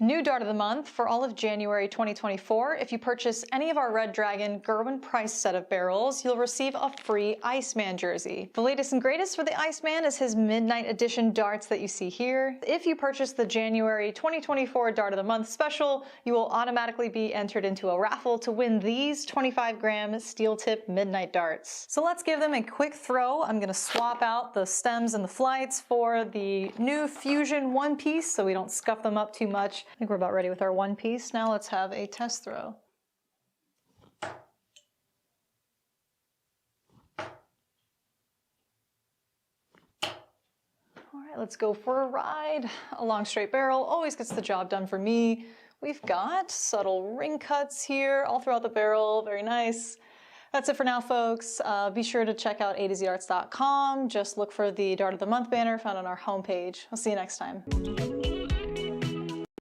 New dart of the month for all of January 2024. If you purchase any of our Red Dragon Gerwin Price set of barrels, you'll receive a free Iceman jersey. The latest and greatest for the Iceman is his Midnight Edition darts that you see here. If you purchase the January 2024 Dart of the Month special, you will automatically be entered into a raffle to win these 25-gram steel tip Midnight darts. So let's give them a quick throw. I'm going to swap out the stems and the flights for the new Fusion one piece so we don't scuff them up too much. I think we're about ready with our one piece. Now let's have a test throw. All right, let's go for a ride. A long straight barrel always gets the job done for me. We've got subtle ring cuts here all throughout the barrel. Very nice. That's it for now, folks. Be sure to check out a2zarts.com. Just look for the Dart of the Month banner found on our homepage. I'll see you next time.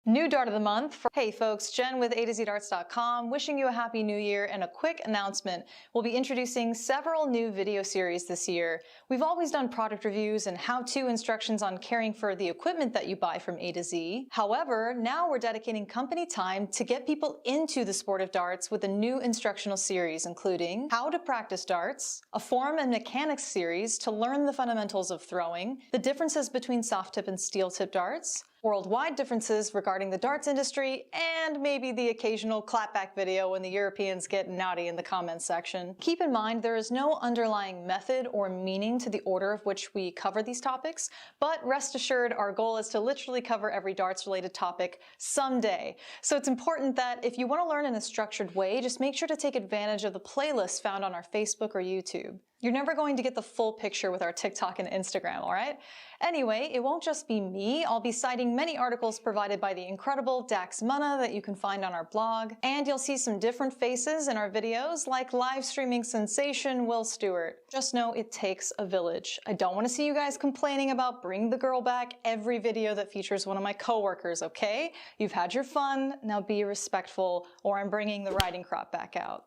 New dart of the month for, hey folks, Jen with a2zarts.com, wishing you a happy new year and a quick announcement. We'll be introducing several new video series this year. We've always done product reviews and how-to instructions on caring for the equipment that you buy from A to Z. However, now we're dedicating company time to get people into the sport of darts with a new instructional series, including how to practice darts, a form and mechanics series to learn the fundamentals of throwing, the differences between soft tip and steel tip darts, worldwide differences regarding the darts industry, and maybe the occasional clapback video when the Europeans get naughty in the comments section. Keep in mind there is no underlying method or meaning to the order of which we cover these topics, but rest assured our goal is to literally cover every darts related topic someday. So it's important that if you want to learn in a structured way, just make sure to take advantage of the playlists found on our Facebook or YouTube. You're never going to get the full picture with our TikTok and Instagram, all right? Anyway, it won't just be me. I'll be citing many articles provided by the incredible Dax Munna that you can find on our blog, and you'll see some different faces in our videos, like live streaming sensation Will Stewart. Just know it takes a village. I don't want to see you guys complaining about Bring the Girl Back every video that features one of my coworkers, okay? You've had your fun, now be respectful, or I'm bringing the riding crop back out.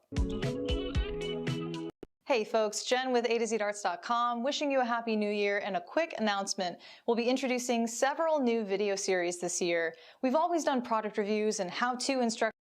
Hey folks, Jen with a2zarts.com, wishing you a happy new year and a quick announcement. We'll be introducing several new video series this year. We've always done product reviews and how-to instructions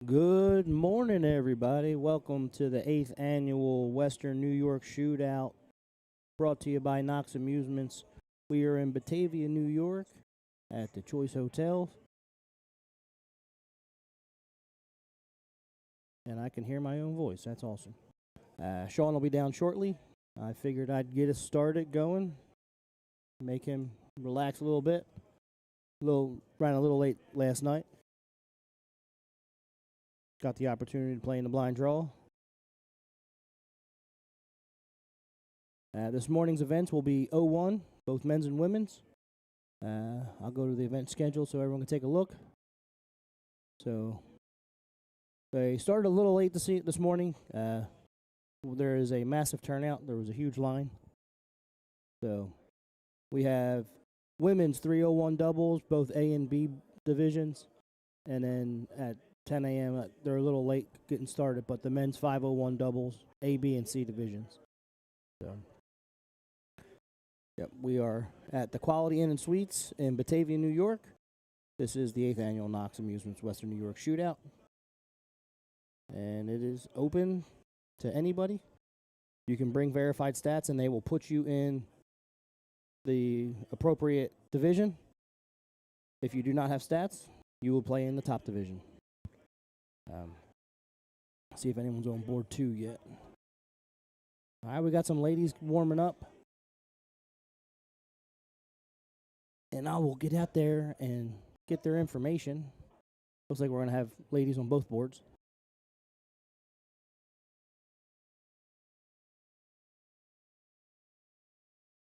Good morning, everybody. Welcome to the 8th annual Western New York Shootout, brought to you by Knox Amusements. We are in Batavia, New York, at the Choice Hotel. And I can hear my own voice. That's awesome. Sean will be down shortly. I figured I'd get us started going, make him relax a little bit. Ran a little late last night. Got the opportunity to play in the blind draw. This morning's events will be 01, both men's and women's. I'll go to the event schedule so everyone can take a look. So they started a little late this morning. There is a massive turnout. There was a huge line. So we have women's 301 doubles, both A and B divisions. And then at 10 a.m., they're a little late getting started, but the men's 501 doubles, A, B, and C divisions. So, yep, we are at the Quality Inn and Suites in Batavia, New York. This is the 8th annual Knox Amusements Western New York Shootout. And it is open to anybody. You can bring verified stats, and they will put you in the appropriate division. If you do not have stats, you will play in the top division. See if anyone's on board 2 yet. All right, we got some ladies warming up. And I will get out there and get their information. Looks like we're going to have ladies on both boards.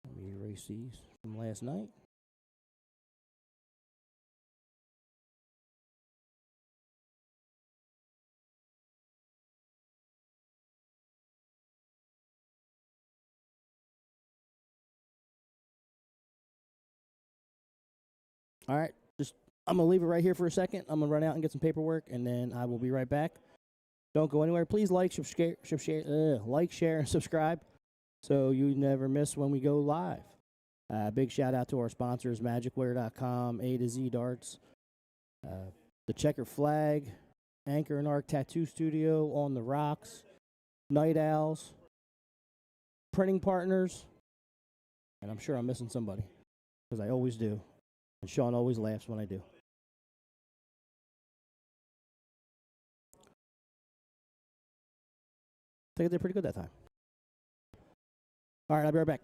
Let me erase these from last night. All right, I'm going to leave it right here for a second. I'm going to run out and get some paperwork, and then I will be right back. Don't go anywhere. Please like, share, and subscribe so you never miss when we go live. Big shout out to our sponsors, magicwear.com, A to Z Darts, the Checker Flag, Anchor and Arc Tattoo Studio, On the Rocks, Night Owls, Printing Partners, and I'm sure I'm missing somebody, because I always do. And Sean always laughs when I do. I think I did pretty good that time. All right, I'll be right back.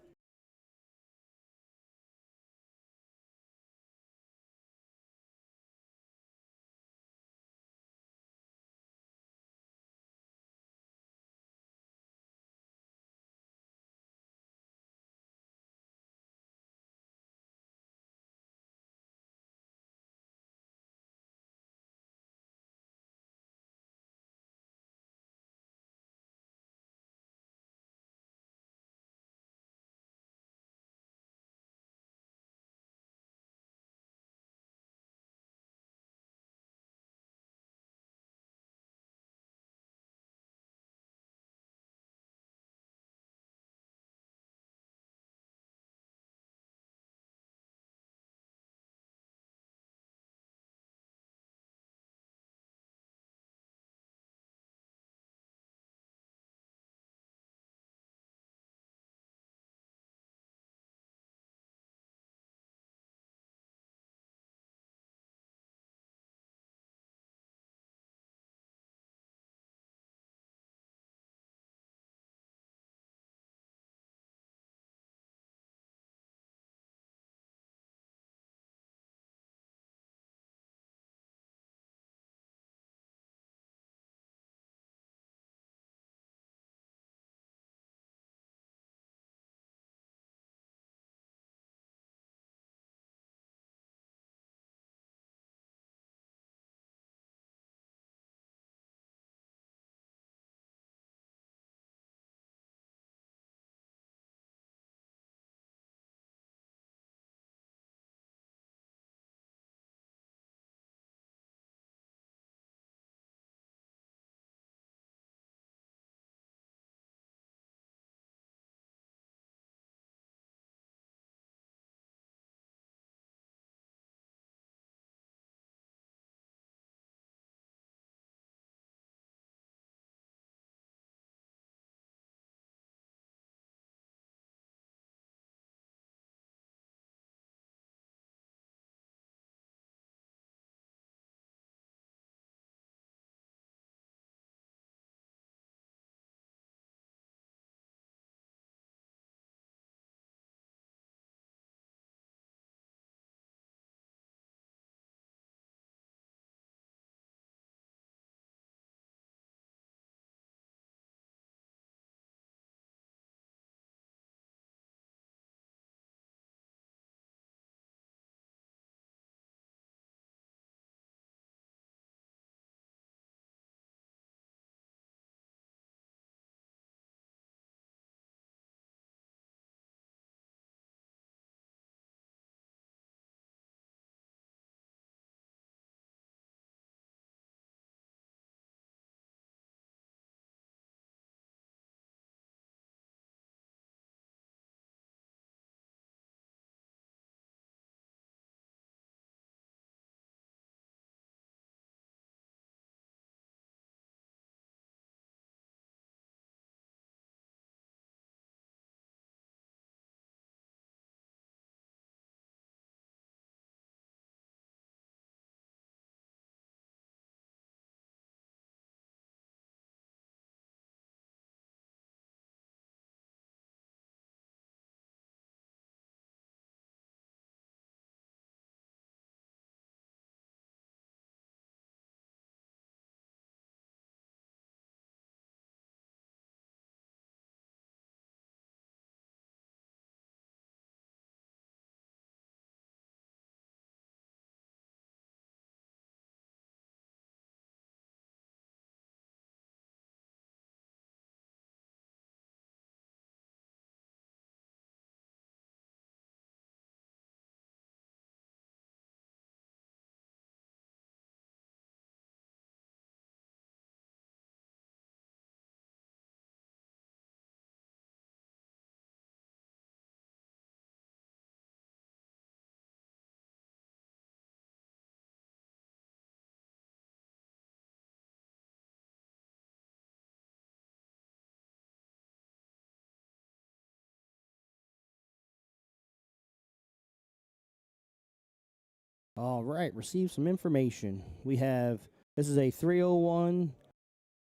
All right, receive some information. We have, this is a 301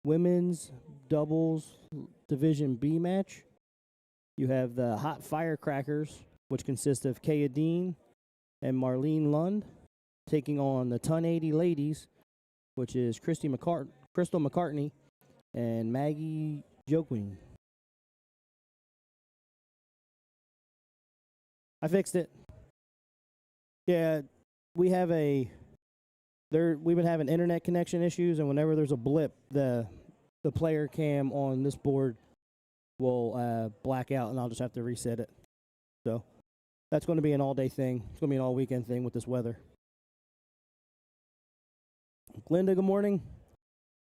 women's doubles Division B match. You have the Hot Firecrackers, which consist of Kaya Dean and Marlene Lund, taking on the Ton 80 ladies, which is Crystal McCartney and Maggie Joaquin. I fixed it. Yeah, we've been having internet connection issues, and whenever there's a blip, the player cam on this board will black out, and I'll just have to reset it. So that's going to be an all-day thing. It's going to be an all-weekend thing with this weather. Glenda, good morning.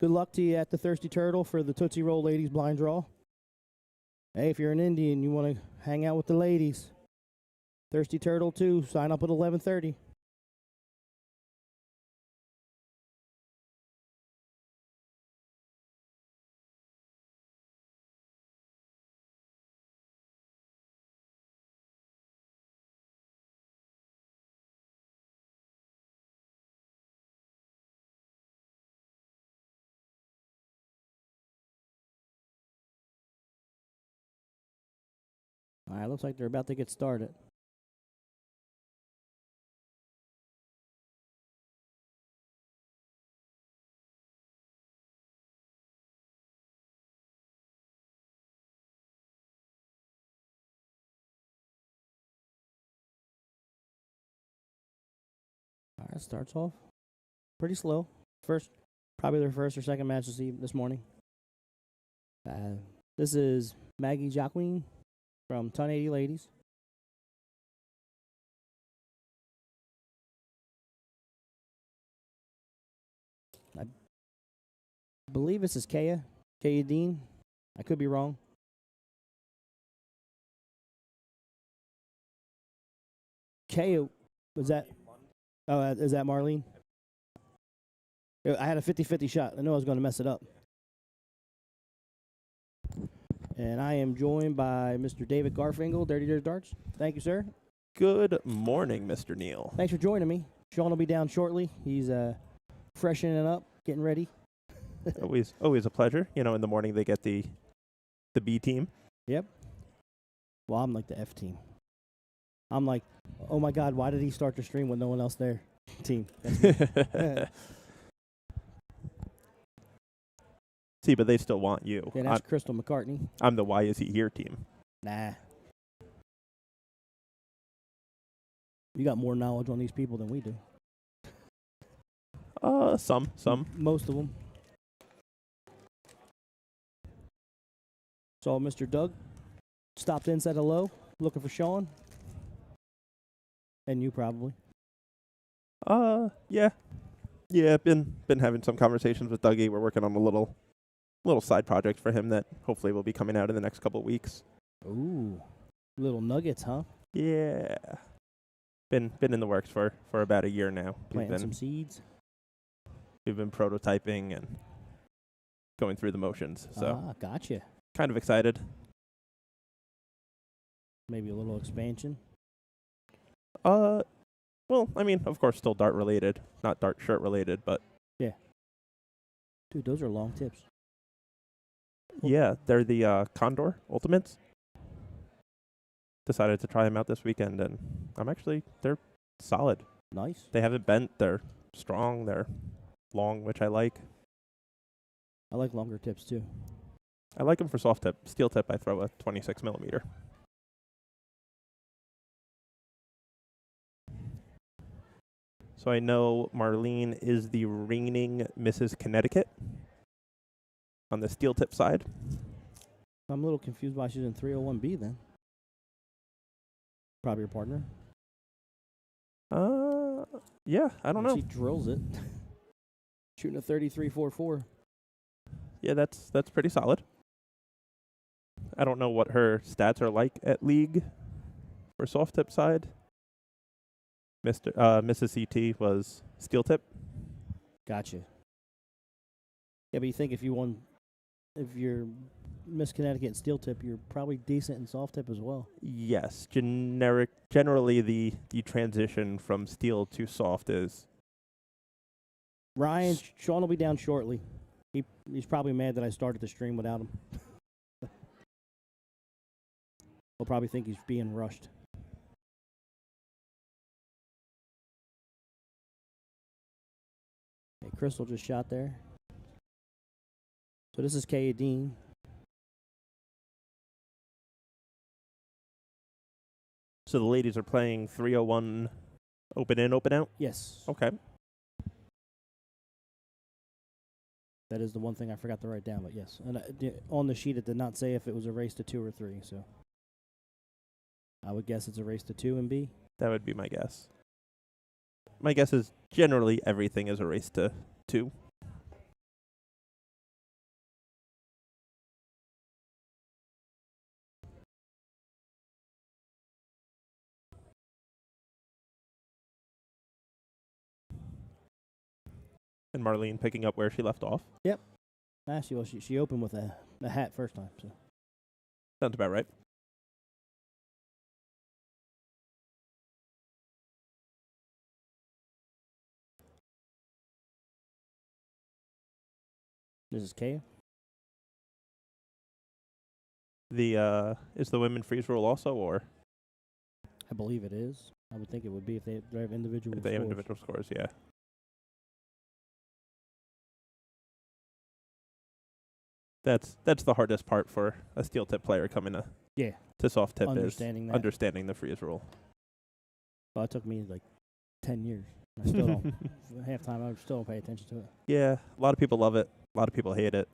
Good luck to you at the Thirsty Turtle for the Tootsie Roll Ladies Blind Draw. Hey, if you're an Indian, you want to hang out with the ladies. Thirsty Turtle 2, sign up at 11:30. All right, looks like they're about to get started. All right, starts off pretty slow. Probably their first or second match this morning. This is Maggie Joaquin from Ton 80 Ladies. I believe this is Kaya Dean. I could be wrong. Kaya, was that? Oh, is that Marlene? I had a 50-50 shot. I knew I was going to mess it up. And I am joined by Mr. David Garfinkel, Dirty Dirt Darts. Thank you, sir. Good morning, Mr. Neal. Thanks for joining me. Sean will be down shortly. He's freshening up, getting ready. always a pleasure. You know, in the morning they get the B team. Yep. Well, I'm like the F team. I'm like, oh my God, why did he start the stream with no one else there? Team. See, but they still want you. Yeah, that's Crystal McCartney. I'm the Why Is He Here team. Nah. You got more knowledge on these people than we do. Some. Most of them. So Mr. Doug stopped in, said hello, looking for Sean. And you probably. Yeah. Been having some conversations with Dougie. We're working on a little side project for him that hopefully will be coming out in the next couple of weeks. Ooh, little nuggets, huh? Yeah. Been in the works for about a year now. Planting some seeds. We've been prototyping and going through the motions. So gotcha. Kind of excited. Maybe a little expansion. Well, I mean, of course, still dart related, not dart shirt related, but yeah. Dude, those are long tips. Yeah, they're the Condor Ultimates. Decided to try them out this weekend, and they're solid. Nice. They haven't bent. They're strong. They're long, which I like. I like longer tips too. I like them for soft tip. Steel tip, I throw a 26 millimeter. So I know Marlene is the reigning Mrs. Connecticut on the steel tip side. I'm a little confused why she's in 301B then. Probably your partner. Yeah, I don't know. She drills it. Shooting a 33.44. Yeah, that's pretty solid. I don't know what her stats are like at league for soft tip side. Mrs. CT was steel tip. Gotcha. Yeah, but you think if you're Miss Connecticut and steel tip, you're probably decent in soft tip as well. Yes, generally the transition from steel to soft is Sean will be down shortly. He's probably mad that I started the stream without him. He'll probably think he's being rushed. Okay, Crystal just shot there. So this is Kaya Dean. so the ladies are playing 301 open in, open out. Yes. Okay. That is the one thing I forgot to write down, but yes. And on the sheet, it did not say if it was a race to 2 or 3, so I would guess it's a race to 2 and B. That would be my guess. My guess is generally everything is a race to 2. And Marlene picking up where she left off. Yep. Actually, well, she opened with a hat first time, so. Sounds about right. This is Kaya. Is the women freeze roll also, or I believe it is. I would think it would be if they have individual if they have scores. individual scores? Yeah. That's the hardest part for a steel tip player coming to soft tip Understanding is that. understanding the freeze rule. Well, it took me like 10 years. I still don't. Half time, I still don't pay attention to it. Yeah, a lot of people love it. A lot of people hate it.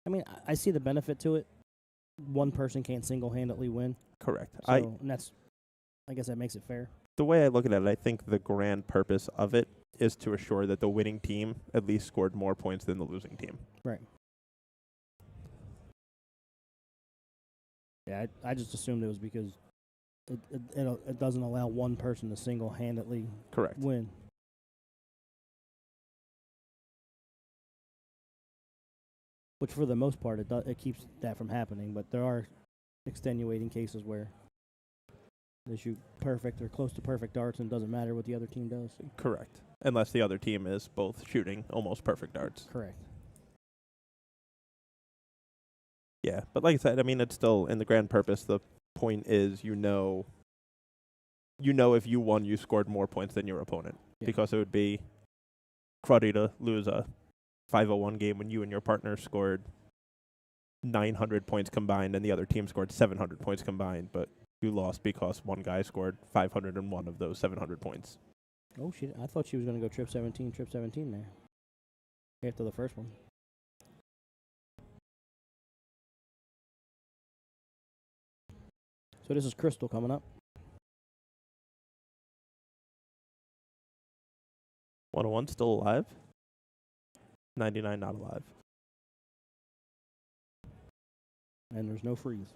I mean, I see the benefit to it. One person can't single-handedly win. Correct. So, and I guess that makes it fair. The way I look at it, I think the grand purpose of it is to assure that the winning team at least scored more points than the losing team. Right. Yeah, I just assumed it was because it doesn't allow one person to single-handedly Correct. win. Which, for the most part, it keeps that from happening. But there are extenuating cases where they shoot perfect or close to perfect darts, and it doesn't matter what the other team does. Correct. Unless the other team is both shooting almost perfect darts. Correct. Yeah, but like I said, I mean, it's still in the grand purpose. The point is, you know if you won, you scored more points than your opponent. Yeah. Because it would be cruddy to lose a 501 game when you and your partner scored 900 points combined and the other team scored 700 points combined, but you lost because one guy scored 501 of those 700 points. Oh, I thought she was going to go trip 17 there. After the first one. So this is Crystal coming up. 101 still alive. 99 not alive. And there's no freeze.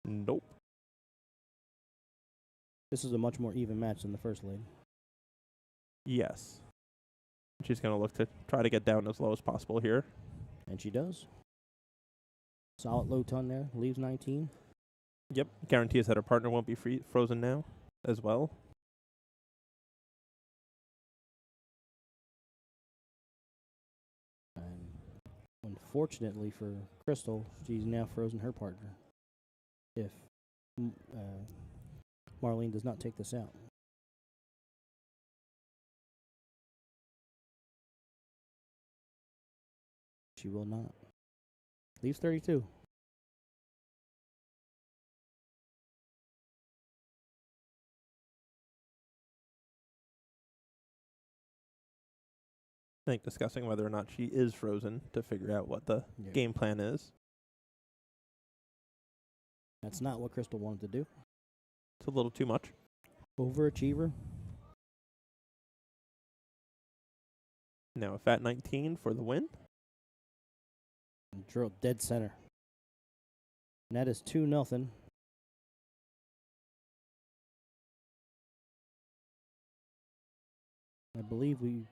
Nope. This is a much more even match than the first leg. Yes. She's going to look to try to get down as low as possible here. And she does. Solid low ton there. Leaves 19. Yep. Guarantees that her partner won't be frozen now as well. And unfortunately for Crystal, she's now frozen her partner. If Marlene does not take this out. She will not. Leaves 32. I think discussing whether or not she is frozen to figure out what the game plan is. That's not what Crystal wanted to do. It's a little too much. Overachiever. Now a fat 19 for the win. And drill dead center. And that is 2-0. I believe we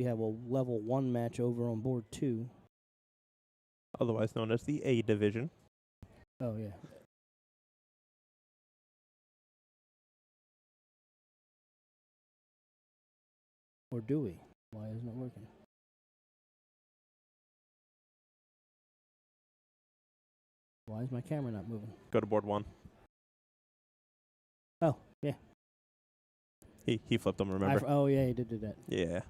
have a level 1 match over on board 2. Otherwise known as the A division. Oh yeah. Or do we? Why isn't it working? Why is my camera not moving? Go to board 1. Oh, yeah. He flipped them, remember? Oh, yeah, he did do that. Yeah.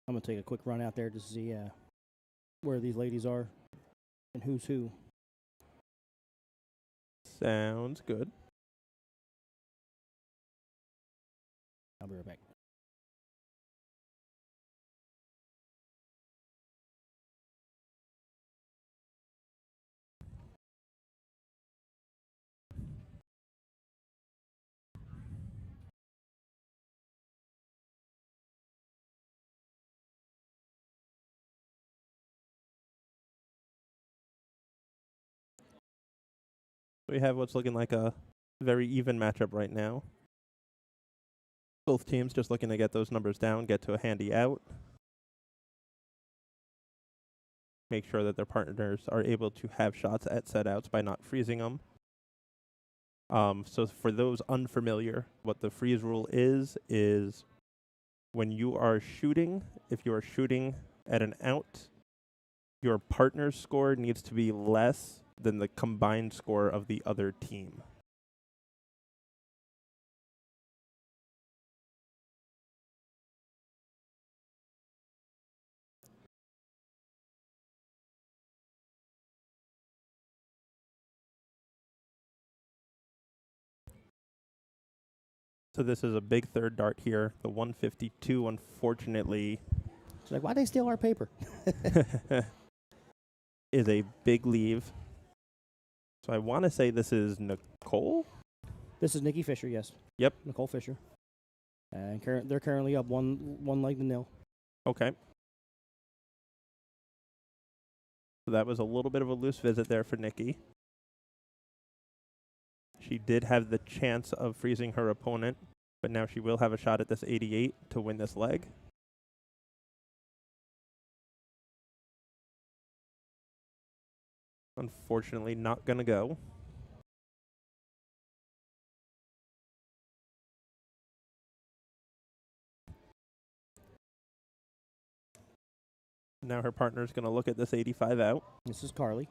I'm going to take a quick run out there to see where these ladies are and who's who. Sounds good. I'll be right back. We have what's looking like a very even matchup right now. Both teams just looking to get those numbers down, get to a handy out. Make sure that their partners are able to have shots at set outs by not freezing them. So for those unfamiliar, what the freeze rule is when you are shooting, if you are shooting at an out, your partner's score needs to be less than the combined score of the other team. So this is a big third dart here. The 152, unfortunately, It's like, why'd they steal our paper? is a big leave. So I want to say this is Nicole. This is Nikki Fisher, yes. Yep. Nicole Fisher. And they're currently up one leg to nil. Okay. So that was a little bit of a loose visit there for Nikki. She did have the chance of freezing her opponent, but now she will have a shot at this 88 to win this leg. Unfortunately, not going to go. Now her partner's going to look at this 85 out. This is Carly.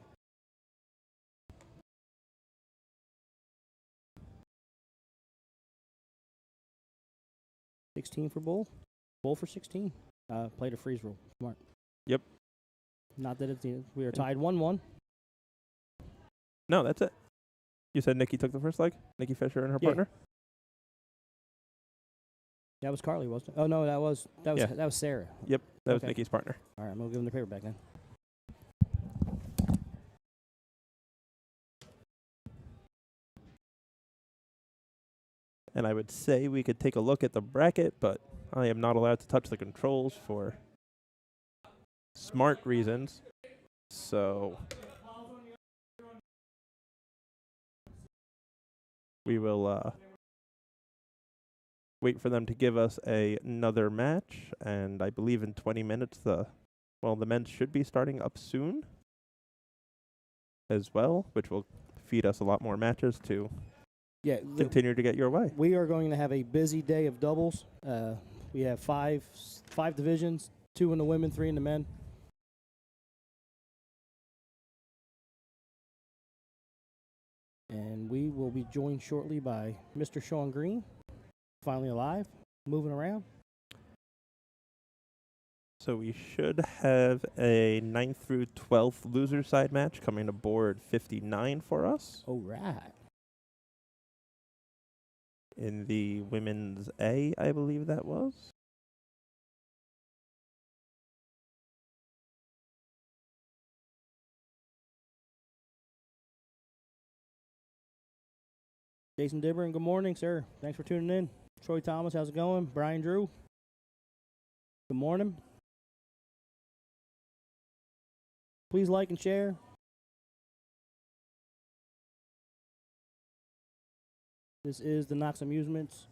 $16 for Bull. Bull for 16. Played a freeze rule. Smart. Yep. Not that we are tied 1-1. No, that's it. You said Nikki took the first leg? Nikki Fisher and her Yeah. partner? That was Carly, wasn't it? Oh no, that was Sarah. Yep, that was Okay. Nikki's partner. All right, I'm gonna give them the paper back then. And I would say we could take a look at the bracket, but I am not allowed to touch the controls for smart reasons. So we will wait for them to give us another match, and I believe in 20 minutes the men's should be starting up soon as well, which will feed us a lot more matches to continue to get your way. We are going to have a busy day of doubles. We have five divisions, 2 in the women, 3 in the men. And we will be joined shortly by Mr. Sean Green, finally alive, moving around. So we should have a 9th through 12th loser side match coming aboard 59 for us. All right. In the women's A, I believe that was. Jason Dibber, good morning, sir. Thanks for tuning in. Troy Thomas, how's it going? Brian Drew, good morning. Please like and share. This is the Knox Amusements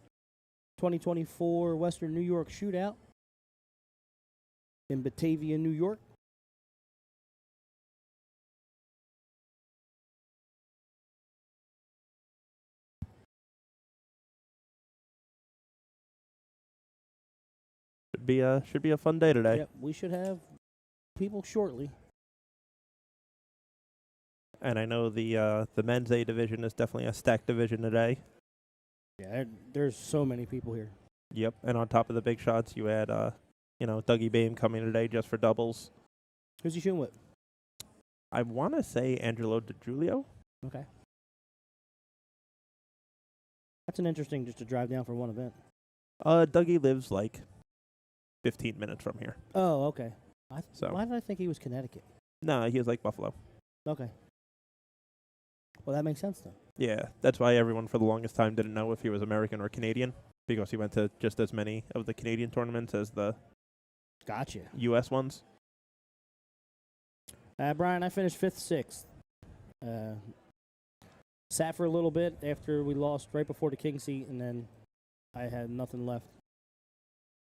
2024 Western New York Shootout in Batavia, New York. Should be a fun day today. Yep, we should have people shortly. And I know the men's A division is definitely a stacked division today. Yeah, there's so many people here. Yep. And on top of the big shots, you had Dougie Boehm coming today just for doubles. Who's he shooting with? I want to say Angelo DiGiulio. Okay. That's an interesting just to drive down for one event. Dougie lives like 15 minutes from here. Oh, okay. So why did I think he was Connecticut? No, he was like Buffalo. Okay. Well, that makes sense then. Yeah, that's why everyone for the longest time didn't know if he was American or Canadian, because he went to just as many of the Canadian tournaments as the Gotcha. U.S. ones. Brian, I finished 5th, 6th. Sat for a little bit after we lost right before the king seat, and then I had nothing left.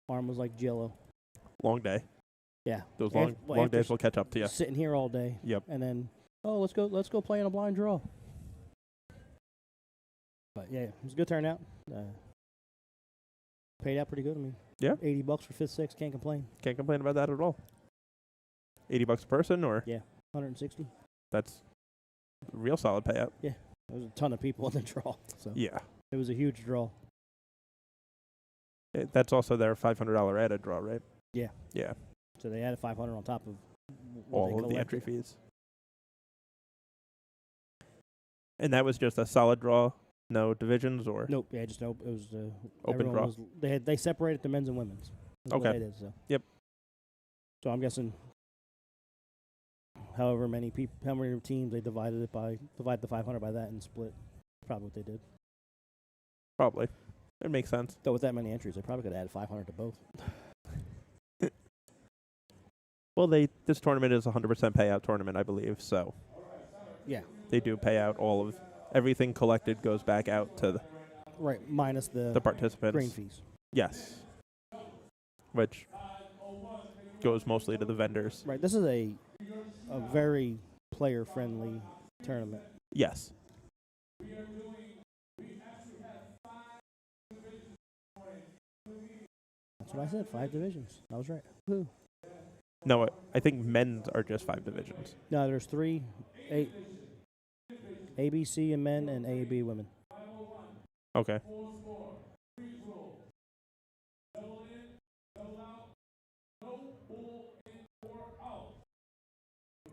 Arm was like jello. Long day. Yeah. Those long days will catch up to you. Sitting here all day. Yep. And then, let's go play in a blind draw. But yeah, it was a good turnout. Paid out pretty good. I mean, yeah, $80 for 5th, 6th. Can't complain. Can't complain about that at all. $80 a person, or yeah, 160. That's a real solid payout. Yeah, there was a ton of people in the draw. So yeah, it was a huge draw. That's also their $500 added draw, right? Yeah. Yeah. So they added $500 on top of all of the entry fees. And that was just a solid draw, no divisions, or nope. Yeah, just nope. It was open draw. They separated the men's and women's. That's okay. What they did, so. Yep. So I'm guessing however many people, how many teams they divide the 500 by that and split. Probably what they did. Probably. It makes sense. Though with that many entries, they probably could add 500 to both. Well, this tournament is a 100% payout tournament, I believe. So, yeah, they do pay out all of everything collected goes back out to right minus the participants. green fees. Yes, which goes mostly to the vendors. Right. This is a very player friendly tournament. Yes. That's what I said. 5 divisions. I was right. Woo. No, I think men's are just 5 divisions. No, there's 3, 8, ABC and men and AAB women. Okay.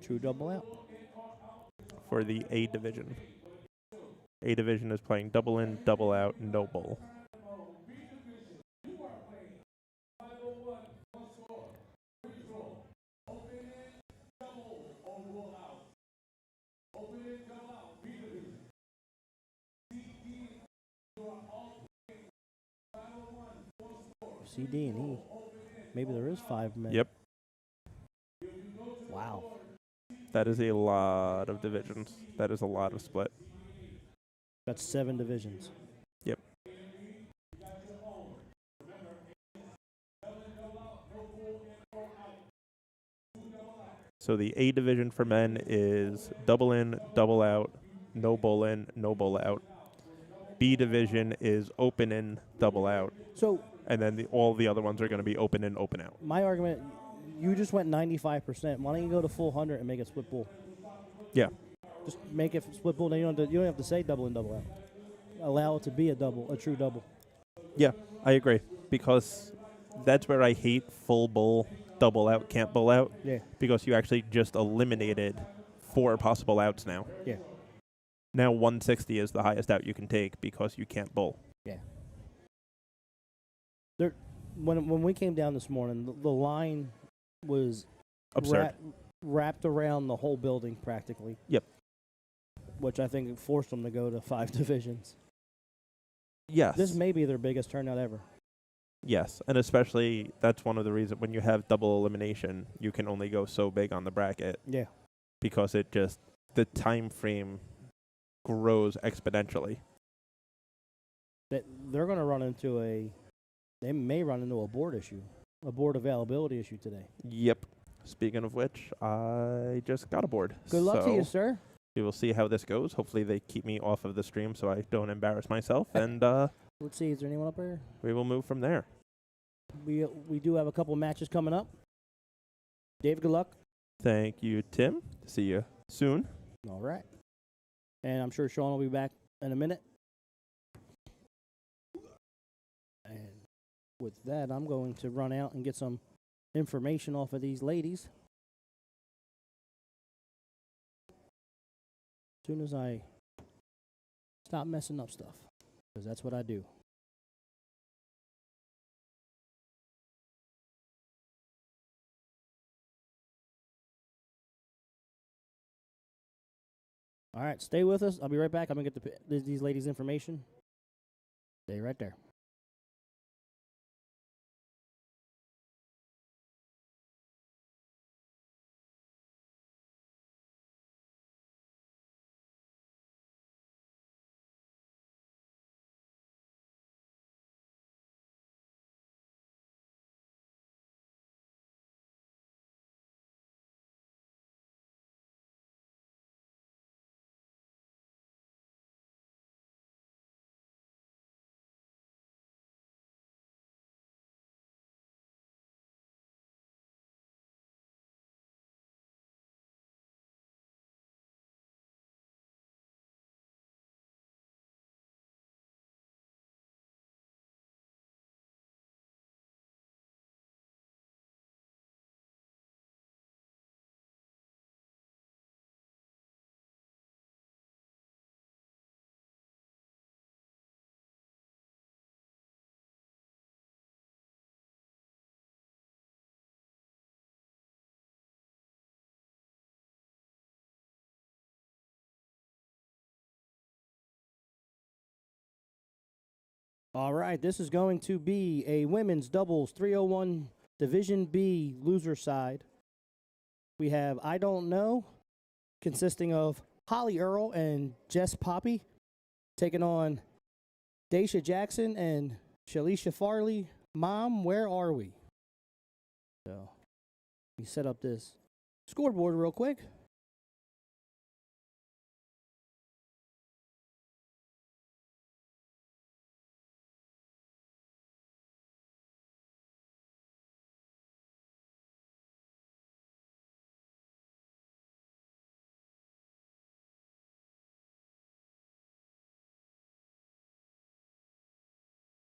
True double out. For the A division. A division is playing double in, double out, no bull. C, D, and E. Maybe there is 5 men. Yep. Wow. That is a lot of divisions. That is a lot of split. That's 7 divisions. Yep. So the A division for men is double in, double out, no bull in, no bull out. B division is open in, double out. So, and then all the other ones are going to be open in, open out. My argument, you just went 95%. Why don't you go to full 100 and make it split bull? Yeah. Just make it split bull. Then you don't have to say double in, double out. Allow it to be a true double. Yeah, I agree. Because that's where I hate full bull, double out, can't bull out. Yeah. Because you actually just eliminated 4 possible outs now. Yeah. Now 160 is the highest out you can take because you can't bull. Yeah. When we came down this morning, the line was absurd. Wrapped around the whole building practically. Yep. Which I think forced them to go to 5 divisions. Yes. This may be their biggest turnout ever. Yes, and especially that's one of the reasons when you have double elimination, you can only go so big on the bracket. Yeah. Because the time frame grows exponentially. They're going to run into they may run into a board availability issue today. Yep. Speaking of which, I just got a board. Good luck to you, sir. We will see how this goes. Hopefully they keep me off of the stream so I don't embarrass myself. And let's see, is there anyone up there? We will move from there. We do have a couple matches coming up. Dave, good luck. Thank you, Tim. See you soon. All right. And I'm sure Sean will be back in a minute. And with that, I'm going to run out and get some information off of these ladies. As soon as I stop messing up stuff, because that's what I do. All right, stay with us. I'll be right back. I'm going to get these ladies' information. Stay right there. All right, this is going to be a women's doubles 301 Division B loser side. We have I Don't Know, consisting of Holly Earl and Jess Poppy, taking on Daisha Jackson and Shalisha Farley. Mom, where are we? So, let me set up this scoreboard real quick.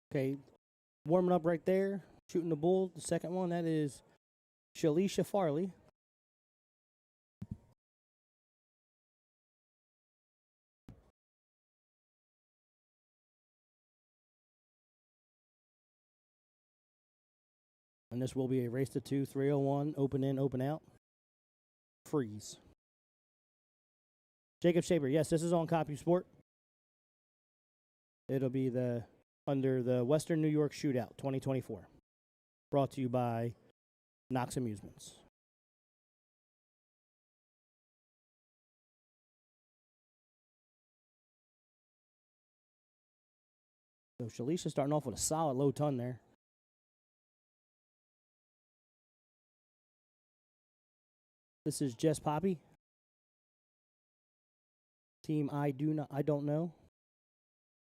Okay, warming up right there, shooting the bull. The second one, that is Shalisha Farley. And this will be a race to 2, 301, open in, open out. Freeze. Jacob Shaper, yes, this is on CompuSport. It'll be under the Western New York Shootout 2024. Brought to you by Knox Amusements. So Shalisha starting off with a solid low ton there. This is Jess Poppy. Team I Don't Know.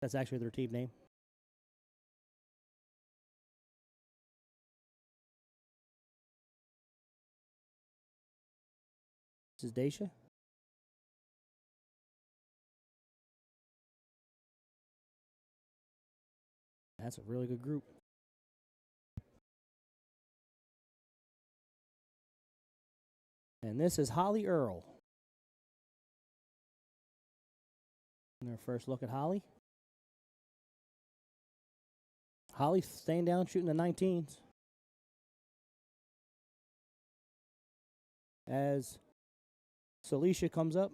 That's actually their team name. This is Daisha. That's a really good group. And this is Holly Earl. And our first look at Holly. Holly staying down, shooting the 19s. As Shalisha comes up.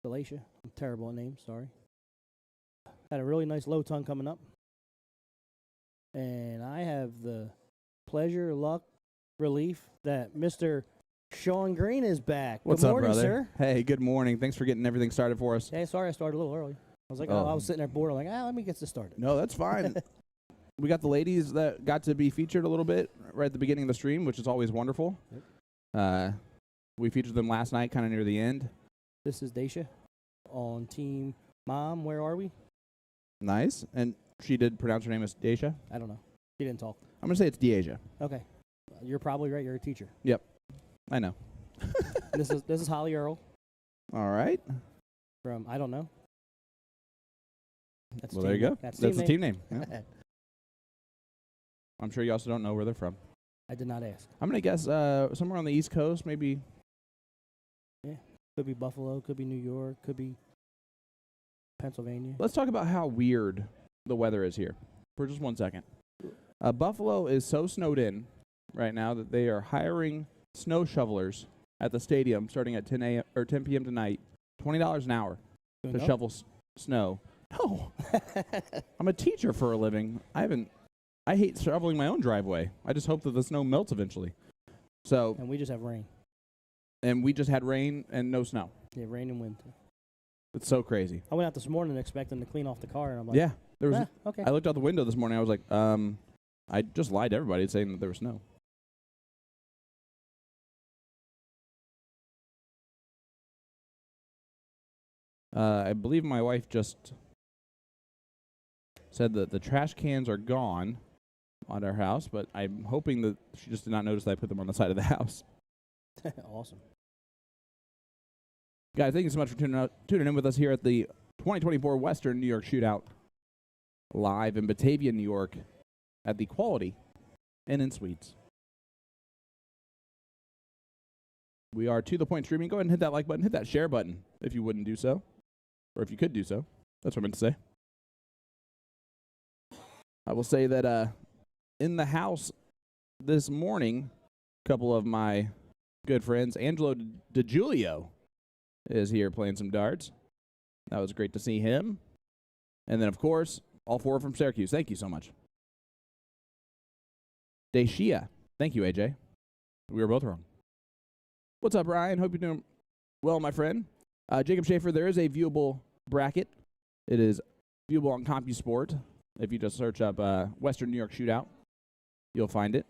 Shalisha, I'm terrible at names, sorry. Got a really nice low tongue coming up. And I have the pleasure, luck, relief that Mr. Sean Green is back. What's good up, morning, brother? sir. Hey, good morning. Thanks for getting everything started for us. Hey, sorry I started a little early. I was like, Oh. I was sitting there bored. I'm like, let me get this started. No, that's fine. We got the ladies that got to be featured a little bit right at the beginning of the stream, which is always wonderful. Yep. We featured them last night, kind of near the end. This is Daisha on Team Mom. Where are we? Nice. And she did pronounce her name as Daisha. I don't know. She didn't talk. I'm going to say it's Deasia. Okay. You're probably right. You're a teacher. I know. this is Holly Earl All right. from I don't know. That's Well, there you go. That's the name. team name. Yeah. I'm sure you also don't know where they're from. I did not ask. I'm going to guess somewhere on the East Coast, maybe. Could be Buffalo. Could be New York. Could be Pennsylvania. Let's talk about how weird the weather is here for just 1 second. Buffalo is so snowed in right now that they are hiring snow shovelers at the stadium starting at 10 a.m. or 10 p.m. tonight, $20 an hour Doing to no? shovel snow. No, I'm a teacher for a living. I hate shoveling my own driveway. I just hope that the snow melts eventually. So, And we just have rain. and we just had rain and no snow. Yeah, rain and wind. It's so crazy. I went out this morning expecting to clean off the car, and I'm like, Yeah, there was. okay. I looked out the window this morning. I was like, I just lied to everybody saying that there was snow. I believe my wife just said that the trash cans are gone on our house, but I'm hoping that she just did not notice that I put them on the side of the house. Awesome. Guys, thank you so much for tuning in with us here at the 2024 Western New York Shootout, live in Batavia, New York, at the Quality Inn and Suites. We are To The Point streaming. Go ahead and hit that like button, hit that share button if you wouldn't do so, or if you could do so. That's what I meant to say. I will say that in the house this morning, a couple of my good friends, Angelo DiGiulio is here playing some darts. That was great to see him. And then, of course, all four from Syracuse. Thank you so much. Daishia. Thank you, AJ. We were both wrong. What's up, Ryan? Hope you're doing well, my friend. Jacob Schaefer, there is a viewable bracket. It is viewable on CompuSport. If you just search up Western New York Shootout, you'll find it.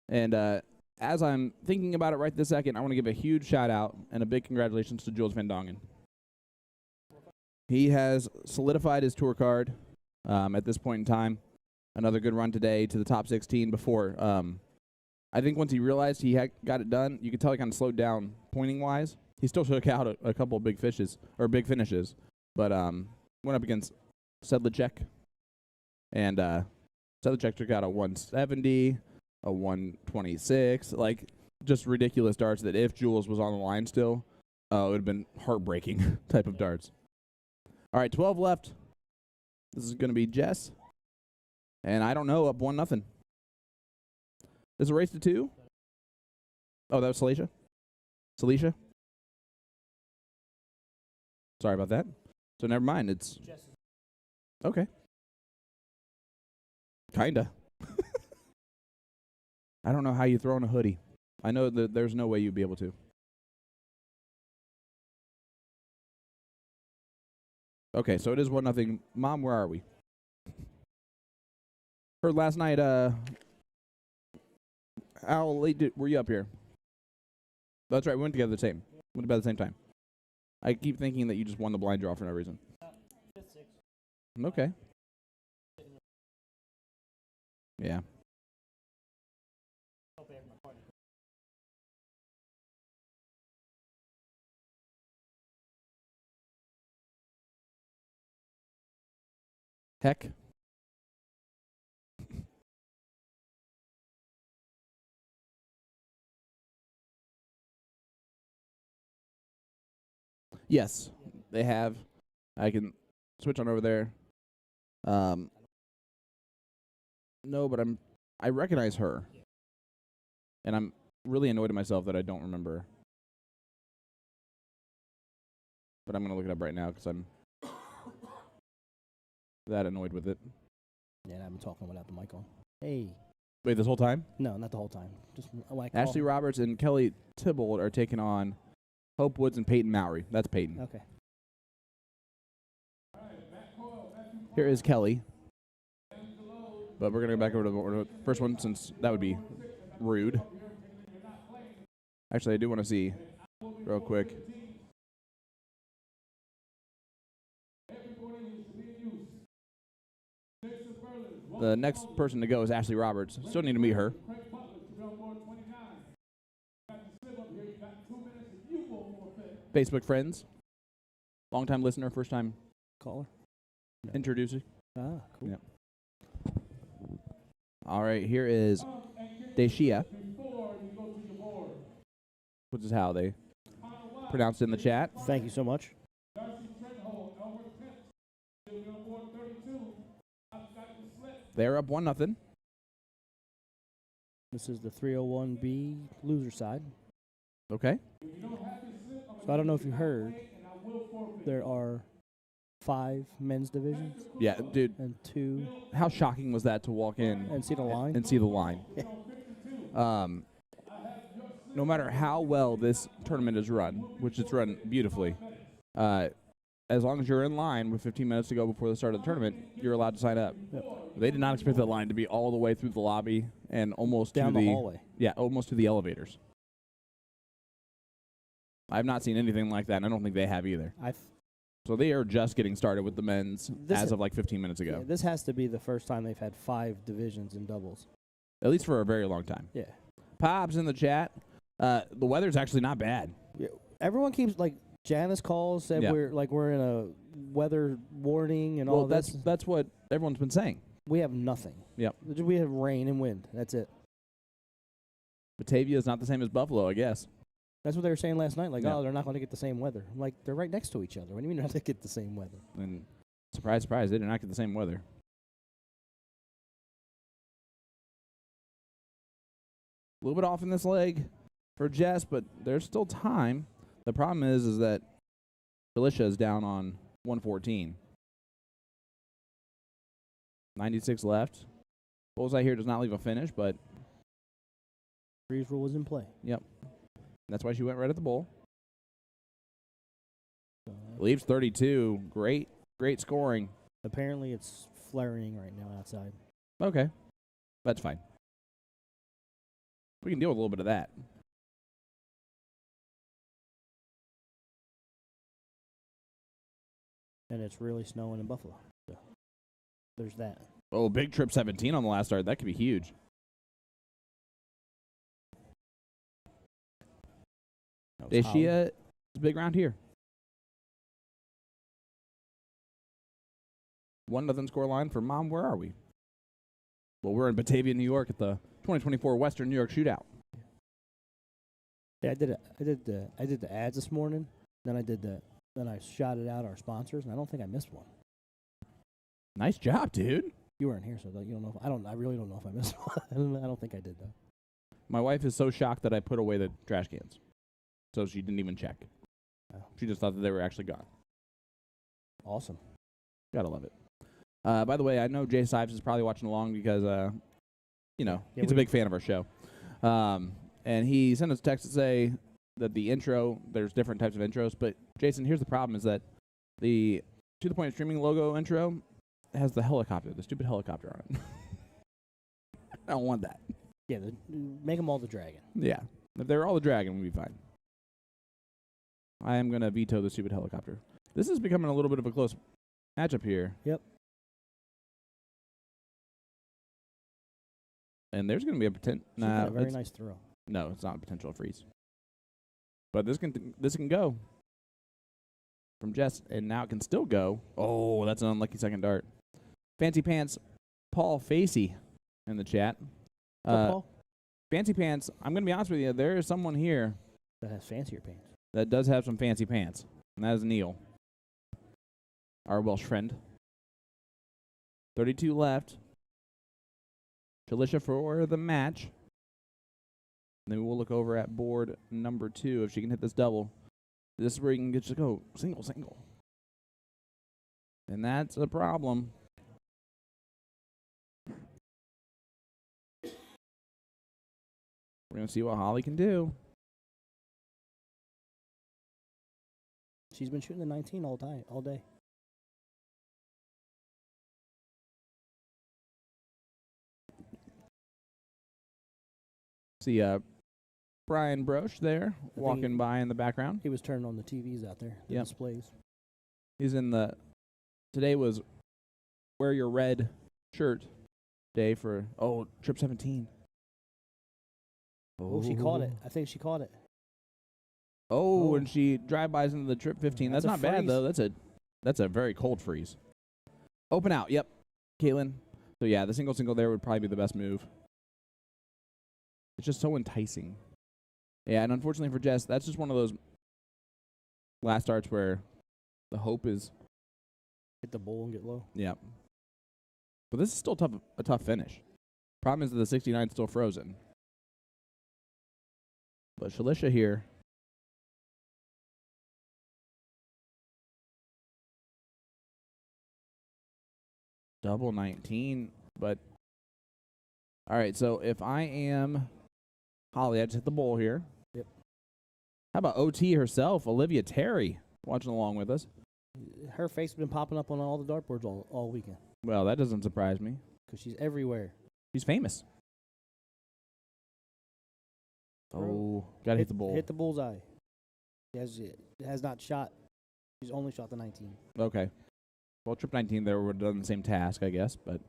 And as I'm thinking about it right this second, I want to give a huge shout-out and a big congratulations to Jules Van Dongen. He has solidified his tour card at this point in time. Another good run today to the top 16 before. I think once he realized he had got it done, you could tell he kind of slowed down pointing-wise. He still took out a couple of big finishes, but went up against Sedlicek. And Sedlicek took out a 170, a 126, like just ridiculous darts that if Jules was on the line still, it would have been heartbreaking type of darts. All right, 12 left. This is going to be Jess. And I don't know, up 1-0. Is it a race to 2? Oh, that was Celicia? Sorry about that. So never mind. It's okay. Kinda. I don't know how you throw in a hoodie. I know that there's no way you'd be able to. Okay, so it is 1-0. Mom, where are we? Heard last night, how late were you up here? That's right, we went together the same. Went to bed at the same time. I keep thinking that you just won the blind draw for no reason. Okay. Yeah. Heck. Yes, they have. I can switch on over there. No, but I recognize her. And I'm really annoyed at myself that I don't remember. But I'm going to look it up right now because I'm that annoyed with it. Yeah, I've been talking without the mic on. Hey. Wait, this whole time? No, not the whole time. Just like Ashley Roberts and Kelly Tybalt are taking on Hope Woods and Peyton Mowry. That's Peyton. Okay. Here is Kelly. But we're going to go back over to the first one since that would be rude. Actually, I do want to see real quick. The next person to go is Ashley Roberts. Still need to meet her. Facebook friends. Long-time listener, first-time Caller? No. introducer. Ah, cool. Yeah. All right, here is Deshia, which is how they pronounce it in the chat. Thank you so much. They're up 1-0. This is the 301B loser side. Okay. So I don't know if you heard, there are 5 men's divisions Yeah, dude, and 2 how shocking was that to walk in and see the line? and see the line? No matter how well this tournament is run, which it's run beautifully, as long as you're in line with 15 minutes to go before the start of the tournament, you're allowed to sign up. Yep. They did not expect that line to be all the way through the lobby and almost Down to the hallway. Yeah, almost to the elevators. I've not seen anything like that, and I don't think they have either. So they are just getting started with the men's as of like 15 minutes ago. Yeah, this has to be the first time they've had 5 divisions in doubles. At least for a very long time. Yeah. Pops in the chat. The weather's actually not bad. Yeah. Everyone keeps like Janice calls said Yeah. we're in a weather warning and all this. That's what everyone's been saying. We have nothing. Yep. We have rain and wind. That's it. Batavia is not the same as Buffalo, I guess. That's what they were saying last night. Like, Yeah. oh, they're not going to get the same weather. I'm like, they're right next to each other. What do you mean they're not going to get the same weather? And surprise, surprise, they did not get the same weather. A little bit off in this leg for Jess, but there's still time. The problem is that Felicia is down on 114. 96 left. Bullseye here does not leave a finish, but Freeze rule was in play. yep. That's why she went right at the bowl. So, Leaves 32. Great scoring. apparently it's flurrying right now outside. Okay. That's fine. We can deal with a little bit of that. And it's really snowing in Buffalo. So there's that. Oh, big trip 17 on the last start. That could be huge. Deshia is a big round here. 1-0 score line for Mom. Where are we? Well, we're in Batavia, New York at the 2024 Western New York Shootout. Yeah, I did the ads this morning. Then I shouted out our sponsors, and I don't think I missed one. Nice job, dude. You weren't here, so you don't know. I really don't know if I missed one. I don't think I did though. My wife is so shocked that I put away the trash cans. So she didn't even check. Oh. She just thought that they were actually gone. Awesome. Gotta love it. By the way, I know Jay Sives is probably watching along because, he's a big fan of our show. And he sent us a text to say that the intro, there's different types of intros. But, Jason, here's the problem is that the To The Point Streaming logo intro has the stupid helicopter on it. I don't want that. Yeah, make them all the dragon. Yeah. If they're all the dragon, we'll be fine. I am going to veto the stupid helicopter. This is becoming a little bit of a close matchup here. Yep. And there's going to be a potential. A very nice throw. No, it's not a potential freeze. But this can go from Jess, and now it can still go. Oh, that's an unlucky second dart. Fancy Pants, Paul Facey in the chat. Paul? Fancy Pants, I'm going to be honest with you, there is someone here That has fancier pants. that does have some fancy pants, and that is Neil, our Welsh friend. 32 left. Shalisha for the match. Then we'll look over at board number 2 if she can hit this double. This is where you can get to go single. And that's a problem. We're going to see what Holly can do. She's been shooting the 19 all day. See Brian Broche there walking by in the background. He was turning on the TVs out there, the displays. He's in the, today was wear your red shirt day for, trip 17. Oh, she caught it. I think she caught it. Oh, and she drive-bys into the trip 15. That's not bad, though. That's a very cold freeze. Open out. Yep. Caitlin. So, yeah, the single there would probably be the best move. It's just so enticing. Yeah, and unfortunately for Jess, that's just one of those last starts where the hope is hit the bowl and get low. Yeah. But this is still a tough finish. Problem is that the 69 is still frozen. But Shalisha here. Double 19, but all right, so if I am Holly, I just hit the bowl here. Yep. How about OT herself, Olivia Terry, watching along with us? Her face has been popping up on all the dartboards all weekend. Well, that doesn't surprise me. Because she's everywhere. She's famous. Oh, gotta hit the bowl. Hit the bullseye. It has not shot. She's only shot the 19. Okay. Well, trip 19 there would have done the same task, I guess, but.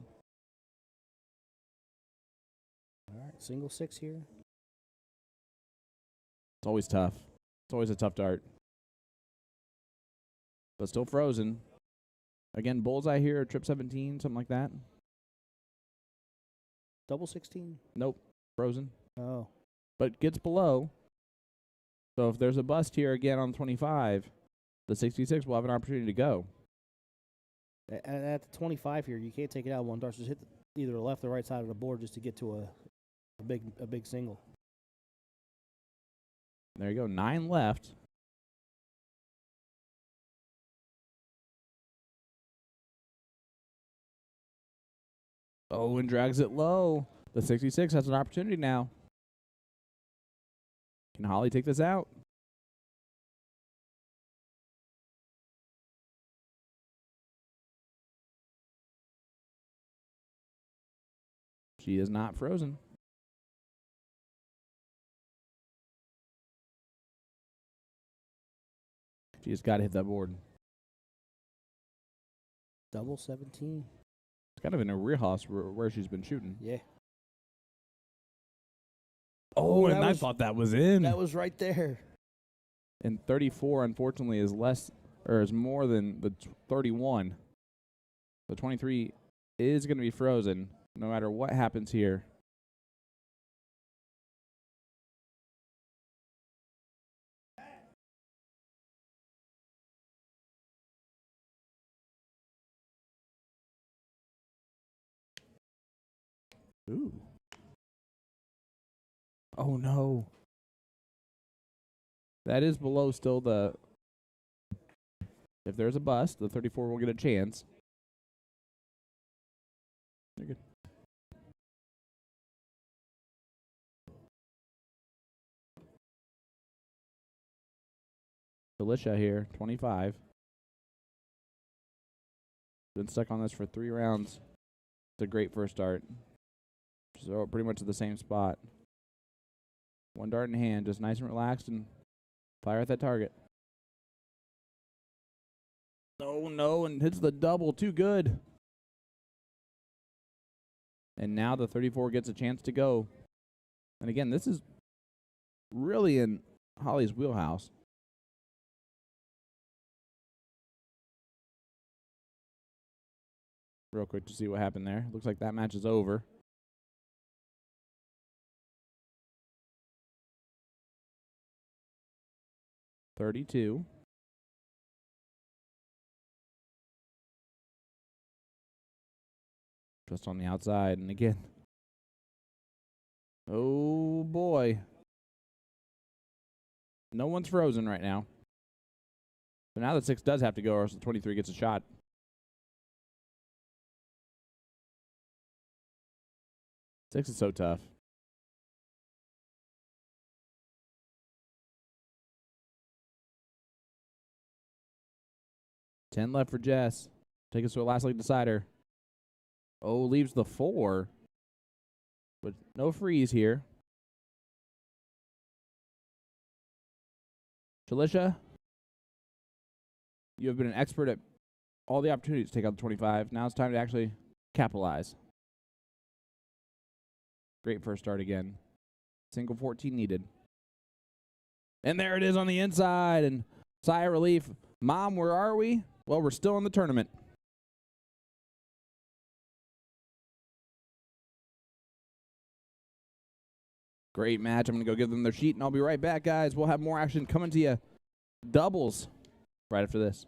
All right, single 6 here. It's always tough. It's always a tough dart. But still frozen. Again, bullseye here, trip 17, something like that. Double 16? Nope, frozen. Oh. But gets below. So if there's a bust here again on 25, the 66 will have an opportunity to go. At the 25 here, you can't take it out one dart. Just hit either the left or right side of the board just to get to a big single. There you go, 9 left. Oh, and drags it low. The 66 has an opportunity now. Can Holly take this out? She is not frozen. She just got to hit that board. Double 17. It's kind of in a rear house where she's been shooting. Yeah. Oh, and I thought that was in. That was right there. And 34, unfortunately, is more than the 31. The 23 is going to be frozen no matter what happens here. Ooh. Oh, no. That is below still the... If there's a bust, the 34 will get a chance. You're good. Felicia here, 25. Been stuck on this for 3 rounds. It's a great first start. So pretty much at the same spot. 1 dart in hand, just nice and relaxed and fire at that target. Oh no, and hits the double, too good. And now the 34 gets a chance to go. And again, this is really in Holly's wheelhouse. Real quick to see what happened there. Looks like that match is over. $32. Just on the outside, and again. Oh boy. No one's frozen right now. So now the 6 does have to go, or else the 23 gets a shot. Six is so tough. 10 left for Jess. Take us to a last league decider. Oh, leaves the 4. But no freeze here. Shalisha, you have been an expert at all the opportunities to take out the 25. Now it's time to actually capitalize. Great first start again. Single 14 needed. And there it is on the inside. And sigh of relief. Mom, where are we? Well, we're still in the tournament. Great match. I'm going to go give them their sheet, and I'll be right back, guys. We'll have more action coming to you. Doubles right after this.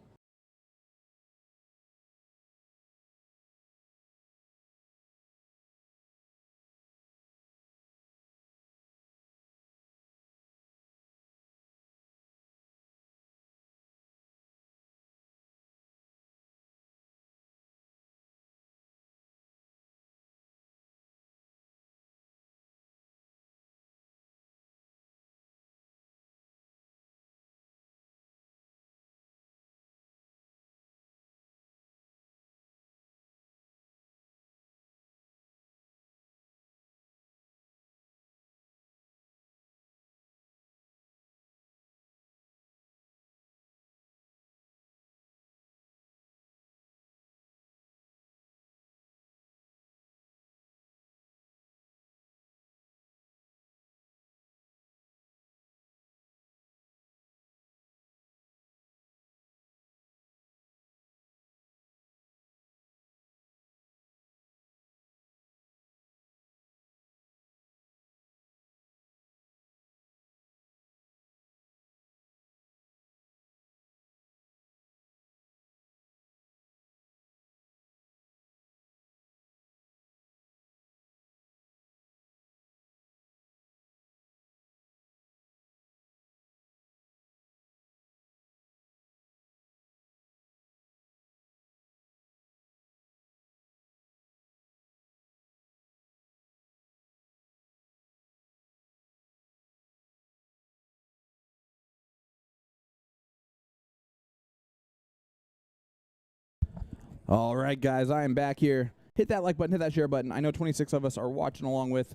All right, guys, I am back here. Hit that like button, hit that share button. I know 26 of us are watching along with.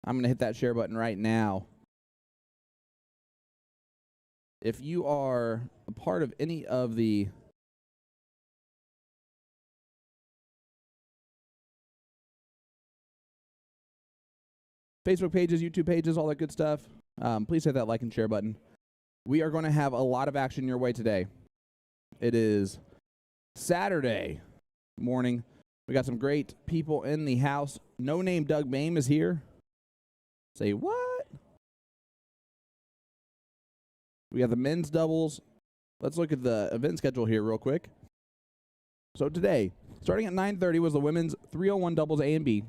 I'm going to hit that share button right now. If you are a part of any of the Facebook pages, YouTube pages, all that good stuff, please hit that like and share button. We are going to have a lot of action your way today. It is Saturday morning. We got some great people in the house. No Name Doug Mame is here. Say what? We got the men's doubles. Let's look at the event schedule here real quick. So today, starting at 9:30 was the women's 301 doubles A and B.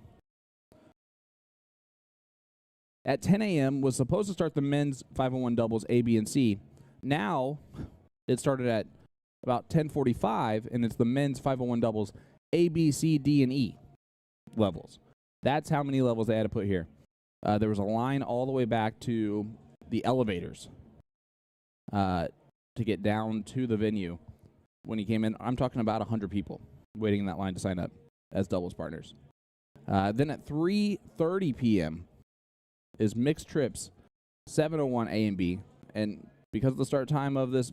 At 10 a.m. was supposed to start the men's 501 doubles A, B, and C. Now, it started at about 10:45, and it's the men's 501 doubles A, B, C, D, and E levels. That's how many levels they had to put here. There was a line all the way back to the elevators to get down to the venue. When he came in, I'm talking about 100 people waiting in that line to sign up as doubles partners. Then at 3:30 p.m. is mixed trips 701 A and B. And because of the start time of this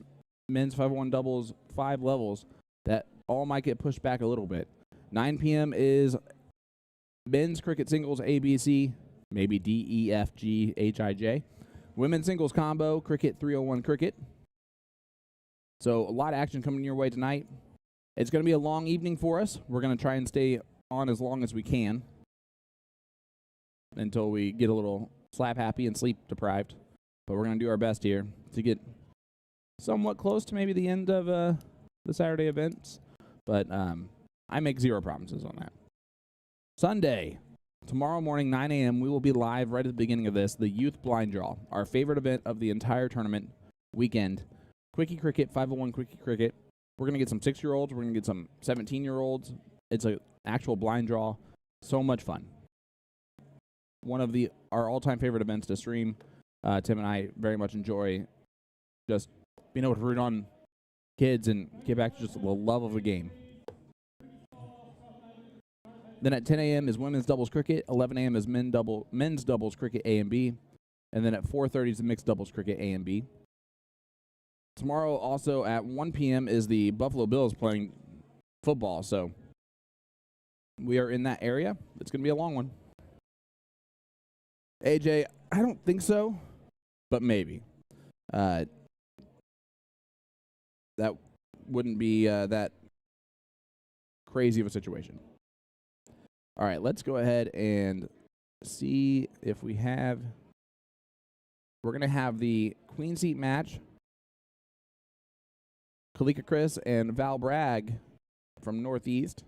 men's 501 doubles 5 levels, that all might get pushed back a little bit. 9 p.m. is men's cricket singles A, B, C, maybe D, E, F, G, H, I, J. Women's singles combo, cricket 301 cricket. So a lot of action coming your way tonight. It's going to be a long evening for us. We're going to try and stay on as long as we can until we get a little slap happy and sleep deprived. But we're going to do our best here to get somewhat close to maybe the end of the Saturday events. But I make zero promises on that. Sunday, tomorrow morning, 9 a.m., we will be live right at the beginning of this, the Youth Blind Draw, our favorite event of the entire tournament weekend. Quickie Cricket, 501 Quickie Cricket. We're going to get some 6-year-olds. We're going to get some 17-year-olds. It's an actual blind draw. So much fun. One of our all-time favorite events to stream. Tim and I very much enjoy just being able to root on kids and get back to just the love of the game. Then at 10 a.m. is women's doubles cricket. 11 a.m. is men's doubles cricket A and B. And then at 4:30 is the mixed doubles cricket A and B. Tomorrow also at 1 p.m. is the Buffalo Bills playing football. So we are in that area. It's going to be a long one. AJ, I don't think so, but maybe. That wouldn't be that crazy of a situation. All right, let's go ahead and see if we have. We're going to have the queen seat match. Kalika Chris and Val Bragg from Northeast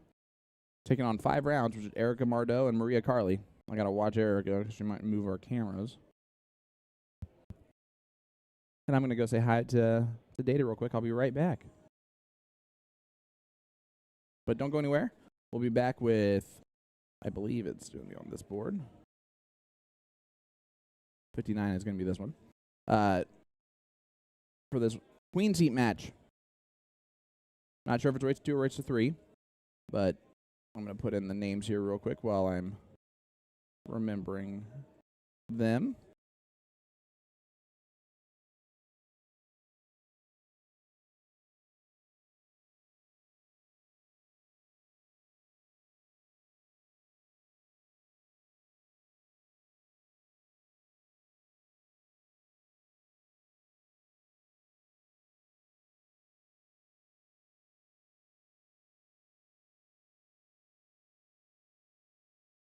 taking on 5 rounds, which is Erica Mardeau and Maria Carley. I got to watch Erica because she might move our cameras. And I'm going to go say hi to Data real quick. I'll be right back. But don't go anywhere. We'll be back with, I believe it's going to be on this board. 59 is going to be this one. For this queen seat match. Not sure if it's race 2 or race 3, but I'm going to put in the names here real quick while I'm remembering them.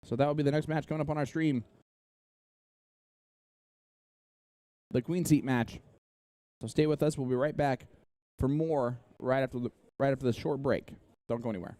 So that will be the next match coming up on our stream. The queen seat match. So stay with us. We'll be right back for more right after this short break. Don't go anywhere.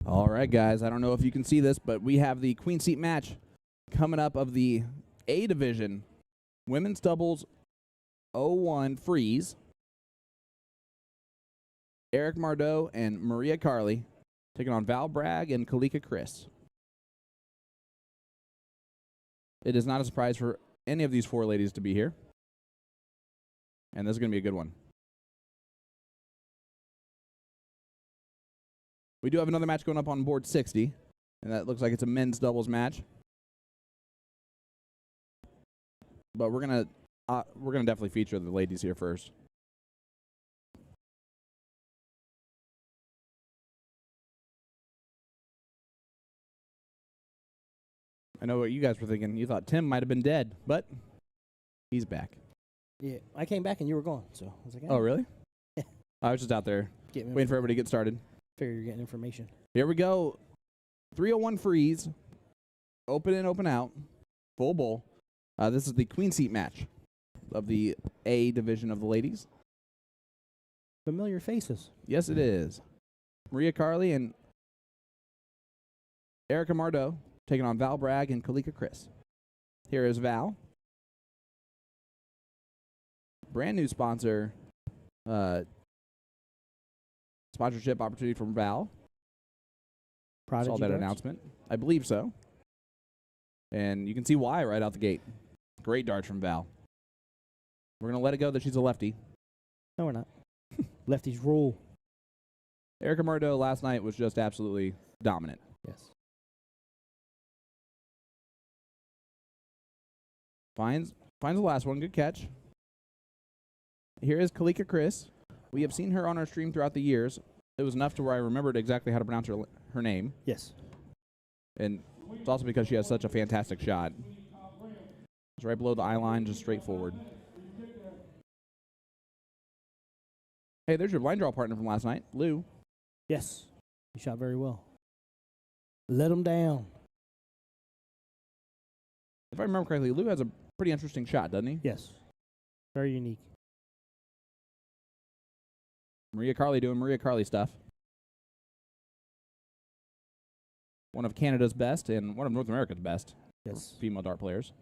All right, guys. I don't know if you can see this, but we have the queen seat match coming up of the A division women's doubles 0-1 freeze. Eric Mardot and Maria Carley taking on Val Bragg and Kalika Chris. It is not a surprise for any of these four ladies to be here. And this is going to be a good one. We do have another match going up on board 60, and that looks like it's a men's doubles match. But we're gonna definitely feature the ladies here first. I know what you guys were thinking. You thought Tim might have been dead, but he's back. Yeah, I came back and you were gone, so I was like, Oh, really? I was just out there waiting for everybody to get started. Figure you're getting information. Here we go. 301 freeze. Open in, open out. Full bowl. This is the queen seat match of the A division of the ladies. Familiar faces. Yes, it is. Maria Carley and Erica Mardot taking on Val Bragg and Kalika Chris. Here is Val. Brand new sponsor. Sponsorship opportunity from Val. Saw that announcement. I believe so. And you can see why right out the gate. Great darts from Val. We're going to let it go that she's a lefty. No, we're not. Lefties rule. Erica Mardot last night was just absolutely dominant. Yes. Finds the last one. Good catch. Here is Kalika Chris. We have seen her on our stream throughout the years. It was enough to where I remembered exactly how to pronounce her name. Yes. And it's also because she has such a fantastic shot. It's right below the eye line, just straightforward. Hey, there's your blind draw partner from last night, Lou. Yes. He shot very well. Let him down. If I remember correctly, Lou has a pretty interesting shot, doesn't he? Yes. Very unique. Maria Carley doing Maria Carley stuff. One of Canada's best and one of North America's best. Yes. Female dart players.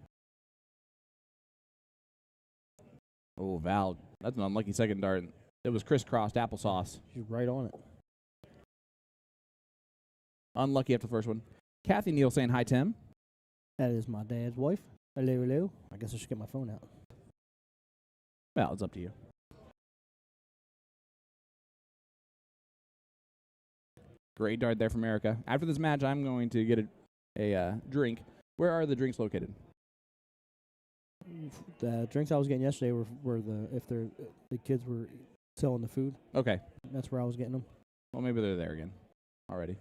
Oh, Val. That's an unlucky second dart. It was crisscrossed applesauce. She's right on it. Unlucky after the first one. Kathy Neal saying hi, Tim. That is my dad's wife. Hello, hello. I guess I should get my phone out. Well, it's up to you. Great dart there from Erica. After this match, I'm going to get a drink. Where are the drinks located? The drinks I was getting yesterday were the kids were selling the food. Okay. That's where I was getting them. Well, maybe they're there again already.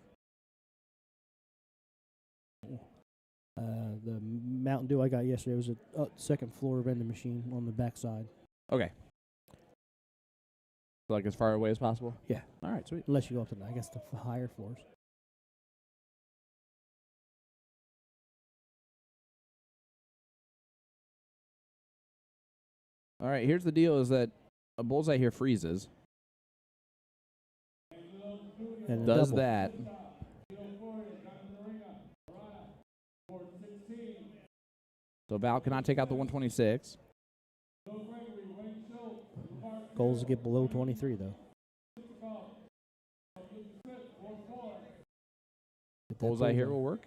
The Mountain Dew I got yesterday was a second floor vending machine on the back side. Okay. So like as far away as possible? Yeah. All right, sweet. Unless you go up to, I guess, the higher floors. All right, here's the deal is that a bullseye here freezes. And Does double. that. So Val cannot take out the 126. Goals to get below 23, though. Bullseye here will work.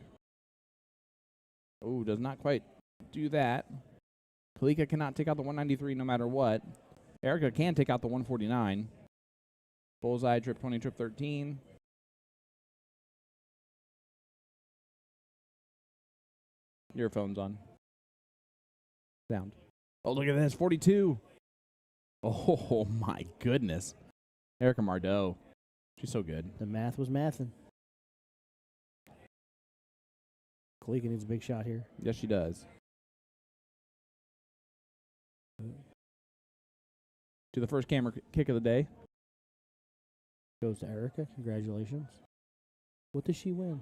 Oh, does not quite do that. Kalika cannot take out the 193 no matter what. Erica can take out the 149. Bullseye, trip 20, trip 13. Your phone's on. Sound. Oh, look at this. 42. Oh, my goodness. Erica Mardot. She's so good. The math was mathing. Kalika needs a big shot here. Yes, she does. To the first camera kick of the day. Goes to Erica. Congratulations. What does she win?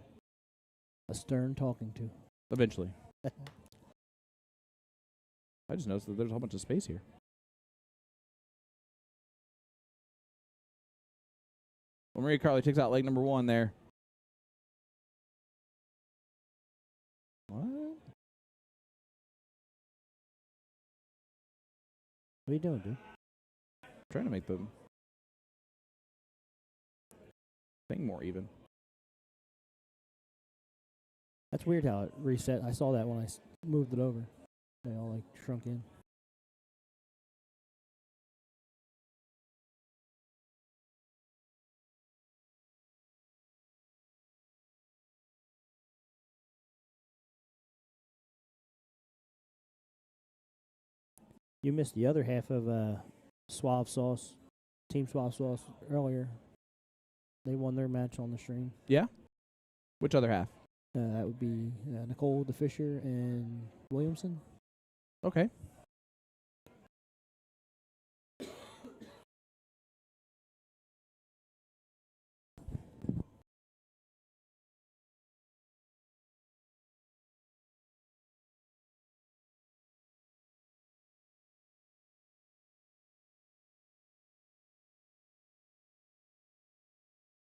A stern talking to. Eventually. I just noticed that there's a whole bunch of space here. Well, Maria Carley takes out leg number one there. What are you doing, dude? Trying to make the thing more even. That's weird how it reset. I saw that when I moved it over. They all like shrunk in. You missed the other half of Suave Sauce, Team Suave Sauce earlier. They won their match on the stream. Yeah? Which other half? That would be Nicole DeFisher and Williamson. Okay.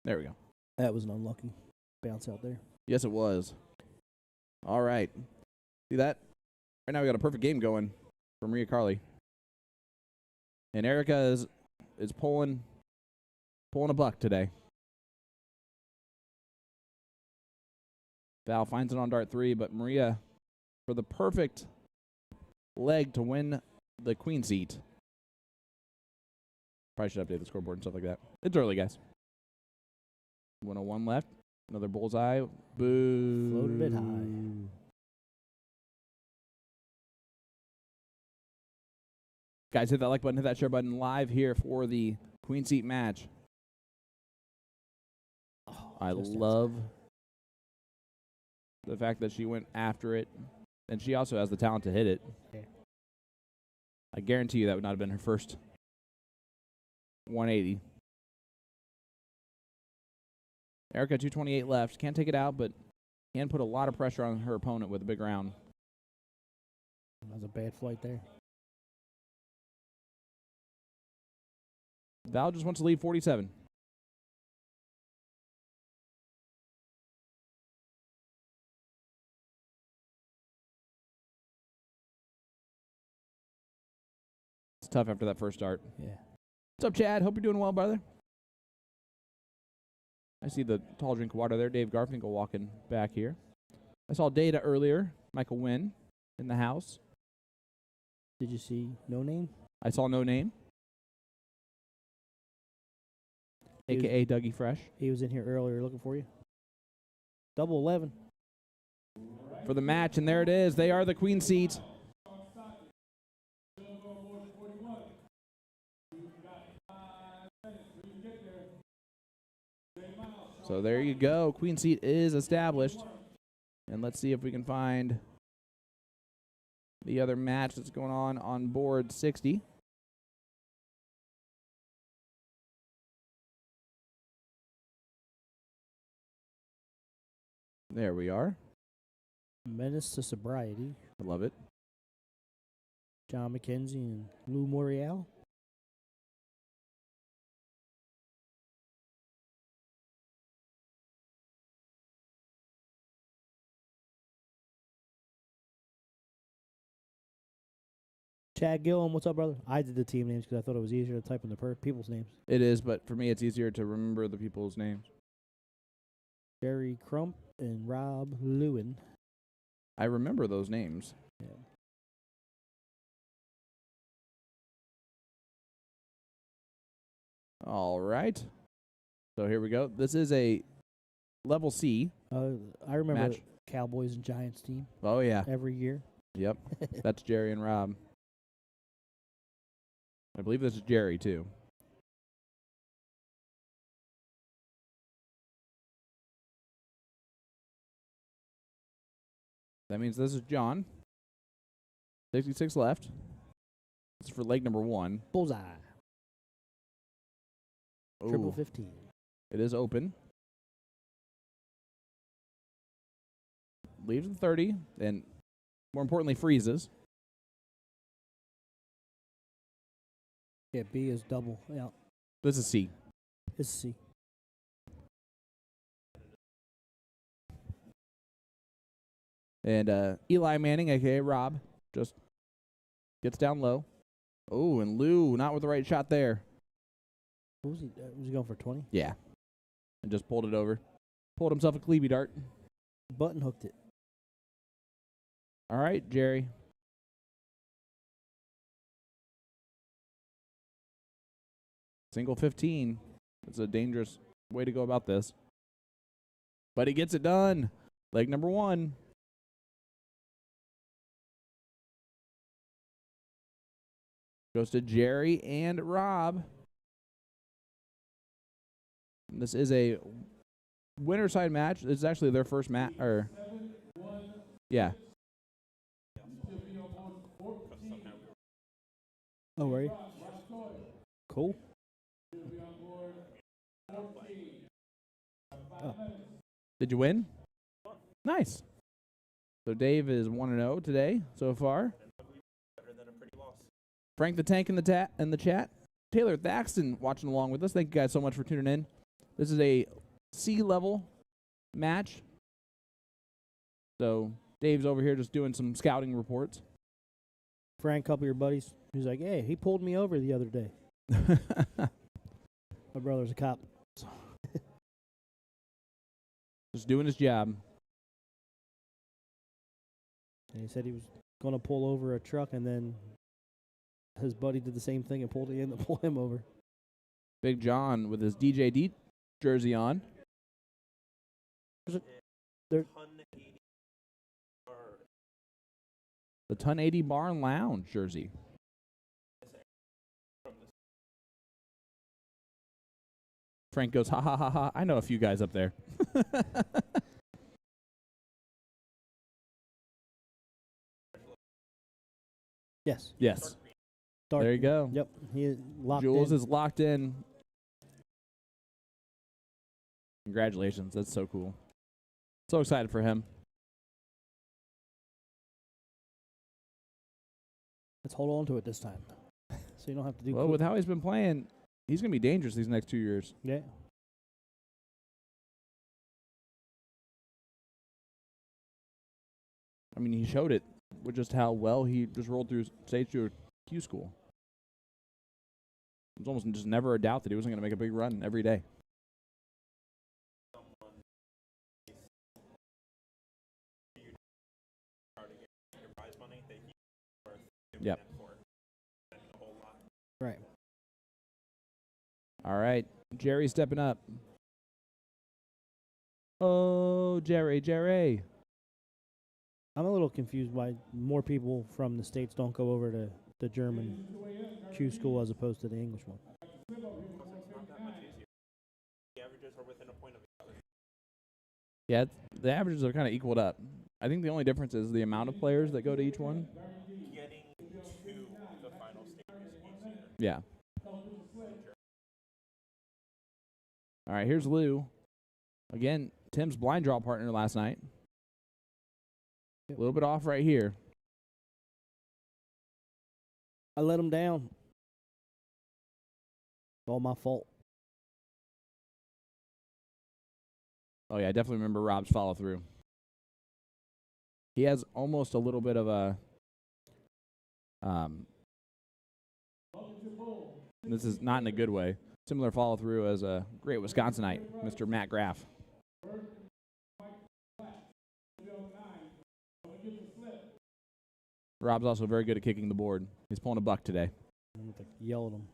There we go. That was an unlucky bounce out there. Yes, it was. All right. See that? Right now we got a perfect game going for Maria Carly. And Erica is pulling a buck today. Val finds it on dart 3, but Maria for the perfect leg to win the queen seat. Probably should update the scoreboard and stuff like that. It's early, guys. 101 left. Another bullseye. Boo. Floated it high. Guys, hit that like button, hit that share button live here for the queen seat match. Oh, I just love the fact that she went after it, and she also has the talent to hit it. Yeah. I guarantee you that would not have been her first 180. Erica, 228 left. Can't take it out, but can put a lot of pressure on her opponent with a big round. That was a bad flight there. Val just wants to leave 47. It's tough after that first start. Yeah. What's up, Chad? Hope you're doing well, brother. I see the tall drink of water there. Dave Garfinkel walking back here. I saw Data earlier. Michael Wynn in the house. Did you see No Name? I saw No Name, a.k.a. Dougie Fresh. He was in here earlier looking for you. Double 11. For the match, and there it is. They are the queen seat. So there you go. Queen seat is established. And let's see if we can find the other match that's going on board 60. There we are. Menace to Sobriety. I love it. John McKenzie and Lou Morial. Chad Gillum, what's up, brother? I did the team names because I thought it was easier to type in the people's names. It is, but for me, it's easier to remember the people's names. Jerry Crump and Rob Lewin. I remember those names. Yeah. All right. So here we go. This is a level C I remember match. Cowboys and Giants team Oh, yeah. every year. Yep. That's Jerry and Rob. I believe this is Jerry, too. That means this is John. 66 left. This is for leg number 1. Bullseye. Triple Ooh. 15. It is open. Leaves at 30, and more importantly, freezes. Yeah, B is double. Yeah, This is C. it's C. And Eli Manning, a.k.a. Rob, just gets down low. Oh, and Lou, not with the right shot there. What was he? Was he going for 20? Yeah. And just pulled it over. Pulled himself a Clevey dart. Button hooked it. All right, Jerry. Single 15. It's a dangerous way to go about this. But he gets it done. Leg number 1. Goes to Jerry and Rob. This is a winner side match. This is actually their first match. Yeah. Oh, were you? Cool. Oh. Did you win? Nice. So Dave is 1-0 today so far. Frank the Tank in the chat. Taylor Thaxton watching along with us. Thank you guys so much for tuning in. This is a C-level match. So Dave's over here just doing some scouting reports. Frank, a couple of your buddies, he's like, hey, he pulled me over the other day. My brother's a cop. Just doing his job. And he said he was going to pull over a truck, and then his buddy did the same thing and pulled in to pull him over. Big John with his DJD jersey on. There, The Ton 80 Bar and Lounge jersey. Frank goes, ha ha ha ha. I know a few guys up there. yes. Yes. Dark. There you go. Yep. He locked Jules in. is locked in. Congratulations. That's so cool. So excited for him. Let's hold on to it this time. So you don't have to do Well, with how he's been playing, he's going to be dangerous these next 2 years. Yeah. I mean, he showed it with just how well he just rolled through stage 2 Q school. There's almost just never a doubt that he wasn't going to make a big run every day. Yep. Right. All right. Jerry stepping up. Oh, Jerry. I'm a little confused why more people from the States don't go over to the German Q school as opposed to the English one. Yeah, the averages are kind of equaled up. I think the only difference is the amount of players that go to each one. Getting to the final stage is easier. Yeah. All right, here's Lou. Again, Tim's blind draw partner last night. A little bit off right here. I let him down. It's all my fault. Oh, yeah, I definitely remember Rob's follow through. He has almost a little bit of a this is not in a good way. Similar follow through as a great Wisconsinite, Mr. Matt Graff. Rob's also very good at kicking the board. He's pulling a buck today. I'm going to yell at him.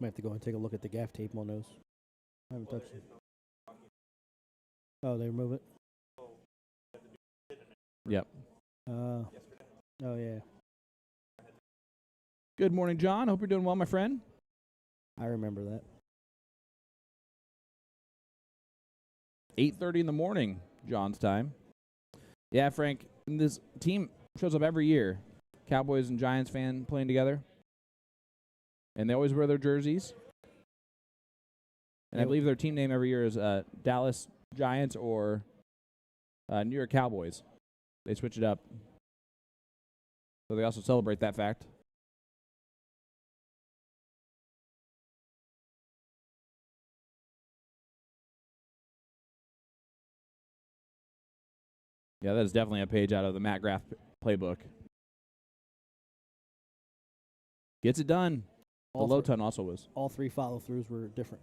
Might have to go and take a look at the gaff tape on those. I haven't touched it. Oh, they remove it? Yep. Oh, yeah. Good morning, John. Hope you're doing well, my friend. I remember that. 8:30 in the morning, John's time. Yeah, Frank, this team shows up every year. Cowboys and Giants fan playing together. And they always wear their jerseys. And I believe their team name every year is Dallas Giants or New York Cowboys. They switch it up. So they also celebrate that fact. Yeah, that is definitely a page out of the Matt Graff playbook. Gets it done. The All low three- ton also was. All 3 follow-throughs were different.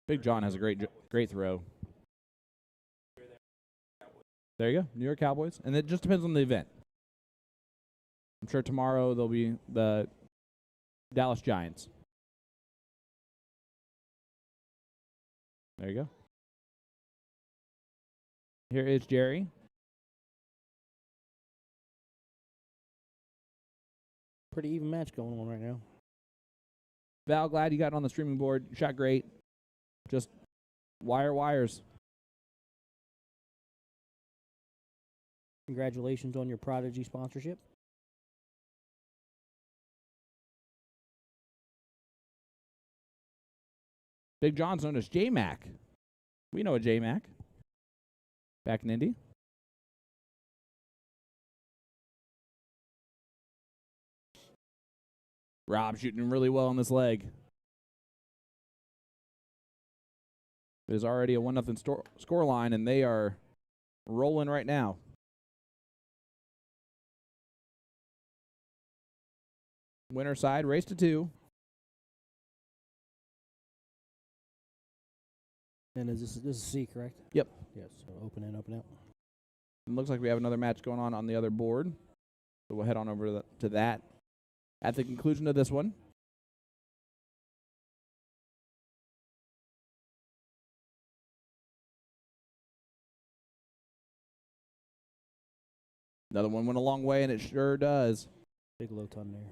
Big John has a great throw. There you go, New York Cowboys. And it just depends on the event. I'm sure tomorrow there'll be the Dallas Giants. There you go. Here is Jerry. Pretty even match going on right now. Val, glad you got on the streaming board. Shot great. Just wires. Congratulations on your Prodigy sponsorship. Big John's known as J-Mac. We know a J-Mac. Back in Indy. Rob shooting really well on this leg. It is already a 1-0 score line, and they are rolling right now. Winner side, race to 2. And this is C, correct? Yep. Yes. So open in, open out. It looks like we have another match going on the other board. So we'll head on over to that at the conclusion of this one. Another one went a long way, and it sure does. Big low ton there.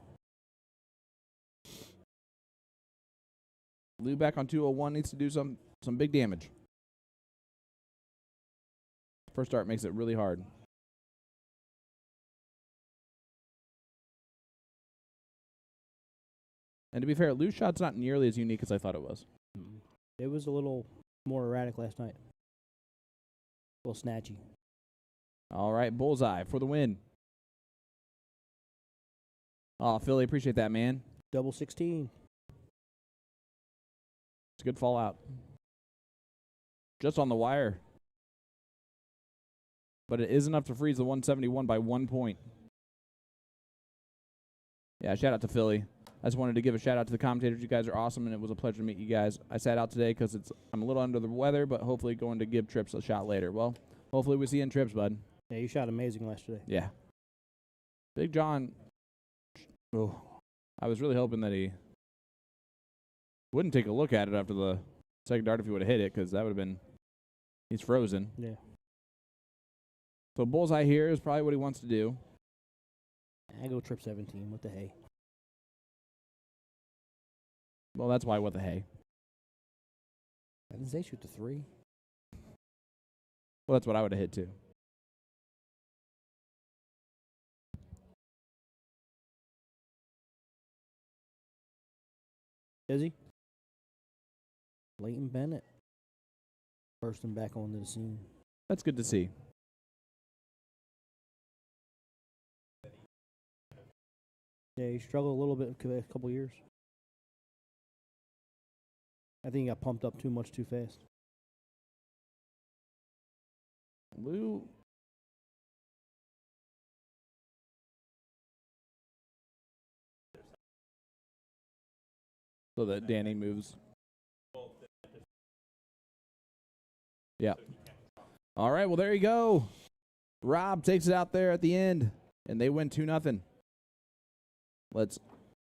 Lou back on 201 needs to do some big damage. First start makes it really hard. And to be fair, Lou's shot's not nearly as unique as I thought it was. It was a little more erratic last night. A little snatchy. All right, bullseye for the win. Oh, Philly, appreciate that, man. Double 16. It's a good fallout. Just on the wire. But it is enough to freeze the 171 by 1 point. Yeah, shout out to Philly. I just wanted to give a shout out to the commentators. You guys are awesome, and it was a pleasure to meet you guys. I sat out today because I'm a little under the weather, but hopefully going to give Trips a shot later. Well, hopefully we see you in Trips, bud. Yeah, you shot amazing yesterday. Yeah. Big John. Oh, I was really hoping that he wouldn't take a look at it after the second dart if he would have hit it, because that would have been. He's frozen. Yeah. So bullseye here is probably what he wants to do. I go trip 17. What the hey? Well, that's why what the hey. I didn't say shoot the 3. Well, that's what I would have hit too. Is he? Leighton Bennett. Bursting back onto the scene. That's good to see. Yeah, he struggled a little bit a couple years. I think he got pumped up too much too fast. Lou. So that Danny moves. Yeah. All right, well, there you go. Rob takes it out there at the end, and they win 2-0. Let's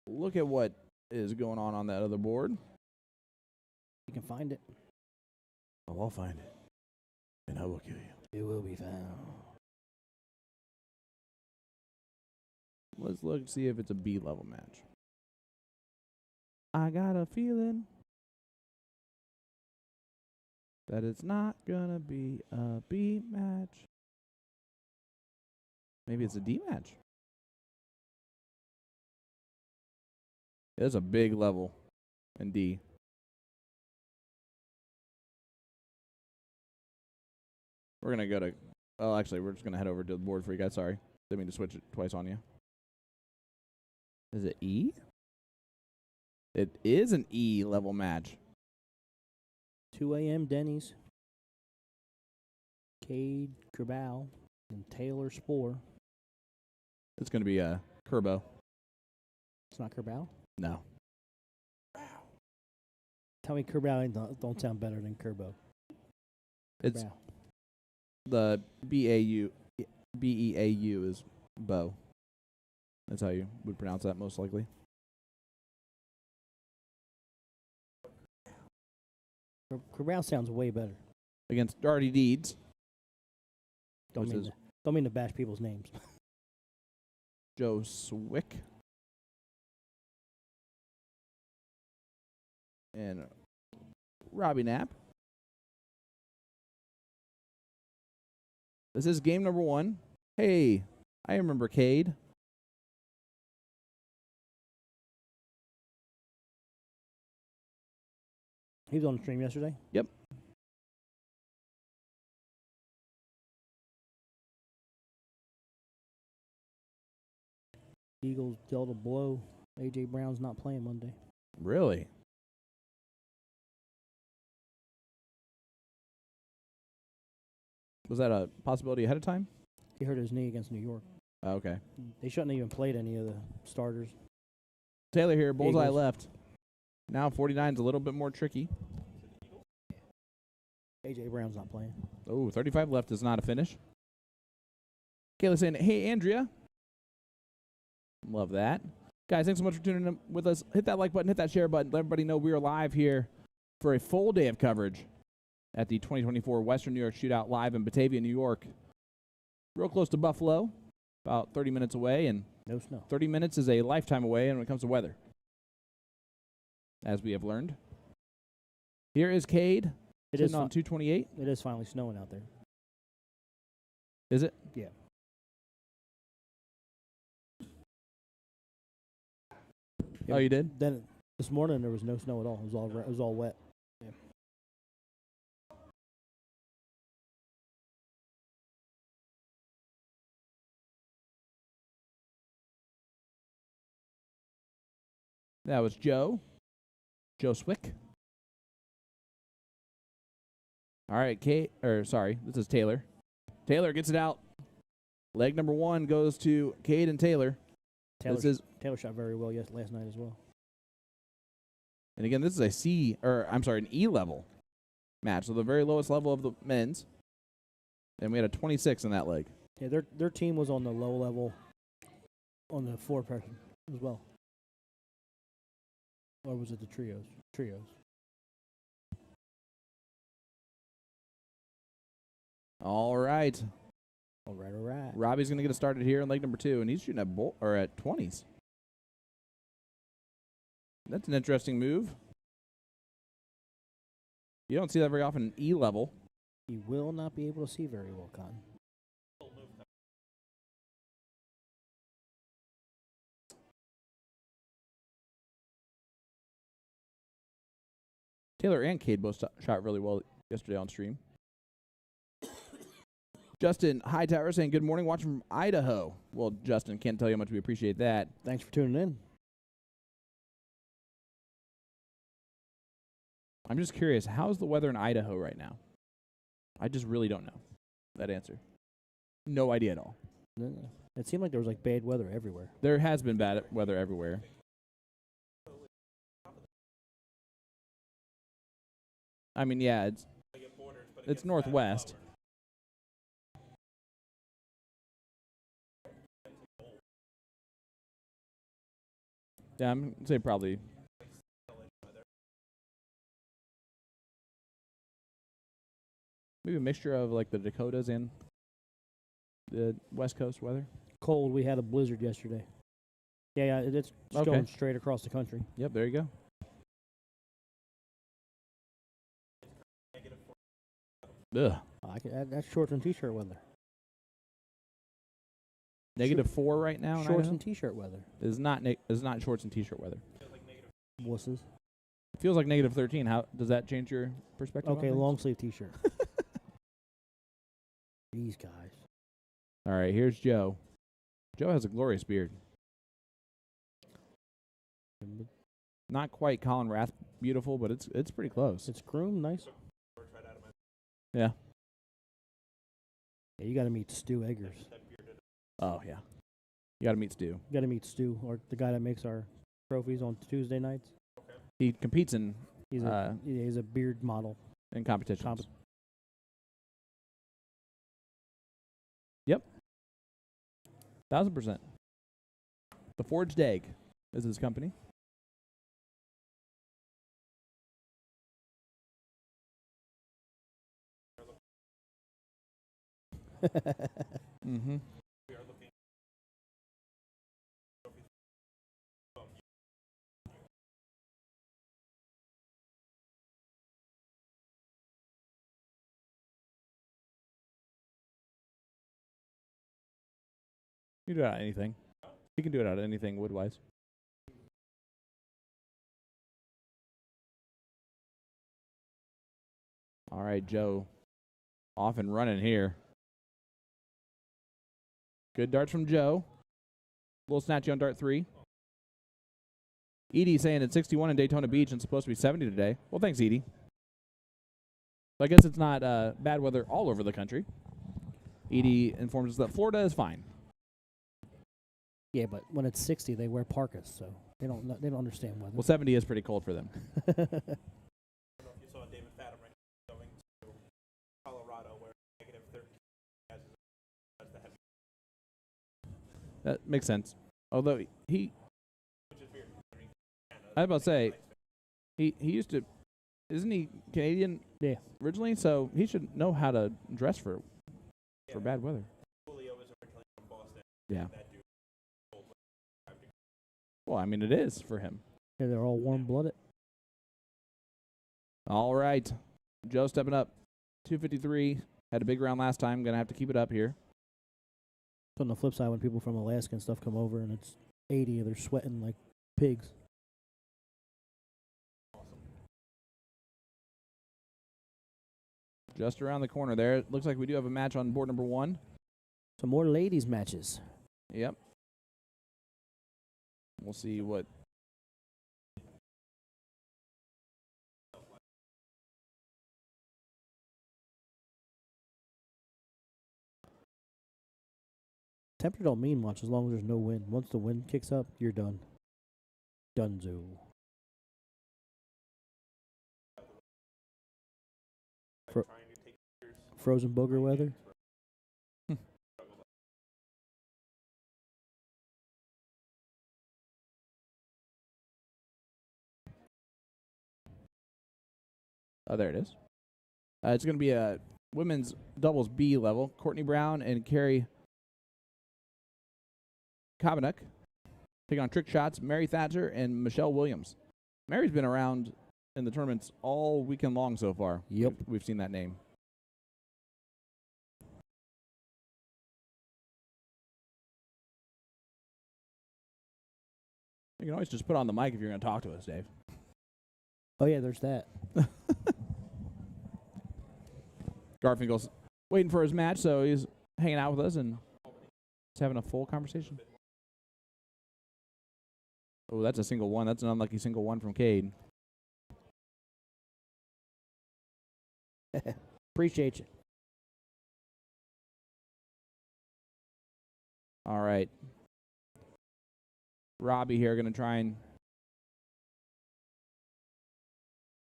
look at what is going on that other board. You can find it. Oh, I'll find it, and I will kill you. It will be found. Let's look see if it's a B level match. I got a feeling that it's not gonna be a B match. Maybe it's a D match. There's a big level in D. We're gonna go to. Oh, actually, we're just gonna head over to the board for you guys. Sorry, didn't mean to switch it twice on you. Is it E? It is an E level match. 2 a.m. Denny's. Cade Grabal and Taylor Spoor. It's going to be Kerbo. It's not Kerbal? No. Tell me Kerbal don't sound better than Kerbo. It's Kerbal. the B-E-A-U is Bo. That's how you would pronounce that most likely. Kerbal sounds way better. Against Darty Deeds. Don't This mean, is- don't mean to bash people's names. Joe Swick. And Robbie Knapp. This is game number 1. Hey, I remember Cade. He was on the stream yesterday. Yep. Eagles dealt a blow. A.J. Brown's not playing Monday. Really? Was that a possibility ahead of time? He hurt his knee against New York. Oh, okay. They shouldn't have even played any of the starters. Taylor here, bullseye Eagles. left. Now 49's a little bit more tricky. A.J. Brown's not playing. Oh, 35 left is not a finish. Kayla saying, hey, Andrea. Love that. Guys, thanks so much for tuning in with us. Hit that like button, hit that share button. Let everybody know we are live here for a full day of coverage at the 2024 Western New York Shootout live in Batavia, New York. Real close to Buffalo, about 30 minutes away, and No snow. 30 minutes is a lifetime away when it comes to weather, as we have learned. Here is Cade, It sitting is, on 228. it is finally snowing out there. Is it? Yeah. Oh, you did? Then this morning there was no snow at all. It was all wet. Yeah. That was Joe Swick. All right, this is Taylor. Taylor gets it out. Leg number 1 goes to Cade and Taylor. Taylor shot very well last night as well. And again, this is an E level match, so the very lowest level of the men's. And we had a 26 in that leg. Yeah, their team was on the low level, on the 4-person as well. Or was it the trios? Trios. All right. All right. Robbie's going to get us started here in leg number 2, and he's shooting at 20s. That's an interesting move. You don't see that very often in E level. You will not be able to see very well, Con. Taylor and Cade both shot really well yesterday on stream. Justin Hightower saying, good morning, watching from Idaho. Well, Justin, can't tell you how much we appreciate that. Thanks for tuning in. I'm just curious, how's the weather in Idaho right now? I just really don't know that answer. No idea at all. It seemed like there was like bad weather everywhere. There has been bad weather everywhere. I mean, yeah, it's northwest. Yeah, I'm going to say probably. Maybe a mixture of like the Dakotas and the West Coast weather. Cold. We had a blizzard yesterday. Yeah, it's just going straight across the country. Yep, there you go. Ugh. That's shorts and t-shirt weather. -4 right now in Shorts Idaho? and t-shirt weather. Is not shorts and t-shirt weather. Wusses. It feels like -13. How does that change your perspective? Okay, on long sleeve t-shirt. These guys. All right, here's Joe. Joe has a glorious beard. Not quite Colin Rath beautiful, but it's pretty close. It's groomed nice. Yeah. Yeah, you got to meet Stu Eggers. Oh yeah. You got to meet Stu. You got to meet Stu, or the guy that makes our trophies on Tuesday nights. He competes in He's a beard model. in competitions. Yep. 1000%. The Forged Egg is his company. Mm-hmm. You can do it out of anything. You can do it out of anything wood-wise. All right, Joe. Off and running here. Good darts from Joe. A little snatchy on dart 3. Edie saying it's 61 in Daytona Beach and supposed to be 70 today. Well, thanks, Edie. So I guess it's not bad weather all over the country. Edie informs us that Florida is fine. Yeah, but when it's 60, they wear parkas, so they don't understand weather. Well, 70 is pretty cold for them. I don't know if you saw David Fathom right now going to Colorado where negative 13 has the heavy. That makes sense. Although he, Which is weird. I was about to say, he used to, isn't he Canadian? Yeah. Originally, so he should know how to dress for bad weather. Julio is originally from Boston. Yeah. That dude cold with 5 degrees. Well, I mean, it is for him. Yeah, they're all warm-blooded. All right. Joe stepping up. 253. Had a big round last time. Going to have to keep it up here. On the flip side, when people from Alaska and stuff come over and it's 80, they're sweating like pigs. Just around the corner there. It looks like we do have a match on board number 1. Some more ladies matches. Yep. We'll see what. Temperature don't mean much as long as there's no wind. Once the wind kicks up, you're done. Dunzo. Frozen booger weather. Oh, there it is. It's going to be a women's doubles B level. Courtney Brown and Carrie Kavanagh take on Trick Shots, Mary Thatcher, and Michelle Williams. Mary's been around in the tournaments all weekend long so far. Yep. We've seen that name. You can always just put on the mic if you're going to talk to us, Dave. Oh, yeah, there's that. Garfinkel's waiting for his match, so he's hanging out with us and he's having a full conversation. Oh, that's a single one. That's an unlucky single one from Cade. Appreciate you. All right. Robbie here going to try and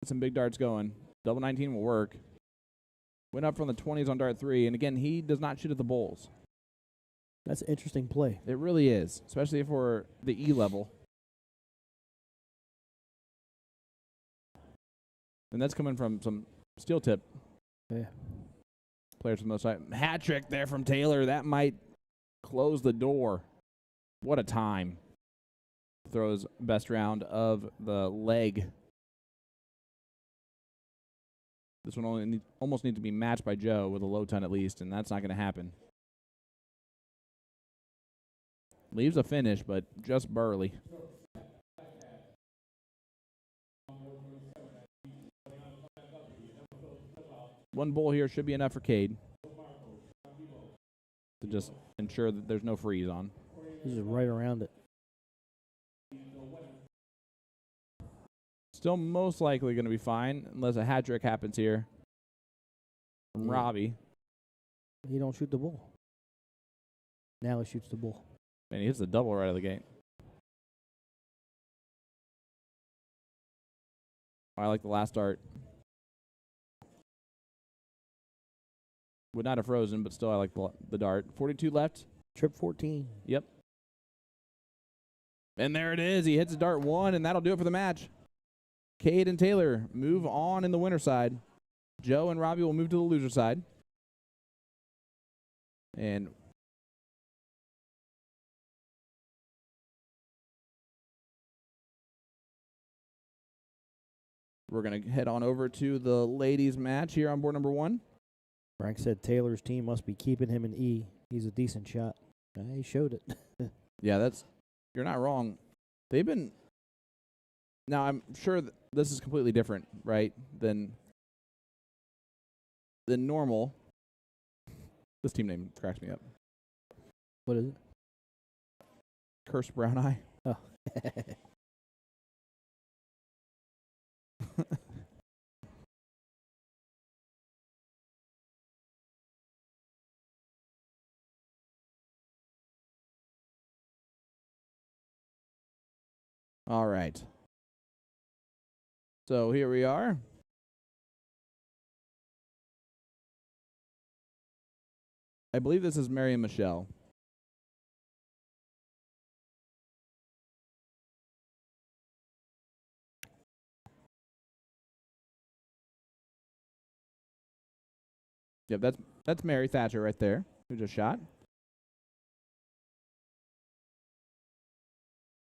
get some big darts going. Double 19 will work. Went up from the 20s on dart 3, and again, he does not shoot at the bowls. That's an interesting play. It really is, especially for the E level. And that's coming from some steel tip. Yeah. Players from those side. Hat trick there from Taylor. That might close the door. What a time. Throws best round of the leg. This one almost needs to be matched by Joe with a low ton at least, and that's not going to happen. Leaves a finish, but just barely. One bowl here should be enough for Cade to just ensure that there's no freeze on. This is right around it. Still most likely going to be fine unless a hat trick happens here from Robbie. He don't shoot the bull. Now he shoots the bull. Man, he hits the double right out of the gate. I like the last dart. Would not have frozen, but still I like the dart. 42 left. Trip 14. Yep. And there it is. He hits a dart 1, and that'll do it for the match. Cade and Taylor move on in the winner side. Joe and Robbie will move to the loser side. And we're going to head on over to the ladies' match here on board number 1. Frank said Taylor's team must be keeping him in E. He's a decent shot. He showed it. Yeah, you're not wrong. They've been. Now, I'm sure this is completely different, right, than normal. This team name cracks me up. What is it? Cursed Brown Eye. Oh. All right. So here we are. I believe this is Mary and Michelle. Yep, that's Mary Thatcher right there, who just shot.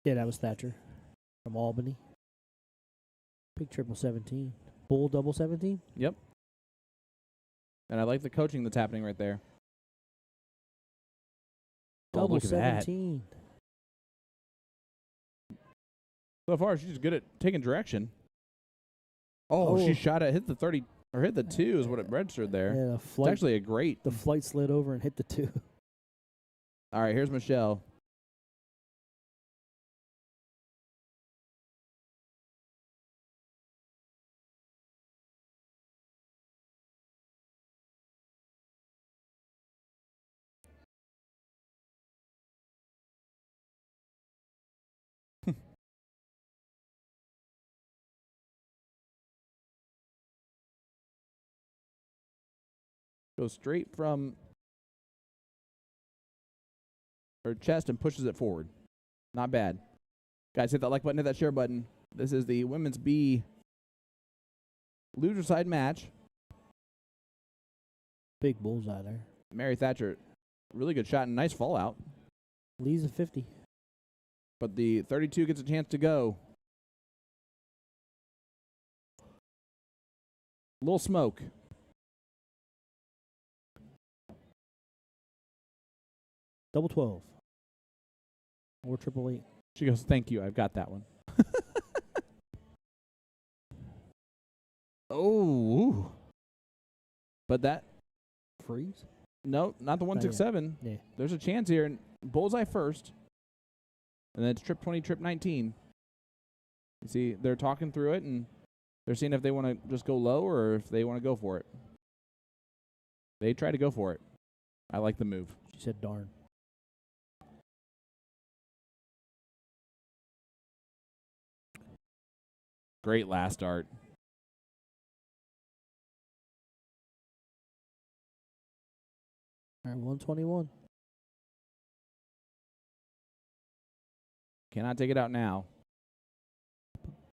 Yeah, that was Thatcher from Albany. Big triple 17. Bull double 17. Yep. And I like the coaching that's happening right there. Double look at that. 17. So far, she's good at taking direction. Oh, she shot it, hit the 30, or hit the 2 is what it registered there. Yeah, It's actually a great. The flight slid over and hit the 2. All right, here's Michelle. Goes straight from her chest and pushes it forward. Not bad. Guys, hit that like button, hit that share button. This is the women's B loser side match. Big bullseye there. Mary Thatcher, really good shot and nice fallout. Lee's a 50. But the 32 gets a chance to go. Little smoke. Double 12. Or triple 8. She goes, thank you, I've got that one. Oh. But that, Freeze? no, not the 167. Yeah. There's a chance here. And bullseye first. And then it's trip 20, trip 19. You see, they're talking through it, and they're seeing if they want to just go low or if they want to go for it. They try to go for it. I like the move. She said darn. Great last dart. All right, 121. Cannot take it out now.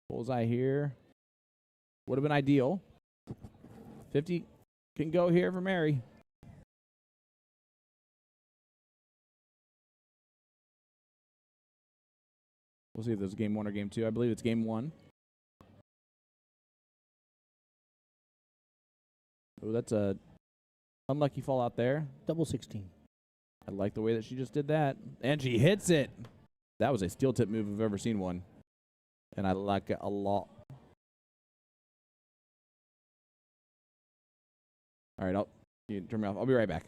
Bullseye here. Would have been ideal. 50 can go here for Mary. We'll see if there's game 1 or game 2. I believe it's game 1. Oh, that's a unlucky fall out there. Double 16. I like the way that she just did that. And she hits it. That was a steel tip move if I've ever seen one. And I like it a lot. All right, you turn me off. I'll be right back.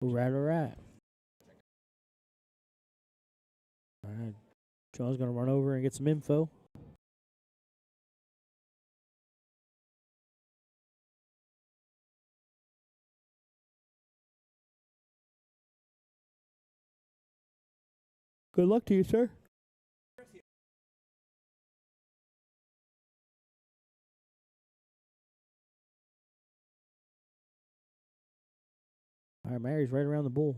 All right, all right. All right. John's going to run over and get some info. Good luck to you, sir. All right, Mary's right around the bull.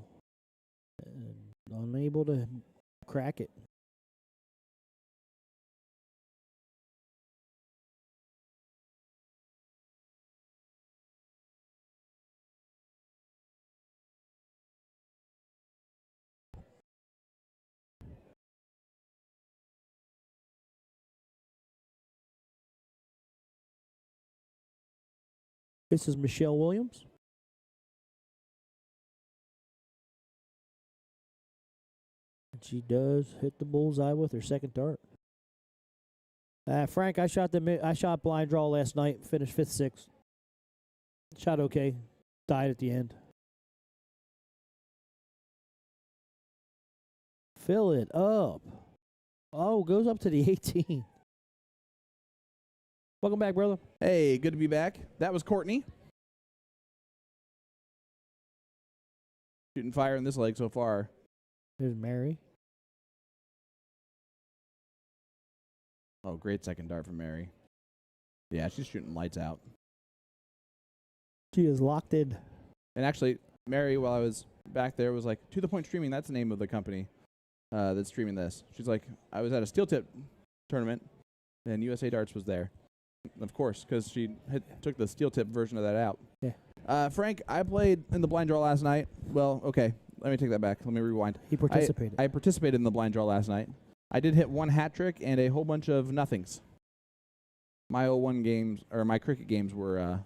Unable to crack it. This is Michelle Williams. And she does hit the bullseye with her second dart. Frank, I shot blind draw last night, finished 5th, 6th. Shot okay. Died at the end. Fill it up. Oh, goes up to the 18. Welcome back, brother. Hey, good to be back. That was Courtney. Shooting fire in this leg so far. There's Mary. Oh, great second dart from Mary. Yeah, she's shooting lights out. She is locked in. And actually, Mary, while I was back there, was like, To The Point Streaming, that's the name of the company that's streaming this. She's like, I was at a steel tip tournament, and USA Darts was there. Of course, because she took the steel tip version of that out. Yeah. Frank, I played in the blind draw last night. Well, okay, let me take that back. Let me rewind. He participated. I participated in the blind draw last night. I did hit 1 hat trick and a whole bunch of nothings. My 01 games, or my cricket games, were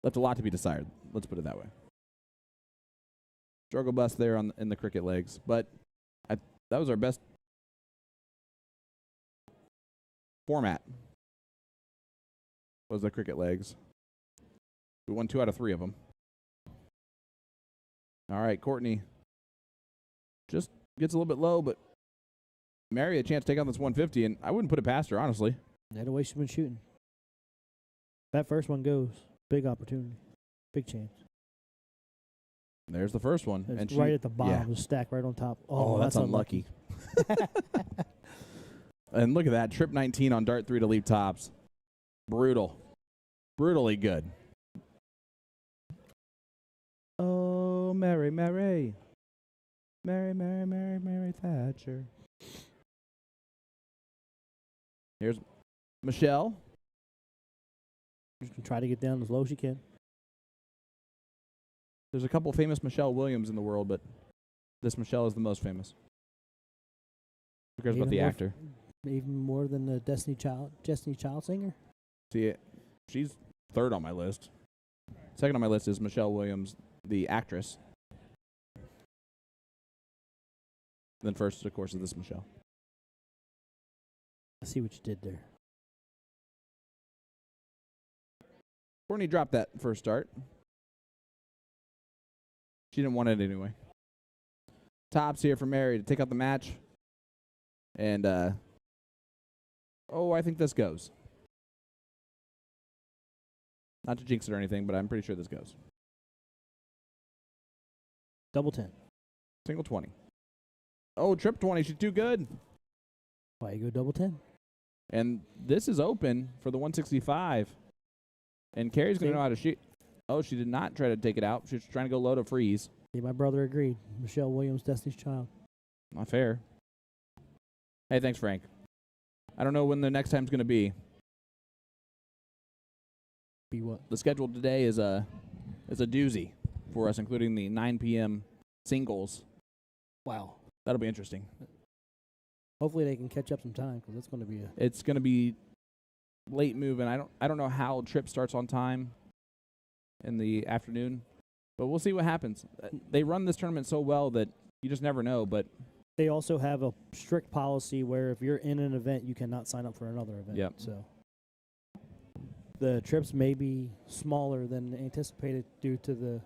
left a lot to be desired. Let's put it that way. Struggle bus there in the cricket legs, but that was our best format. Was the cricket legs. We won 2 out of 3 of them. All right, Courtney just gets a little bit low, but Mary had a chance to take on this 150, and I wouldn't put it past her, honestly. That's the way she's been shooting. That first one goes. Big opportunity. Big chance. There's the first one. It's and right at the bottom, the stack right on top. Oh, that's unlucky. And look at that. Trip 19 on dart 3 to leave tops. Brutal. Brutally good. Oh, Mary, Mary. Mary, Mary, Mary, Mary Thatcher. Here's Michelle. She's going to try to get down as low as she can. There's a couple famous Michelle Williams in the world, but this Michelle is the most famous. Who cares about the actor? Even more than the Destiny Child singer? See, she's 3rd on my list. 2nd on my list is Michelle Williams, the actress. Then 1st, of course, is this Michelle. I see what you did there. Courtney dropped that first start. She didn't want it anyway. Tops here for Mary to take out the match. And, I think this goes. Not to jinx it or anything, but I'm pretty sure this goes. Double 10. Single 20. Oh, trip 20. She's too good. Why you go double 10? And this is open for the 165. And Carrie's going to know how to shoot. Oh, she did not try to take it out. She was trying to go low to freeze. See, my brother agreed. Michelle Williams, Destiny's Child. Not fair. Hey, thanks, Frank. I don't know when the next time's going to be. Be what? The schedule today is a doozy for us, including the 9 p.m. singles. Wow. That'll be interesting. Hopefully they can catch up some time because it's going to be It's going to be late move, and I don't know how trip starts on time in the afternoon, but we'll see what happens. They run this tournament so well that you just never know, but they also have a strict policy where if you're in an event, you cannot sign up for another event. Yep. So the trips may be smaller than anticipated due to the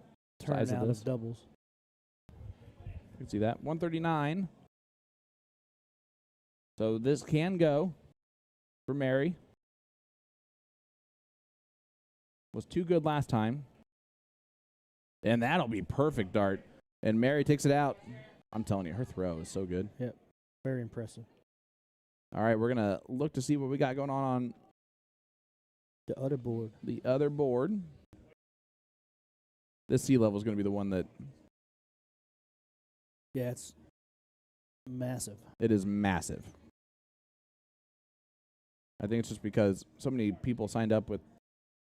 Size turnout of of doubles. you can see that. 139. So this can go for Mary. Was too good last time. And that'll be perfect dart. And Mary takes it out. I'm telling you, her throw is so good. Yep. Very impressive. All right, we're going to look to see what we got going on The other board. the other board. This sea level is going to be the one that Yeah, it's massive. it is massive. I think it's just because so many people signed up with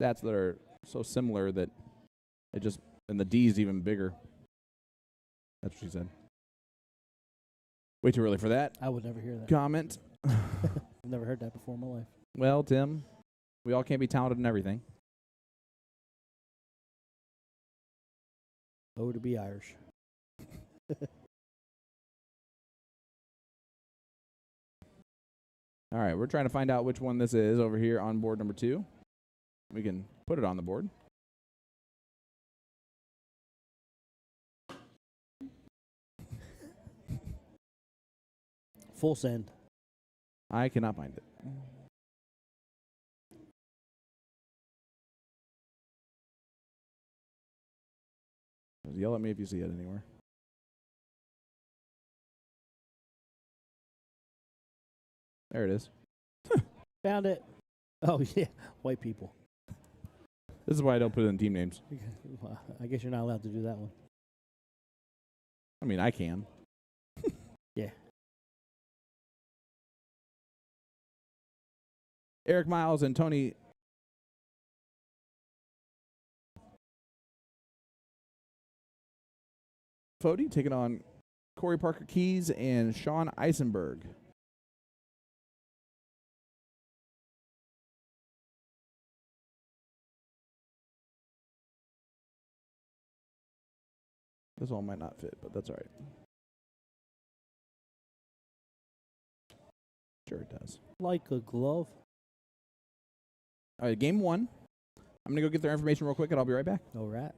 stats that are so similar that it just, and the D is even bigger. That's what she said. Way too early for that I would never hear that. comment. I've never heard that before in my life. Well, Tim, we all can't be talented in everything. Oh, to be Irish. All right, we're trying to find out which one this is over here on board number 2. We can put it on the board. Full send. I cannot find it. Just yell at me if you see it anywhere. There it is. Found it. Oh, yeah. White people. This is why I don't put it in team names. Well, I guess you're not allowed to do that one. I mean, I can. Yeah. Eric Miles and Tony Fody taking on Corey Parker Keys and Sean Eisenberg. This one might not fit, but that's all right. Sure it does. Like a glove. All right, game 1. I'm going to go get their information real quick, and I'll be right back. All right.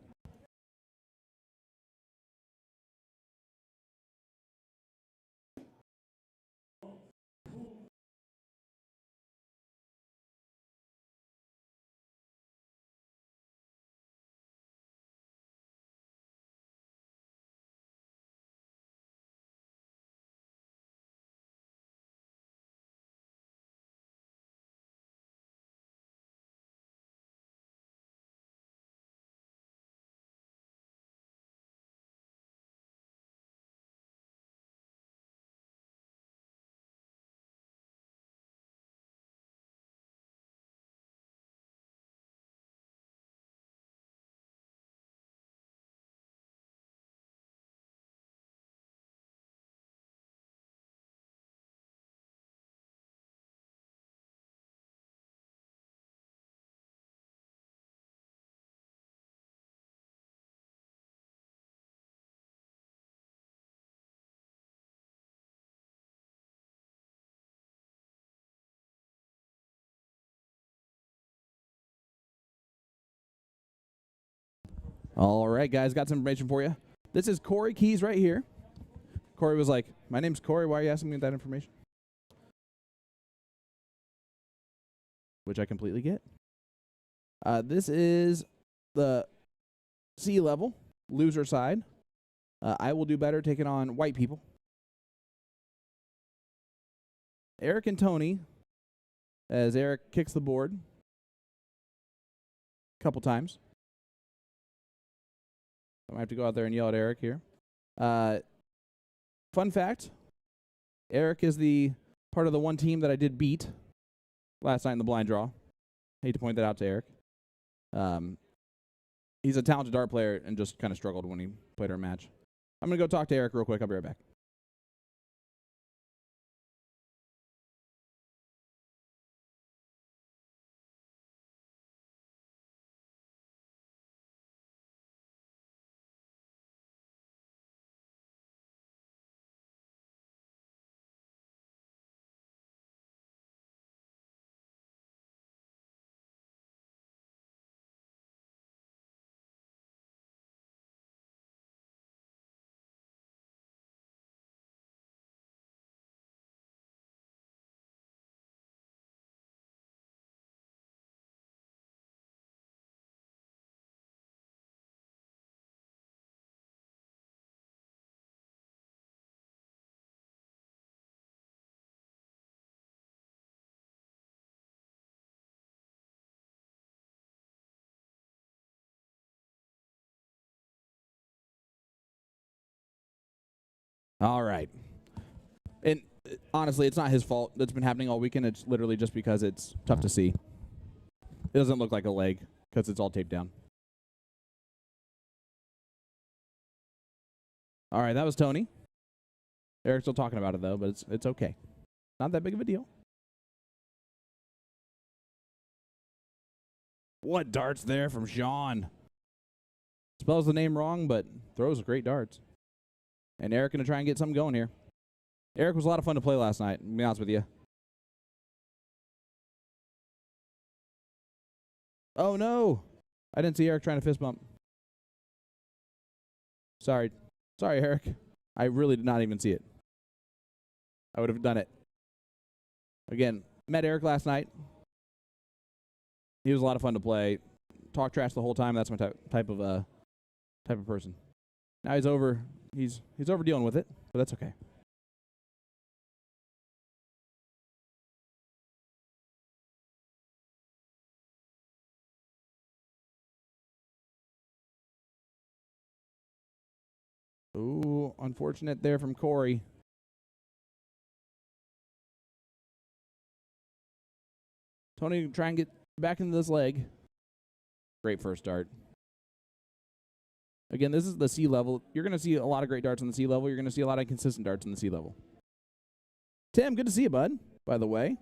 All right, guys, got some information for you. This is Corey Keys right here. Corey was like, my name's Corey. Why are you asking me that information? Which I completely get. This is the sea level, loser side. I will do better taking on white people. Eric and Tony, as Eric kicks the board a couple times. I might have to go out there and yell at Eric here. Fun fact, Eric is the part of the one team that I did beat last night in the blind draw. Hate to point that out to Eric. He's a talented dart player and just kind of struggled when he played our match. I'm going to go talk to Eric real quick. I'll be right back. All right. And honestly, it's not his fault that's been happening all weekend. It's literally just because it's tough to see. It doesn't look like a leg because it's all taped down. All right, that was Tony. Eric's still talking about it, though, but it's okay. Not that big of a deal. What darts there from Sean? Spells the name wrong, but throws great darts. And Eric going to try and get something going here. Eric was a lot of fun to play last night, to be honest with you. Oh, no. I didn't see Eric trying to fist bump. Sorry, Eric. I really did not even see it. I would have done it. Again, met Eric last night. He was a lot of fun to play. Talk trash the whole time. That's my type of person. Now he's over. He's over dealing with it, but that's okay. Ooh, unfortunate there from Corey. Tony, try and get back into this leg. Great first dart. Again, this is the sea level. You're going to see a lot of great darts on the sea level. You're going to see a lot of consistent darts on the sea level. Tim, good to see you, bud, by the way.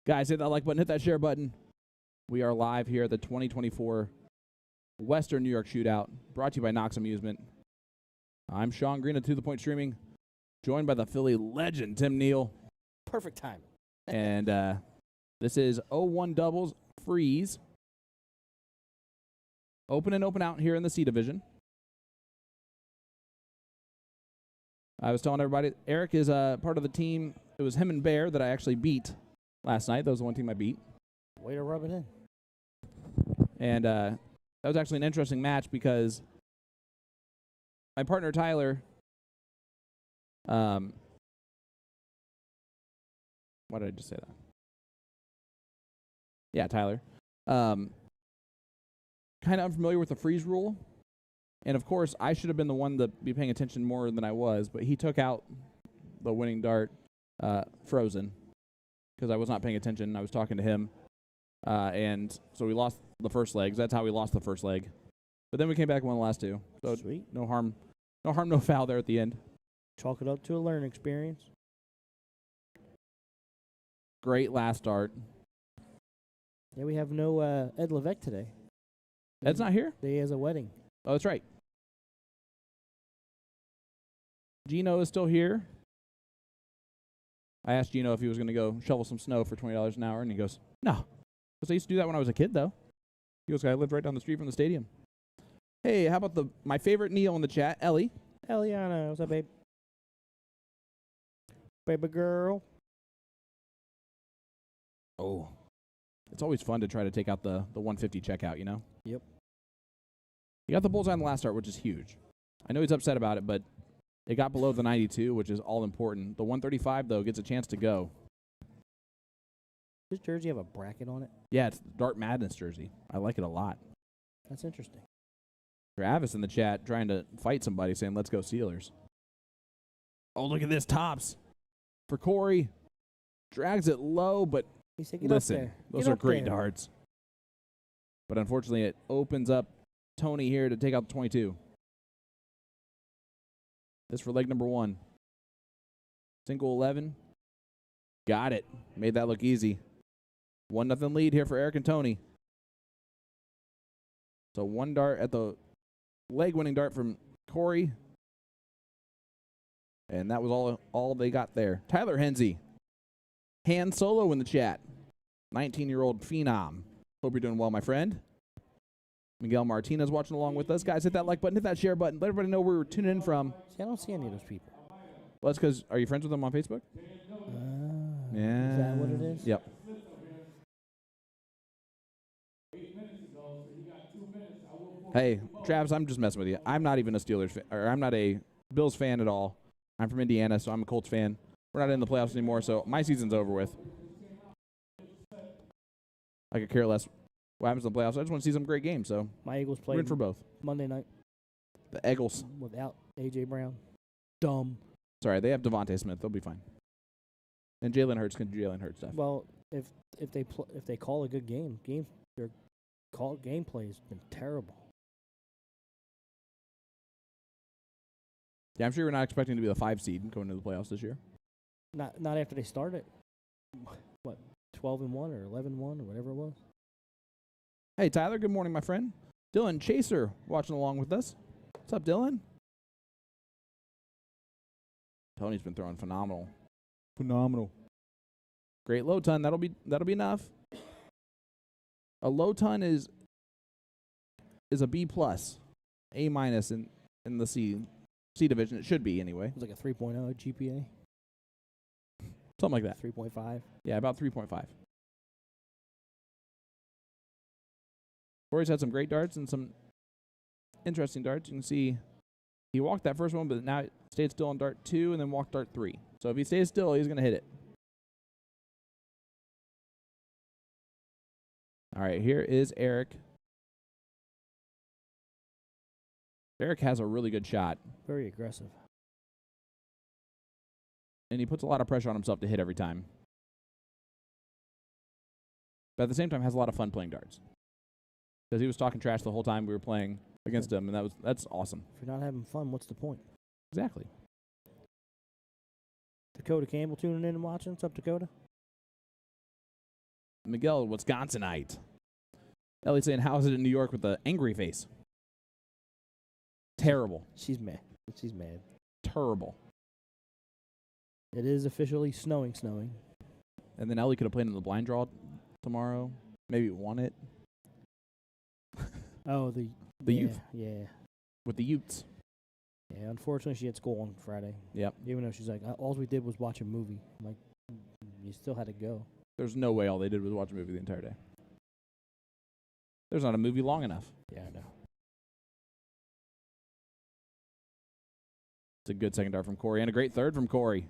Guys, hit that like button, hit that share button. We are live here at the 2024 Western New York Shootout, brought to you by Knox Amusement. I'm Sean Green of To The Point Streaming, joined by the Philly legend, Tim Neal. Perfect time. And this is 0-1 doubles freeze. Open and open out here in the C division. I was telling everybody, Eric is part of the team. It was him and Bear that I actually beat last night. That was the one team I beat. Way to rub it in. And that was actually an interesting match because my partner Tyler, why did I just say that? Yeah, Tyler. Kind of unfamiliar with the freeze rule. And, of course, I should have been the one to be paying attention more than I was, but he took out the winning dart frozen because I was not paying attention. I was talking to him. And so we lost the first leg. That's how we lost the first leg. But then we came back and won the last two. So sweet. No harm, no foul there at the end. Chalk it up to a learning experience. Great last dart. Yeah, we have no Ed Levesque today. Ed's not here? He has a wedding. Oh, that's right. Gino is still here. I asked Gino if he was going to go shovel some snow for $20 an hour, and he goes, no. Because I used to do that when I was a kid, though. He goes, I lived right down the street from the stadium. Hey, how about my favorite Neil in the chat, Ellie? Eliana, what's up, babe? Baby girl. Oh. It's always fun to try to take out the 150 checkout, you know? Yep. He got the bullseye on the last start, which is huge. I know he's upset about it, but it got below the 92, which is all important. The 135, though, gets a chance to go. Does this jersey have a bracket on it? Yeah, it's Dart Madness jersey. I like it a lot. That's interesting. Travis in the chat trying to fight somebody saying, let's go Steelers. Oh, look at this. Tops for Corey. Drags it low, but listen, those are great darts. But unfortunately, it opens up Tony here to take out the 22. This for leg number one. Single 11. Got it. Made that look easy. 1-0 lead here for Eric and Tony. So one dart at the leg-winning dart from Corey. And that was all they got there. Tyler Hensey. Han Solo in the chat. 19-year-old phenom. Hope you're doing well, my friend. Miguel Martinez watching along with us. Guys, hit that like button, hit that share button. Let everybody know where we're tuning in from. See, I don't see any of those people. Well, that's because, are you friends with them on Facebook? Yeah. Is that what it is? Yep. Hey, Travis, I'm just messing with you. I'm not even a Steelers fan, or I'm not a Bills fan at all. I'm from Indiana, so I'm a Colts fan. We're not in the playoffs anymore, so my season's over with. I could care less what happens in the playoffs. I just want to see some great games, so my Eagles we're played in for both. Monday night. The Eagles. without A.J. Brown. Dumb. Sorry, they have Devontae Smith. They'll be fine. And Jalen Hurts can do Jalen Hurts stuff. Well, if they call a good their gameplay has been terrible. Yeah, I'm sure we're not expecting to be the 5 seed going into the playoffs this year. Not after they started. What, 12-1 or 11-1 or whatever it was. Hey, Tyler, good morning, my friend. Dylan Chaser watching along with us. What's up, Dylan? Tony's been throwing phenomenal. Great low ton. That'll be enough. A low ton is a B plus, A minus in the C division. It should be anyway. It was like a 3.0 GPA. Something like that. 3.5. Yeah, about 3.5. Corey's had some great darts and some interesting darts. You can see he walked that first one, but now it stayed still on dart 2 and then walked dart 3. So if he stays still, he's going to hit it. All right, here is Eric. Eric has a really good shot. Very aggressive. And he puts a lot of pressure on himself to hit every time. But at the same time, has a lot of fun playing darts. Because he was talking trash the whole time we were playing against him, and that's awesome. If you're not having fun, what's the point? Exactly. Dakota Campbell tuning in and watching. What's up, Dakota? Miguel, Wisconsinite. Ellie saying, how is it in New York with the angry face? Terrible. She's mad. She's mad. Terrible. It is officially snowing. And then Ellie could have played in the blind draw tomorrow. Maybe won it. Oh, the youth. Yeah. With the Utes. Yeah, unfortunately, she had school on Friday. Yep. Even though she's like, all we did was watch a movie. I'm like, you still had to go. There's no way all they did was watch a movie the entire day. There's not a movie long enough. Yeah, I know. It's a good second dart from Corey and a great third from Corey.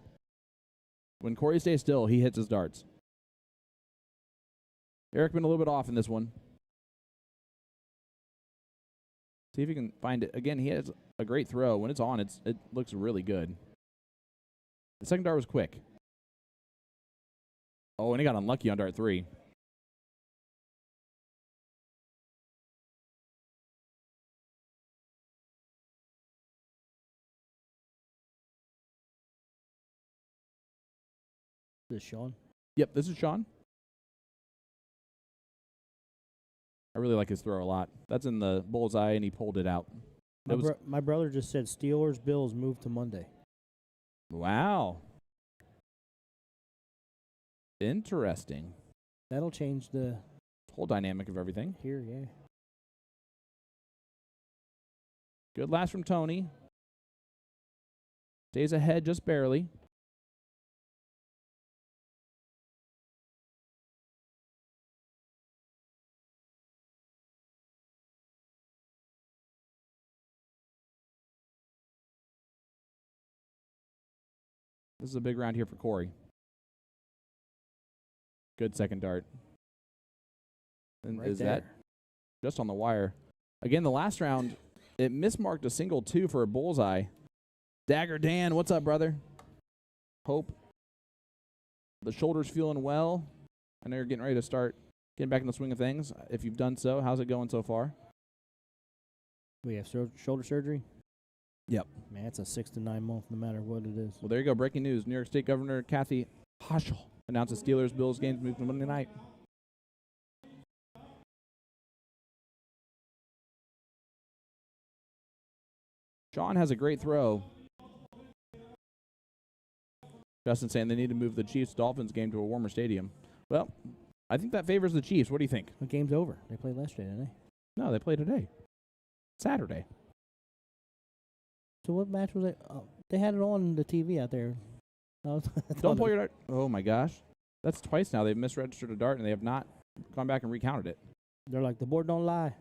When Corey stays still, he hits his darts. Eric been a little bit off in this one. See if he can find it. Again, he has a great throw. When it's on, it looks really good. The second dart was quick. Oh, and he got unlucky on dart 3. This is Sean. Yep, this is Sean. I really like his throw a lot. That's in the bullseye, and he pulled it out. My brother just said Steelers Bills moved to Monday. Wow. Interesting. That'll change the Whole dynamic of everything. here, yeah. Good last from Tony. Stays ahead just barely. This is a big round here for Corey. Good second dart. And Right is there. that just on the wire? Again, the last round, it mismarked a single 2 for a bullseye. Dagger Dan, what's up, brother? Hope the shoulder's feeling well. I know you're getting ready to start getting back in the swing of things. If you've done so, how's it going so far? We have shoulder surgery. Yep. Man, it's a 6 to 9 month, no matter what it is. Well, there you go. Breaking news. New York State Governor Kathy Hochul announces Steelers-Bills games moved to Monday night. Sean has a great throw. Justin saying they need to move the Chiefs-Dolphins game to a warmer stadium. Well, I think that favors the Chiefs. What do you think? The game's over. They played last day, didn't they? No, they play today. Saturday. So what match was it? Oh, they had it on the TV out there. Don't pull your dart. Oh, my gosh. That's twice now. They've misregistered a dart, and they have not gone back and recounted it. They're like, the board don't lie.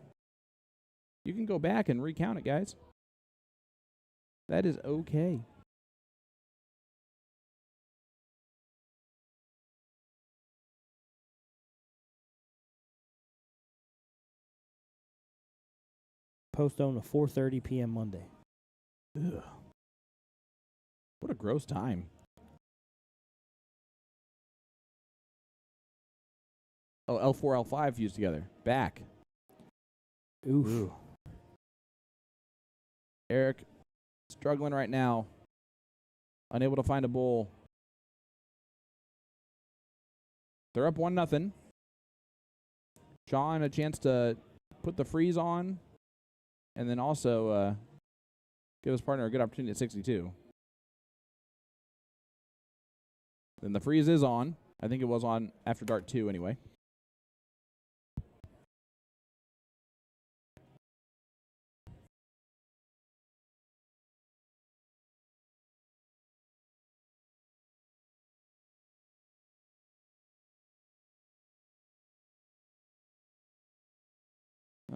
You can go back and recount it, guys. That is okay. Postponed to 4:30 p.m. Monday. Ugh. What a gross time. Oh, L4, L5 fused together. Back. Oof. Ooh. Eric struggling right now. Unable to find a bull. They're up 1-0. Sean a chance to put the freeze on and then also give his partner a good opportunity at 62. Then the freeze is on. I think it was on after dark 2 anyway.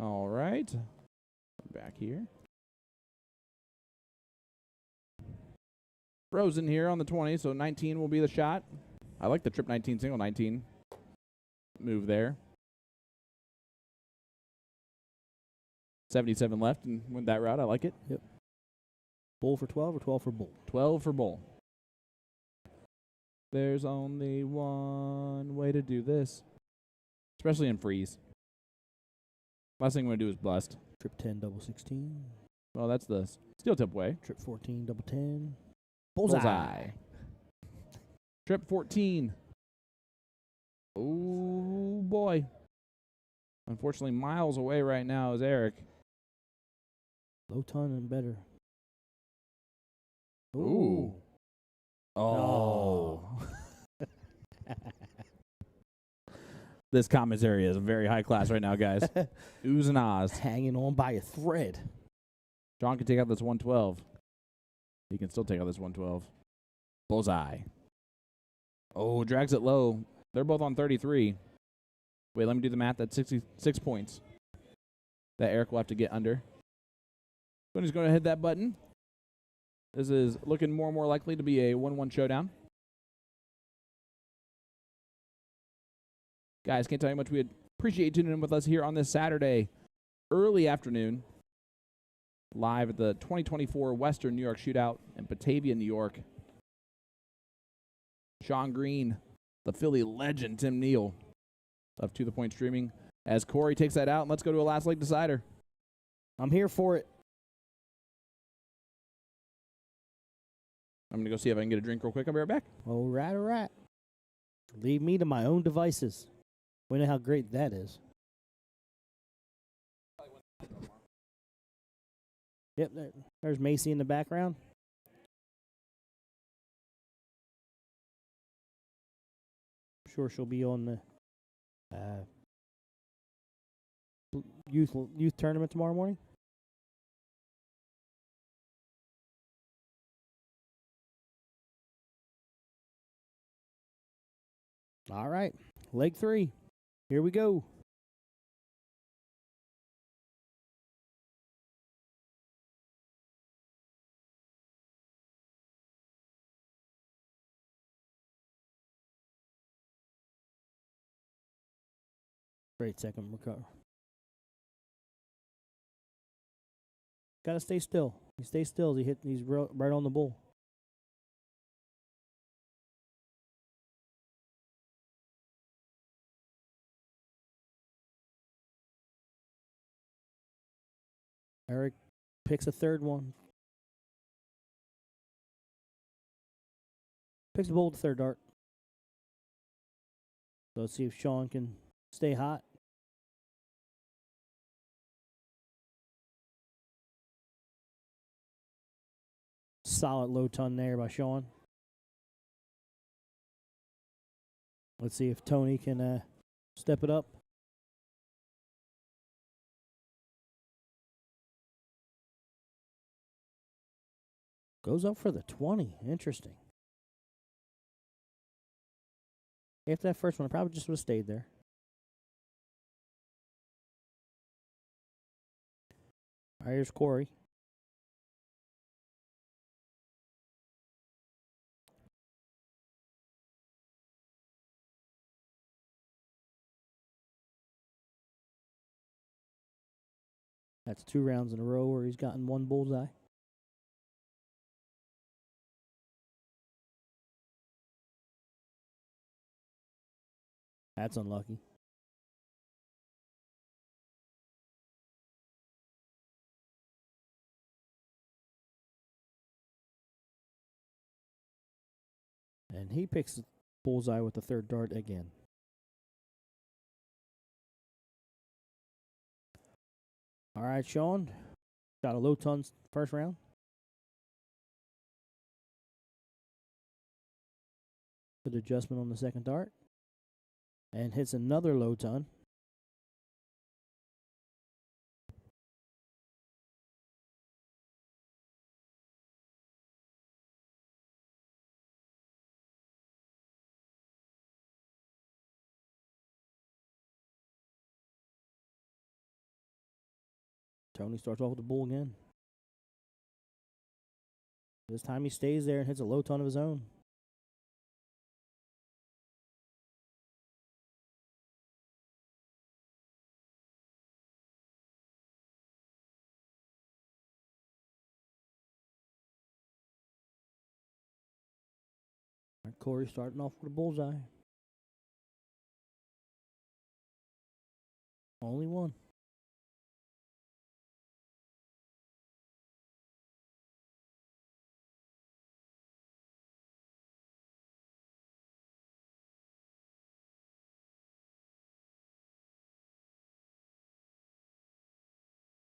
All right. Back here. Frozen here on the 20, so 19 will be the shot. I like the trip 19, single 19 move there. 77 left and went that route. I like it. Yep. Bull for 12 or 12 for bull? 12 for bull. There's only one way to do this, especially in freeze. Last thing I'm going to do is bust. Trip 10, double 16. Well, that's the steel tip way. Trip 14, double 10. Bullseye. Trip 14. Oh, boy. Unfortunately, miles away right now is Eric. Low ton and better. Ooh. Oh. This commissary is very high class right now, guys. Oohs and ahs. Hanging on by a thread. John can take out this 112. He can still take out this 112. Bullseye. Oh, drags it low. They're both on 33. Wait, let me do the math. That's 66 points that Eric will have to get under. So he's going to hit that button. This is looking more and more likely to be a 1-1 showdown. Guys, can't tell you how much we appreciate you tuning in with us here on this Saturday, early afternoon, live at the 2024 Western New York Shootout in Batavia, New York. Sean Green, the Philly legend, Tim Neal of To The Point Streaming, as Corey takes that out. And let's go to a last leg decider. I'm here for it. I'm going to go see if I can get a drink real quick. I'll be right back. All right, all right. Leave me to my own devices. We know how great that is. Yep, there's Macy in the background. I'm sure she'll be on the youth tournament tomorrow morning. All right, leg 3. Here we go. Great second recover. Gotta stay still. He stays still. He's right on the bull. Eric picks a third one. Picks the bull with the third dart. So let's see if Sean can stay hot. Solid low ton there by Sean. Let's see if Tony can step it up. Goes up for the 20. Interesting. After that first one, I probably just would have stayed there. All right, here's Corey. That's 2 rounds in a row where he's gotten 1 bullseye. That's unlucky. And he picks the bullseye with the 3rd dart again. All right, Sean. Got a low tons first round. Good adjustment on the 2nd dart. And hits another low ton. Tony starts off with the bull again. This time he stays there and hits a low ton of his own. All right, Corey starting off with a bullseye. Only one.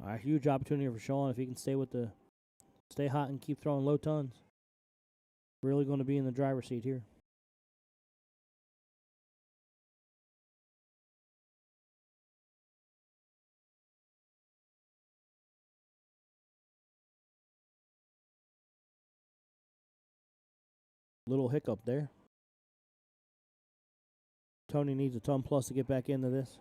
All right, huge opportunity for Sean if he can stay hot and keep throwing low tons. Really going to be in the driver's seat here. Little hiccup there. Tony needs a ton plus to get back into this.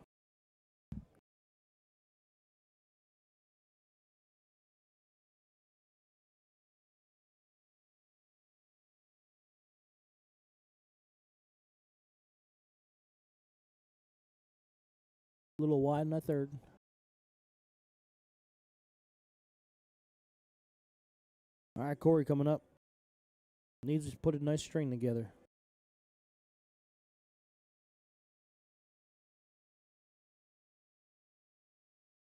A little wide in that 3rd. All right, Corey coming up. Needs to put a nice string together.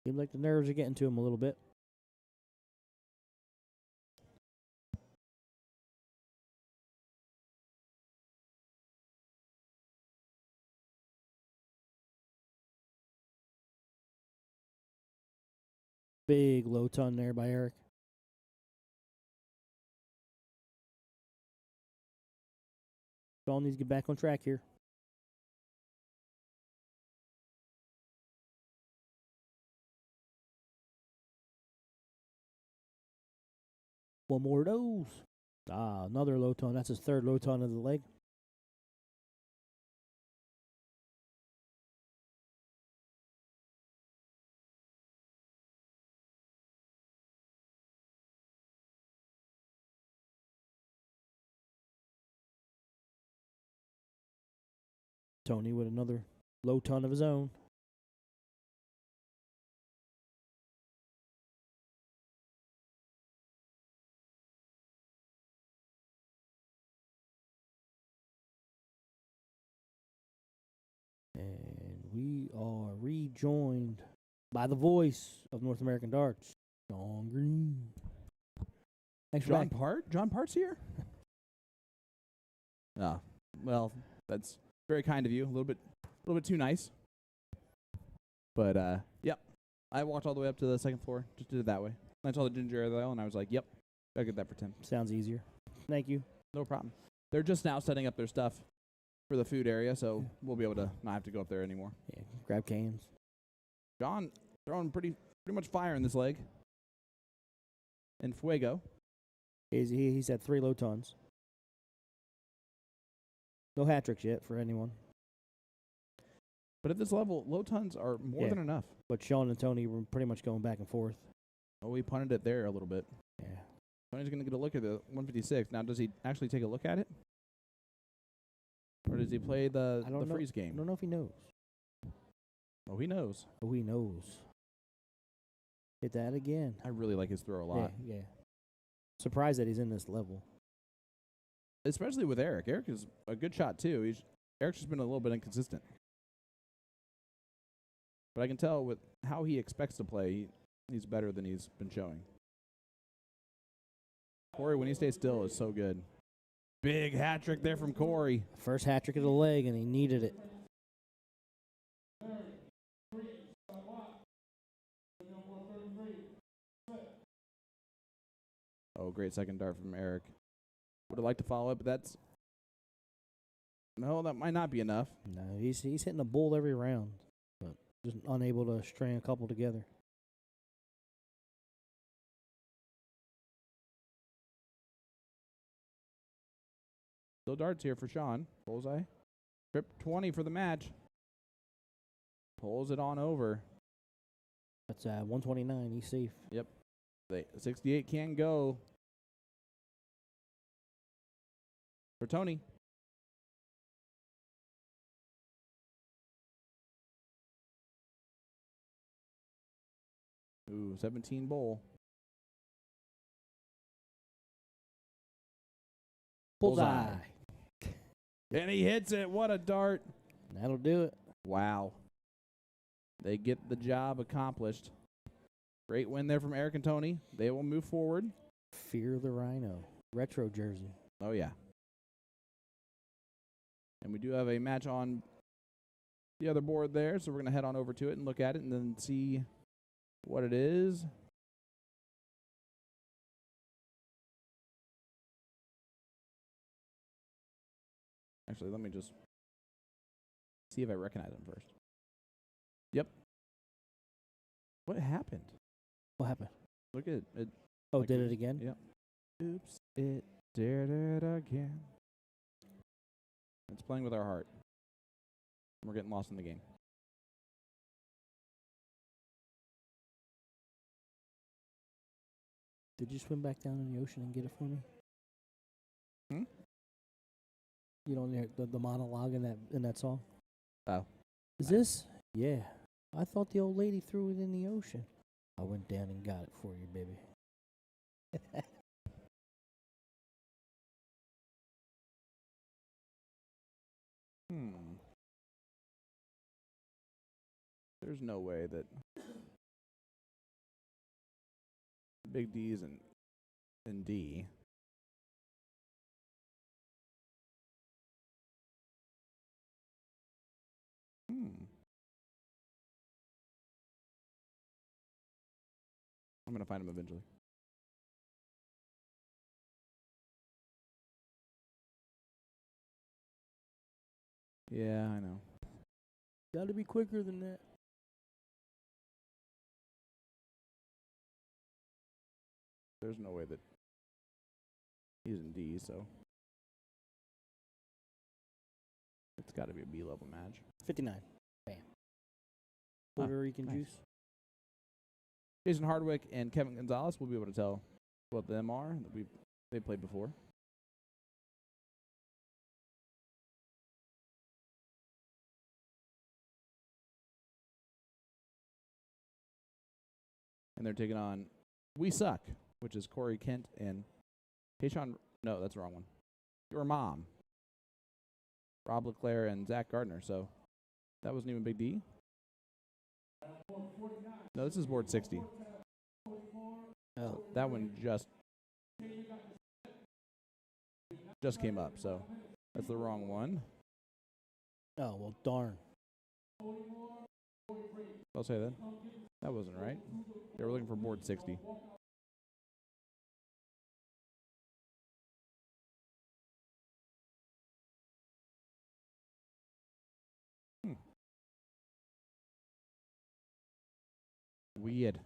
Seems like the nerves are getting to him a little bit. Big low ton there by Eric. Sean needs to get back on track here. One more of those. Another low ton. That's his 3rd low ton of the leg. Tony with another low ton of his own. And we are rejoined by the voice of North American Darts, Sean Green. Thanks for John back. Part? John Part's here? Ah, well, that's very kind of you. A little bit too nice. But yep. I walked all the way up to the 2nd floor. Just did it that way. I saw the ginger ale and I was like, yep, I'll get that for 10. Sounds easier. Thank you. No problem. They're just now setting up their stuff for the food area, so we'll be able to not have to go up there anymore. Yeah, grab cans. John throwing pretty much fire in this leg. And Fuego. He's had 3 low tons. No hat tricks yet for anyone. But at this level, low tons are more than enough. But Sean and Tony were pretty much going back and forth. Oh, we punted it there a little bit. Yeah. Tony's going to get a look at the 156. Now, does he actually take a look at it? Or does he play the freeze game? I don't know if he knows. Oh, he knows. Oh, he knows. Hit that again. I really like his throw a lot. Yeah. Surprised that he's in this level. Especially with Eric. Eric is a good shot, too. Eric's just been a little bit inconsistent. But I can tell with how he expects to play, he's better than he's been showing. Corey, when he stays still, is so good. Big hat trick there from Corey. First hat trick of the leg, and he needed it. Oh, great second dart from Eric. Would have liked to follow it, but that's... No, that might not be enough. No, he's hitting a bull every round, but just unable to string a couple together. Still darts here for Sean. Bullseye. Trip 20 for the match. Pulls it on over. That's 129. He's safe. Yep. The 68 can go. For Tony. Ooh, 17 bowl. Bullseye. And he hits it. What a dart. That'll do it. Wow. They get the job accomplished. Great win there from Eric and Tony. They will move forward. Fear the Rhino. Retro jersey. Oh, yeah. And we do have a match on the other board there, so we're going to head on over to it and look at it and then see what it is. Actually, let me just see if I recognize him first. Yep. What happened? What happened? Look at it. Oh, Like did we- it again? Yep. Oops, it did it again. It's playing with our heart. We're getting lost in the game. Did you swim back down in the ocean and get it for me? Hmm? You don't hear the monologue in that song? Oh. Is this? Yeah. I thought the old lady threw it in the ocean. I went down and got it for you, baby. There's no way that Big D is in D. I'm going to find him eventually. Yeah, I know. Gotta be quicker than that. There's no way that he's in D, so it's got to be a B level match. 59. Bam. Puerto Rican nice. juice. Jason Hardwick and Kevin Gonzalez will be able to tell what them are that they played before. And they're taking on We Suck, which is Corey Kent and Tayshawn. No, that's the wrong one. Your Mom. Rob LeClaire and Zach Gardner. So that wasn't even Big D. No, this is board 60. Oh. That one just came up, so that's the wrong one. Oh, well, darn. I'll say that. That wasn't right. They were looking for board 60. Weird.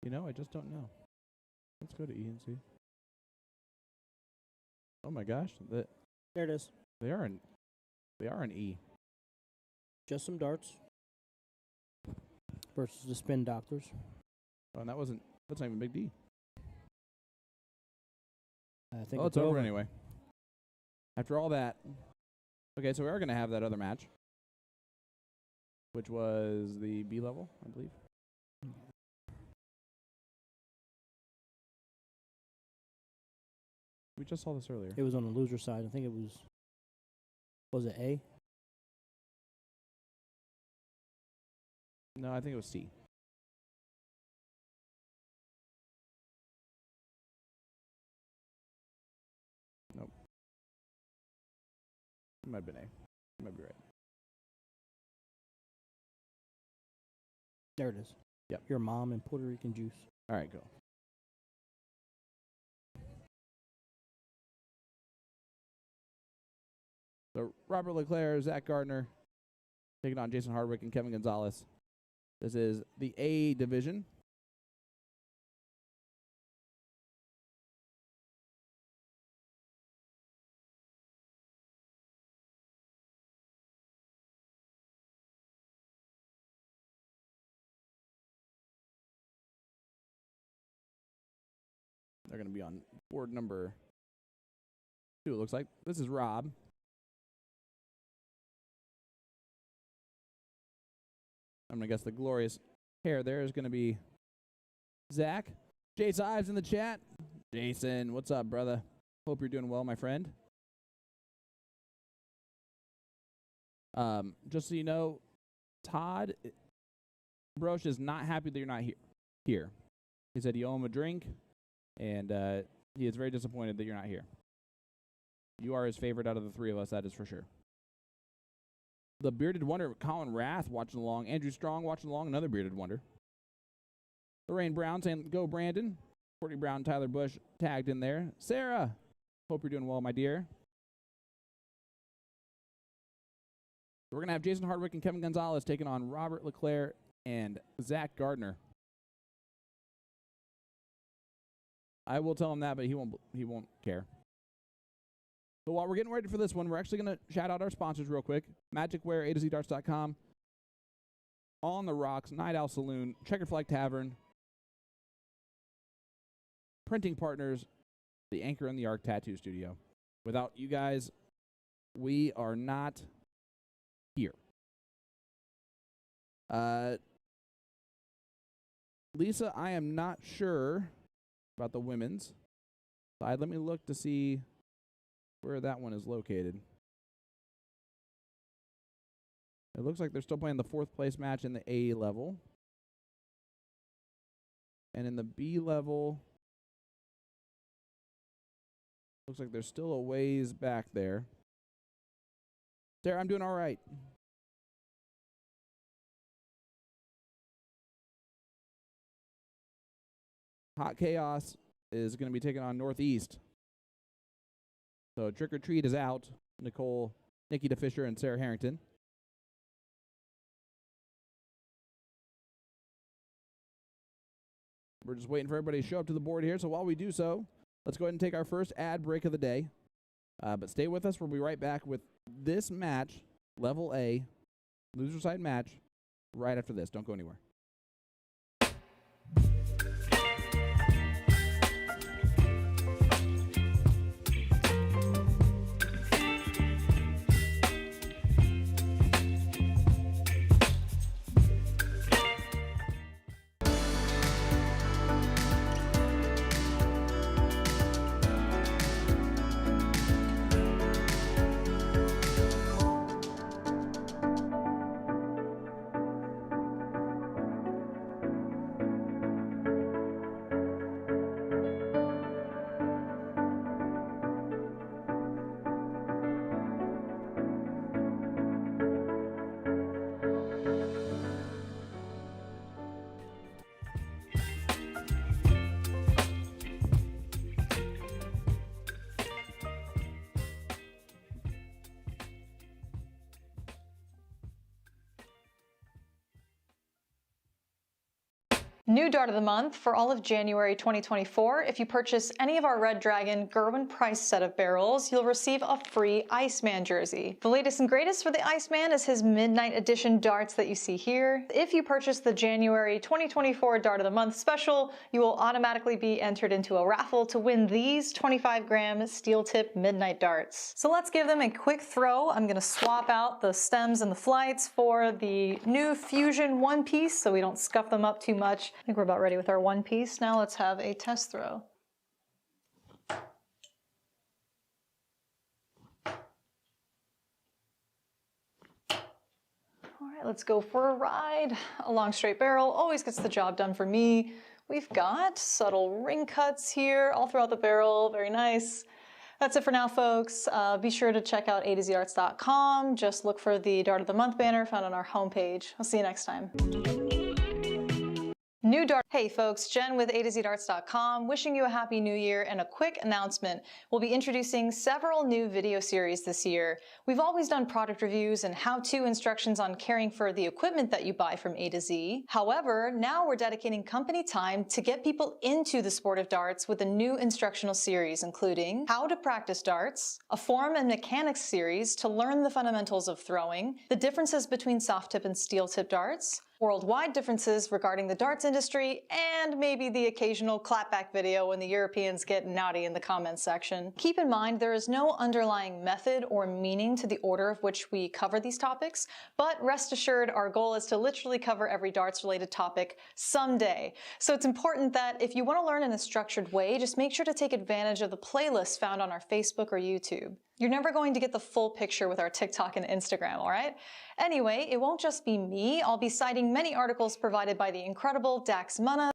You know, I just don't know. Let's go to E and C. Oh my gosh, There it is. They are an E. Just some darts versus the spin doctors. Oh, and that's not even big D. I think It's over anyway. After all that. Okay, so we are going to have that other match, which was the B level, I believe. We just saw this earlier. It was on the loser side. I think it was it A? No, I think it was C. Nope. It might have been A. You might be right. There it is. Yep. Your mom and Puerto Rican juice. All right, go. So Robert LeClaire, Zach Gardner, taking on Jason Hardwick and Kevin Gonzalez. This is the A division. They're going to be on board number 2, it looks like. This is Rob. I'm going to guess the glorious hair there is going to be Zach. Jace Ives in the chat. Jason, what's up, brother? Hope you're doing well, my friend. Just so you know, Todd Broche is not happy that you're not here. He said you owe him a drink, and he is very disappointed that you're not here. You are his favorite out of the three of us, that is for sure. The Bearded Wonder, Colin Rath watching along. Andrew Strong watching along, another Bearded Wonder. Lorraine Brown saying, go Brandon. Courtney Brown, Tyler Bush tagged in there. Sarah, hope you're doing well, my dear. We're going to have Jason Hardwick and Kevin Gonzalez taking on Robert LeClaire and Zach Gardner. I will tell him that, but he won't care. So while we're getting ready for this one, we're actually going to shout out our sponsors real quick. Magicware, A2ZDarts.com, On the Rocks, Night Owl Saloon, Checkered Flag Tavern, Printing Partners, the Anchor and the Arc Tattoo Studio. Without you guys, we are not here. Lisa, I am not sure about the women's side. Let me look to see where that one is located. It looks like they're still playing the 4th place match in the A level. And in the B level, looks like they're still a ways back there. Sarah, I'm doing all right. Hot Chaos is going to be taking on Northeast. So Trick or Treat is out. Nikki DeFisher, and Sarah Harrington. We're just waiting for everybody to show up to the board here. So while we do so, let's go ahead and take our first ad break of the day. But stay with us. We'll be right back with this match, Level A, loser side match, right after this. Don't go anywhere. New Dart of the Month for all of January 2024. If you purchase any of our Red Dragon Gerwin Price set of barrels, you'll receive a free Iceman jersey. The latest and greatest for the Iceman is his Midnight Edition darts that you see here. If you purchase the January 2024 Dart of the Month special, you will automatically be entered into a raffle to win these 25-gram steel tip Midnight darts. So let's give them a quick throw. I'm gonna swap out the stems and the flights for the new Fusion one piece so we don't scuff them up too much. I think we're about ready with our one piece. Now let's have a test throw. All right, let's go for a ride. A long straight barrel always gets the job done for me. We've got subtle ring cuts here all throughout the barrel. Very nice. That's it for now, folks. Be sure to check out A2ZArts.com. Just look for the Dart of the Month banner found on our homepage. I'll see you next time. New Dart. Hey folks, Jen with A2ZArts.com, wishing you a happy new year and a quick announcement. We'll be introducing several new video series this year. We've always done product reviews and how-to instructions on caring for the equipment that you buy from A to Z. However, now we're dedicating company time to get people into the sport of darts with a new instructional series, including how to practice darts, a form and mechanics series to learn the fundamentals of throwing, the differences between soft tip and steel tip darts, worldwide differences regarding the darts industry, and maybe the occasional clapback video when the Europeans get naughty in the comments section. Keep in mind there is no underlying method or meaning to the order of which we cover these topics, but rest assured our goal is to literally cover every darts related topic someday. So it's important that if you want to learn in a structured way, just make sure to take advantage of the playlists found on our Facebook or YouTube. You're never going to get the full picture with our TikTok and Instagram, all right? Anyway, it won't just be me. I'll be citing many articles provided by the incredible Dax Munna.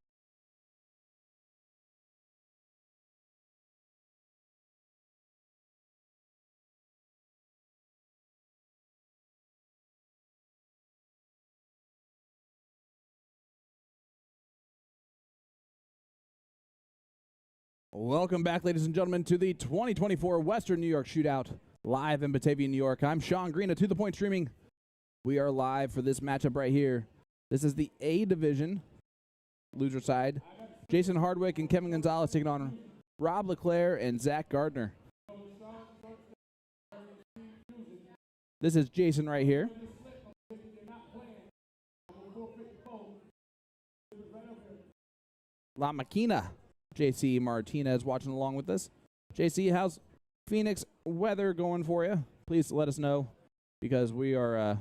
Welcome back, ladies and gentlemen, to the 2024 Western New York Shootout, live in Batavia, New York. I'm Sean Green of To The Point Streaming. We are live for this matchup right here. This is the A division, loser side. Jason Hardwick and Kevin Gonzalez taking on Rob LeClaire and Zach Gardner. This is Jason right here. La Maquina. JC Martinez watching along with us. JC, how's Phoenix weather going for you? Please let us know, because we are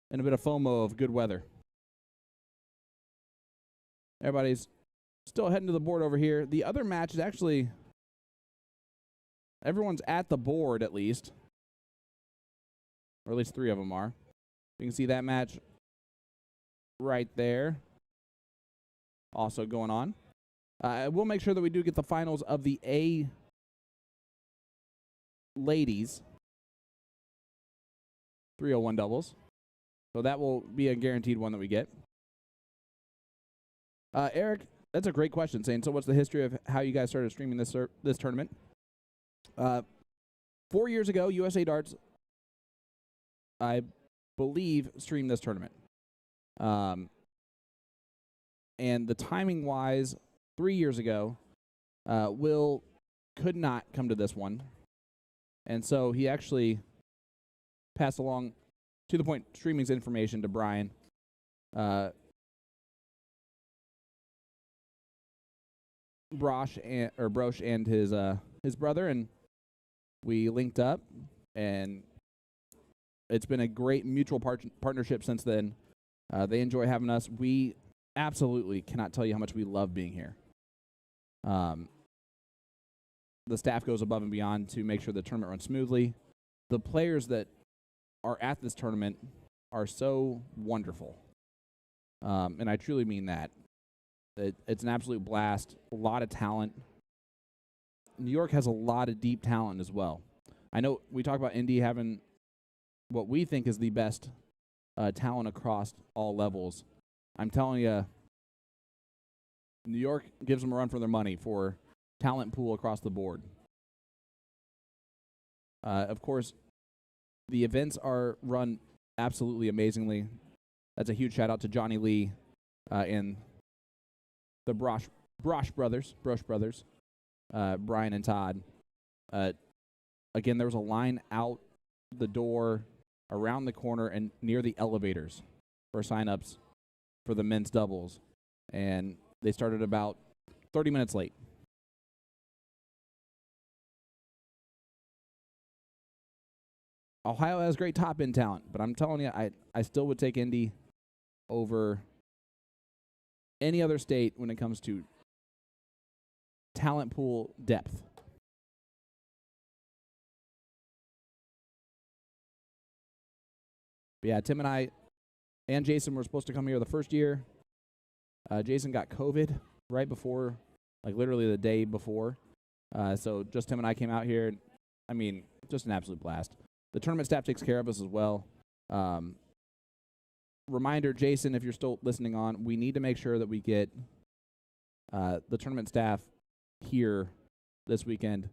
in a bit of FOMO of good weather. Everybody's still heading to the board over here. The other match is actually, everyone's at the board at least, or at least 3 of them are. You can see that match right there also going on. We'll make sure that we do get the finals of the A ladies 301 doubles. So that will be a guaranteed one that we get. Eric, that's a great question, saying, so what's the history of how you guys started streaming this tournament? 4 years ago, USA Darts, I believe, streamed this tournament. And the timing-wise, 3 years ago, Will could not come to this one. And so he actually passed along To The Point Streaming's information to Brian. Brosh and his brother, and we linked up, and it's been a great mutual partnership since then. They enjoy having us. We absolutely cannot tell you how much we love being here. The staff goes above and beyond to make sure the tournament runs smoothly. The players that are at this tournament are so wonderful, and I truly mean that. It's an absolute blast. A lot of talent. New York has a lot of deep talent as well. I know we talk about Indy having what we think is the best talent across all levels. I'm telling you, New York gives them a run for their money for talent pool across the board. Of course, the events are run absolutely amazingly. That's a huge shout out to Johnny Lee and the Brosh brothers, Brian and Todd. Again, there was a line out the door, around the corner, and near the elevators for sign-ups for the men's doubles. And they started about 30 minutes late. Ohio has great top-end talent, but I'm telling you, I still would take Indy over any other state when it comes to talent pool depth. But yeah, Tim and I and Jason were supposed to come here the first year. Jason got COVID right before, like literally the day before. So just Tim and I came out here. I mean, just an absolute blast. The tournament staff takes care of us as well. Reminder, Jason, if you're still listening on, we need to make sure that we get the tournament staff here this weekend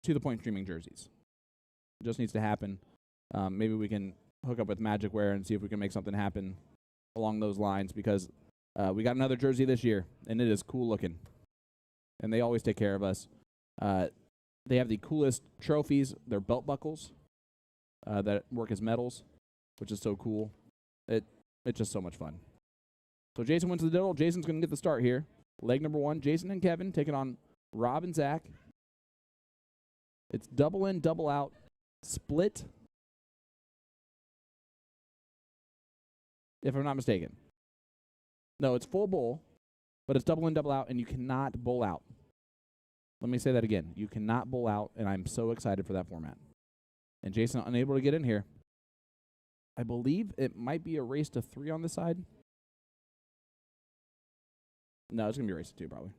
to the point streaming jerseys. It just needs to happen. Maybe we can hook up with Magic Wear and see if we can make something happen along those lines, because we got another jersey this year, and it is cool looking. And they always take care of us. They have the coolest trophies. They're belt buckles that work as medals, which is so cool. It's just so much fun. So Jason went to the diddle. Jason's going to get the start here. Leg number 1, Jason and Kevin taking on Rob and Zach. It's double in, double out, split, if I'm not mistaken. No, it's full bowl, but it's double in, double out, and you cannot bowl out. Let me say that again. You cannot bowl out, and I'm so excited for that format. And Jason unable to get in here. I believe it might be a race to 3 on this side. No, it's going to be a race to 2 probably.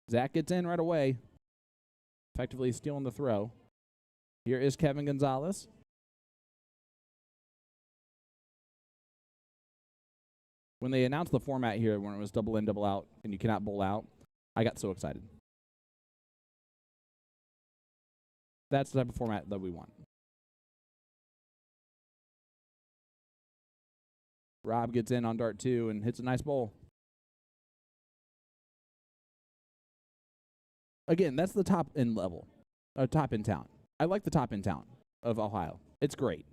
Zach gets in right away, effectively stealing the throw. Here is Kevin Gonzalez. When they announced the format here, when it was double in, double out, and you cannot bowl out, I got so excited. That's the type of format that we want. Rob gets in on dart 2 and hits a nice bowl. Again, that's the top end level, top end talent. I like the top end talent of Ohio. It's great.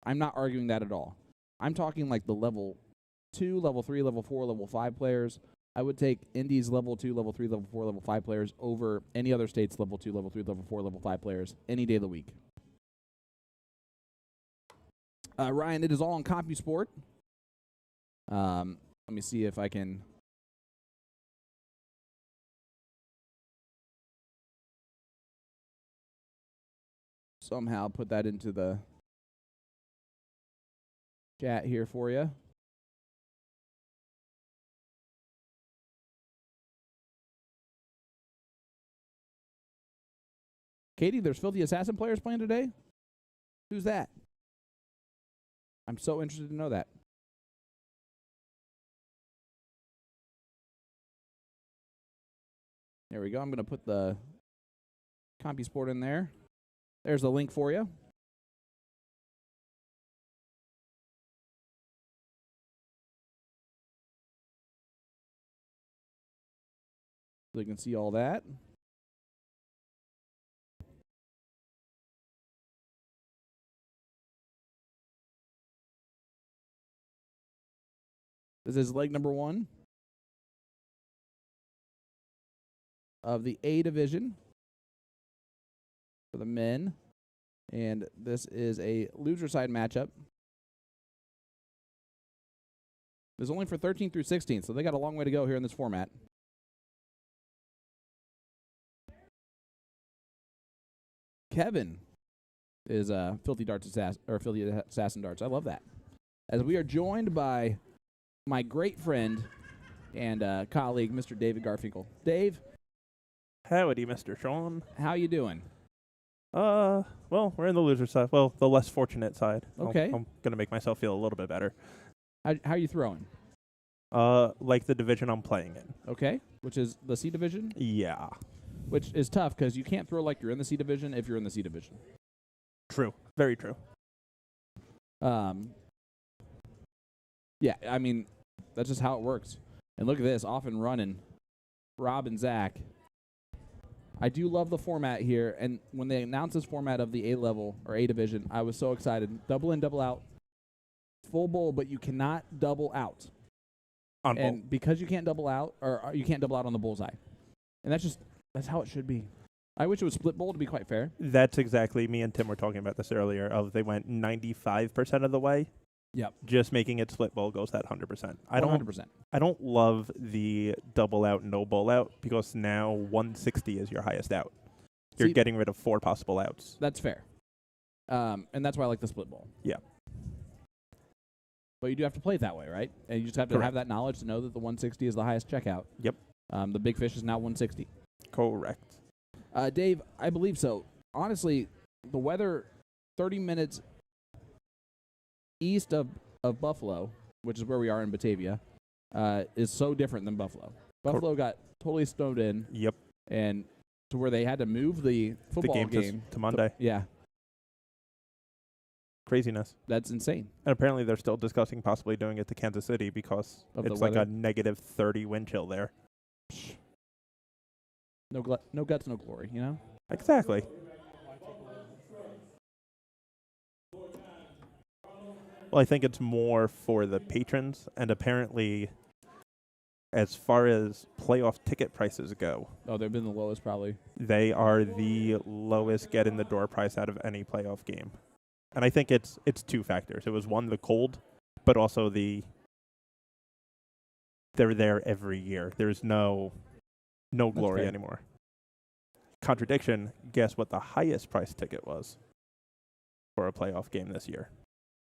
I'm not arguing that at all. I'm talking like the level 2, level 3, level 4, level 5 players. I would take Indy's level 2, level 3, level 4, level 5 players over any other state's level 2, level 3, level 4, level 5 players any day of the week. Ryan, it is all on CompuSport. Let me see if I can somehow put that into the chat here for you. Katie, there's Filthy Assassin players playing today? Who's that? I'm so interested to know that. There we go. I'm going to put the CompuSport in there. There's the link for you. So you can see all that. This is leg number 1 of the A division for the men. And this is a loser side matchup. It's only for 13 through 16, so they got a long way to go here in this format. Kevin is Filthy Assassin Darts. I love that. As we are joined by my great friend and colleague, Mr. David Garfinkel. Dave. Howdy, Mr. Sean. How you doing? Well, we're in the loser side. Well, the less fortunate side. Okay. I'm going to make myself feel a little bit better. How are you throwing? Like the division I'm playing in. Okay. Which is the C division? Yeah. Which is tough because you can't throw like you're in the C division if you're in the C division. True. Very true. Yeah, I mean, that's just how it works. And look at this, off and running. Rob and Zach. I do love the format here, and when they announced this format of the A level or A division, I was so excited. Double in, double out, full bowl, but you cannot double out. On bowl. And because you can't double out, or you can't double out on the bullseye, and that's how it should be. I wish it was split bowl to be quite fair. That's exactly, me and Tim were talking about this earlier, of they went 95% of the way. Yep. Just making it split bowl goes that 100%. 100%. I don't love the double out, no bowl out, because now 160 is your highest out. You're getting rid of 4 possible outs. That's fair. And that's why I like the split bowl. Yeah. But you do have to play it that way, right? And you just have to have that knowledge to know that the 160 is the highest checkout. Yep. The big fish is now 160. Correct. Dave, I believe so. Honestly, the weather 30 minutes east of Buffalo, which is where we are in Batavia, is so different than Buffalo. Buffalo got totally snowed in. Yep. And to where they had to move the football game to Monday. Yeah. Craziness. That's insane. And apparently they're still discussing possibly doing it to Kansas City because it's like a negative 30 wind chill there. No guts, no glory, you know? Exactly. Well, I think it's more for the patrons, and apparently, as far as playoff ticket prices go, they've been the lowest probably. They are the lowest get-in-the-door price out of any playoff game. And I think it's 2 factors. It was, one, the cold, but also they're there every year. There's no glory anymore. Contradiction, guess what the highest price ticket was for a playoff game this year?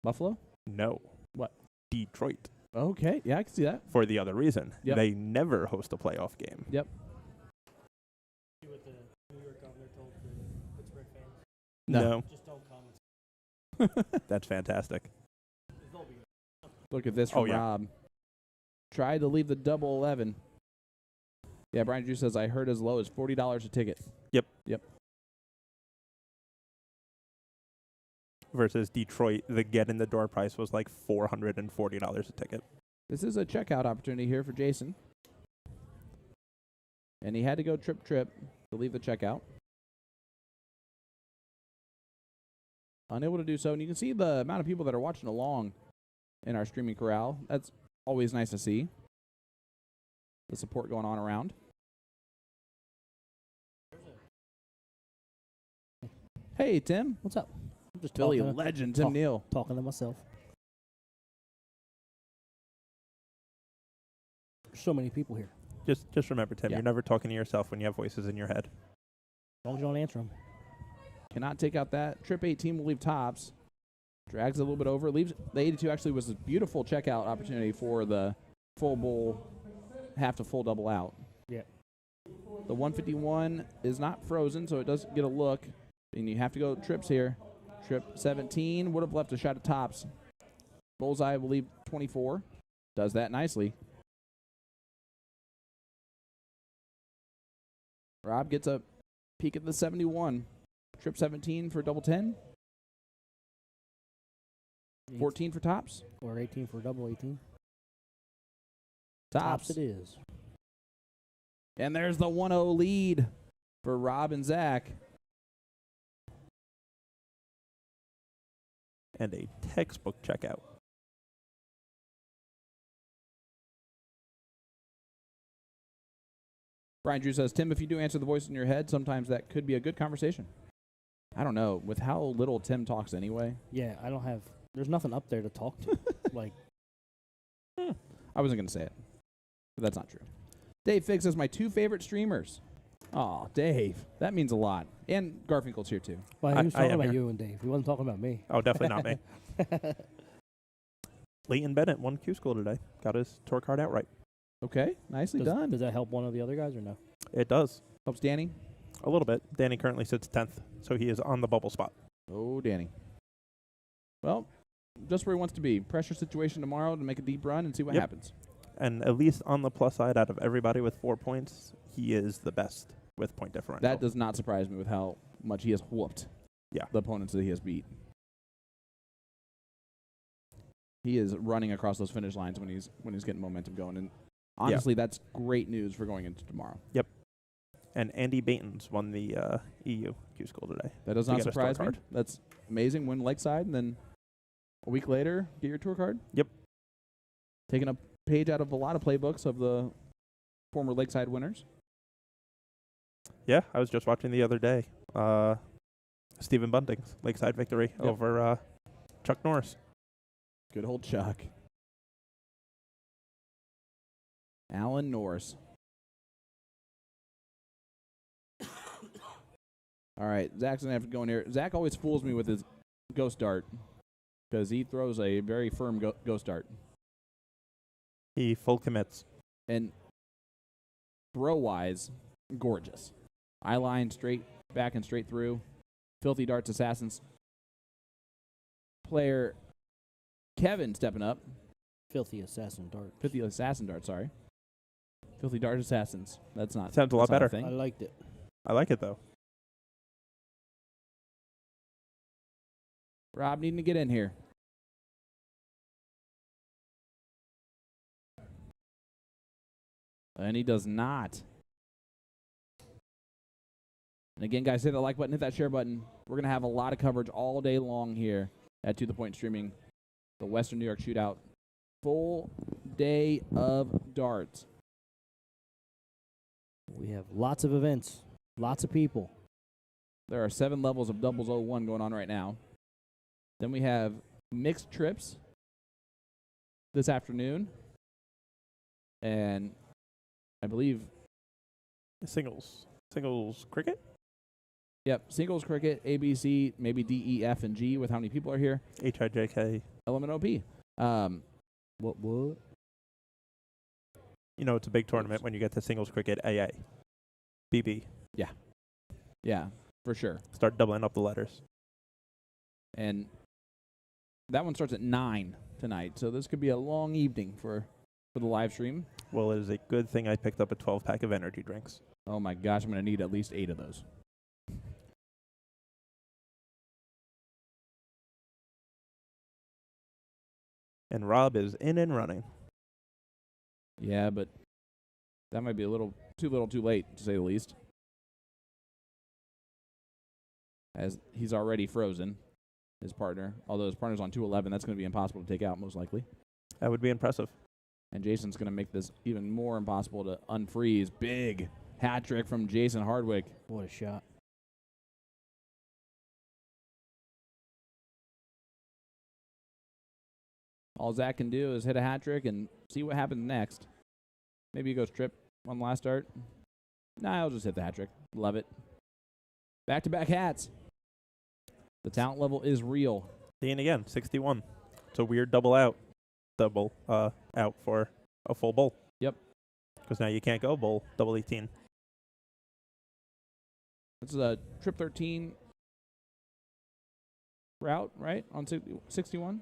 Buffalo? No. What? Detroit. Okay, yeah, I can see that. For the other reason. Yep. They never host a playoff game. Yep. See what the New York governor told the Pittsburgh fans? No. Just don't come. That's fantastic. Look at this from Rob. Tried to leave the double 11. Yeah, Brian Drew says, I heard as low as $40 a ticket. Yep. Versus Detroit, the get-in-the-door price was like $440 a ticket. This is a checkout opportunity here for Jason. And he had to go trip to leave the checkout. Unable to do so. And you can see the amount of people that are watching along in our streaming corral. That's always nice to see. The support going on around. Hey, Tim. What's up? I'm just Philly talking legend, Tim Neal. Talking to myself. There's so many people here. Just remember, Tim, Yeah. you're never talking to yourself when you have voices in your head. As long as you don't answer them. Cannot take out that. Trip 18 will leave tops. Drags a little bit over. Leaves the 82 actually was a beautiful checkout opportunity for the full bowl, half to full double out. Yeah. The 151 is not frozen, so it does get a look. And you have to go trips here. Trip 17 would have left a shot at tops. Bullseye will leave 24. Does that nicely. Rob gets a peek at the 71. Trip 17 for double 10. 14 for tops. Or 18 for double 18. Tops it is. And there's the 1-0 lead for Rob and Zach. And a textbook checkout. Brian Drew says, Tim, if you do answer the voice in your head, sometimes that could be a good conversation. I don't know. With how little Tim talks anyway. Yeah, I don't have... There's nothing up there to talk to. Like... I wasn't going to say it. But that's not true. Dave Figg says, my 2 favorite streamers. Oh, Dave. That means a lot. And Garfinkel's here, too. Well, he was talking about here. you and Dave. He wasn't talking about me. Oh, definitely not me. Leighton Bennett won Q School today. Got his tour card outright. Okay. Nicely done. Does that help one of the other guys or no? It does. Helps Danny. A little bit. Danny currently sits 10th, so he is on the bubble spot. Oh, Danny. Well, just where he wants to be. Pressure situation tomorrow to make a deep run and see what happens. And at least on the plus side, out of everybody with 4 points, he is the best with point differential. That does not surprise me with how much he has whooped the opponents that he has beat. He is running across those finish lines when he's getting momentum going. And honestly, that's great news for going into tomorrow. Yep. And Andy Baintons won the EU Q School today. That does to not get a store surprise me. card. That's amazing. Win Lakeside, and then a week later, get your tour card. Yep. Taking a page out of a lot of playbooks of the former Lakeside winners. Yeah, I was just watching the other day. Stephen Bunting's Lakeside victory over Chuck Norris. Good old Chuck. Alan Norris. All right, Zach's going to have to go in here. Zach always fools me with his ghost dart because he throws a very firm ghost dart. He full commits. And throw-wise, gorgeous. Eye line straight back and straight through. Filthy Darts Assassins. Player Kevin stepping up. Filthy Assassin Dart. Filthy Assassin Dart, sorry. Filthy Dart Assassins. That's not. Sounds a lot that's not better. thing. I liked it. I like it, though. Rob needing to get in here. And he does not. And again, guys, hit that like button, hit that share button. We're going to have a lot of coverage all day long here at To The Point Streaming, the Western New York Shootout. Full day of darts. We have lots of events, lots of people. There are 7 levels of doubles 01 going on right now. Then we have mixed trips this afternoon. And I believe Singles cricket? Yep, singles cricket, ABC, maybe D, E, F, and G with how many people are here. HIJK. Element OP. What? You know, it's a big tournament when you get to singles cricket AA. BB. Yeah, for sure. Start doubling up the letters. And that one starts at 9 tonight, so this could be a long evening for the live stream. Well, it is a good thing I picked up a 12-pack of energy drinks. Oh my gosh, I'm going to need at least 8 of those. And Rob is in and running. Yeah, but that might be a little too late, to say the least. As he's already frozen, his partner. Although his partner's on 211, that's going to be impossible to take out, most likely. That would be impressive. And Jason's going to make this even more impossible to unfreeze. Big hat trick from Jason Hardwick. What a shot. All Zach can do is hit a hat trick and see what happens next. Maybe he goes trip on the last start. Nah, I'll just hit the hat trick. Love it. Back-to-back hats. The talent level is real. Seeing again, 61. It's a weird double out for a full bowl. Yep. Because now you can't go bowl double 18. This is a trip 13 route, right? On 61?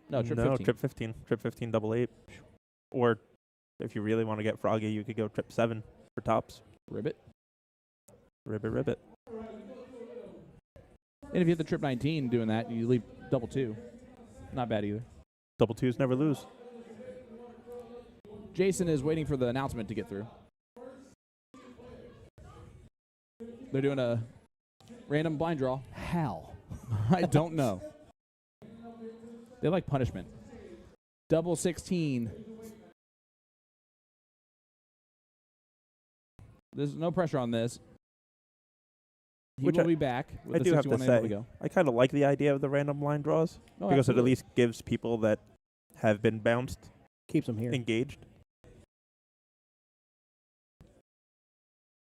No, trip 15. Trip 15. Trip 15 double 8. Or if you really want to get froggy, you could go trip 7 for tops. Ribbit. Ribbit. And if you hit the trip 19 doing that, you leave double 2. Not bad either. Double 2s never lose. Jason is waiting for the announcement to get through. They're doing a random blind draw. How? I don't know. They like punishment. Double 16. There's no pressure on this. He Which will be back with I the do have to 61 able say, go. I kind of like the idea of the random blind draws Oh, because it at absolutely. least gives people that have been bounced Keeps them here. engaged.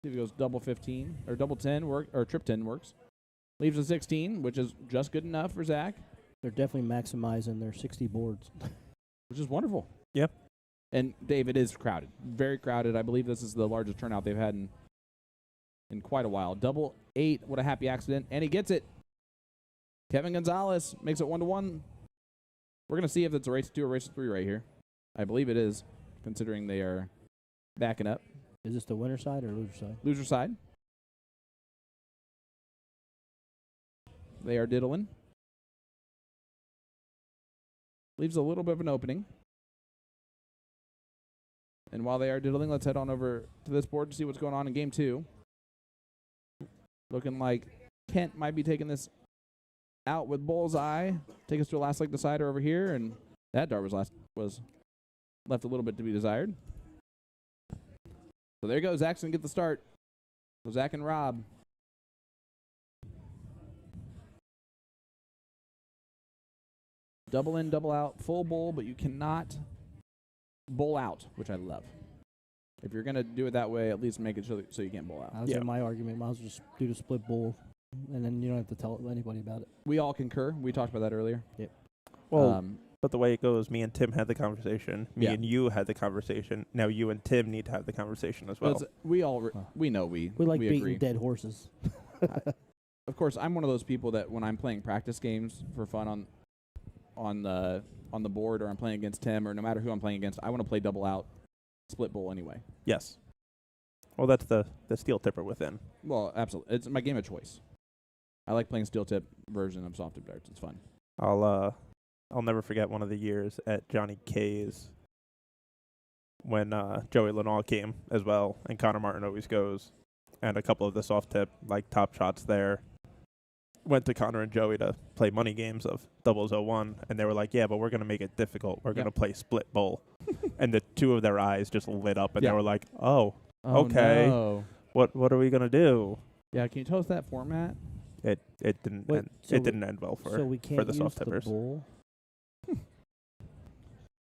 See if he goes double 15 or double 10 or trip 10 works. Leaves a 16, which is just good enough for Zach, They're definitely maximizing their 60 boards. which is wonderful. Yep. And Dave, it is crowded, very crowded. I believe this is the largest turnout they've had in quite a while. Double 8, what a happy accident, and he gets it. Kevin Gonzalez makes it 1-1. We're gonna see if it's a race 2 or race 3 right here. I believe it is, considering they are backing up. Is this the winner side or loser side? Loser side. They are diddling. Leaves a little bit of an opening. And while they are diddling, let's head on over to this board to see what's going on in game 2. Looking like Kent might be taking this out with Bullseye. Take us to a last leg decider over here, and that dart was left a little bit to be desired. So there goes. Zach's going to get the start. So Zach and Rob. Double in, double out, full bowl, but you cannot bowl out, which I love. If you're going to do it that way, at least make it so you can't bowl out. I was in my argument. Might as well just do the split bowl, and then you don't have to tell anybody about it. We all concur. We talked about that earlier. Yep. Well, but the way it goes, me and Tim had the conversation. Me Yeah. and you had the conversation. Now you and Tim need to have the conversation as well. We know we like beating agree. dead horses. Of course, I'm one of those people that when I'm playing practice games for fun on the board, or I'm playing against Tim, or no matter who I'm playing against, I want to play double out, split bowl anyway. Yes. Well, that's the steel tipper within. Well, absolutely. It's my game of choice. I like playing steel tip version of soft tip darts. It's fun. I'll never forget one of the years at Johnny K's when Joey Lenall came as well, and Connor Martin always goes, and a couple of the soft tip top shots there went to Connor and Joey to play money games of 001, and they were like, yeah, but we're going to make it difficult. We're going to play split bowl. And the two of their eyes just lit up, and they were like, oh okay. No. What are we going to do? Yeah, can you tell us that format? It didn't Wait, end, so it didn't end well for so we can't the use soft the tippers. bowl?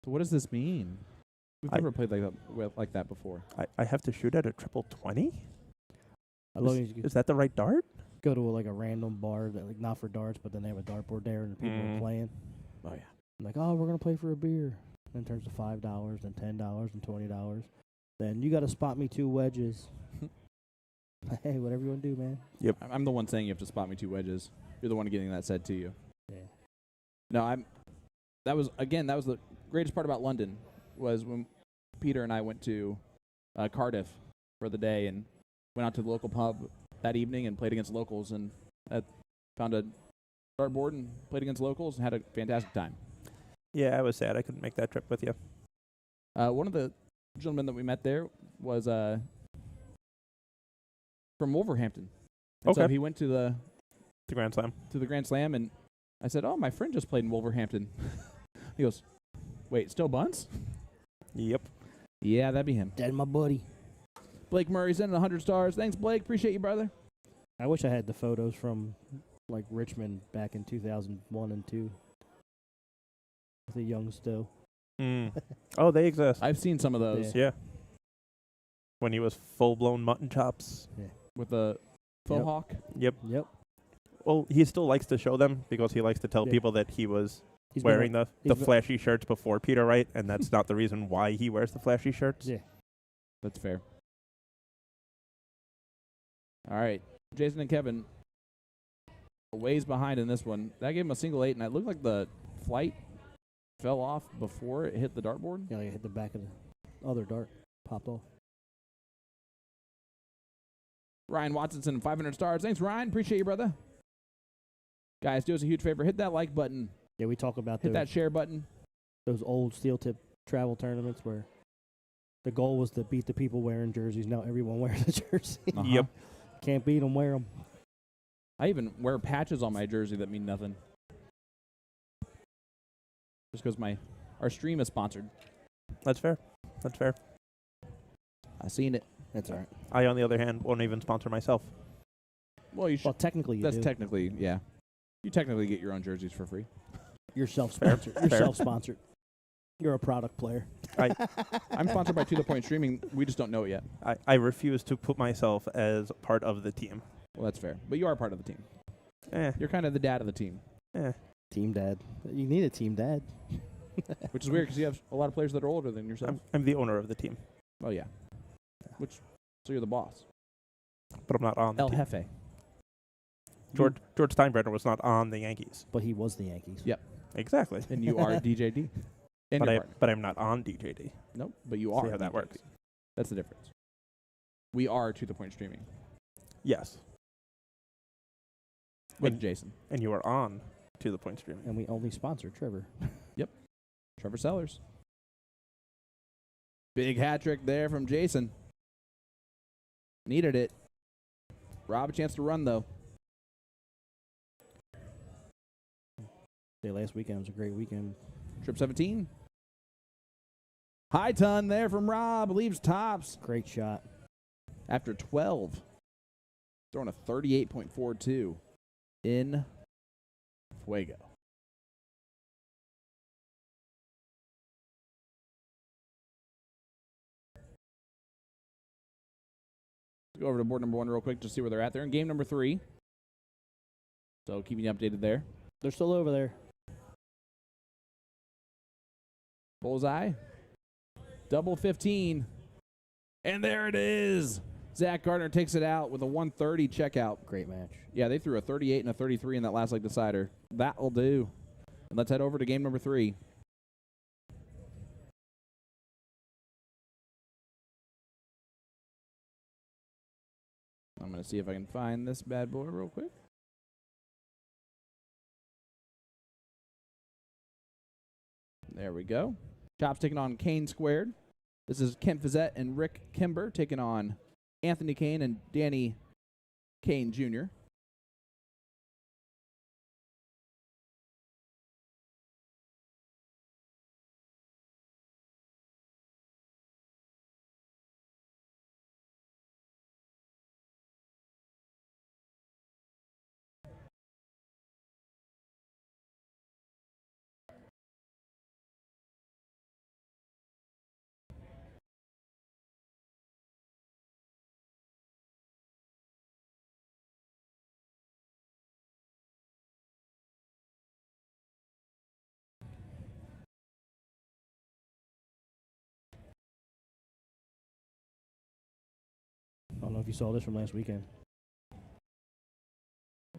So what does this mean? We've never played like that before. I have to shoot at a triple 20? Is that the right dart? Go to a random bar that not for darts, but then they have a dartboard there and the people are playing. Oh yeah. I'm like, oh, we're gonna play for a beer. Then it turns to $5, then $10, and $20. Then you got to spot me 2 wedges. Hey, whatever you want to do, man. Yep. I'm the one saying you have to spot me 2 wedges. You're the one getting that said to you. Yeah. No, that was the greatest part about London was when Peter and I went to Cardiff for the day and went out to the local pub that evening and played against locals, and found a dartboard and played against locals and had a fantastic time. Yeah, I was sad I couldn't make that trip with you. One of the gentlemen that we met there was from Wolverhampton. And so Okay. he went to the Grand Slam. Grand Slam, and I said, "Oh, my friend just played in Wolverhampton." He goes, "Wait, still Buns?" Yep. Yeah, that'd be him. That my buddy. Blake Murray sending 100 stars. Thanks, Blake. Appreciate you, brother. I wish I had the photos from Richmond back in 2001 and 2. With a young Stowe. Oh, they exist. I've seen some of those. Yeah. When he was full-blown mutton chops. Yeah. With the faux Yep. hawk. Yep. Yep. Well, he still likes to show them because he likes to tell people that he was wearing the flashy shirts before Peter Wright, and that's not the reason why he wears the flashy shirts. Yeah. That's fair. All right. Jason and Kevin a ways behind in this one. That gave him a single 8, and it looked like the flight fell off before it hit the dartboard. Yeah, it hit the back of the other dart. Popped off. Ryan Watson, 500 stars. Thanks, Ryan. Appreciate you, brother. Guys, do us a huge favor. Hit that like button. Yeah, we talk about Hit that share button. those old steel tip travel tournaments where the goal was to beat the people wearing jerseys. Now everyone wears a jersey. Yep. Can't beat them, wear them. I even wear patches on my jersey that mean nothing. Just because our stream is sponsored. That's fair. That's fair. I seen it. That's all right. I, on the other hand, won't even sponsor myself. Well, you should. Well, technically you That's do. technically, yeah. You technically get your own jerseys for free. You're self-sponsored. You're Fair. self-sponsored. You're a product player. I'm sponsored by To The Point Streaming. We just don't know it yet. I refuse to put myself as part of the team. Well, that's fair. But you are part of the team. Eh. You're kind of the dad of the team. Team dad. You need a team dad. Which is weird because you have a lot of players that are older than yourself. I'm the owner of the team, Oh, yeah. So you're the boss. but I'm not on the El team. Jefe. George Steinbrenner was not on the Yankees. But he was the Yankees. Yep. Exactly. And you are DJD. And But your partner. but I'm not on DJD. Nope, but you See are. how that DJD. works. That's the difference. We are To The Point Streaming. Yes. With And- Jason. And you are on To The Point Streaming. And we only sponsor Trevor. Trevor Sellers. Big hat trick there from Jason. Needed it. Rob a chance to run, though. Last weekend was a great weekend. Trip 17. High ton there from Rob. Leaves tops. Great shot. After 12. Throwing a 38.42 in Fuego. Let's go over to board number 1 real quick to see where they're at. They're in game number 3. So keeping you updated there. They're still over there. Bullseye. Double 15. And there it is. Zach Gardner takes it out with a 130 checkout. Great match. Yeah, they threw a 38 and a 33 in that last leg decider. That'll do. And let's head over to game number 3. I'm going to see if I can find this bad boy real quick. There we go. Chops taking on Kane Squared. This is Kent Fizette and Rick Kimber taking on Anthony Kane and Danny Kane Jr. I don't know if you saw this from last weekend.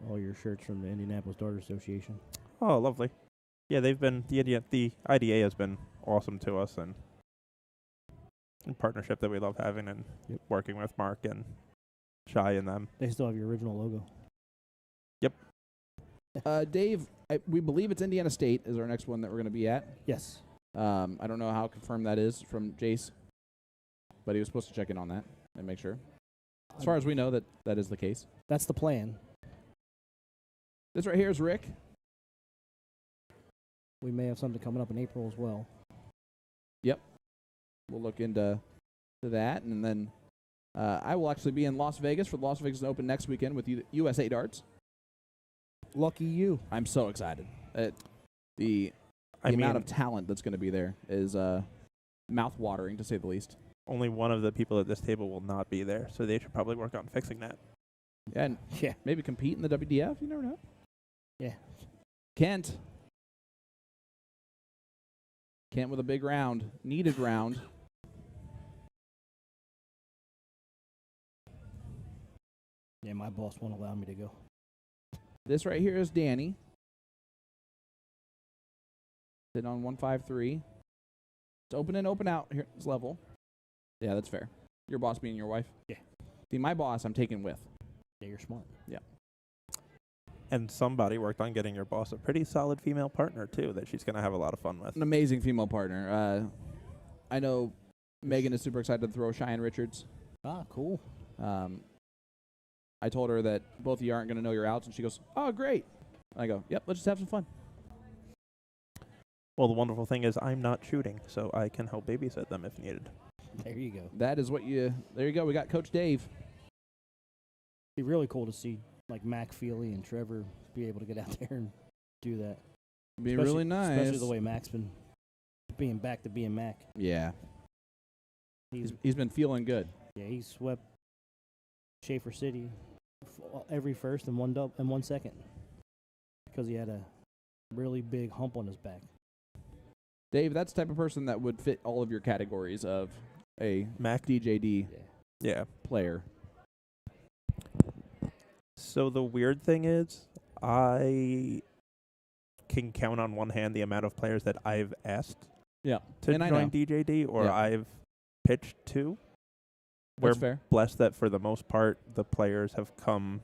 All your shirts from the Indianapolis Darter Association. Oh, lovely. Yeah, they've been the IDA has been awesome to us, and partnership that we love having, and working with Mark and Shy and them. They still have your original logo. Yep. Dave, we believe it's Indiana State is our next one that we're going to be at. Yes. I don't know how confirmed that is from Jace, but he was supposed to check in on that and make sure. As far as we know, that is the case. That's the plan. This right here is Rick. We may have something coming up in April as well. Yep. We'll look into that, and then I will actually be in Las Vegas for the Las Vegas Open next weekend with USA Darts. Lucky you. I'm so excited. The amount of talent that's going to be there is mouth-watering, to say the least. Only one of the people at this table will not be there, so they should probably work on fixing that. Yeah, and maybe compete in the WDF. You never know. Yeah. Kent with a big round. Needed round. Yeah, my boss won't allow me to go. This right here is Danny. Sitting on 153. It's open in, open out. Here, it's level. Yeah, that's fair. Your boss being your wife? Yeah. See, my boss I'm taking with. Yeah, you're smart. Yeah. And somebody worked on getting your boss a pretty solid female partner, too, that she's going to have a lot of fun with. An amazing female partner. I know Megan is super excited to throw Cheyenne Richards. Ah, cool. I told her that both of you aren't going to know your outs, and she goes, oh, great. And I go, yep, let's just have some fun. Well, the wonderful thing is I'm not shooting, so I can help babysit them if needed. There you go. That is what there you go. We got Coach Dave. It'd be really cool to see like Mac Feely and Trevor be able to get out there and do that. Be really nice. Especially the way Mac's been being back to being Mac. Yeah. He's been feeling good. Yeah, he swept Schaefer City every first and one second because he had a really big hump on his back. Dave, that's the type of person that would fit all of your categories of a Mac DJD player. So the weird thing is, I can count on one hand the amount of players that I've asked to join DJD or I've pitched to. We're fair. Blessed that for the most part the players have come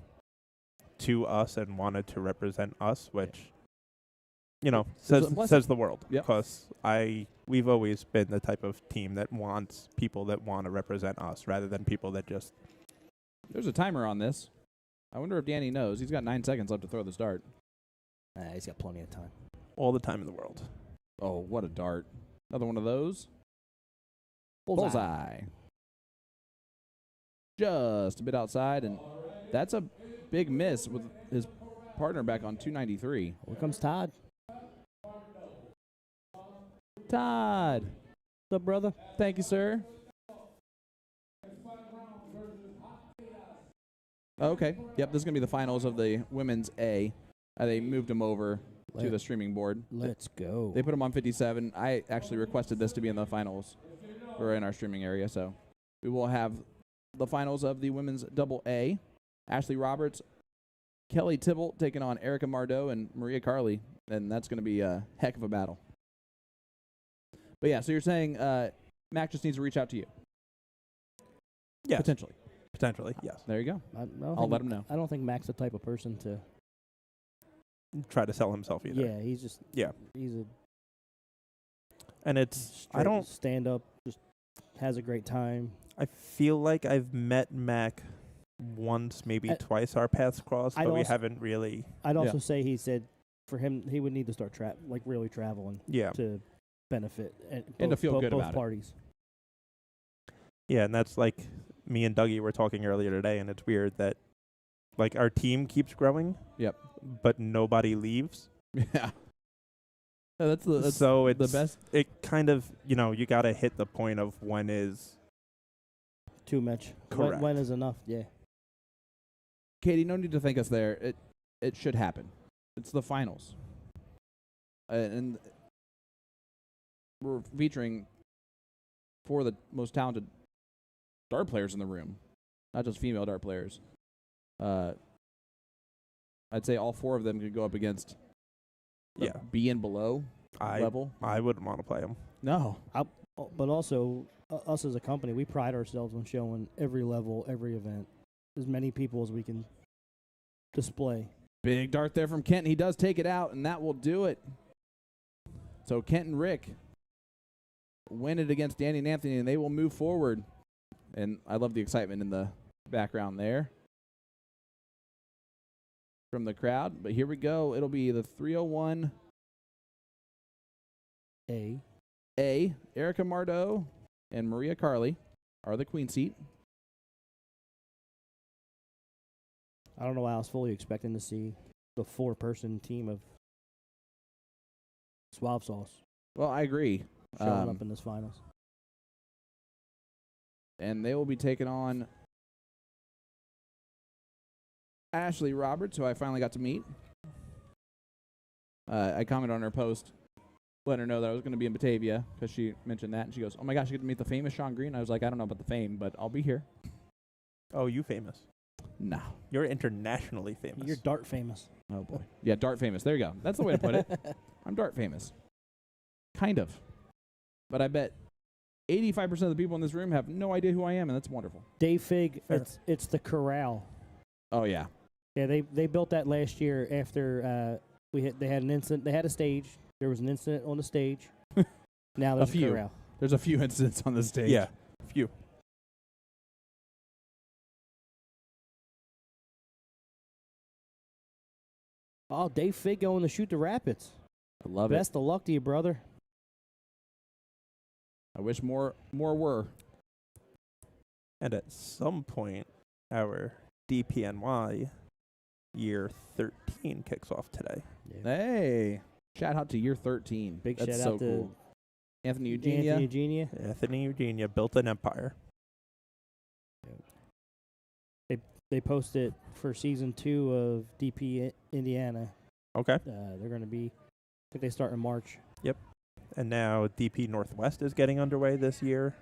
to us and wanted to represent us, which There's a blessing. says the world. Yep. Because we've always been the type of team that wants people that want to represent us rather than people that just. There's a timer on this. I wonder if Danny knows. He's got 9 seconds left to throw the dart. He's got plenty of time. All the time in the world. Oh, what a dart. Another one of those. Bullseye. Just a bit outside, and that's a big miss with his partner back on 293. Here comes Todd. Todd. What's up, brother? Thank you, sir. Okay. Yep, this is going to be the finals of the women's A. They moved them over to the streaming board. Let's go. They put them on 57. I actually requested this to be in the finals or in our streaming area, so we will have the finals of the women's double A. Ashley Roberts, Kelly Tibble taking on Erica Mardeau and Maria Carley, and that's going to be a heck of a battle. But yeah, so you're saying Mac just needs to reach out to you? Yes. Potentially, yes. There you go. I'll let him know. I don't think Mac's the type of person to Try to sell himself either. Yeah, he's just. Yeah. He's a. And it's. I don't. Stand up, just has a great time. I feel like I've met Mac once, maybe twice our paths crossed, but we haven't really. I'd also say he said for him, he would need to start really traveling. Yeah. To benefit and to feel good both about parties. Yeah, and that's like me and Dougie were talking earlier today, and it's weird that like our team keeps growing. Yep. But nobody leaves. Yeah. That's so it's the best. It kind of, you got to hit the point of when is too much. Correct. When is enough? Yeah. Katie, no need to thank us there. It should happen. It's the finals. And we're featuring 4 of the most talented dart players in the room, not just female dart players. I'd say all 4 of them could go up against B and below level. I wouldn't want to play them. No. But also, us as a company, we pride ourselves on showing every level, every event, as many people as we can display. Big dart there from Kent. He does take it out, and that will do it. So Kent and Rick win it against Danny and Anthony, and they will move forward. And I love the excitement in the background there from the crowd. But here we go. It'll be the 301 A. Erica Mardeau and Maria Carley are the queen seat. I don't know why I was fully expecting to see the 4-person team of Suave Sauce. Well, I agree. Showing up in this finals. And they will be taking on Ashley Roberts, who I finally got to meet. I commented on her post, letting her know that I was going to be in Batavia because she mentioned that. And she goes, "Oh my gosh, you get to meet the famous Sean Green." I was like, "I don't know about the fame, but I'll be here." Oh, you famous? No. You're internationally famous. You're dart famous. Oh, boy. Yeah, dart famous. There you go. That's the way to put it. I'm dart famous. Kind of. But I bet 85% of the people in this room have no idea who I am, and that's wonderful. Dave Fig, it's the Corral. Oh, yeah. Yeah, they built that last year after they had an incident. They had a stage. There was an incident on the stage. Now there's a Corral. There's a few incidents on the stage. Yeah, a few. Oh, Dave Fig going to shoot the Rapids. I love it. Best of luck to you, brother. I wish more were. And at some point, our DPNY year 13 kicks off today. Yeah. Hey, shout out to year 13. Big That's shout so out to cool. Anthony Eugenia. Anthony Eugenia built an empire. They posted for season 2 of DP Indiana. Okay. They're going to be, I think they start in March. Yep. And now DP Northwest is getting underway this year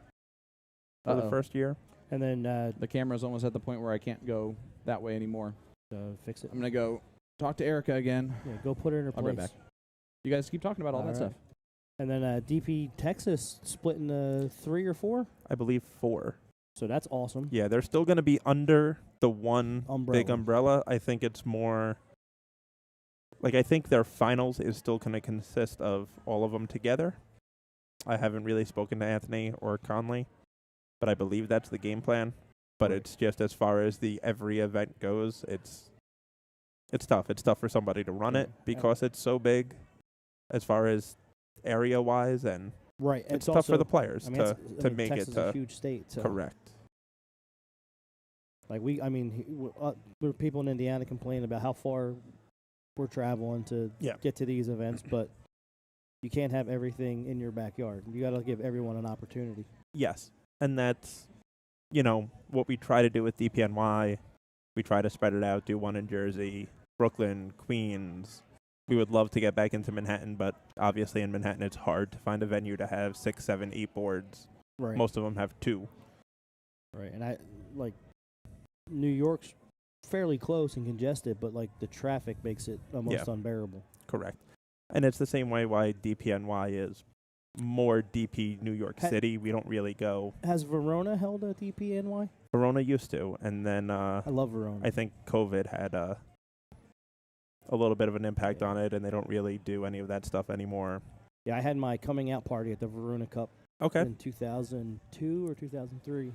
for the first year. And then the camera's almost at the point where I can't go that way anymore. Fix it. I'm going to go talk to Erica again. Yeah, go put her in her I'll place. be right back. You guys keep talking about all that stuff. And then DP Texas split into 3 or 4? I believe 4. So that's awesome. Yeah, they're still going to be under the one big umbrella. I think it's more Like, I think their finals is still going to consist of all of them together. I haven't really spoken to Anthony or Conley, but I believe that's the game plan. But it's just as far as the every event goes, it's tough. It's tough for somebody to run it because it's so big as far as area-wise, and Right. it's tough for the players to make Texas it is to a huge state. So correct. Like there were people in Indiana complaining about how far we're traveling to get to these events, but you can't have everything in your backyard. You got to give everyone an opportunity. Yes, and that's, what we try to do with DPNY. We try to spread it out, do one in Jersey, Brooklyn, Queens. We would love to get back into Manhattan, but obviously in Manhattan it's hard to find a venue to have 6, 7, 8 boards. Right. Most of them have 2. Right, and New York's fairly close and congested, but the traffic makes it almost unbearable. Correct. And it's the same way why DPNY is more DP New York City. We don't really go. Has Verona held a DPNY? Verona used to, and then I love Verona. I think COVID had a little bit of an impact on it, and they don't really do any of that stuff anymore. Yeah, I had my coming out party at the Verona Cup in 2002 or 2003.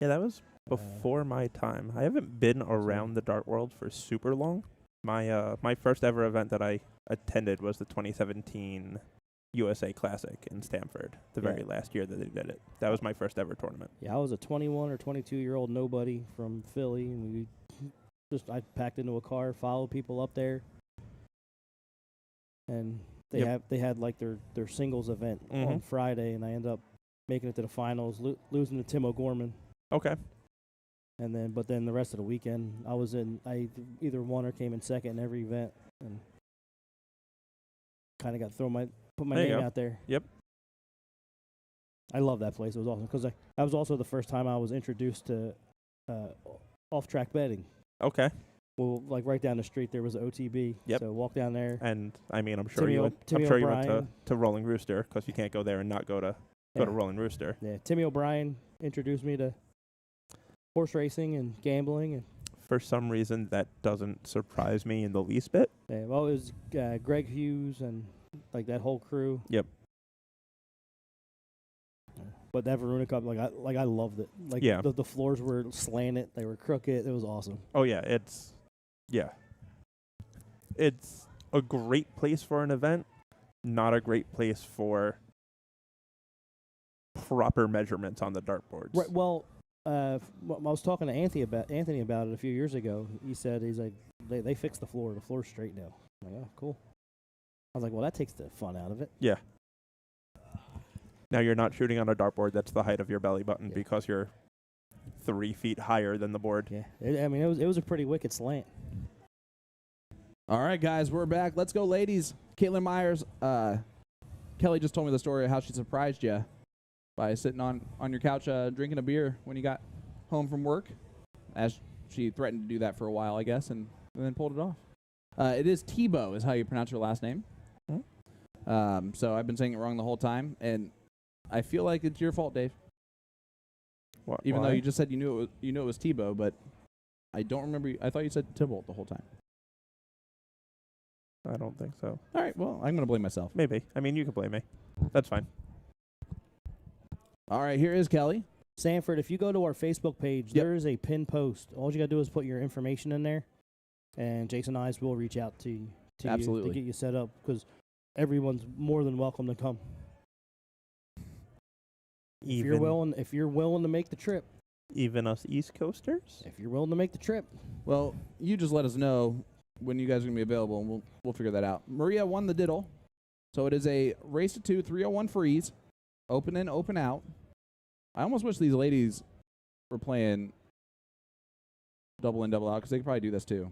Yeah, that was before my time. I haven't been around the dart world for super long. My first ever event that I attended was the 2017 USA Classic in Stamford, the very last year that they did it. That was my first ever tournament. Yeah, I was a 21 or 22-year-old nobody from Philly, and I packed into a car, followed people up there, and they had their singles event on Friday, and I ended up making it to the finals, losing to Tim O'Gorman. Okay. And but then the rest of the weekend, I either won or came in second in every event, and kind of got put my name out there. Yep. I love that place. It was awesome because that was also the first time I was introduced to off-track betting. Okay. Well, right down the street there was an OTB. Yep. So walk down there. And I mean, I'm sure you went to Rolling Rooster because you can't go there and not go to Rolling Rooster. Yeah. Timmy O'Brien introduced me to horse racing and gambling, and for some reason that doesn't surprise me in the least bit. Yeah. Well, it was Greg Hughes and that whole crew. Yep. But that Verona Cup, I loved it. The floors were slanted, they were crooked. It was awesome. Oh yeah, it's a great place for an event, not a great place for proper measurements on the dartboards. Right. Well, I was talking to Anthony about it a few years ago. He's like they fixed the floor. The floor's straight now. I'm like, oh, cool. I was like, well, that takes the fun out of it. Yeah. Now you're not shooting on a dartboard that's the height of your belly button because you're 3 feet higher than the board. Yeah. It was a pretty wicked slant. All right, guys, we're back. Let's go, ladies. Caitlin Myers, Kelly just told me the story of how she surprised you by sitting on your couch drinking a beer when you got home from work, as she threatened to do that for a while, I guess, and then pulled it off. It is Tebow is how you pronounce her last name. Mm-hmm. So I've been saying it wrong the whole time, and I feel like it's your fault, Dave. Even though you just said you knew it was Tebow, but I don't remember. I thought you said Tybalt the whole time. I don't think so. All right, well, I'm going to blame myself. Maybe. I mean, you can blame me. That's fine. All right, here is Kelly. Sanford, if you go to our Facebook page, there is a pinned post. All you got to do is put your information in there, and Jason and I will reach out to you to get you set up, because everyone's more than welcome to come. If you're willing to make the trip. Even us East Coasters? If you're willing to make the trip. Well, you just let us know when you guys are going to be available, and we'll figure that out. Maria won the diddle, so it is a race to 2, 301 freeze, open in, open out. I almost wish these ladies were playing double in, double out, because they could probably do this too.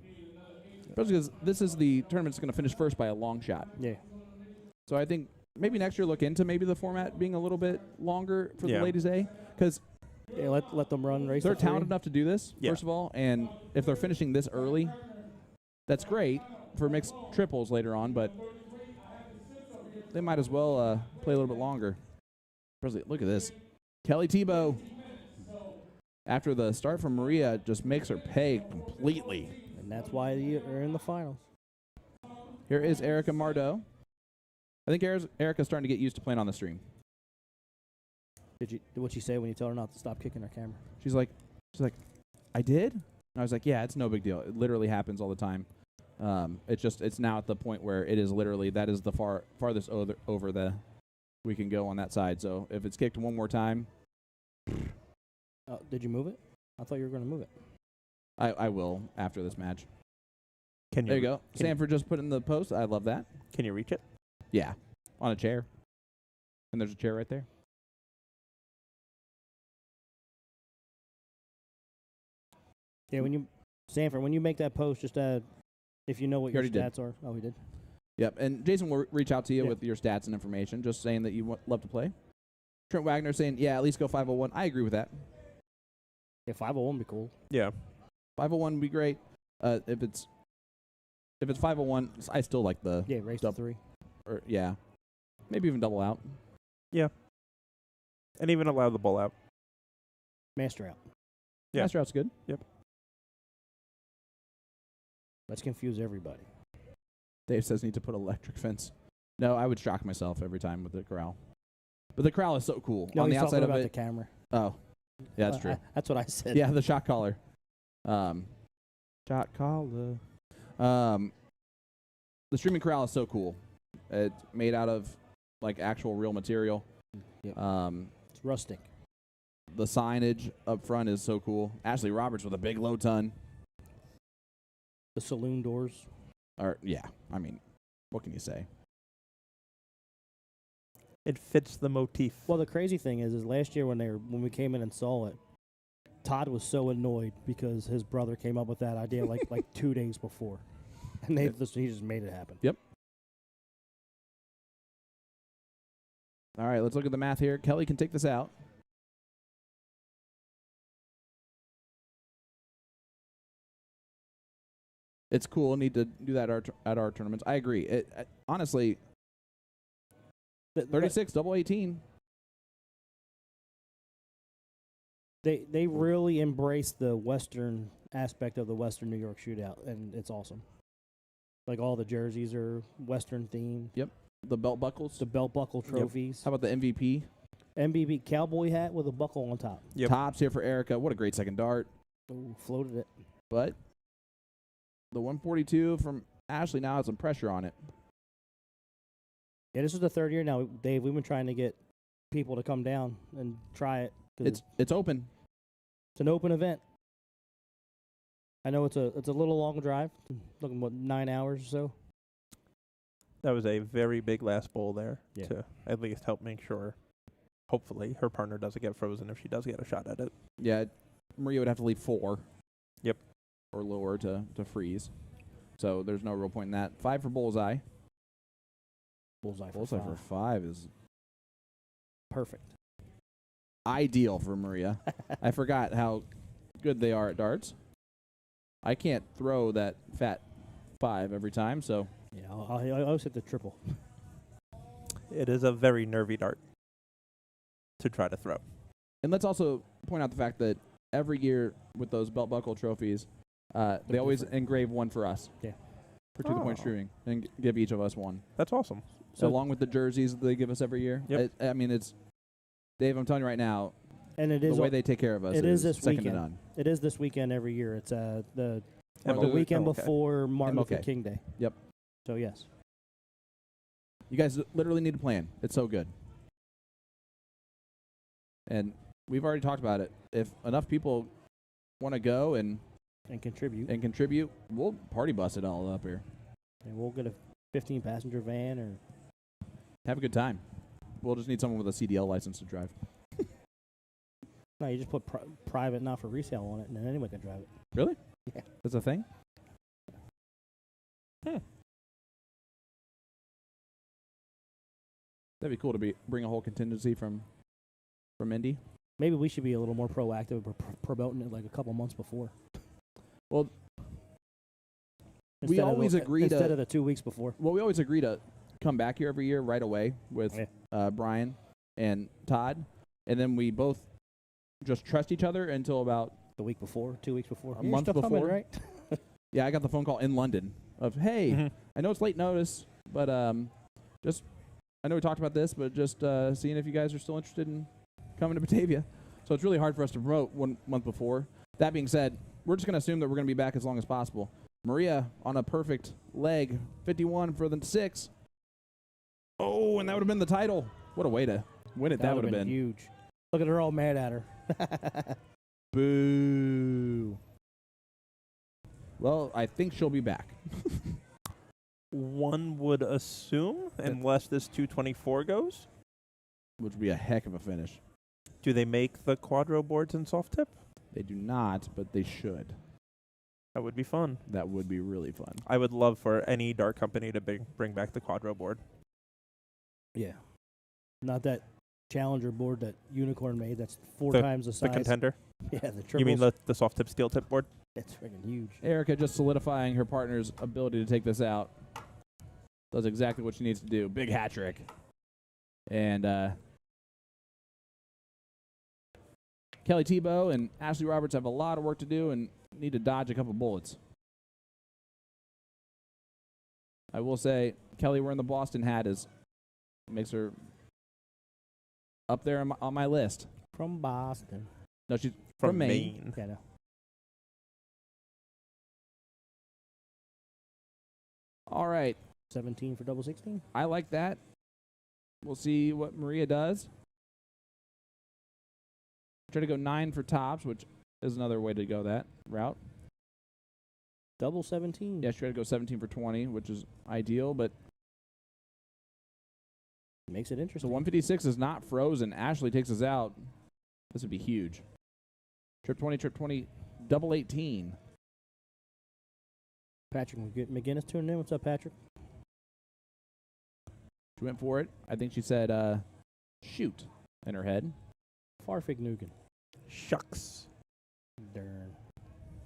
Especially because this is the tournament that's going to finish first by a long shot. Yeah. So I think maybe next year look into maybe the format being a little bit longer for the ladies A, because let them run race. They're talented enough to do this, first of all, and if they're finishing this early, that's great for mixed triples later on, but they might as well play a little bit longer. Look at this. Kelly Tebow, after the start from Maria, just makes her pay completely. And that's why you're in the finals. Here is Erica Mardeau. I think Erica's starting to get used to playing on the stream. What'd she say when you told her not to stop kicking her camera? She's like, I did? And I was like, yeah, it's no big deal. It literally happens all the time. It's now at the point where it is literally, that is the farthest over the we can go on that side. So if it's kicked one more time. Did you move it? I thought you were going to move it. I will after this match. Can you There you go. Sanford just put in the post. I love that. Can you reach it? Yeah. On a chair. And there's a chair right there. Yeah, Sanford, when you make that post, just if you know what He your already stats are. Oh, he did. Yep. And Jason will reach out to you Yeah. with your stats and information, just saying that you love to play. Trent Wagner saying, yeah, at least go 501. I agree with that. Yeah, 501 would be cool. Yeah. 501 would be great. If it's 501, I still like the race to 3. Or yeah, maybe even double out. Yeah. And even allow the bull out. Master out. Yeah. Master out's good. Yep. Let's confuse everybody. Dave says need to put electric fence. No, I would shock myself every time with the corral. But the corral is so cool. No, on the he's outside talking of about it. the camera. Oh, yeah, that's true. That's what I said. Yeah, the shock collar. Shock collar. The streaming corral is so cool. It's made out of like actual real material. Yep. It's rustic. The signage up front is so cool. Ashley Roberts with a big low ton. The saloon doors. Yeah, I mean, what can you say? It fits the motif. Well, the crazy thing is last year when we came in and saw it, Todd was so annoyed because his brother came up with that idea like 2 days before, and he just made it happen. Yep. All right, let's look at the math here. Kelly can take this out. It's cool. Need to do that at our tournaments. I agree. Honestly, 36, double 18. They really embrace the Western aspect of the Western New York Shootout, and it's awesome. Like all the jerseys are Western themed. Yep. The belt buckles. The belt buckle trophies. How about the MVP? MVP cowboy hat with a buckle on top. Yep. Tops here for Erica. What a great second dart. Ooh, floated it. But the 142 from Ashley now has some pressure on it. Yeah, this is the third year now, Dave. We've been trying to get people to come down and try it. It's open. It's an open event. I know it's a little long drive. Looking, 9 hours or so. That was a very big last bowl there Yeah. to at least help make sure, hopefully, her partner doesn't get frozen if she does get a shot at it. Yeah, Maria would have to leave 4. Yep. Or lower to freeze. So there's no real point in that. 5 for bullseye. Bullseye For 5 is perfect. ideal for Maria. I forgot how good they are at darts. I can't throw that fat 5 every time, so. Yeah, I always hit the triple. It is a very nervy dart to try to throw. And let's also point out the fact that every year with those belt buckle trophies, they always engrave one for us. Yeah. For to-the-point shooting, and give each of us one. That's awesome. So along with the jerseys that they give us every year. Yep. I mean, it's Dave. I'm telling you right now, And it the is way they take care of us it is this second weekend. to none. It is this weekend every year. It's the MLK. weekend MLK. before Martin Luther MLK. King Day. Yep. So yes. You guys literally need to plan. It's so good. And we've already talked about it. If enough people want to go and contribute. we'll party bus it all up here. And we'll get a 15-passenger van or. Have a good time. We'll just need someone with a CDL license to drive. No, you just put private, not for resale on it, and then anyone can drive it. Really? Yeah. That's a thing? Hmm. That'd be cool to bring a whole contingency from Indy. Maybe we should be a little more proactive, promoting it like a couple months before. Well, we always agree instead of the 2 weeks before. Well, we always agree to come back here every year right away with Brian and Todd, and then we both just trust each other until about the week before, 2 weeks before, a month before. Coming, right? Yeah, I got the phone call in London of, hey, I know it's late notice, but I know we talked about this, but just seeing if you guys are still interested in coming to Batavia. So it's really hard for us to promote 1 month before. That being said, we're just going to assume that we're going to be back as long as possible. Maria on a perfect leg, 51 for the 6. Oh, and that would have been the title. What a way to win it that would have been. Huge. Look at her all mad at her. Boo. Well, I think she'll be back. One would assume, unless this 224 goes. Which would be a heck of a finish. Do they make the quadro boards in soft tip? They do not, but they should. That would be fun. That would be really fun. I would love for any dart company to bring back the quadro board. Yeah. Not that Challenger board that Unicorn made. That's 4 The- times the The size. contender? Yeah, the triples. You mean the soft tip steel tip board? That's freaking huge. Erica just solidifying her partner's ability to take this out. Does exactly what she needs to do. Big hat trick. And Kelly Tebow and Ashley Roberts have a lot of work to do and need to dodge a couple bullets. I will say, Kelly wearing the Boston hat makes her up there on my list. From Boston. No, she's From Maine. Maine. Yeah, no. All right. 17 for double 16. I like that. We'll see what Maria does. Try to go 9 for tops, which is another way to go that route. Double 17. Yeah, she tried to go 17 for 20, which is ideal, but Makes it so interesting. 156 is not frozen. Ashley takes us out. This would be huge. Trip 20, double 18. Patrick McGinnis tuning in. What's up, Patrick? She went for it. I think she said, shoot in her head. Farfig Nugan. Shucks. Darn.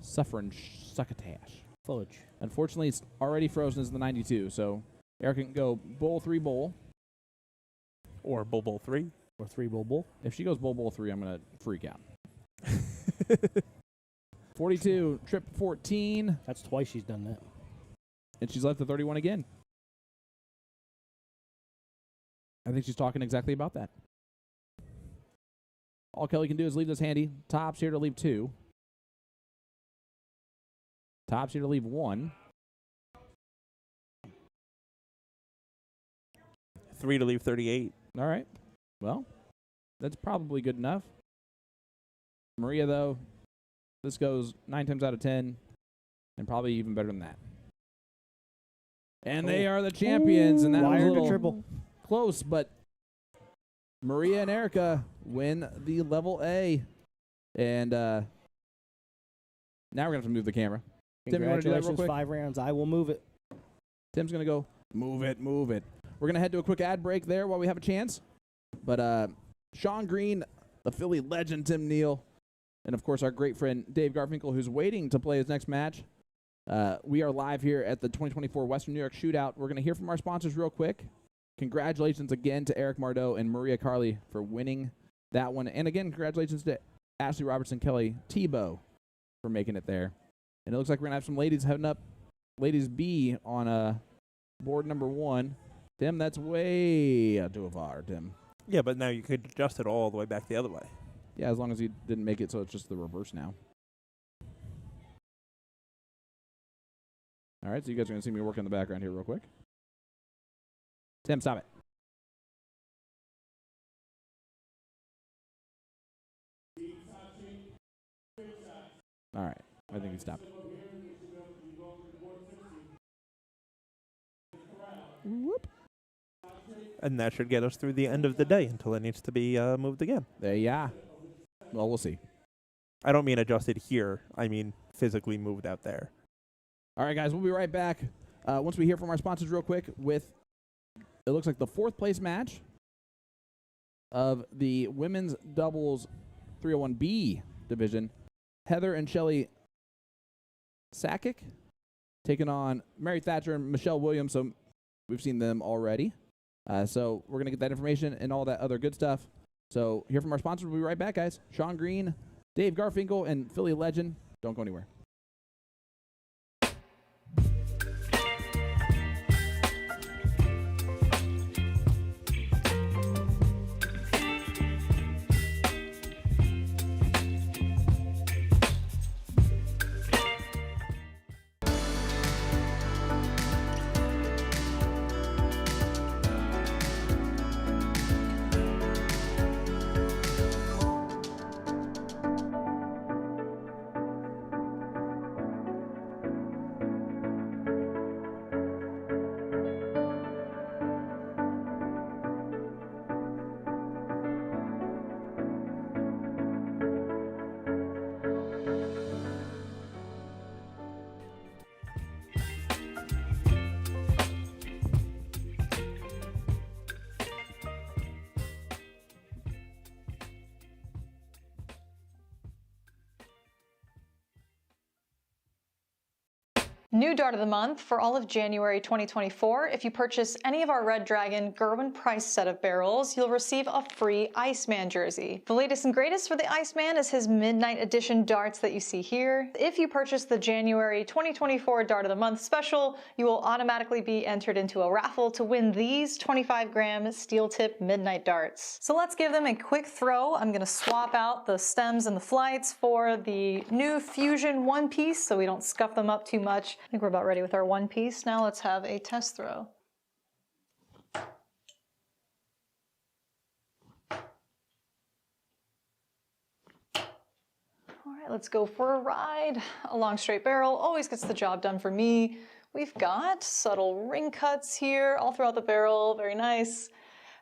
Suffering succotash. Fudge. Unfortunately, it's already frozen as the 92, so Erica can go bowl 3 bowl. Or Bowl 3. Or 3 bull. If she goes bowl 3, I'm going to freak out. 42, trip 14, That's twice she's done that. and she's left the 31 again. I think she's talking exactly about that. All Kelly can do is leave this handy. Tops here to leave 2. Tops here to leave 1. 3 to leave 38. All right. Well, that's probably good enough. Maria, though, this goes 9 times out of 10, and probably even better than that. And they are the champions, and that was a Wired to little triple. close, but Maria and Erica win the level A. And now we're going to have to move the camera. Tim, you wanna do that real Congratulations, quick? 5 rounds. I will move it. Tim's going to go, move it, move it. We're going to head to a quick ad break there while we have a chance. But Sean Green, the Philly legend Tim Neal, and, of course, our great friend Dave Garfinkel, who's waiting to play his next match. We are live here at the 2024 Western New York Shootout. We're going to hear from our sponsors real quick. Congratulations again to Eric Mardot and Maria Carley for winning that one. And, again, congratulations to Ashley Robertson, Kelly Tebow for making it there. And it looks like we're going to have some ladies heading up. Ladies B on board number 1. Tim, that's way too far, Tim. Yeah, but now you could adjust it all the way back the other way. Yeah, as long as he didn't make it so it's just the reverse now. All right, so you guys are going to see me work in the background here real quick. Tim, stop it. All right, I think he stopped. Whoop. And that should get us through the end of the day until it needs to be moved again. There, yeah. Well, we'll see. I don't mean adjusted here. I mean physically moved out there. All right, guys, we'll be right back once we hear from our sponsors real quick with, it looks like the 4th place match of the women's doubles 301B division. Heather and Shelly Sakic taking on Mary Thatcher and Michelle Williams. So we've seen them already. So we're going to get that information and all that other good stuff. So hear from our sponsors. We'll be right back, guys. Sean Green, Dave Garfinkel, and Philly legend. Don't go anywhere. New dart of the month for all of January 2024. If you purchase any of our Red Dragon Gerwin Price set of barrels, you'll receive a free Iceman jersey. The latest and greatest for the Iceman is his Midnight Edition darts that you see here. If you purchase the January 2024 Dart of the Month special, you will automatically be entered into a raffle to win these 25-gram steel tip Midnight darts. So let's give them a quick throw. I'm gonna swap out the stems and the flights for the new Fusion one piece so we don't scuff them up too much. I think we're about ready with our one piece. Now let's have a test throw. All right, let's go for a ride. A long straight barrel always gets the job done for me. We've got subtle ring cuts here all throughout the barrel. Very nice.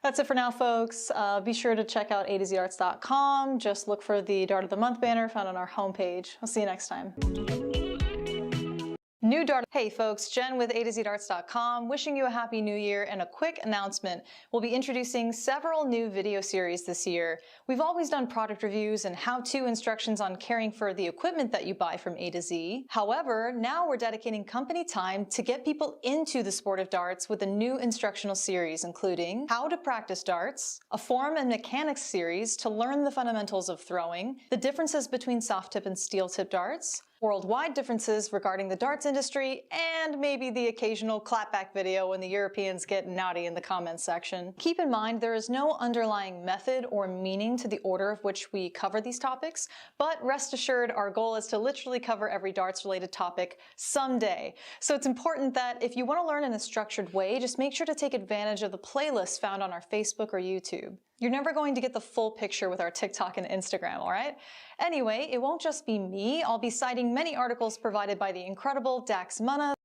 That's it for now, folks. Be sure to check out a2zarts.com. Just look for the Dart of the Month banner found on our homepage. I'll see you next time. New dart. Hey folks, Jen with a2zarts.com, wishing you a happy new year and a quick announcement. We'll be introducing several new video series this year. We've always done product reviews and how-to instructions on caring for the equipment that you buy from A to Z. However, now we're dedicating company time to get people into the sport of darts with a new instructional series, including how to practice darts, a form and mechanics series to learn the fundamentals of throwing, the differences between soft tip and steel tip darts, worldwide differences regarding the darts industry, and maybe the occasional clapback video when the Europeans get naughty in the comments section. Keep in mind there is no underlying method or meaning to the order of which we cover these topics, but rest assured our goal is to literally cover every darts related topic someday. So it's important that if you want to learn in a structured way, just make sure to take advantage of the playlists found on our Facebook or YouTube. You're never going to get the full picture with our TikTok and Instagram, all right? Anyway, it won't just be me. I'll be citing many articles provided by the incredible Dax Munna,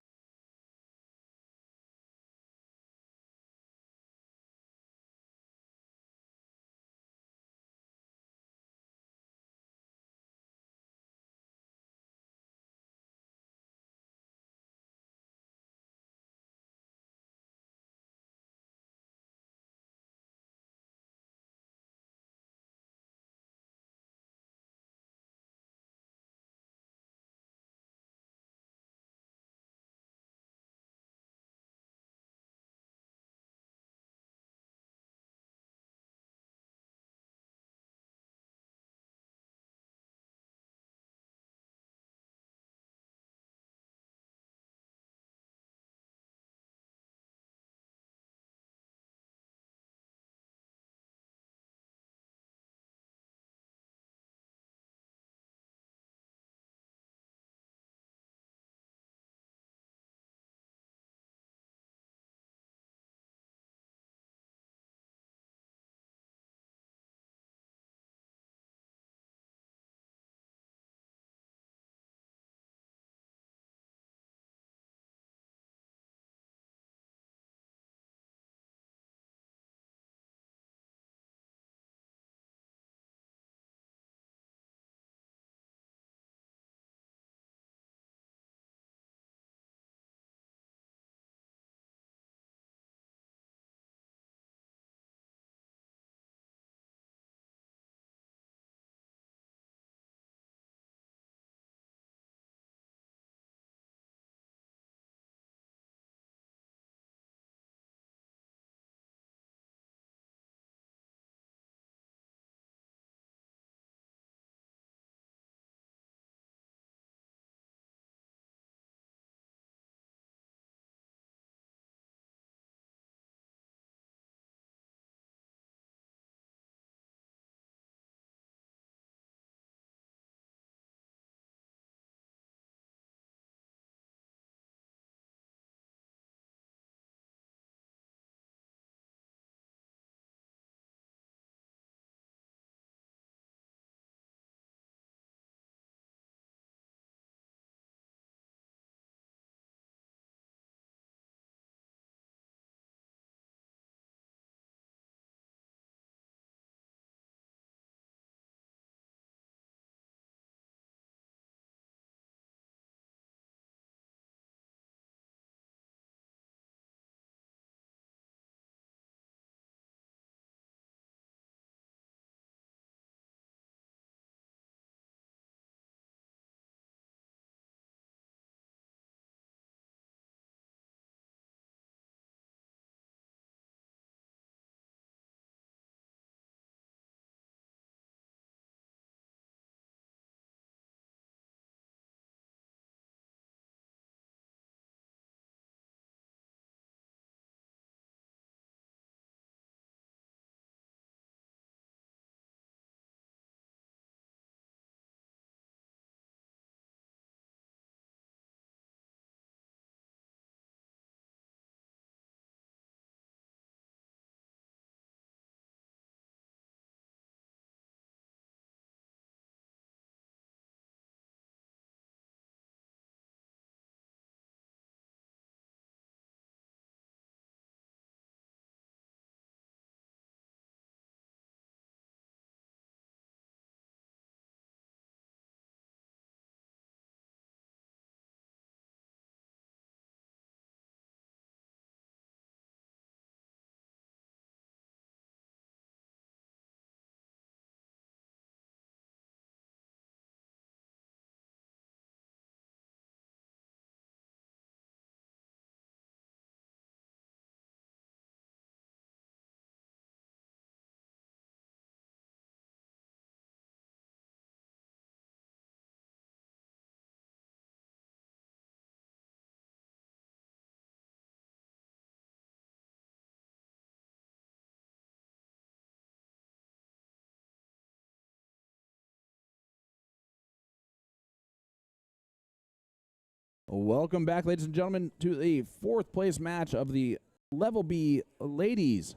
Welcome back, ladies and gentlemen, to the fourth place match of the Level B Ladies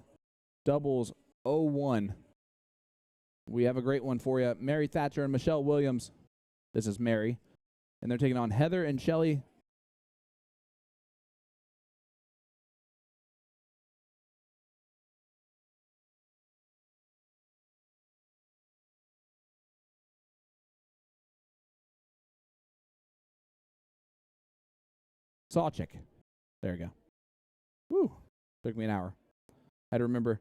Doubles 01. We have a great one for you. Mary Thatcher and Michelle Williams. This is Mary. And they're taking on Heather and Shelly. Sawchick. There you go. Woo. Took me an hour. Had to remember.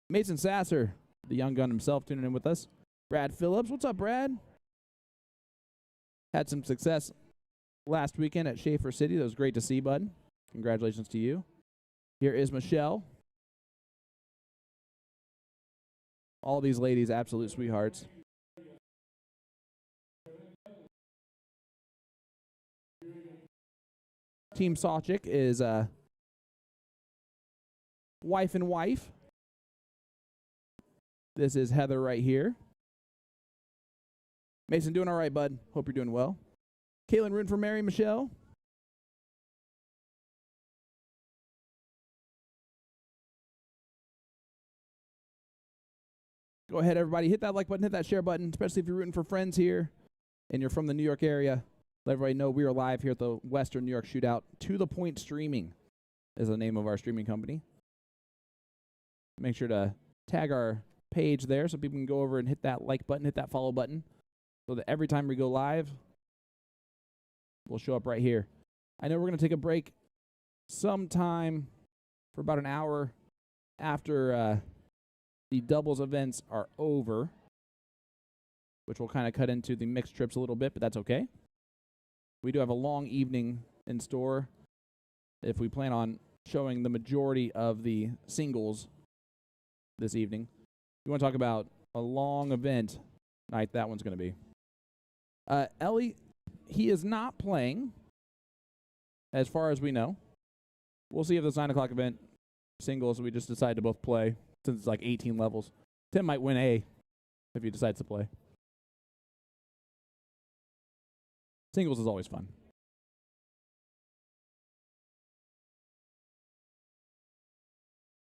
Mason Sasser, the young gun himself, tuning in with us. Brad Phillips. What's up, Brad? Had some success last weekend at Schaefer City. That was great to see, bud. Congratulations to you. Here is Michelle. All these ladies, absolute sweethearts. Team Sawchick is wife and wife. This is Heather right here. Mason, doing all right, bud. Hope you're doing well. Caitlin rooting for Mary Michelle. Go ahead, everybody. Hit that like button, hit that share button, especially if you're rooting for friends here and you're from the New York area. Let everybody know we are live here at the Western New York Shootout. To the Point Streaming is the name of our streaming company. Make sure to tag our page there so people can go over and hit that like button, hit that follow button, so that every time we go live, we'll show up right here. I know we're going to take a break sometime for about an hour after the doubles events are over, which will kind of cut into the mixed trips a little bit, but that's okay. We do have a long evening in store if we plan on showing the majority of the singles this evening. You want to talk about a long event night, that one's going to be. Ellie, he is not playing, as far as we know. We'll see if this 9 o'clock event singles we just decide to both play, since it's like 18 levels. Tim might win A if he decides to play. Singles is always fun.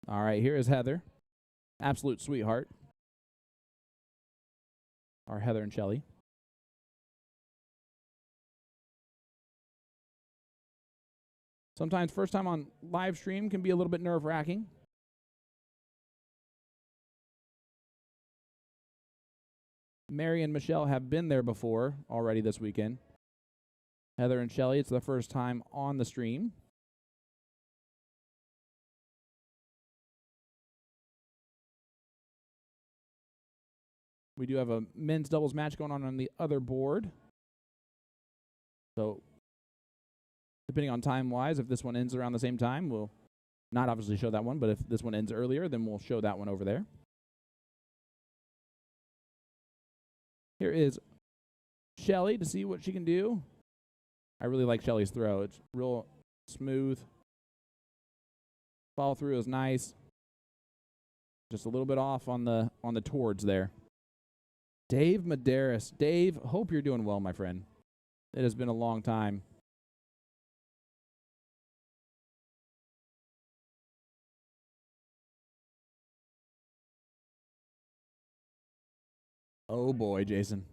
All right, here is Heather. Absolute sweetheart. Our Heather and Shelly. Sometimes first time on live stream can be a little bit nerve-wracking. Mary and Michelle have been there before already this weekend. Heather and Shelly, it's the first time on the stream. We do have a men's doubles match going on the other board. So, depending on time-wise, if this one ends around the same time, we'll not obviously show that one, but if this one ends earlier, then we'll show that one over there. Here is Shelly to see what she can do. I really like Shelly's throw. It's real smooth. Follow through is nice. Just a little bit off on the towards there. Dave Medeiros. Dave, hope you're doing well, my friend. It has been a long time. Oh boy, Jason.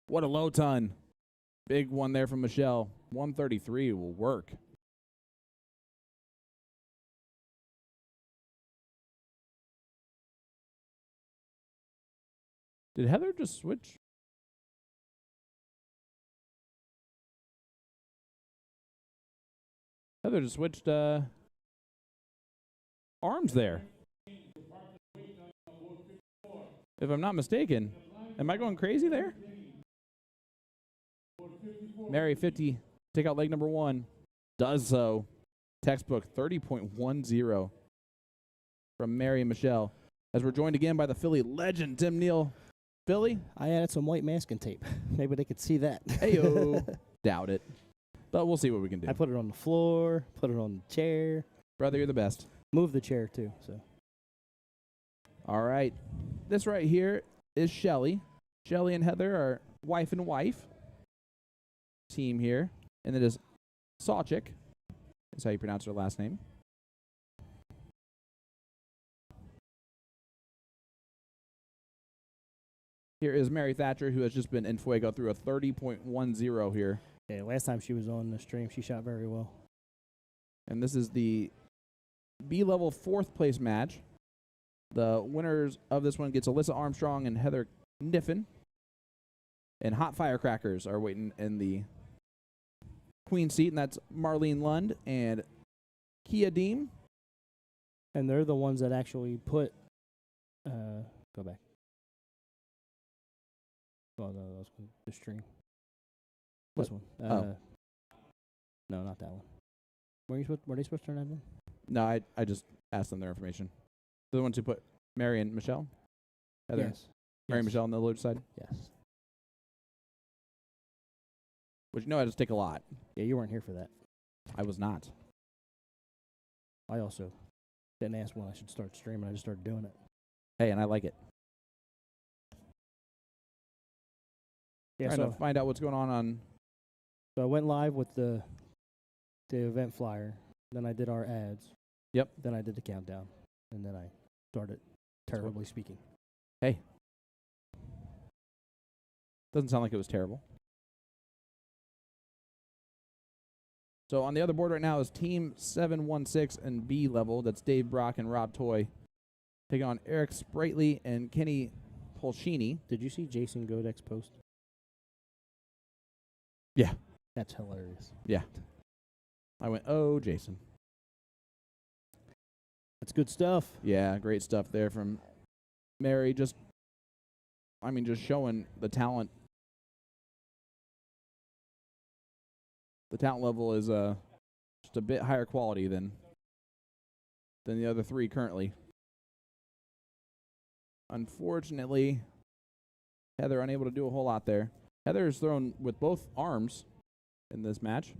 What a low ton. Big one there from Michelle. 133 will work. Did Heather just switch? Heather just switched arms there. If I'm not mistaken. Am I going crazy there? Mary 50, take out leg number 1. Does so. Textbook 30.10 from Mary and Michelle. As we're joined again by the Philly legend, Tim Neal. Philly? I added some white masking tape. Maybe they could see that. Heyo. Doubt it. But we'll see what we can do. I put it on the floor, put it on the chair. Brother, you're the best. Move the chair, too. So. All right. This right here is Shelly. Shelly and Heather are wife and wife. team here, and it is Sawchik. Is how you pronounce her last name. Here is Mary Thatcher, who has just been in Fuego through a 30.10 here. Yeah, last time she was on the stream, she shot very well. And this is the B-level 4th place match. The winners of this one gets Alyssa Armstrong and Heather Niffen. And Hot Firecrackers are waiting in the queen seat, and that's Marlene Lund and Kia Deem. And they're the ones that actually put. Go back. Oh, no, that was the stream. This one. No, not that one. Were they supposed to turn that in? No, I just asked them their information. The ones who put Mary and Michelle? Heather? Yes. Mary and Yes. Michelle on the load side? Yes. Which you know had to take a lot. Yeah, you weren't here for that. I was not. I also didn't ask when I should start streaming. I just started doing it. Hey, and I like it. Yeah, Trying so, to find out what's going on. so I went live with the event flyer. Then I did our ads. Yep. Then I did the countdown. And then I started terribly speaking. Hey. Doesn't sound like it was terrible. So on the other board right now is Team 716 and B level. That's Dave Brock and Rob Toy. Taking on Eric Sprightly and Kenny Polshini. Did you see Jason Godek's post? Yeah. That's hilarious. Yeah. I went, oh, Jason. That's good stuff. Yeah, great stuff there from Mary. Just showing the talent. The talent level is just a bit higher quality than the other three currently. Unfortunately, Heather unable to do a whole lot there. Heather is thrown with both arms in this match.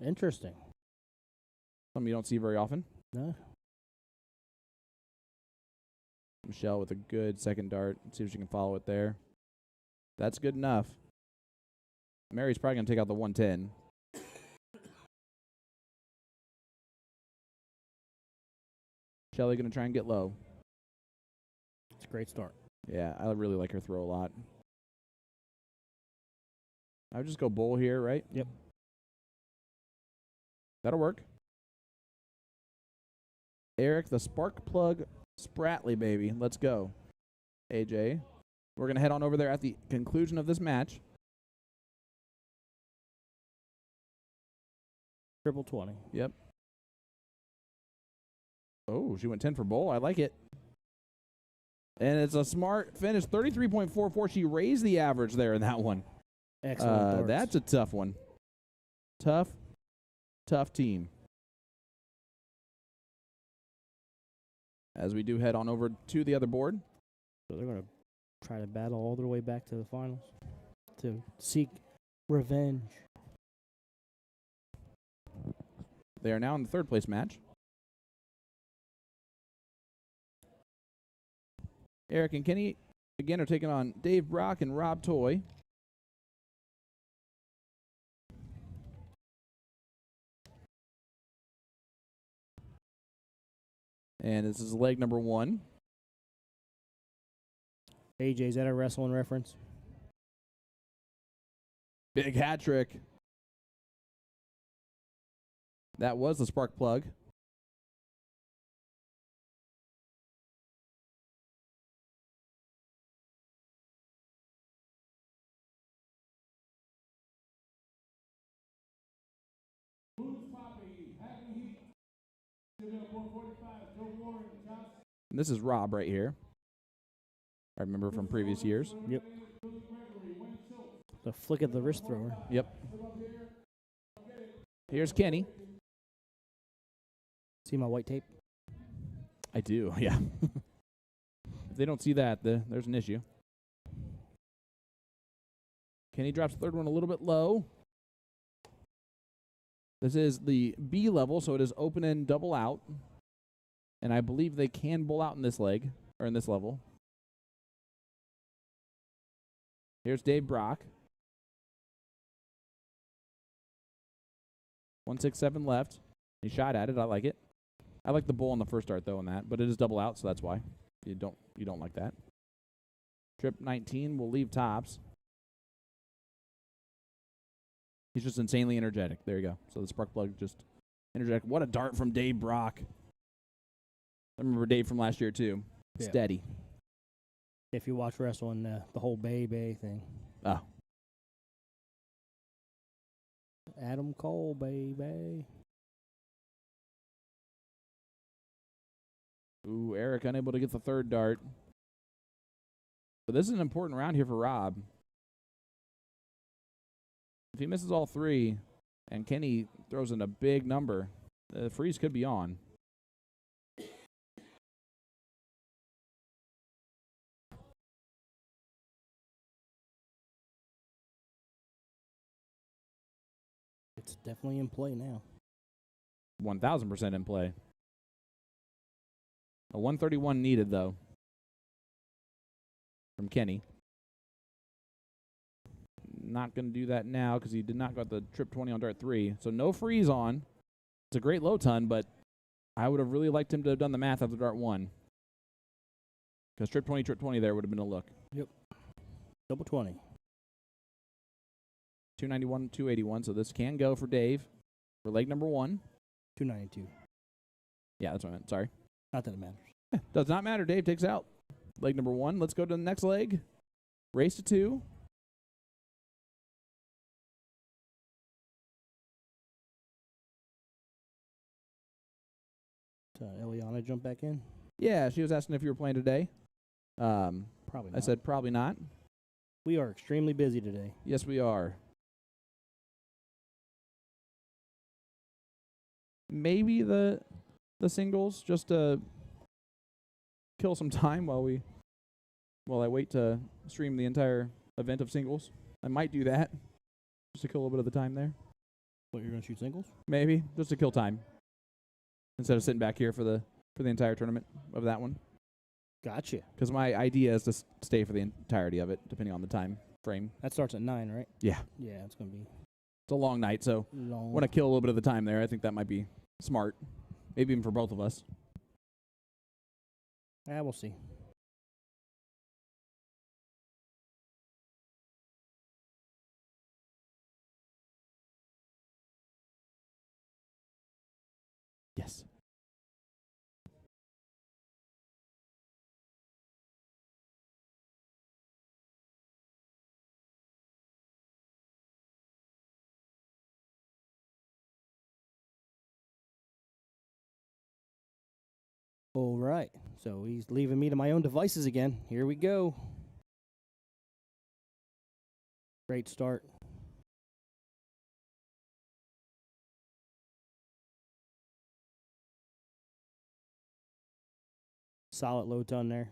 Interesting. Something you don't see very often. No. Michelle with a good second dart. Let's see if she can follow it there. That's good enough. Mary's probably going to take out the 110. Shelly going to try and get low. It's a great start. Yeah, I really like her throw a lot. I would just go bull here, right? Yep. That'll work. Eric, the spark plug Spratley, baby. Let's go. AJ. We're going to head on over there at the conclusion of this match. Triple 20. Yep. Oh, she went 10 for bowl. I like it. And it's a smart finish. 33.44. She raised the average there in that one. Excellent darts. That's a tough one. Tough team. As we do head on over to the other board. So they're going to try to battle all their way back to the finals to seek revenge. They are now in the third place match. Eric and Kenny, again, are taking on Dave Brock and Rob Toy. And this is leg number 1. AJ, is that a wrestling reference? Big hat trick. That was the spark plug. And this is Rob right here. I remember from previous years. Yep. The flick of the wrist thrower. Yep. Here's Kenny. See my white tape? I do, yeah. If they don't see that, there's an issue. Kenny drops the third one a little bit low. This is the B level, so it is open and double out. And I believe they can bowl out in this leg, or in this level. Here's Dave Brock. 167 left. He shot at it. I like it. I like the bull on the first dart though on that, but it is double out, so that's why you don't like that. Trip 19 will leave tops. He's just insanely energetic. There you go. So the spark plug just energetic. What a dart from Dave Brock. I remember Dave from last year too. Yeah. Steady. If you watch wrestling, the whole Bay thing. Oh. Adam Cole, baby. Ooh, Eric unable to get the third dart. But this is an important round here for Rob. If he misses all three and Kenny throws in a big number, the freeze could be on. It's definitely in play now. 1,000% in play. A 131 needed, though, from Kenny. Not going to do that now because he did not got the trip 20 on dart 3. So no freeze on. It's a great low ton, but I would have really liked him to have done the math after dart 1. Because trip 20 there would have been a look. Yep. Double 20. 291, 281. So this can go for Dave for leg number 1. 292. Yeah, that's what I meant. Sorry. Not that it matters. Does not matter. Dave takes out leg number 1. Let's go to the next leg. Race to 2. Eliana jump back in? Yeah, she was asking if you were playing today. Probably not. I said probably not. We are extremely busy today. Yes, we are. Maybe the singles just to kill some time while I wait to stream the entire event of singles. I might do that just to kill a little bit of the time there. What, you're going to shoot singles? Maybe just to kill time instead of sitting back here for the entire tournament of that one. Gotcha. Because my idea is to stay for the entirety of it, depending on the time frame. That starts at 9, right? Yeah. Yeah, it's going to be It's a long night, so long. want to kill a little bit of the time there. I think that might be smart, maybe even for both of us. Yeah, we'll see. Yes. All right. So he's leaving me to my own devices again. Here we go. Great start. Solid low ton there.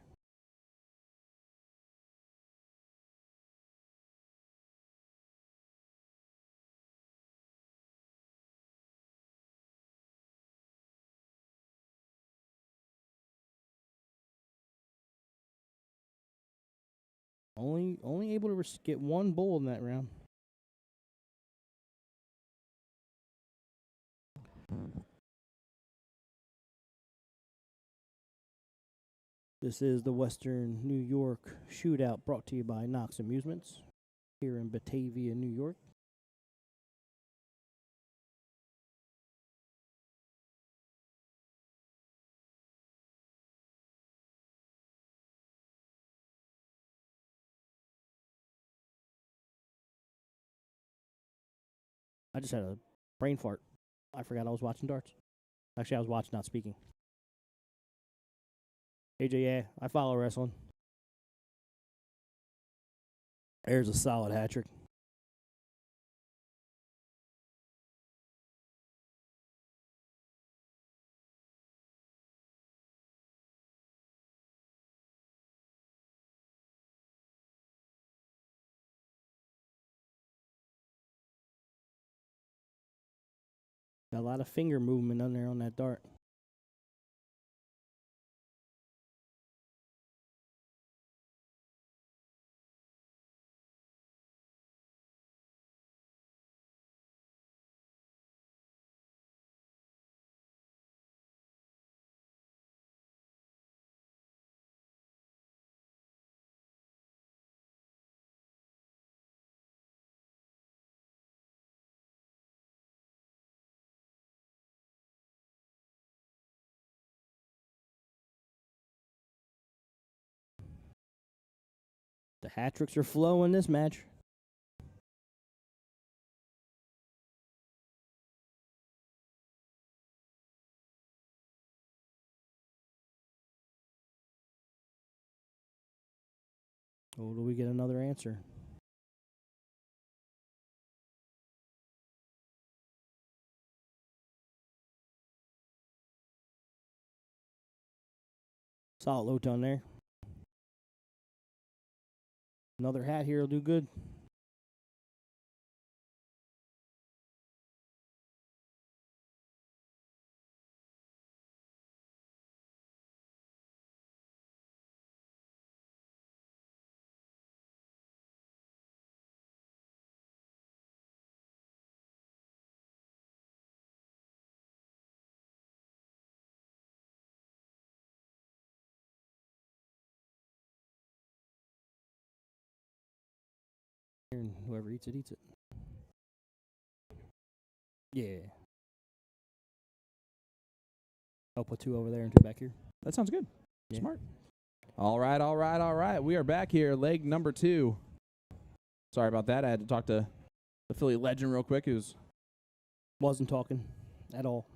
Only able to get one bull in that round. This is the Western New York Shootout brought to you by Knox Amusements here in Batavia, New York. I just had a brain fart. I forgot I was watching darts. Actually, I was watching, not speaking. AJ, yeah, I follow wrestling. There's a solid hat trick. Got a lot of finger movement on there on that dart. The hat tricks are flowing this match. Oh, do we get another answer? Solid load down there. Another hat here will do good. And whoever eats it, eats it. Yeah. I'll put 2 over there and 2 back here. That sounds good. Yeah. Smart. All right. We are back here. Leg number 2. Sorry about that. I had to talk to the Philly legend real quick. Wasn't talking at all.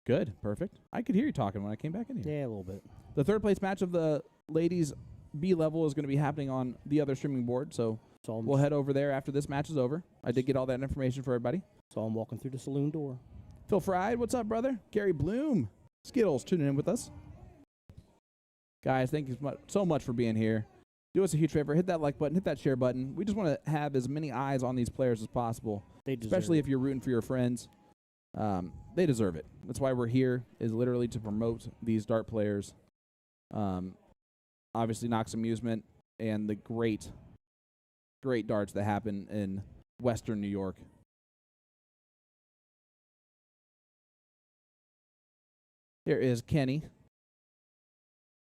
Good. Perfect. I could hear you talking when I came back in here. Yeah, a little bit. The third place match of the ladies B level is going to be happening on the other streaming board, so we'll head over there after this match is over. I did get all that information for everybody. So I'm walking through the saloon door. Phil Fried, what's up, brother? Gary Bloom, Skittles, tuning in with us. Guys, thank you so much for being here. Do us a huge favor. Hit that like button. Hit that share button. We just want to have as many eyes on these players as possible, especially if you're rooting for your friends. They deserve it. That's why we're here, is literally to promote these dart players. Obviously, Knox Amusement and the great darts that happen in Western New York. Here is Kenny.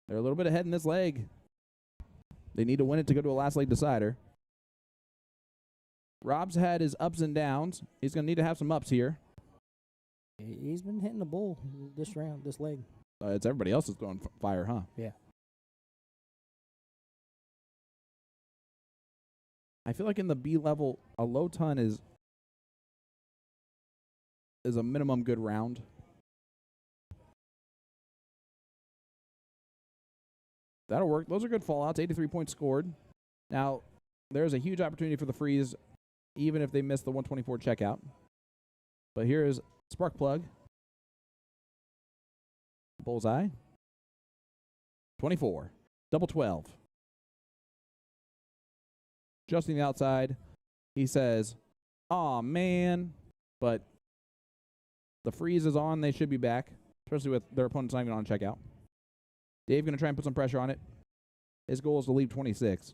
They're a little bit ahead in this leg. They need to win it to go to a last leg decider. Rob's had his ups and downs. He's going to need to have some ups here. He's been hitting the bull this round, this leg. It's everybody else that's going fire, huh? Yeah. I feel like in the B level, a low ton is a minimum good round. That'll work. Those are good fallouts. 83 points scored. Now, there's a huge opportunity for the freeze, even if they miss the 124 checkout. But here is Sparkplug. Bullseye. 24. Double 12. Just on the outside. He says, "Aw, man." But the freeze is on. They should be back, especially with their opponents not even on checkout. Dave going to try and put some pressure on it. His goal is to leave 26.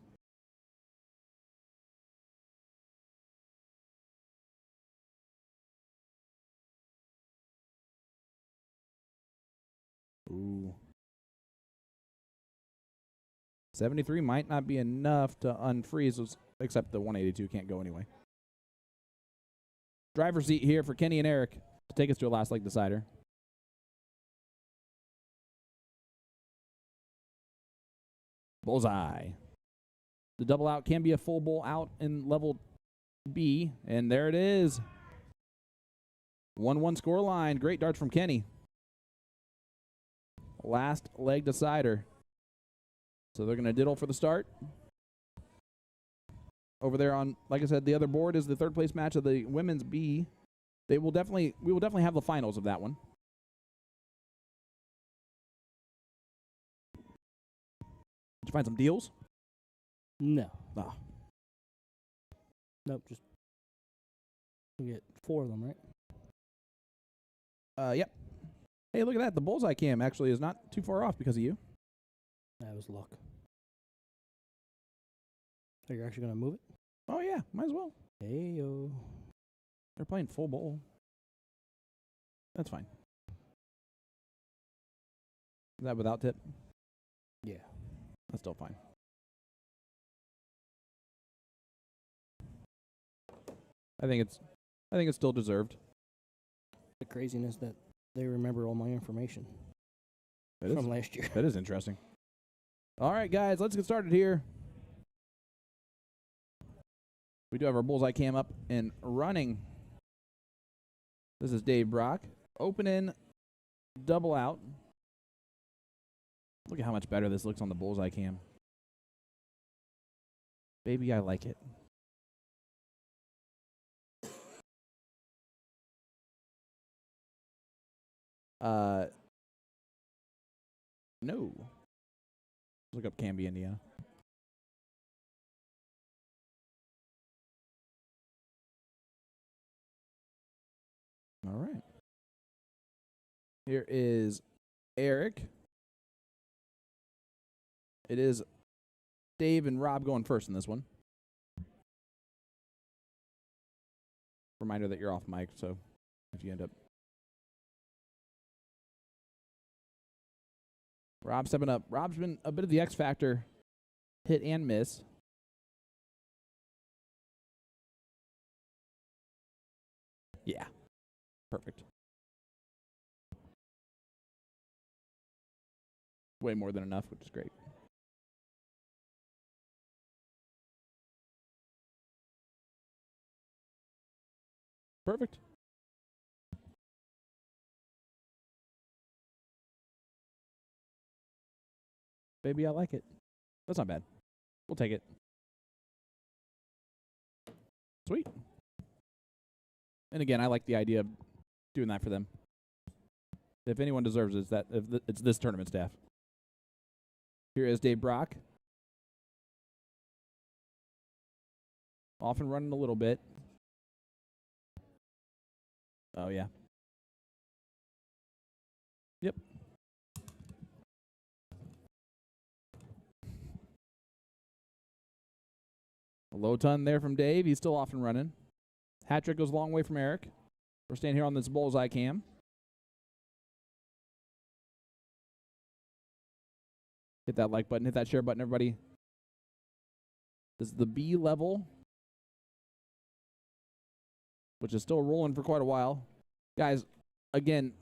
Ooh. 73 might not be enough to unfreeze, except the 182 can't go anyway. Driver's seat here for Kenny and Eric to take us to a last leg decider. Bullseye. The double out can be a full bowl out in level B, and there it is. 1-1 score line. Great darts from Kenny. Last leg decider. So they're going to diddle for the start. Over there on, like I said, the other board is the third place match of the women's B. We will definitely have the finals of that one. Did you find some deals? No. Oh. Nope, just we get 4 of them, right? Yep. Hey, look at that. The bullseye cam actually is not too far off because of you. That was luck. So you're actually going to move it? Oh, yeah. Might as well. Hey-yo. They're playing full bowl. That's fine. Is that without tip? Yeah. That's still fine. I think it's still deserved. The craziness that they remember all my information That from last year. That is interesting. All right, guys, let's get started here. We do have our bullseye cam up and running. This is Dave Brock. Open in, double out. Look at how much better this looks on the bullseye cam. Baby, I like it. No. Look up Canby, Indiana. All right. Here is Eric. It is Dave and Rob going first in this one. Reminder that you're off mic, so if you end up. Rob stepping up. Rob's been a bit of the X factor, hit and miss. Yeah. Perfect. Way more than enough, which is great. Perfect. Baby, I like it. That's not bad. We'll take it. Sweet. And again, I like the idea of doing that for them. If anyone deserves it, it's this tournament staff. Here is Dave Brock. Off and running a little bit. Oh, yeah. Yep. A low ton there from Dave. He's still off and running. Hat trick goes a long way from Eric. We're staying here on this bullseye cam. Hit that like button. Hit that share button, everybody. This is the B level, which is still rolling for quite a while. Guys, again,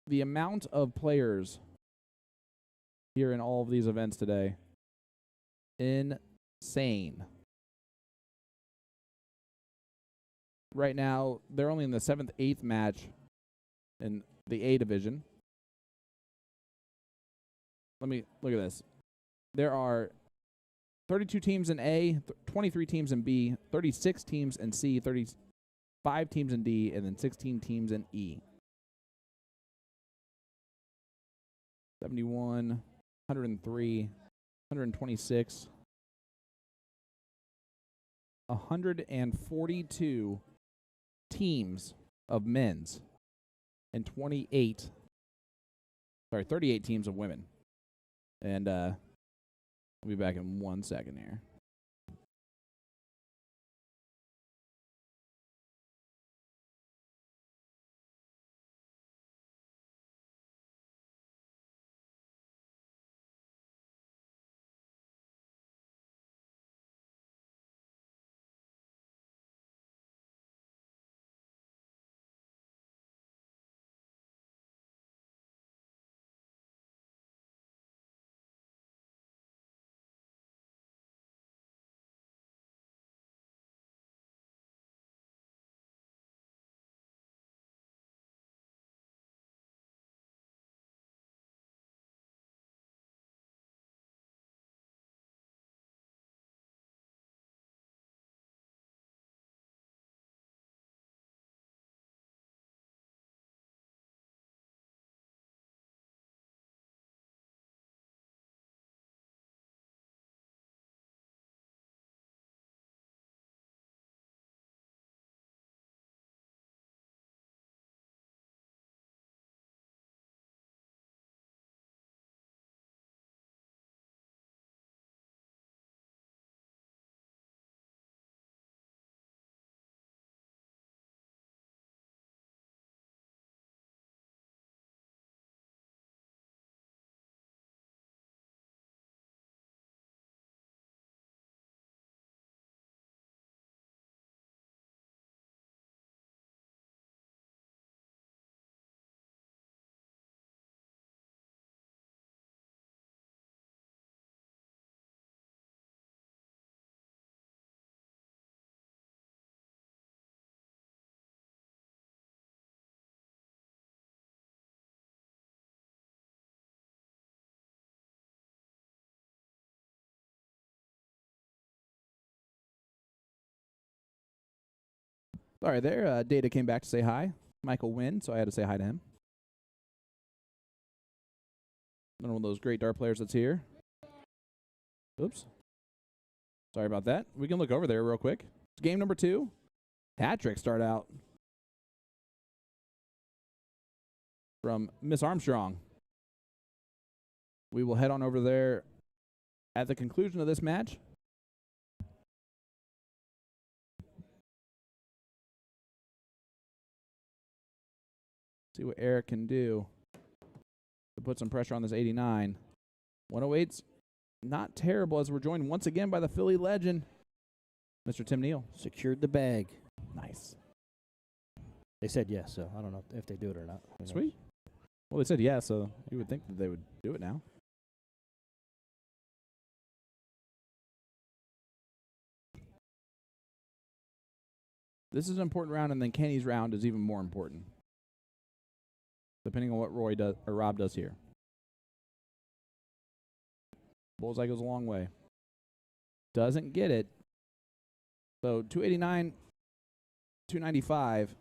the amount of players here in all of these events today, insane. Right now, they're only in the 7th, 8th match in the A division. Let me look at this. There are 32 teams in A, 23 teams in B, 36 teams in C, 35 teams in D, and then 16 teams in E. 71, 103, 126, 142 teams of men's and 38 38 teams of women. And I'll be back in 1 second here. Sorry there. Data came back to say hi. Michael Wynn, so I had to say hi to him. Another one of those great dart players that's here. Oops. Sorry about that. We can look over there real quick. Game number 2. Hat trick start out from Miss Armstrong. We will head on over there at the conclusion of this match. See what Eric can do to put some pressure on this 89. 108's not terrible as we're joined once again by the Philly legend, Mr. Tim Neal. Secured the bag. Nice. They said yes, so I don't know if they do it or not. Sweet. Well, they said yes, so you would think that they would do it now. This is an important round, and then Kenny's round is even more important, depending on what Roy does or Rob does here. Bullseye goes a long way. Doesn't get it. So 289, 295,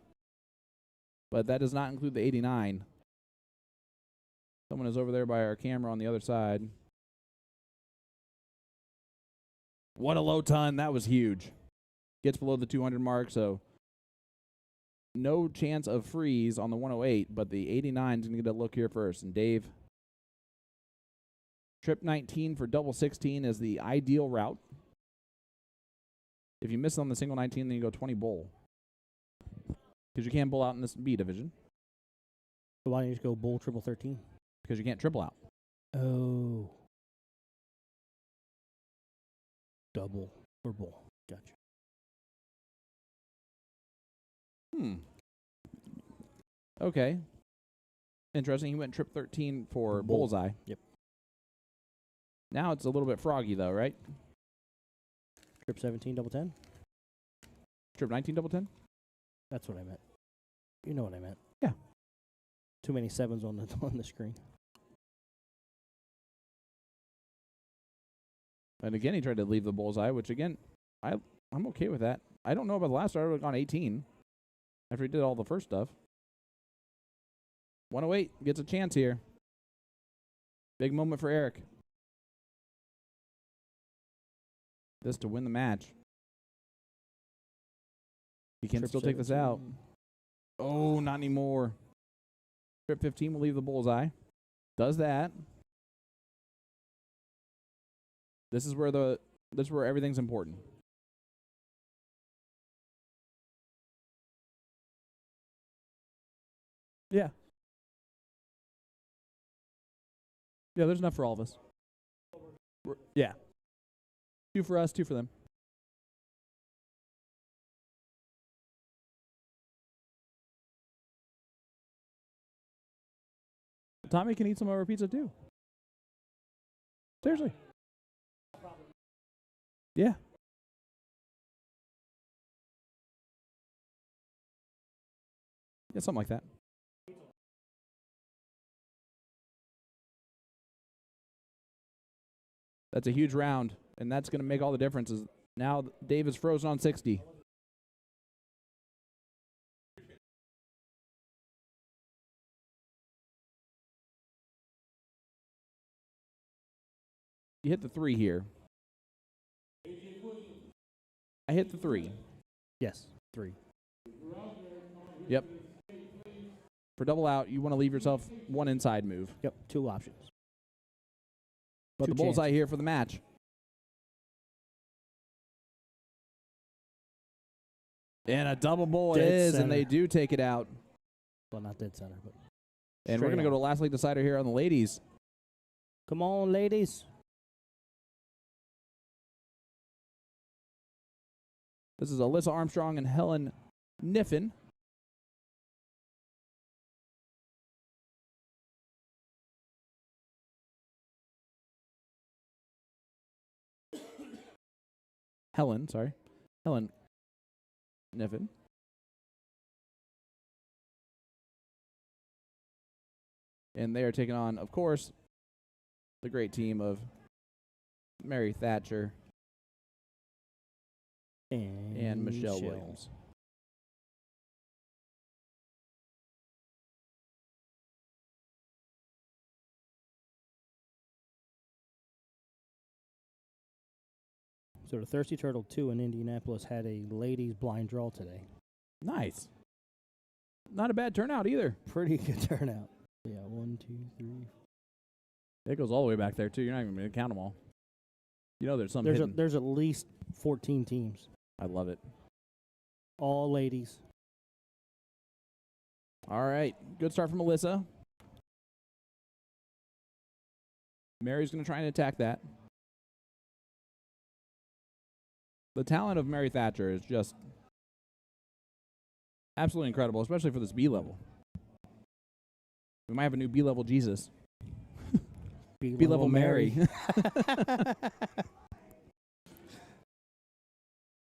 but that does not include the 89. Someone is over there by our camera on the other side. What a low ton. That was huge. Gets below the 200 mark, so no chance of freeze on the 108, but the 89 is going to get a look here first. And Dave, trip 19 for double 16 is the ideal route. If you miss on the single 19, then you go 20 bull. Because you can't bull out in this B division. So why don't you just go bull triple 13? Because you can't triple out. Oh. Double or bull. Gotcha. Okay. Interesting. He went trip 13 for Bull. bullseye. Yep. Now it's a little bit froggy, though, right? Trip 17, double 10? Trip 19, double 10? That's what I meant. You know what I meant. Yeah. Too many sevens on the screen. And again, he tried to leave the bullseye, which, again, I'm okay with that. I don't know about the last start. I would have gone 18 after he did all the first stuff. 108 gets a chance here. Big moment for Eric. This to win the match. He can Trip still take this out. 17. Oh, not anymore. Trip 15 will leave the bullseye. Does that. This is where everything's important. Yeah. Yeah, there's enough for all of us. Yeah. 2 for us, 2 for them. Tommy can eat some of our pizza too. Seriously. Yeah. Yeah, something like that. That's a huge round, and that's going to make all the differences. Now Dave is frozen on 60. You hit the 3 here. I hit the 3. Yes, 3. Yep. For double out, you want to leave yourself 1 inside move. Yep, 2 options. But the bullseye here for the match. And a double bull it is, and they do take it out. Well, not dead center, but. And we're going to go to last league decider here on the ladies. Come on, ladies. This is Alyssa Armstrong and Helen Niffen. Helen Niffen. And they are taking on, of course, the great team of Mary Thatcher and Michelle Williams. So the Thirsty Turtle 2 in Indianapolis had a ladies blind draw today. Nice. Not a bad turnout either. Pretty good turnout. Yeah, 1, 2, 3. It goes all the way back there, too. You're not even going to count them all. You know there's some hidden. There's at least 14 teams. I love it. All ladies. All right. Good start from Alyssa. Mary's going to try and attack that. The talent of Mary Thatcher is just absolutely incredible, especially for this B level. We might have a new B level Jesus. B level Mary.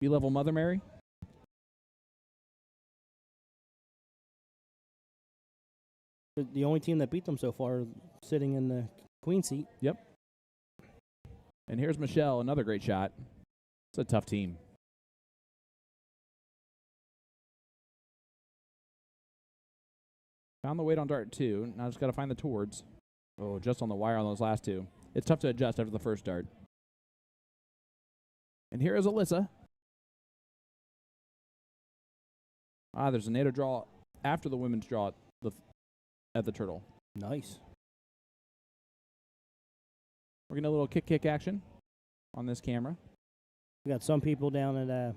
B level Mother Mary. The only team that beat them so far sitting in the queen seat. Yep. And here's Michelle, another great shot. It's a tough team. Found the weight on dart 2. Now just got to find the towards. Oh, just on the wire on those last two. It's tough to adjust after the first dart. And here is Alyssa. There's a NATO draw after the women's draw at the turtle. Nice. We're getting a little kick action on this camera. We got some people down at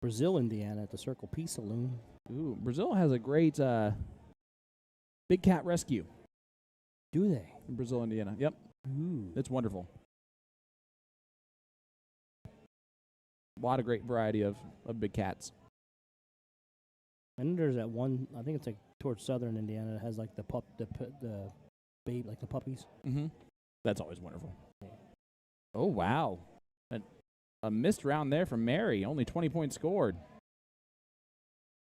Brazil, Indiana at the Circle P Saloon. Ooh, Brazil has a great big cat rescue. Do they? In Brazil, Indiana. Yep. Ooh. It's wonderful. A lot of great variety of big cats. And there's that one, I think it's like towards southern Indiana, that has like the babe, like the puppies. Mm-hmm. That's always wonderful. Oh, wow. A missed round there from Mary. Only 20 points scored.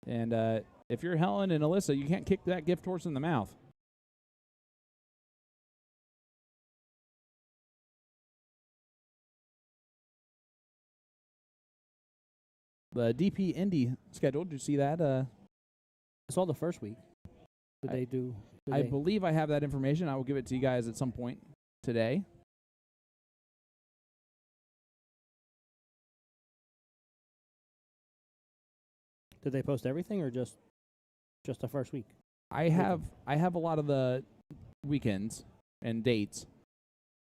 And if you're Helen and Alyssa, you can't kick that gift horse in the mouth. The DP Indy schedule, did you see that? I saw the first week. I believe I have that information. I will give it to you guys at some point today. Did they post everything or just the first week? I have a lot of the weekends and dates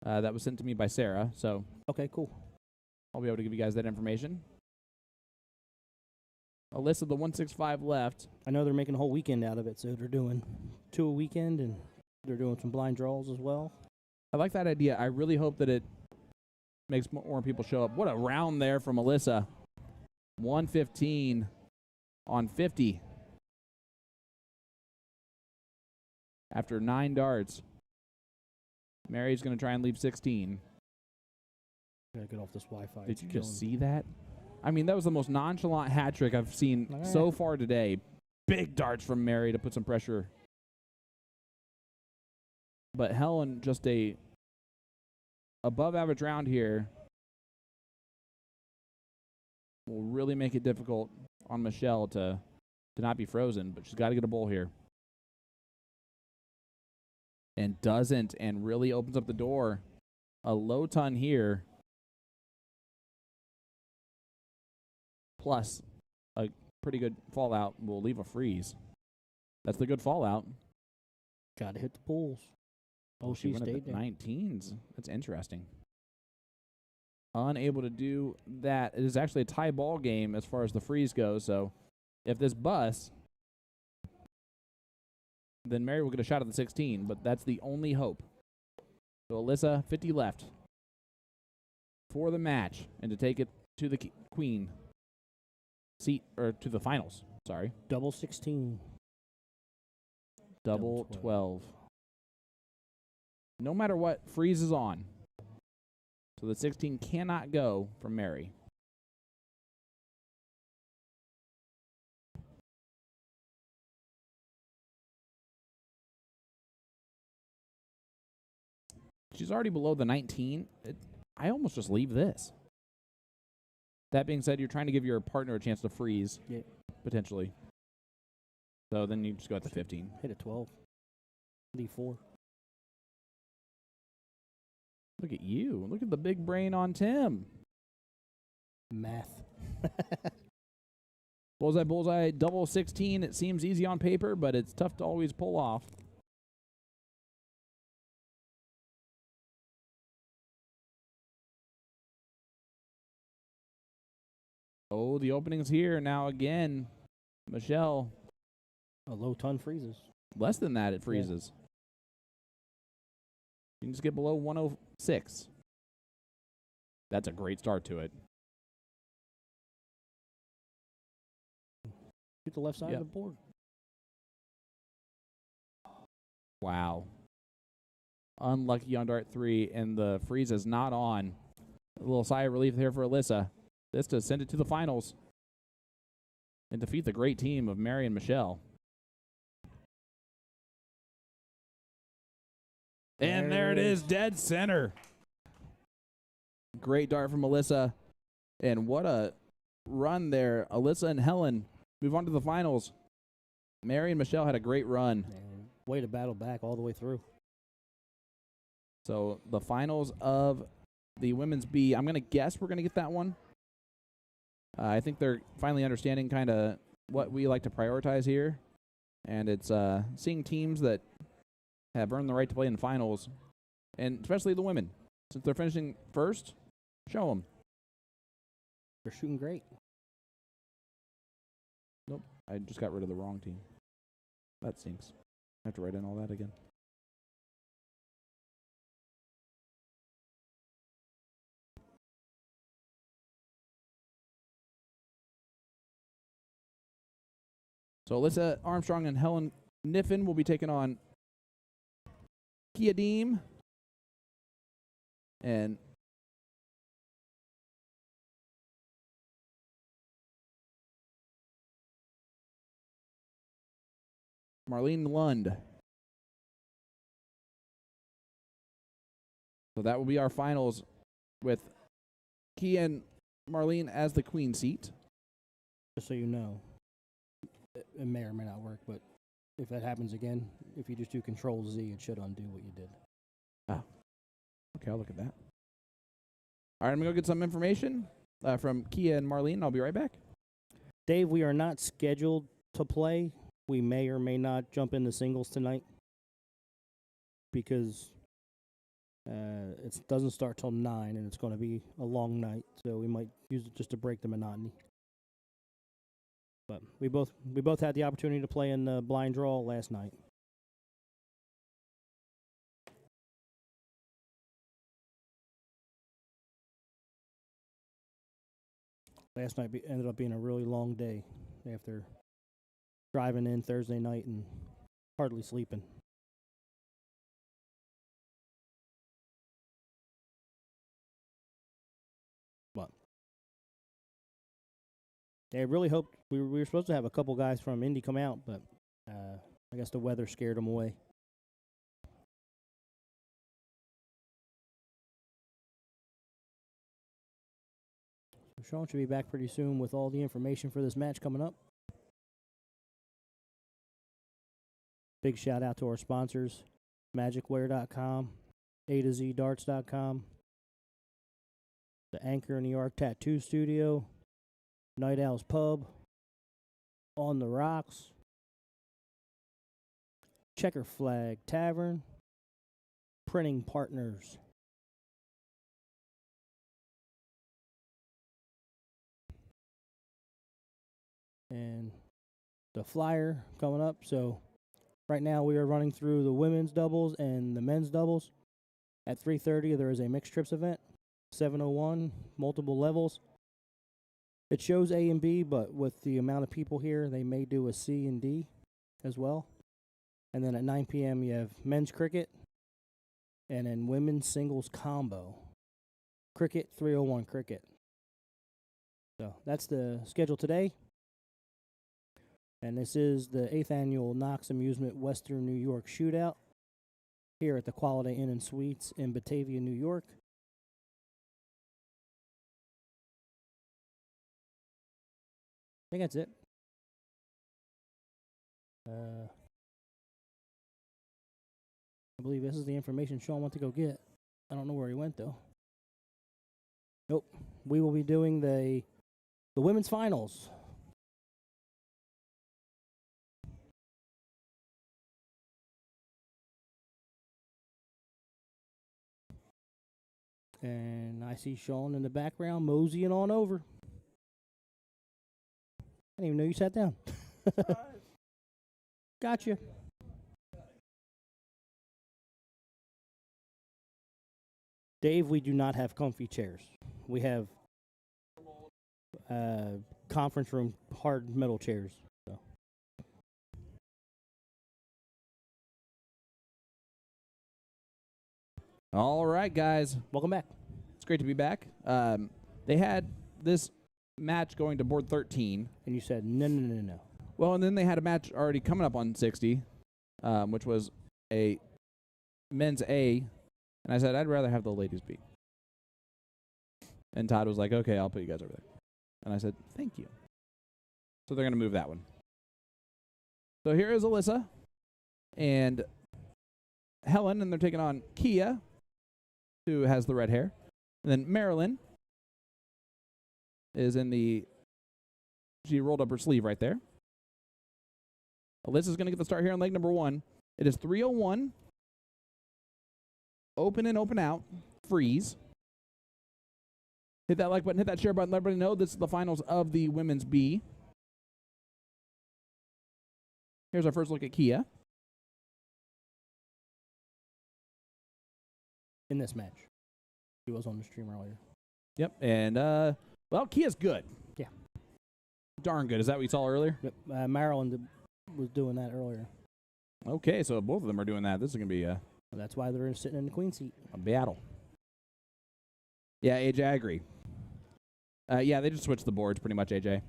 that was sent to me by Sarah, so okay, cool. I'll be able to give you guys that information. Alyssa, the 165 left. I know they're making a whole weekend out of it, so they're doing 2 a weekend, and they're doing some blind draws as well. I like that idea. I really hope that it makes more people show up. What a round there from Alyssa. 115 on 50. After 9 darts. Mary's going to try and leave 16. Gotta get off this Wi-Fi. Did you just see that? I mean, that was the most nonchalant hat trick I've seen so far today. Big darts from Mary to put some pressure. But Helen, just a above average round here will really make it difficult on Michelle to not be frozen, but she's got to get a bowl here. And doesn't, and really opens up the door. A low ton here. Plus a pretty good fallout will leave a freeze. That's the good fallout. Gotta hit the pools. Oh, she went stayed up there. 19s. That's interesting. Unable to do that. It is actually a tie ball game as far as the freeze goes. So if this busts, then Mary will get a shot at the 16, but that's the only hope. So Alyssa, 50 left for the match and to take it to the queen seat, or to the finals. Sorry. Double 16. Double 12. No matter what, freeze is on. So the 16 cannot go from Mary. She's already below the 19. I almost just leave this. That being said, you're trying to give your partner a chance to freeze, potentially. So then you just go at the 15. Hit a 12. D4. Look at you. Look at the big brain on Tim. Math. Bullseye, bullseye, double 16. It seems easy on paper, but it's tough to always pull off. Oh, the opening's here now again. Michelle. A low ton freezes. Less than that, it freezes. You can just get below 106. That's a great start to it. Shoot the left side Yep. of the board. Wow. Unlucky on dart 3, and the freeze is not on. A little sigh of relief there for Alyssa. This to send it to the finals and defeat the great team of Mary and Michelle. And there it is, dead center. Great dart from Alyssa. And what a run there. Alyssa and Helen move on to the finals. Mary and Michelle had a great run. And way to battle back all the way through. So the finals of the women's B, I'm going to guess we're going to get that one. I think they're finally understanding kind of what we like to prioritize here. And it's seeing teams that have earned the right to play in finals, and especially the women. Since they're finishing first, show them. They're shooting great. Nope, I just got rid of the wrong team. That stinks. I have to write in all that again. So Alyssa Armstrong and Helen Niffen will be taking on Kia Deem and Marlene Lund. So that will be our finals with Kia and Marlene as the queen seat. Just so you know, it may or may not work, but if that happens again, if you just do Control Z, it should undo what you did. Oh. Okay, I'll look at that. All right, I'm going to go get some information from Kia and Marlene. I'll be right back. Dave, we are not scheduled to play. We may or may not jump into singles tonight because it doesn't start till 9, and it's going to be a long night, so we might use it just to break the monotony. But we both had the opportunity to play in the blind draw last night. Last night ended up being a really long day after driving in Thursday night and hardly sleeping. But I really hoped we were supposed to have a couple guys from Indy come out, but I guess the weather scared them away. So Sean should be back pretty soon with all the information for this match coming up. Big shout out to our sponsors, magicwear.com, A to Z darts.com, the Anchor New York Tattoo Studio, Night Owl's Pub, On the Rocks, Checker Flag Tavern, Printing Partners. And the flyer coming up. So right now we are running through the women's doubles and the men's doubles. At 3:30 there is a mixed trips event. 701, multiple levels. It shows A and B, but with the amount of people here, they may do a C and D as well. And then at 9 p.m. you have men's cricket and then women's singles combo. Cricket, 301 cricket. So that's the schedule today. And this is the 8th annual Knox Amusement Western New York Shootout here at the Quality Inn and Suites in Batavia, New York. I think that's it. I believe this is the information Sean went to go get. I don't know where he went, though. Nope. We will be doing the women's finals. And I see Sean in the background moseying on over. I didn't even know you sat down. Gotcha. Dave, we do not have comfy chairs. We have conference room hard metal chairs. So. All right, guys. Welcome back. It's great to be back. They had this match going to board 13. And you said, no. Well, and then they had a match already coming up on 60, which was a men's A. And I said, I'd rather have the ladies B. And Todd was like, okay, I'll put you guys over there. And I said, thank you. So they're going to move that one. So here is Alyssa and Helen, and they're taking on Kia, who has the red hair. And then Marilyn is in the... She rolled up her sleeve right there. Alyssa's going to get the start here on leg number 1. It is 301. Open in, open out. Freeze. Hit that like button, hit that share button. Let everybody know this is the finals of the women's B. Here's our first look at Kia. In this match. He was on the stream earlier. Yep, and, well, Kia's good. Yeah. Darn good. Is that what you saw earlier? Yep. Maryland was doing that earlier. Okay, so both of them are doing that. This is going to be That's why they're sitting in the queen seat. a battle. Yeah, AJ, I agree. Yeah, they just switched the boards pretty much, AJ.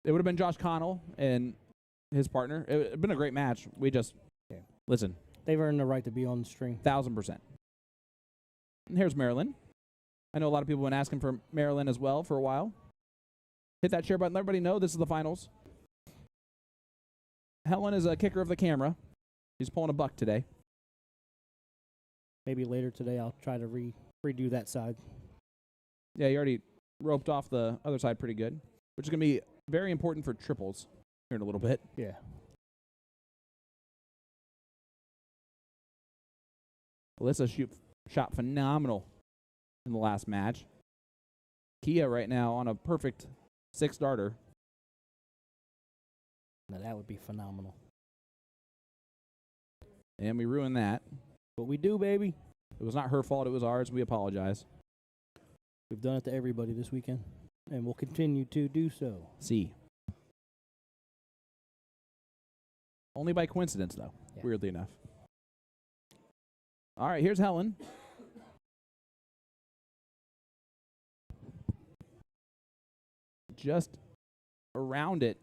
It would have been Josh Connell and his partner. It would have been a great match. We just, listen, They've earned the right to be on the stream. 1,000%. And here's Marilyn. I know a lot of people have been asking for Marilyn as well for a while. Hit that share button. Let everybody know this is the finals. Helen is a kicker of the camera. She's pulling a buck today. Maybe later today I'll try to redo that side. Yeah, you already roped off the other side pretty good, which is going to be very important for triples here in a little bit. Yeah. Alyssa shot phenomenal in the last match. Kia right now on a perfect 6-darter. Now that would be phenomenal. And we ruined that. What we do, baby. It was not her fault. It was ours. We apologize. We've done it to everybody this weekend, and we'll continue to do so. See. Only by coincidence, though, weirdly enough. All right, here's Helen. Just around it.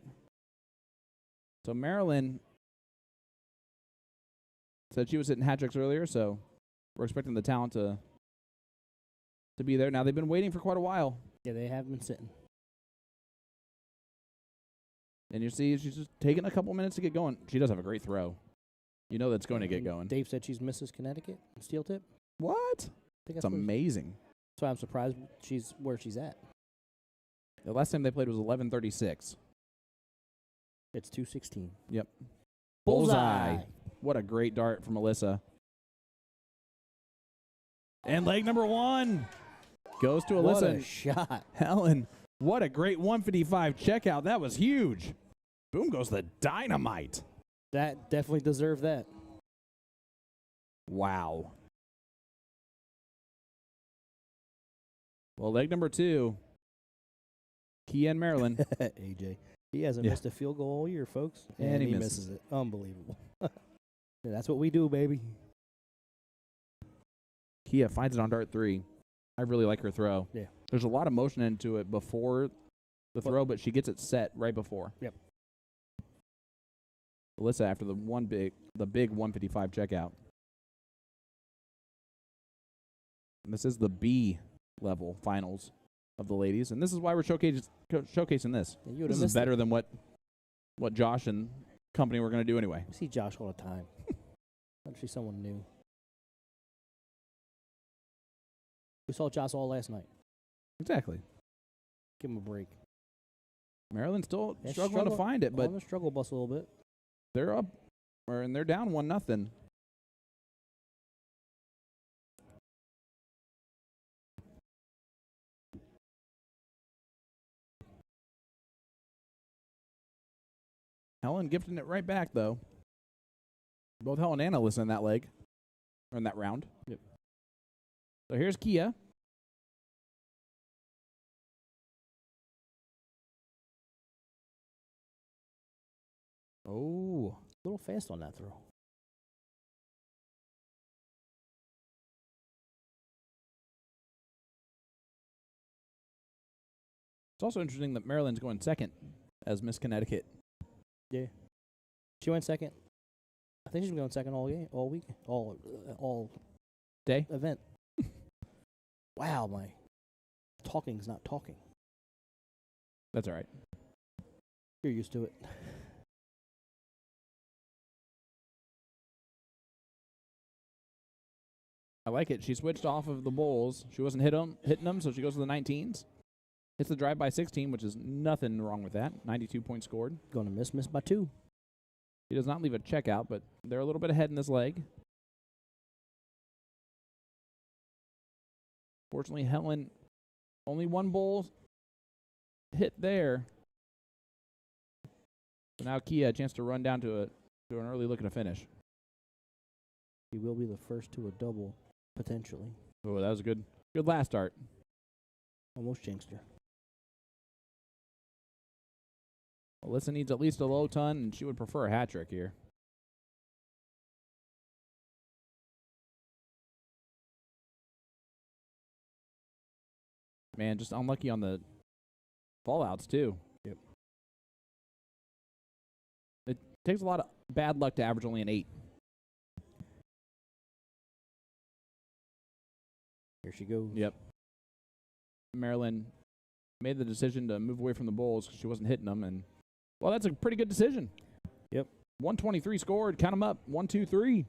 So Marilyn said she was hitting hat tricks earlier, so we're expecting the talent to be there. Now, they've been waiting for quite a while. Yeah, they have been sitting. And you see she's just taking a couple minutes to get going. She does have a great throw. You know that's going to get going. Dave said she's Mrs. Connecticut, steel tip. What? That's amazing. That's why I'm surprised she's where she's at. The last time they played was 11:36. It's 2:16. Yep. Bullseye. What a great dart from Alyssa. And leg number 1 goes to Alyssa. What a shot. Helen, what a great 155 checkout. That was huge. Boom goes the dynamite. That definitely deserved that. Wow. Well, leg number 2, Kia and Marilyn. AJ. He hasn't missed a field goal all year, folks. And he misses it. Unbelievable. Yeah, that's what we do, baby. Kia finds it on dart 3. I really like her throw. Yeah. There's a lot of motion into it before the throw, but she gets it set right before. Yep. Alyssa after the big 155 checkout. And this is the B level finals of the ladies, and this is why we're showcasing this. Yeah, this is better than what Josh and company were going to do anyway. I see Josh all the time. I see someone new. We saw Josh all last night. Exactly. Give him a break. Maryland's still Yeah, struggling to find it, but on the struggle bus a little bit. they're up, and they're down 1-0. Helen gifting it right back, though. Both Helen and Alyssa in that leg, or in that round. Yep. So here's Kia. Oh. A little fast on that throw. It's also interesting that Maryland's going second as Miss Connecticut. Yeah. She went second. I think she's been going second all game, all week, all Day? event. Wow, my talking's not talking. That's all right. You're used to it. I like it. She switched off of the bowls. She wasn't hitting them, so she goes to the 19s. Hits the drive by 16, which is nothing wrong with that. 92 points scored. Going to miss by 2. He does not leave a checkout, but they're a little bit ahead in this leg. Fortunately, Helen, only one bowl hit there. So now Kia a chance to run down to an early look at a finish. He will be the first to a double, potentially. Oh, that was a good last start. Almost jinxed her. Alyssa needs at least a low ton, and she would prefer a hat trick here. Man, just unlucky on the fallouts, too. Yep. It takes a lot of bad luck to average only an 8. Here she goes. Yep. Maryland made the decision to move away from the bowls because she wasn't hitting them, and well, that's a pretty good decision. Yep. 123 scored. Count them up. 1, 2, 3.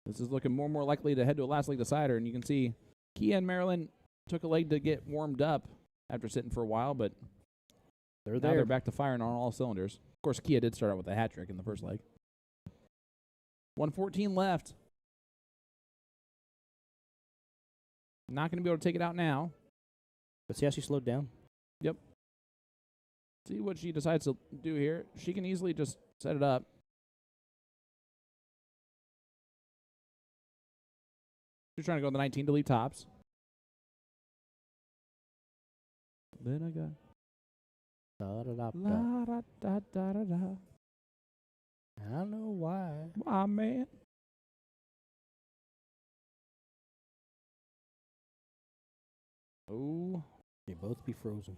This is looking more and more likely to head to a last leg decider, and you can see Kia and Maryland took a leg to get warmed up after sitting for a while, but They're now there. they're back to firing on all cylinders. Of course, Kia did start out with a hat trick in the first leg. 1:14 left. Not going to be able to take it out now. But see how she slowed down? Yep. See what she decides to do here. She can easily just set it up. She's trying to go on the 19 to leave tops. Then I got Da-da-da-da. la da da da da da. I don't know why. Why, man? Oh, They both be frozen.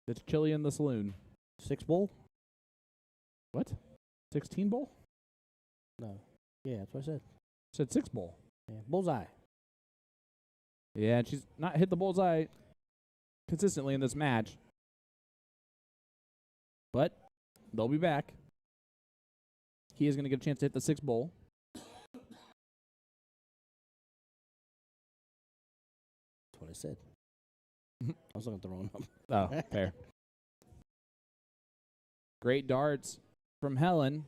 it's chilly in the saloon. 6 bowl? What? 16 bowl? No. Yeah, that's what I said. Said 6 bowl. Yeah. Bullseye. Yeah, and she's not hit the bullseye consistently in this match. But they'll be back. Kia's going to get a chance to hit the 6 bowl. That's what I said. I was looking at the wrong number. Oh, fair. Great darts from Helen.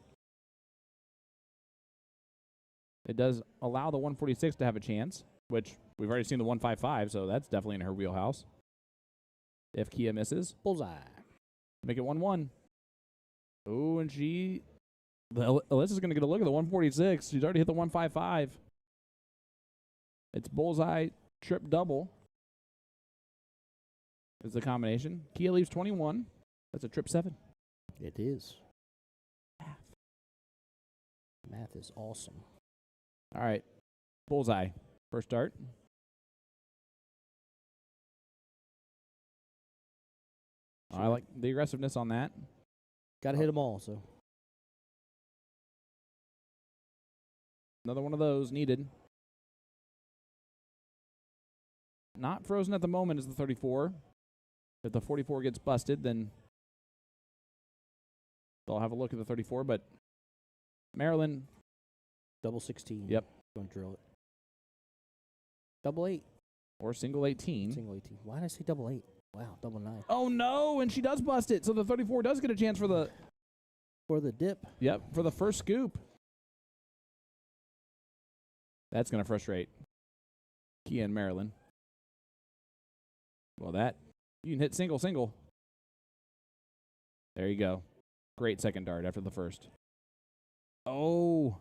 It does allow the 146 to have a chance, which we've already seen the 155, so that's definitely in her wheelhouse. If Kia misses, Bullseye. make it 1-1. Oh, and Alyssa's going to get a look at the 146. She's already hit the 155. It's bullseye, trip double is the combination. Kia leaves 21. That's a trip 7. It is. Math is awesome. All right. Bullseye. First start. I like the aggressiveness on that. Got to hit them all, so. Another one of those needed. Not frozen at the moment is the 34. If the 44 gets busted, then they'll have a look at the 34, but Maryland. Double 16. Yep. Don't drill it. Double 8. Or single 18. Single 18. Why did I say double 8? Wow, double 9. Oh, no, and she does bust it. So the 34 does get a chance for the... For the dip. Yep, for the first scoop. That's going to frustrate Kia and Maryland. Well, you can hit single, single. There you go. Great second dart after the first. Oh,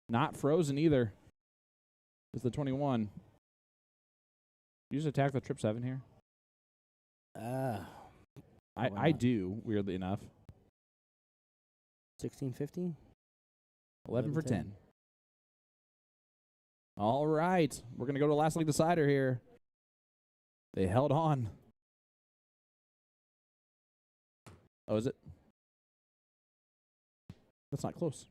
not frozen either. It's the 21. You just attack the trip 7 here? I do, weirdly enough. 16, 15? 11 for 10. All right. We're going to go to last league decider here. They held on. Oh, is it? That's not close.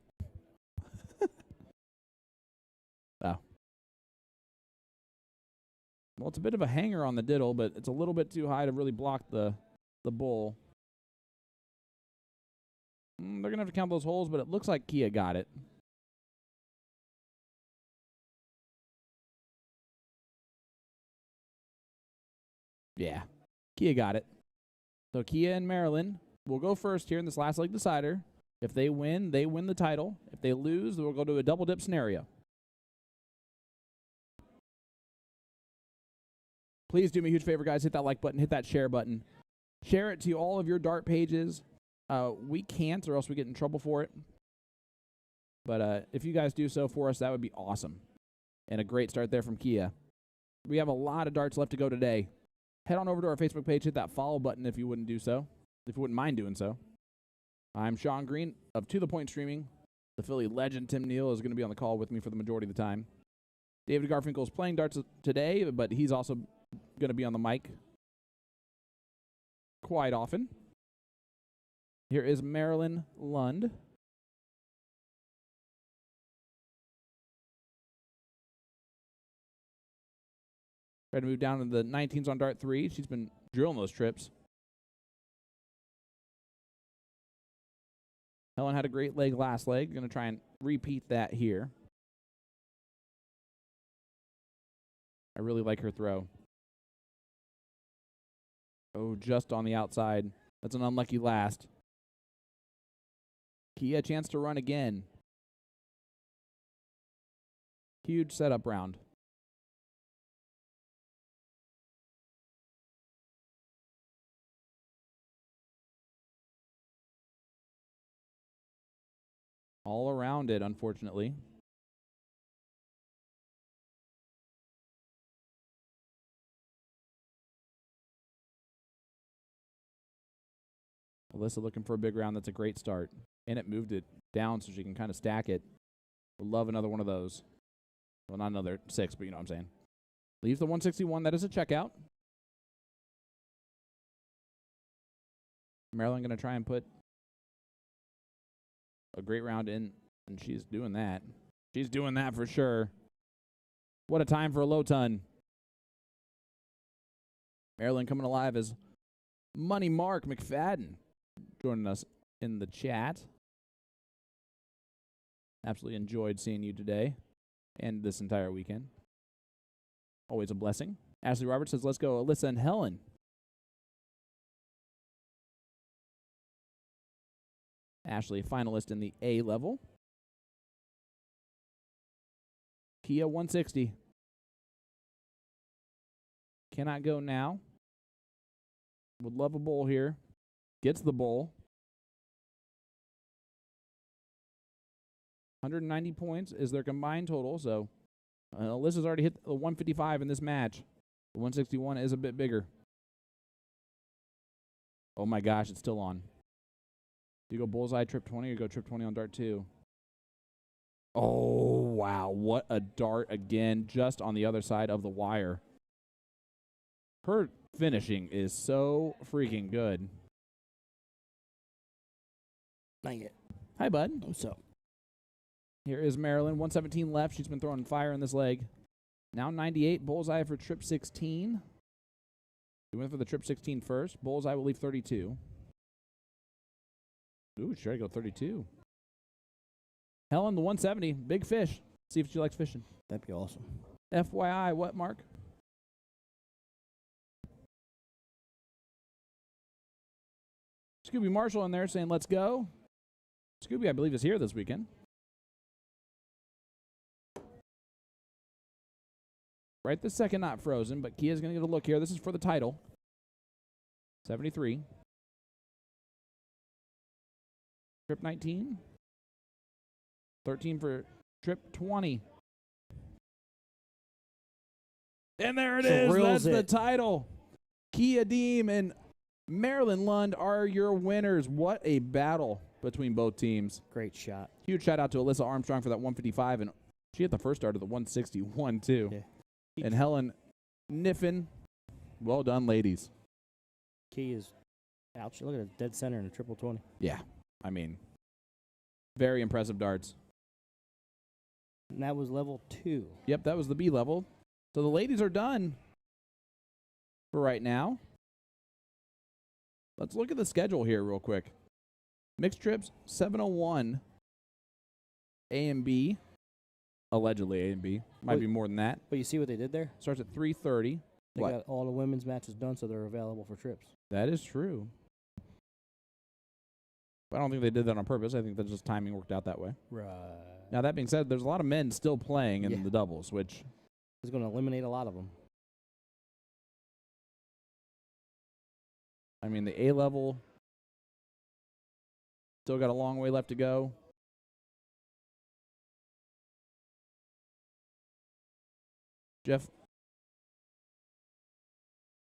Oh. Well, it's a bit of a hanger on the diddle, but it's a little bit too high to really block the bull. They're going to have to count those holes, but it looks like Kia got it. Yeah, Kia got it. So Kia and Maryland will go first here in this last leg decider. If they win, they win the title. If they lose, we'll go to a double dip scenario. Please do me a huge favor, guys. Hit that like button. Hit that share button. Share it to all of your dart pages. We can't, or else we get in trouble for it. But if you guys do so for us, that would be awesome. And a great start there from Kia. We have a lot of darts left to go today. Head on over to our Facebook page. Hit that follow button if you wouldn't do so. If you wouldn't mind doing so. I'm Sean Green of To The Point Streaming. The Philly legend Tim Neal is going to be on the call with me for the majority of the time. David Garfinkel is playing darts today, but he's also going to be on the mic quite often. Here is Marilyn Lund. Try to move down to the 19s on dart 3. She's been drilling those trips. Helen had a great leg last leg. Going to try and repeat that here. I really like her throw. Oh, just on the outside. That's an unlucky last. Kia, chance to run again. Huge setup round. All around it, unfortunately. Alyssa looking for a big round. That's a great start. And it moved it down so she can kind of stack it. Would love another one of those. Well, not another 6, but you know what I'm saying. Leaves the 161. That is a checkout. Maryland going to try and put a great round in, and she's doing that. She's doing that for sure. What a time for a low ton. Maryland coming alive as Money Mark McFadden joining us in the chat. Absolutely enjoyed seeing you today and this entire weekend. Always a blessing. Ashley Roberts says, let's go Alyssa and Helen. Ashley, finalist in the A level. Kia 160. Cannot go now. Would love a bowl here. Gets the bowl. 190 points is their combined total, so Alyssa's already hit the 155 in this match. The 161 is a bit bigger. Oh my gosh, it's still on. Do you go bullseye trip 20 or go trip 20 on dart 2? Oh, wow. What a dart again, just on the other side of the wire. Her finishing is so freaking good. Not yet. Hi, bud. What's up? Here is Maryland. 117 left. She's been throwing fire in this leg. Now 98. Bullseye for trip 16. We went for the trip 16 first. Bullseye will leave 32. Ooh, should I go 32? Helen, the 170, big fish. See if she likes fishing. That'd be awesome. FYI, what, Mark? Scooby Marshall in there saying, let's go. Scooby, I believe, is here this weekend. Right this second, not frozen, but Kia's going to get a look here. This is for the title. 73. Trip 19. 13 for trip 20. And there it is. That's the title. Kia Deem and Marilyn Lund are your winners. What a battle between both teams. Great shot. Huge shout out to Alyssa Armstrong for that 155, and she hit the first start of the 161 too. Yeah. And Helen Niffen, well done, ladies. Key is ouch. Look at a dead center in a triple 20. Yeah, I mean, very impressive darts. And that was level 2. Yep, that was the B level. So the ladies are done for right now. Let's look at the schedule here real quick. Mixed trips, 701. A and B. Allegedly A and B. Might be more than that. But you see what they did there? Starts at 3:30. They got all the women's matches done, so they're available for trips. That is true. But I don't think they did that on purpose. I think that just timing worked out that way. Right. Now, that being said, there's a lot of men still playing in the doubles, which is going to eliminate a lot of them. I mean, the A level still got a long way left to go. Jeff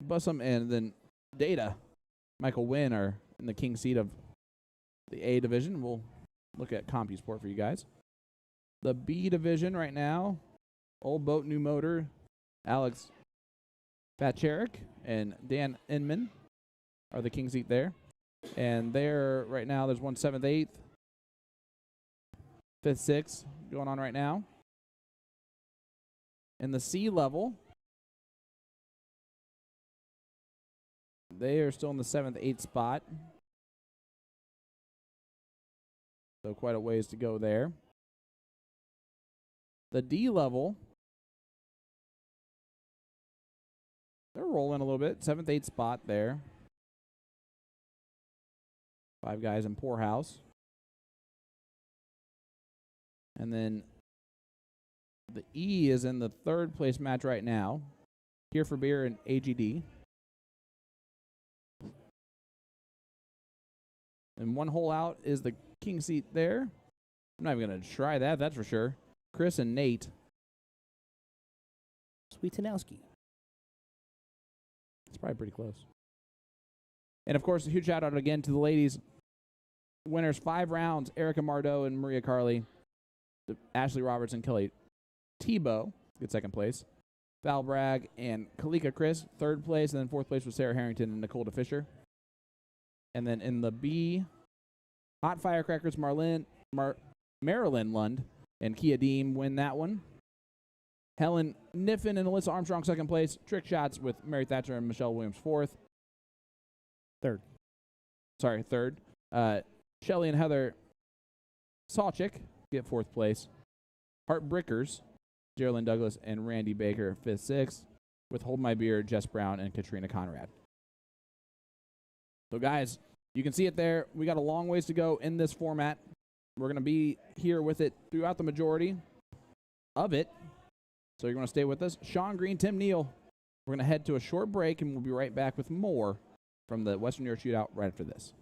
Bussum and then Data, Michael Wynn are in the king seat of the A division. We'll look at CompuSport for you guys. The B division right now, Old Boat, New Motor, Alex Pacherik and Dan Inman are the king seat there. And there, right now, there's 1 7th, 8th, 5th, 6th going on right now. In the C level, they are still in the 7th, 8th spot. So quite a ways to go there. The D level, they're rolling a little bit. 7th, 8th spot there. 5 guys in Poorhouse. And then the E is in the 3rd place match right now. Here for Beer and AGD. And 1 hole out is the king seat there. I'm not even going to try that, that's for sure. Chris and Nate. Sweetanowski. It's probably pretty close. And, of course, a huge shout-out again to the ladies. Winners 5 rounds, Erica Mardeau and Maria Carley. Ashley Roberts and Kelly Tebow get 2nd place. Val Bragg and Kalika Chris, 3rd place. And then 4th place was Sarah Harrington and Nicole DeFisher. And then in the B, Hot Firecrackers, Marilyn Lund and Kia Deem win that one. Helen Niffen and Alyssa Armstrong, 2nd place. Trick Shots with Mary Thatcher and Michelle Williams, 4th. 3rd. Sorry, 3rd. Shelly and Heather Salchik get 4th place. Heartbreakers, Geraldine Douglas and Randy Baker, 5th, 6th. With Hold My Beer, Jess Brown and Katrina Conrad. So, guys, you can see it there. We got a long ways to go in this format. We're going to be here with it throughout the majority of it. So you're going to stay with us. Sean Green, Tim Neal. We're going to head to a short break, and we'll be right back with more from the Western New York Shootout right after this.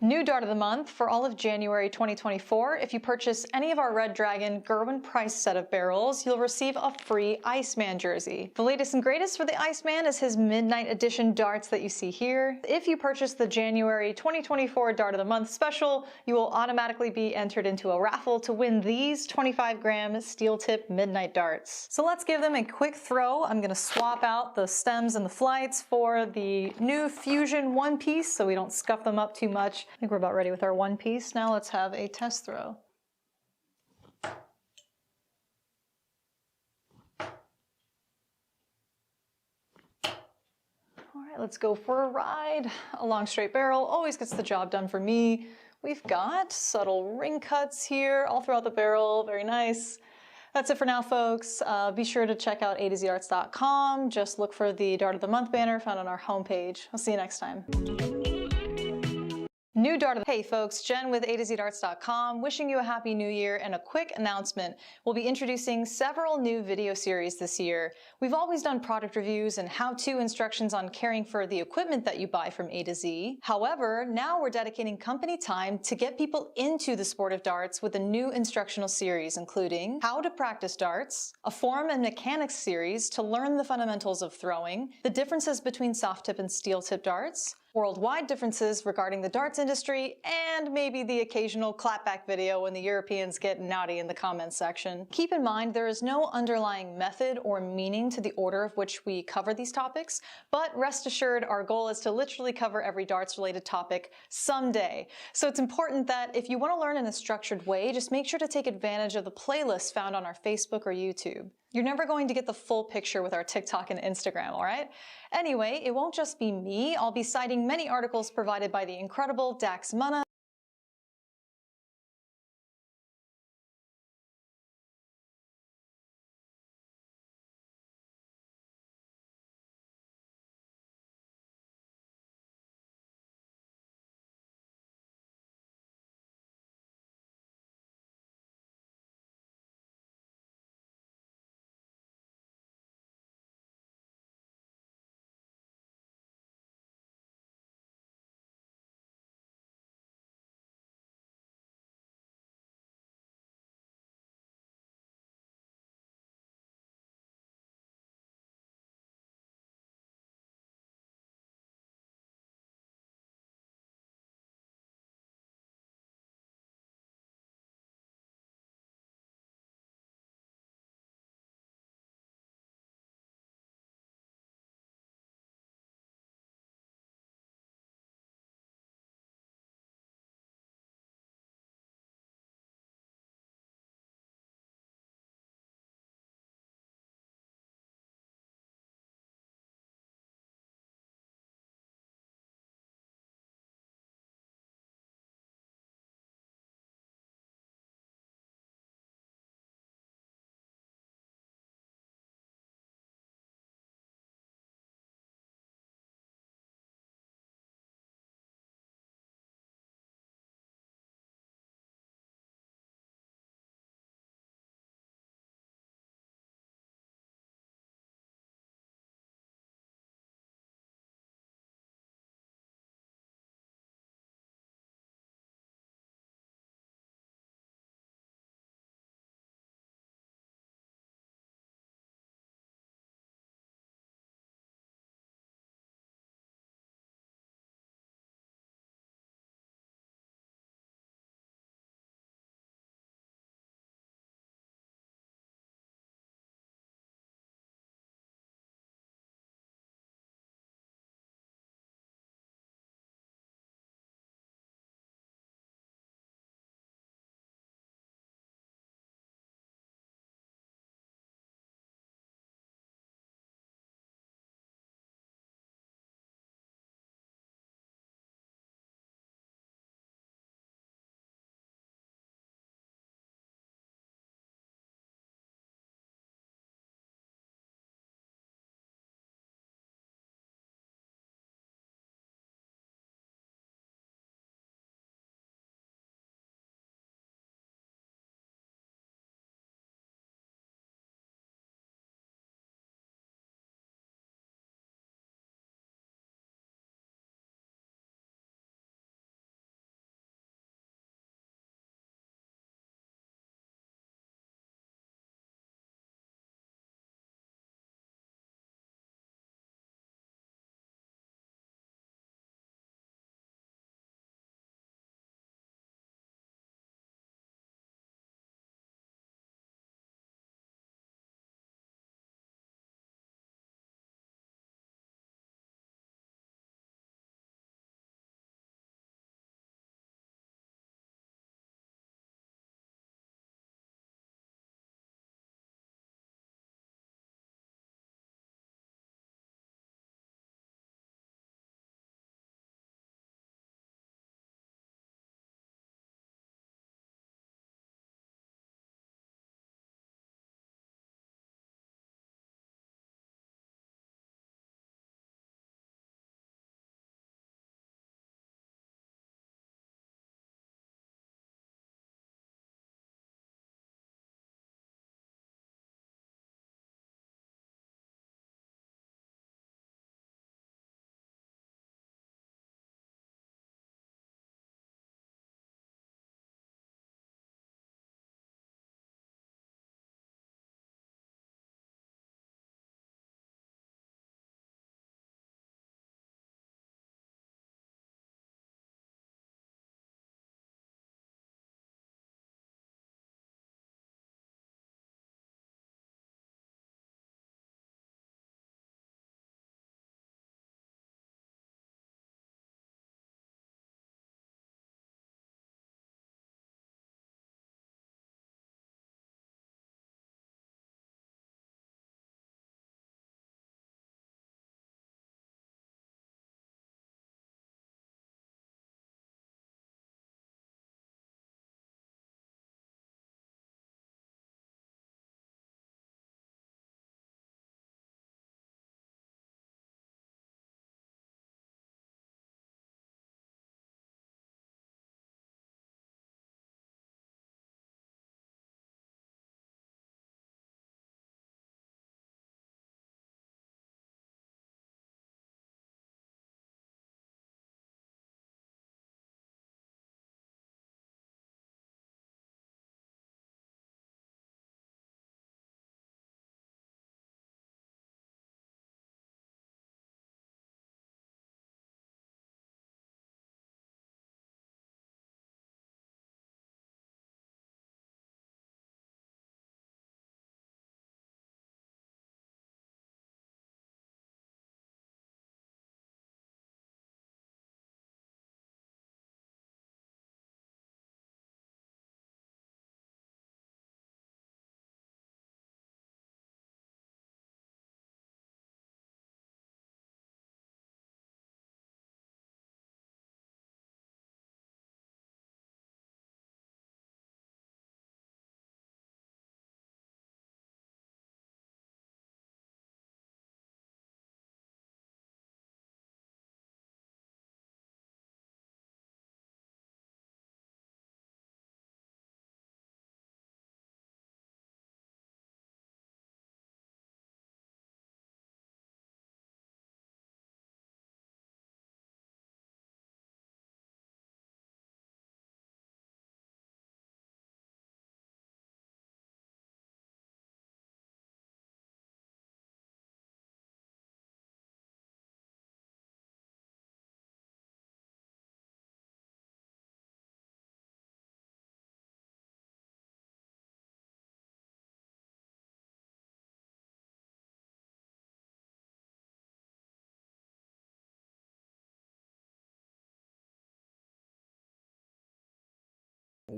New dart of the month for all of January 2024. If you purchase any of our Red Dragon Gerwin Price set of barrels, you'll receive a free Iceman jersey. The latest and greatest for the Iceman is his Midnight Edition darts that you see here. If you purchase the January 2024 Dart of the Month special, you will automatically be entered into a raffle to win these 25-gram steel tip Midnight darts. So let's give them a quick throw. I'm going to swap out the stems and the flights for the new Fusion one piece so we don't scuff them up too much. I think we're about ready with our one piece. Now let's have a test throw. All right, let's go for a ride. A long straight barrel always gets the job done for me. We've got subtle ring cuts here all throughout the barrel. Very nice. That's it for now, folks. Be sure to check out A2ZArts.com. Just look for the Dart of the Month banner found on our homepage. I'll see you next time. New dart of the Hey folks, Jen with A2ZArts.com, wishing you a happy new year and a quick announcement. We'll be introducing several new video series this year. We've always done product reviews and how-to instructions on caring for the equipment that you buy from A to Z. However, now we're dedicating company time to get people into the sport of darts with a new instructional series, including how to practice darts, a form and mechanics series to learn the fundamentals of throwing, the differences between soft tip and steel tip darts, worldwide differences regarding the darts industry, and maybe the occasional clapback video when the Europeans get naughty in the comments section. Keep in mind there is no underlying method or meaning to the order of which we cover these topics, but rest assured our goal is to literally cover every darts related topic someday. So it's important that if you want to learn in a structured way, just make sure to take advantage of the playlists found on our Facebook or YouTube. You're never going to get the full picture with our TikTok and Instagram, all right? Anyway, it won't just be me. I'll be citing many articles provided by the incredible Dax Munna,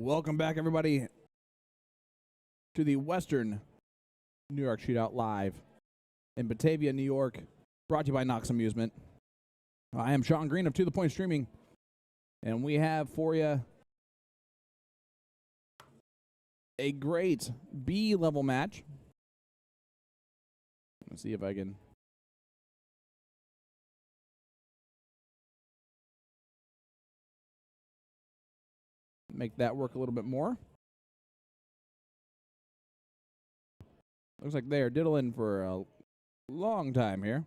Welcome back, everybody, to the Western New York Shootout live in Batavia, New York, brought to you by Knox Amusement. I am Sean Green of To The Point Streaming, and we have for you a great B-level match. Let's see if I can make that work a little bit more. Looks like they are diddling for a long time here.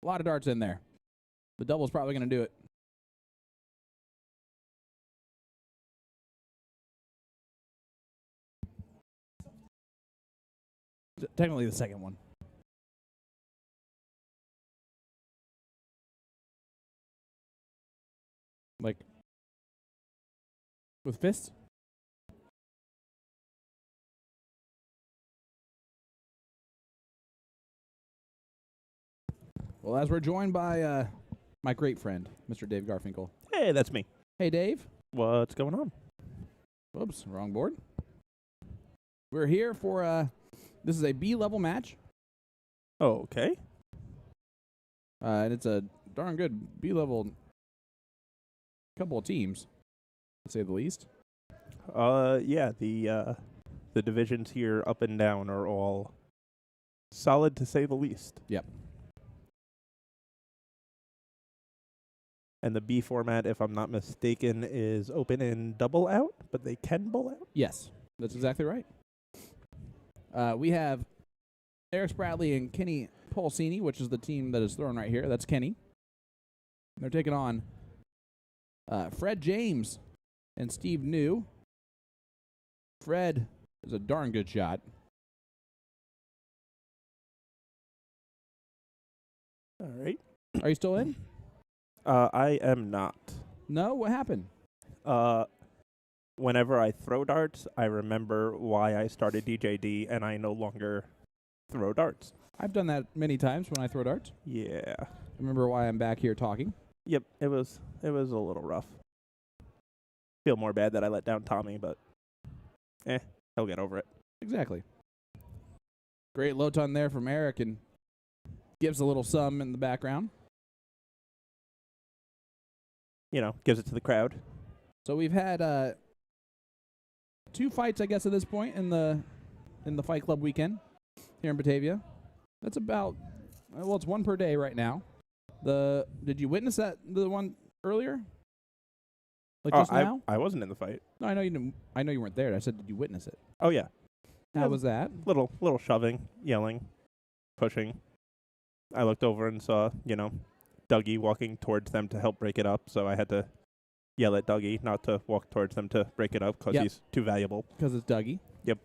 A lot of darts in there. The double's probably going to do it. Technically the second one. Like, with fists? Well, as we're joined by my great friend, Mr. Dave Garfinkel. Hey, that's me. Hey, Dave. What's going on? Whoops, wrong board. We're here for, this is a B-level match. Okay. And it's a darn good B-level couple of teams, to say the least. Yeah, the divisions here up and down are all solid, to say the least. Yep. And the B format, if I'm not mistaken, is open and double out, but they can bowl out? Yes, that's exactly right. We have Eric Spradley and Kenny Polsini, which is the team that is thrown right here. That's Kenny. They're taking on Fred James and Steve New. Fred is a darn good shot. All right. Are you still in? I am not. No? What happened? Whenever I throw darts, I remember why I started DJD, and I no longer throw darts. I've done that many times when I throw darts. Yeah. I remember why I'm back here talking. Yep, it was a little rough. Feel more bad that I let down Tommy, but he'll get over it. Exactly. Great low ton there from Eric, and gives a little sum in the background. You know, gives it to the crowd. So we've had 2 fights, I guess, at this point in the Fight Club weekend here in Batavia. That's about, well, it's 1 per day right now. Did you witness the one earlier? Like just now? I wasn't in the fight. No, I know you didn't. I know you weren't there. I said, did you witness it? Oh yeah. How was that? Little shoving, yelling, pushing. I looked over and saw, Dougie walking towards them to help break it up, so I had to yell at Dougie not to walk towards them to break it up because he's too valuable. Because it's Dougie. Yep.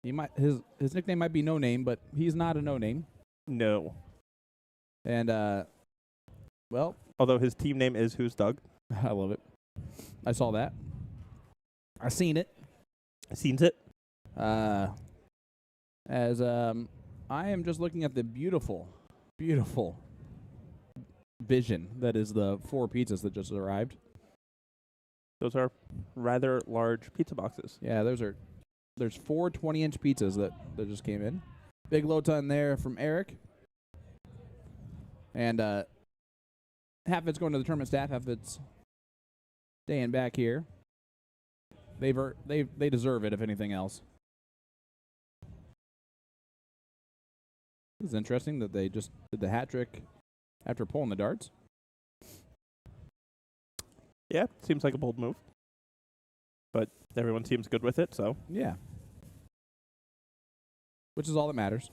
He might his nickname might be No Name, but he's not a no name. No. And well, although his team name is Who's Doug. I love it. I saw that. I seen it. As I am just looking at the beautiful, beautiful vision that is the 4 pizzas that just arrived. Those are rather large pizza boxes. Yeah, there's 4 20-inch pizzas that just came in. Big low ton there from Eric. And half of it's going to the tournament staff, half of it's staying back here. They deserve it, if anything else. It's interesting that they just did the hat trick after pulling the darts. Yeah, seems like a bold move. But everyone seems good with it, so. Yeah. Which is all that matters.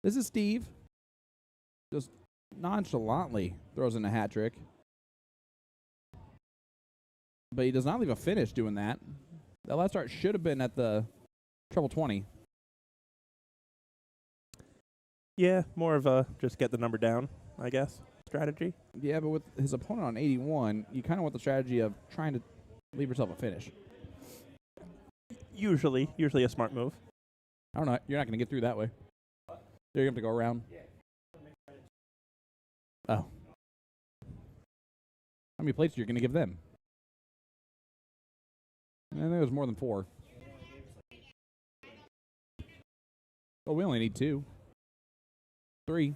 This is Steve. Just nonchalantly throws in a hat trick. But he does not leave a finish doing that. That last dart should have been at the treble 20. Yeah, more of a just get the number down, I guess, strategy. Yeah, but with his opponent on 81, you kind of want the strategy of trying to leave yourself a finish. Usually a smart move. I don't know. You're not going to get through that way. You're going to have to go around. Oh. How many plates are you going to give them? I think it was more than 4. Oh, we only need 2. 3.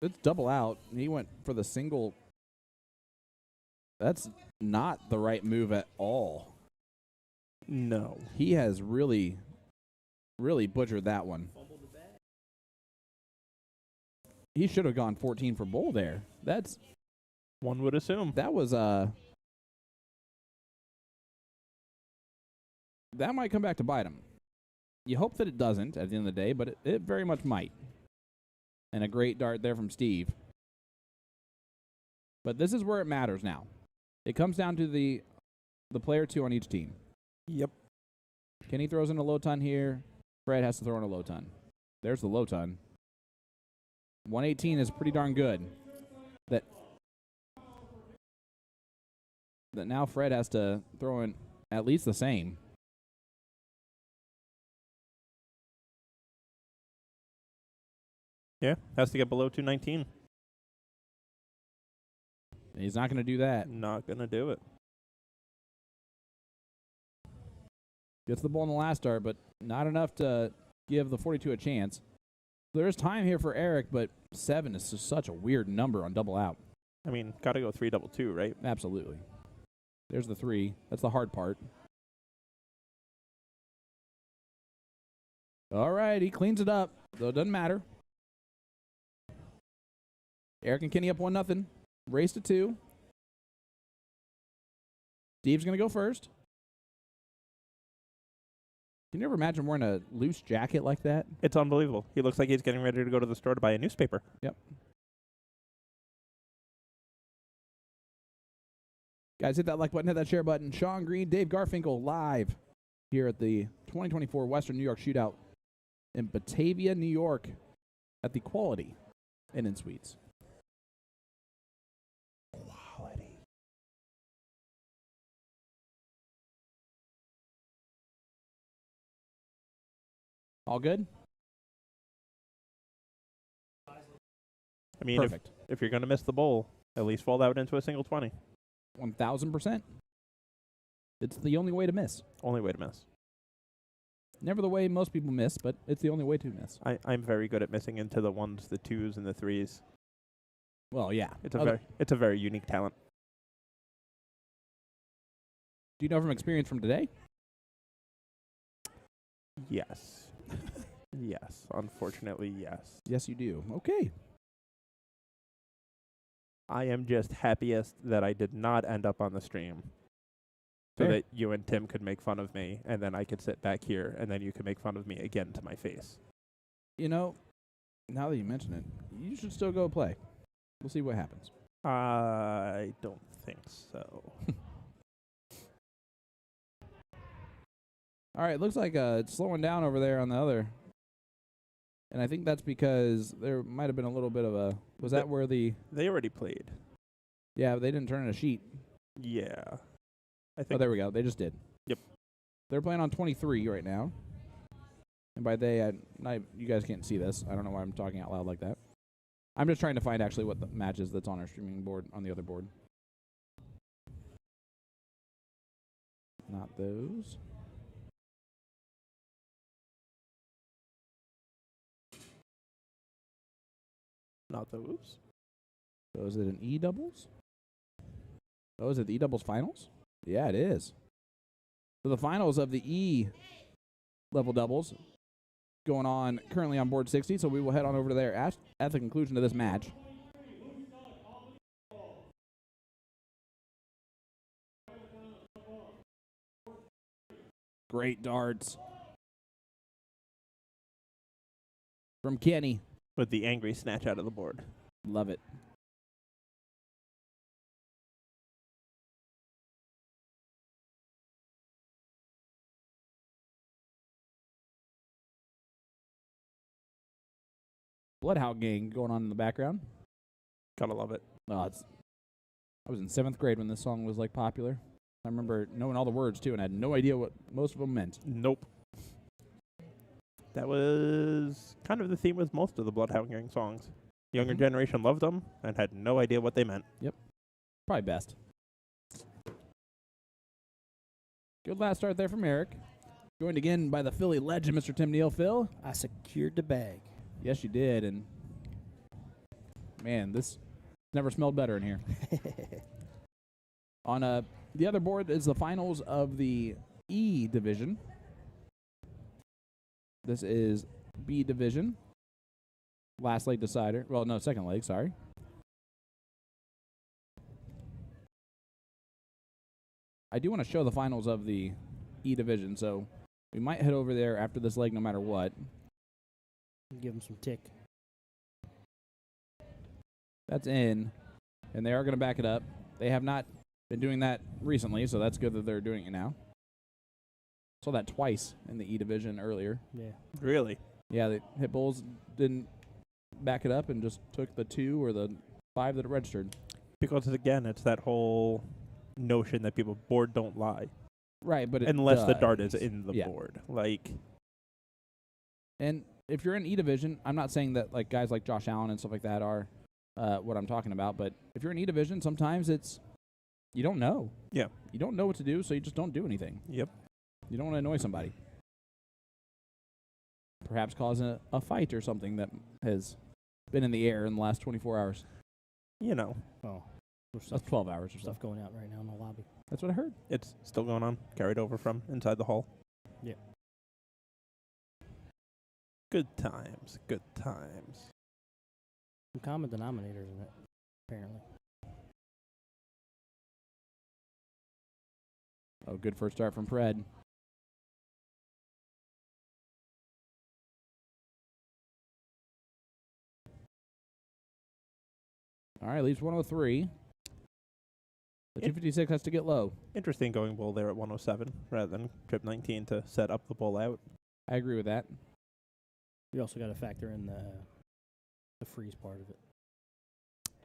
It's double out. He went for the single. That's not the right move at all. No. He has really, really butchered that one. He should have gone 14 for bowl there. That's One would assume. that was that might come back to bite him. You hope that it doesn't at the end of the day, but it very much might. And a great dart there from Steve. But this is where it matters now. It comes down to the player 2 on each team. Yep. Kenny throws in a low ton here. Fred has to throw in a low ton. There's the low ton. 118 is pretty darn good. That now Fred has to throw in at least the same. Yeah, has to get below 219. He's not going to do that. Not going to do it. Gets the ball in the last dart, but not enough to give the 42 a chance. There's time here for Eric, but 7 is just such a weird number on double out. I mean, got to go 3-2-2, right? Absolutely. There's the 3. That's the hard part. All right, he cleans it up, though it doesn't matter. Eric and Kenny up 1-0. Race to 2. Steve's going to go first. Can you ever imagine wearing a loose jacket like that? It's unbelievable. He looks like he's getting ready to go to the store to buy a newspaper. Yep. Guys, hit that like button, hit that share button. Sean Green, Dave Garfinkel live here at the 2024 Western New York Shootout in Batavia, New York at the Quality Inn and Suites. Quality. All good? I mean, Perfect. if you're going to miss the bowl, at least fall out into a single 20. 1,000%. It's the only way to miss. Only way to miss. Never the way most people miss, but it's the only way to miss. I'm very good at missing into the 1s, the 2s, and the 3s. Well, yeah. It's a very unique talent. Do you know from experience from today? Yes. Yes. Unfortunately, yes. Yes, you do. Okay. I am just happiest that I did not end up on the stream. So Fair. that you and Tim could make fun of me, and then I could sit back here, and then you could make fun of me again to my face. You know, now that you mention it, you should still go play. We'll see what happens. I don't think so. All right, looks like it's slowing down over there on the other. And I think that's because there might have been a little bit of a... Was that where the... They already played. Yeah, but they didn't turn in a sheet. Yeah. I Oh, think there we go. They just did. Yep. They're playing on 23 right now. And by they, you guys can't see this. I don't know why I'm talking out loud like that. I'm just trying to find actually what the match is that's on our streaming board, on the other board. Not those. not those. So is it an E doubles? Oh, is it the E doubles finals? Yeah, it is. So the finals of the E level doubles going on currently on board 60. So we will head on over to there at the conclusion of this match. Great darts from Kenny. With the angry snatch out of the board. Love it. Bloodhound Gang going on in the background. Gotta love it. Oh, I was in 7th grade when this song was like popular. I remember knowing all the words too, and I had no idea what most of them meant. Nope. That was kind of the theme with most of the Bloodhound Gang songs. Younger Mhm. generation loved them and had no idea what they meant. Probably best. Good last start there from Eric. Joined again by the Philly legend, Mr. Tim Neal. Phil? I secured the bag. Yes, you did. And, man, this never smelled better in here. On the other board is the finals of the E division. This is B division. Last leg decider. Well, no, second leg, sorry. I do want to show the finals of the E division, so we might head over there after this leg no matter what. Give him some tick. That's in, and they are going to back it up. They have not been doing that recently, so that's good that they're doing it now. Saw that twice in the E division earlier. Yeah. Really? Yeah, the Hit Bulls didn't back it up and just took the 2 or the 5 that it registered. Because, again, it's that whole notion that people board don't lie. Right, but it Unless the does. dart is in the Yeah. board. Like, And if you're in E division, I'm not saying that like guys like Josh Allen and stuff like that are what I'm talking about, but if you're in E division, sometimes it's you don't know. Yeah. You don't know what to do, so you just don't do anything. yep. You don't want to annoy somebody. Perhaps cause a fight or something that has been in the air in the last 24 hours. You know, Oh, there's That's 12 hours or so. stuff going out right now in the lobby. That's what I heard. it's still going on. Carried over from inside the hall. Yeah. Good times. Good times. Some common denominators in it, apparently. Oh, good first start from Fred. All right, leaves 103. The 256 has to get low. Interesting going bull there at 107 rather than trip 19 to set up the bull out. I agree with that. You also got to factor in the freeze part of it.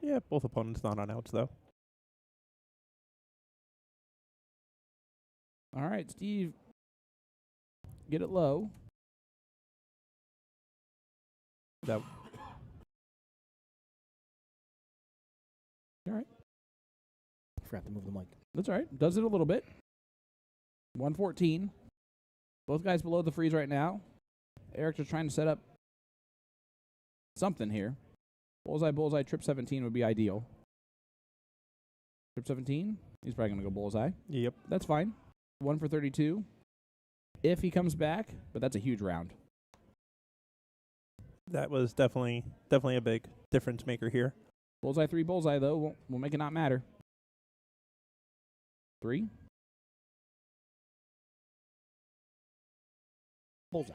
Yeah, both opponents not on outs, though. All right, Steve. Get it low. That All right. Forgot to move the mic. That's all right. Does it a little bit. 114. Both guys below the freeze right now. Eric's just trying to set up something here. Bullseye, bullseye, trip 17 would be ideal. Trip 17. He's probably going to go bullseye. Yep. That's fine. 1 for 32. If he comes back, but that's a huge round. That was definitely a big difference maker here. Bullseye 3, bullseye, though. We'll make it not matter. 3. Bullseye.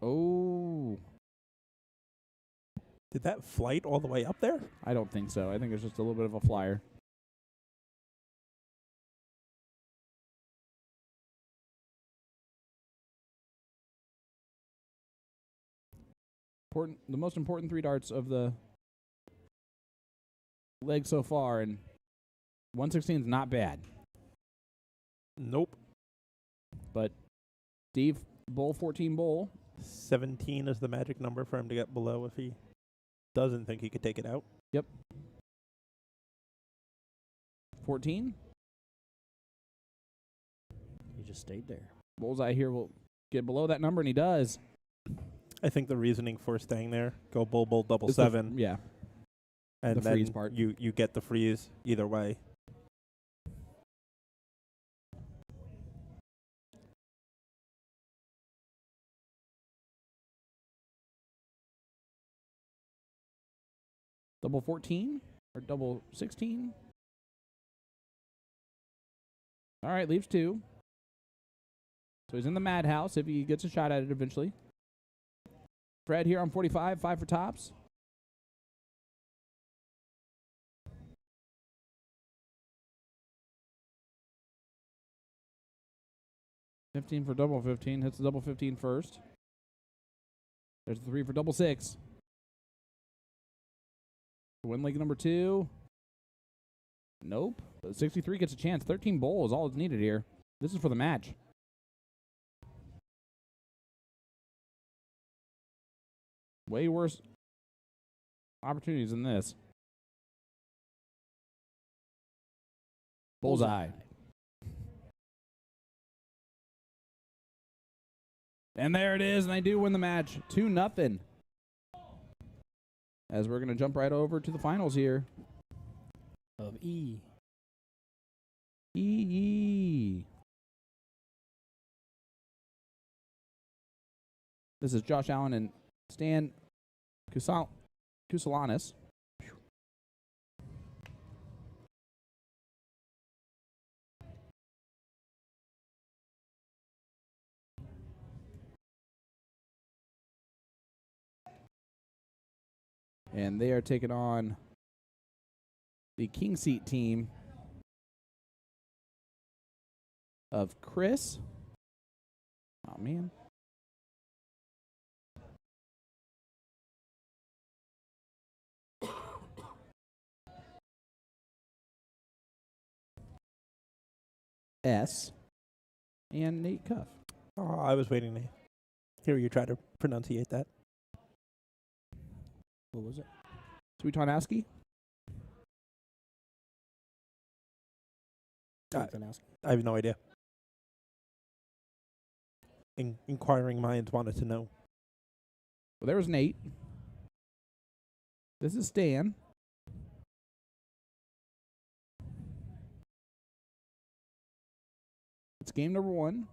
Oh, Did that flight all the way up there? I don't think so. I think it's just a little bit of a flyer. The most important 3 darts of the leg so far, and 116 is not bad. Nope. But Steve, bull 14 bull. 17 is the magic number for him to get below if he doesn't think he could take it out. 14. He just stayed there. Bullseye here will get below that number, and he does. I think the reasoning for staying there, go bull, bull, double It's the 7, yeah. and the then freeze part. you get the freeze either way. Double 14 or double 16. All right, leaves 2. So he's in the madhouse if he gets a shot at it eventually. Fred here on 45, 5 for tops. $15 for double 15. Hits the double 15 first. There's the 3 for double 6. Win leg number 2. Nope. But 63 gets a chance. 13 bowl is all that's needed here. This is for the match. Way worse opportunities than this. Bullseye. And there it is, and they do win the match. 2-0. As we're going to jump right over to the finals here. Of E. E. This is Josh Allen and Stan Kusalanis. And they are taking on the King Seat team of Chris. Oh, man. S. And Nate Cuff. Oh, I was waiting to hear you try to pronunciate that. What was it? Sweetonowski? I have no idea. Inquiring minds wanted to know. Well, there was Nate. This is Stan. It's game number 1.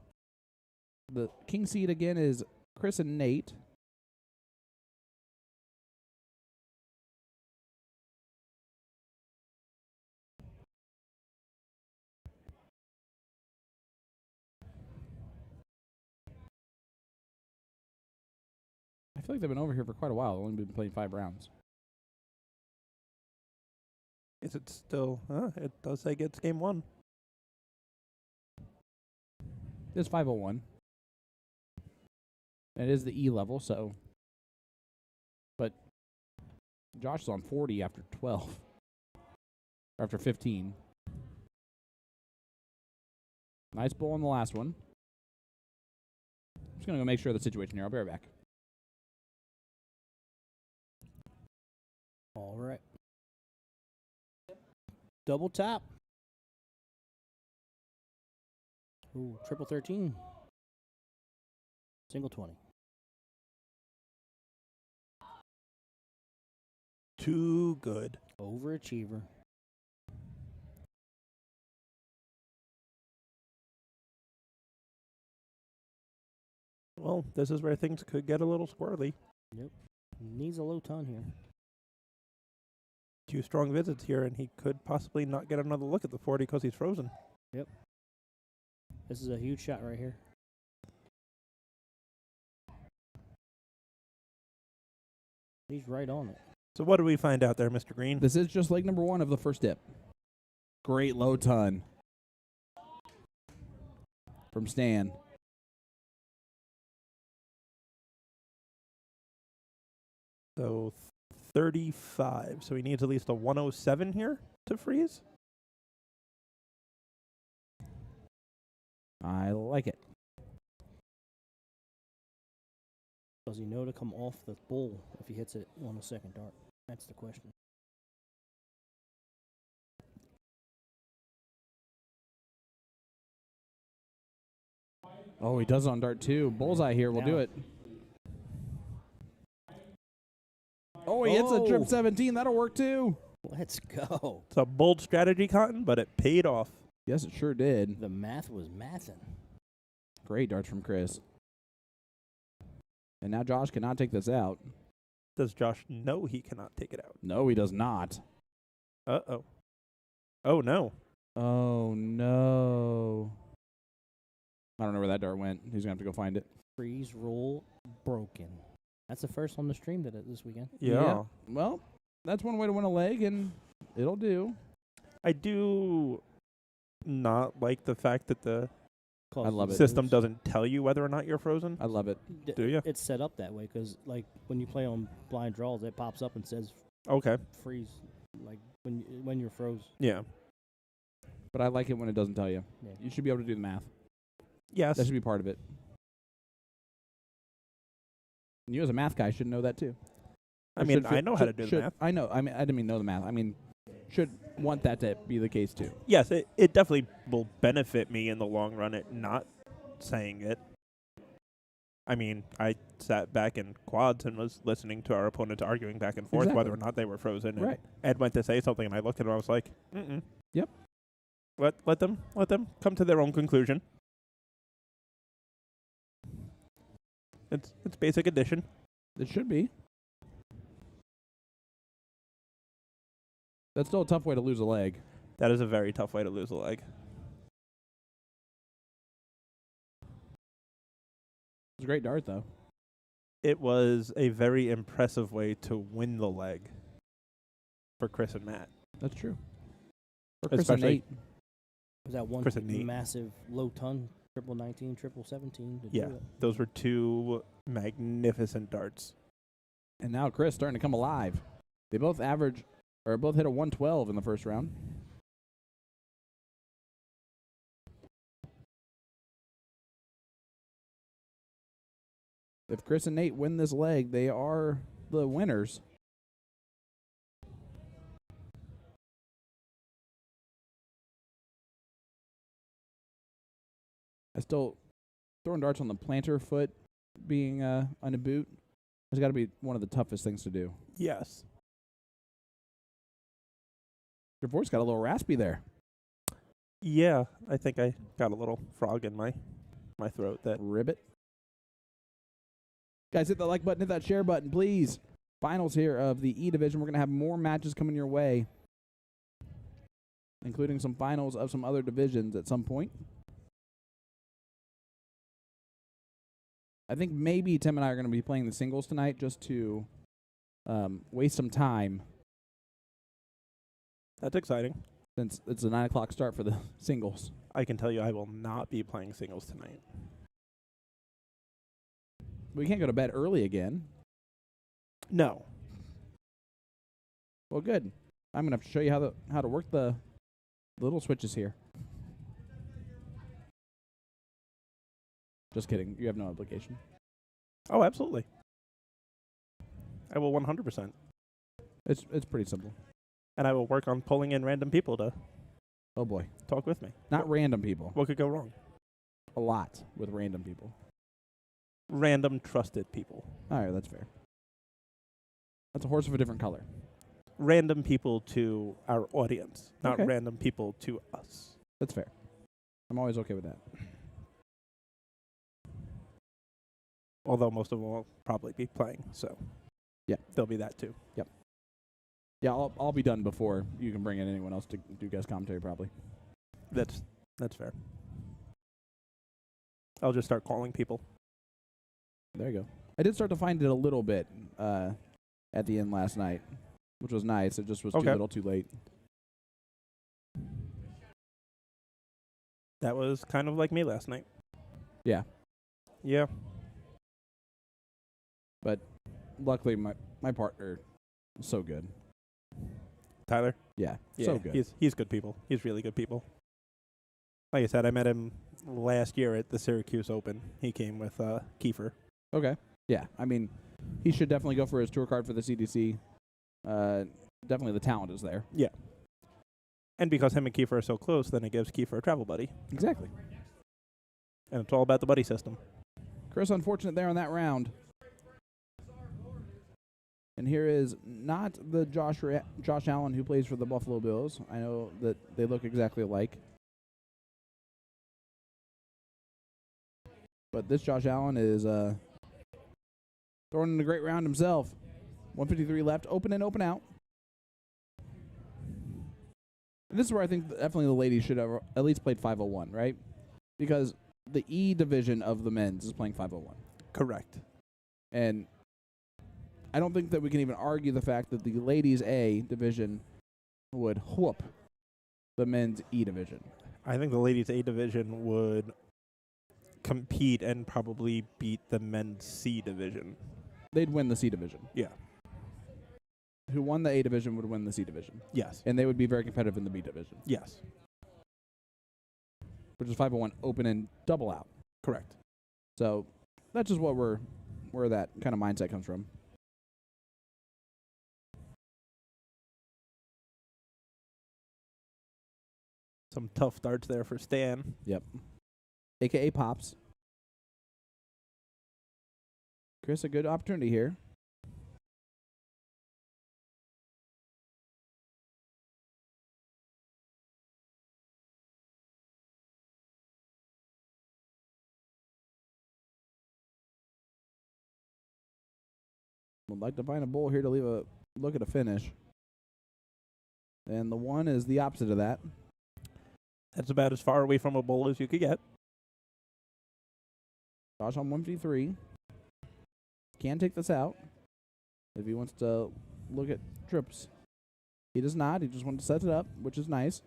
The king seed again is Chris and Nate. I feel like they've been over here for quite a while. They've only been playing 5 rounds. Is it still? It does say it's game 1. It's 501. And it is the E level, so. But Josh is on 40 after 12. Or after 15. Nice bull on the last one. Just going to go make sure of the situation here. I'll be right back. All right. Double tap. Ooh, triple 13. Single 20. Too good. Overachiever. Well, this is where things could get a little squirrely. Yep. Needs a low ton here. 2 strong visits here, and he could possibly not get another look at the 40 because he's frozen. Yep. This is a huge shot right here. He's right on it. So what do we find out there, Mr. Green? This is just leg number 1 of the first dip. Great low ton from Stan. So 35. So he needs at least a 107 here to freeze. I like it. Does he know to come off the bull if he hits it on the second dart? That's the question. Oh, he does on dart 2. Bullseye here will do it. Oh, he hits a trip 17. That'll work too. Let's go. It's a bold strategy, Cotton, but it paid off. Yes, it sure did. The math was mathin'. Great darts from Chris. And now Josh cannot take this out. Does Josh know he cannot take it out? No, he does not. Uh-oh. Oh, no. Oh, no. I don't know where that dart went. He's going to have to go find it. Freeze roll broken. That's the first on the stream this weekend. Yeah. Well, that's one way to win a leg, and it'll do. I do not like the fact that the I love it. system doesn't tell you whether or not you're frozen. I love it. Do you? It's set up that way because, like, when you play on blind draws, it pops up and says Okay. freeze, like when you're froze. Yeah. But I like it when it doesn't tell you. Yeah. You should be able to do the math. Yes. That should be part of it. And you as a math guy should know that too. I mean, I know how to do the math. I know. I mean, I didn't mean know the math. I mean, should want that to be the case too. Yes, it definitely will benefit me in the long run at not saying it. I mean, I sat back in quads and was listening to our opponents arguing back and forth whether or not they were frozen. And Right. Ed went to say something, and I looked at him. I was like, Yep. Let them come to their own conclusion. It's basic addition. It should be. That's still a tough way to lose a leg. That is a very tough way to lose a leg. It's a great dart, though. It was a very impressive way to win the leg for Chris and Matt. That's true. For Chris and Especially Nate. Was that one Chris and Nate. massive low ton, triple 19, triple 17? Yeah, those were two magnificent darts. And now Chris starting to come alive. They both hit a 112 in the first round. If Chris and Nate win this leg, they are the winners. I still throwing darts on the planter foot being on a boot has got to be one of the toughest things to do. Yes. Your voice got a little raspy there. Yeah, I think I got a little frog in my throat. That Ribbit. Guys, hit that like button, hit that share button, please. Finals here of the E division. We're going to have more matches coming your way, including some finals of some other divisions at some point. I think maybe Tim and I are going to be playing the singles tonight just to waste some time. That's exciting. Since it's a 9 o'clock start for the singles. I can tell you I will not be playing singles tonight. We can't go to bed early again. No. Well, good. I'm going to have to show you how to work the little switches here. Just kidding. You have no obligation. Oh, absolutely. I will 100%. It's pretty simple. And I will work on pulling in random people to Oh, boy. talk with me. Not random people. What could go wrong? A lot with random people. Random trusted people. All right, that's fair. That's a horse of a different color. Random people to our audience, not Okay. random people to us. That's fair. I'm always okay with that. Although most of them will probably be playing, so yeah, there'll be that too. Yep. Yeah, I'll be done before you can bring in anyone else to do guest commentary, probably. That's fair. I'll just start calling people. There you go. I did start to find it a little bit at the end last night, which was nice. It just was too little, too late. That was kind of like me last night. Yeah. Yeah. But luckily, my partner is so good. Tyler? Yeah, Yeah, so good. He's good people. He's really good people. Like I said, I met him last year at the Syracuse Open. He came with Kiefer. Okay. Yeah, I mean, he should definitely go for his tour card for the CDC. Definitely the talent is there. Yeah. And because him and Kiefer are so close, then it gives Kiefer a travel buddy. Exactly. And it's all about the buddy system. Chris, unfortunate there on that round. And here is not the Josh Allen who plays for the Buffalo Bills. I know that they look exactly alike. But this Josh Allen is throwing in a great round himself. 153 left, open in, open out. And this is where I think definitely the ladies should have at least played 501, right? Because the E division of the men's is playing 501. Correct. And I don't think that we can even argue the fact that the ladies' A division would whoop the men's E division. I think the ladies' A division would compete and probably beat the men's C division. They'd win the C division. Yeah. Who won the A division would win the C division. Yes. And they would be very competitive in the B division. Yes. Which is 501 open and double out. Correct. So that's just where that kind of mindset comes from. Some tough darts there for Stan. Yep. AKA Pops. Chris, a good opportunity here. Would like to find a bowl here to leave a look at a finish. And the one is the opposite of that. That's about as far away from a bowl as you could get. Josh on 153. Can take this out if he wants to look at trips. He does not. He just wants to set it up, which is nice.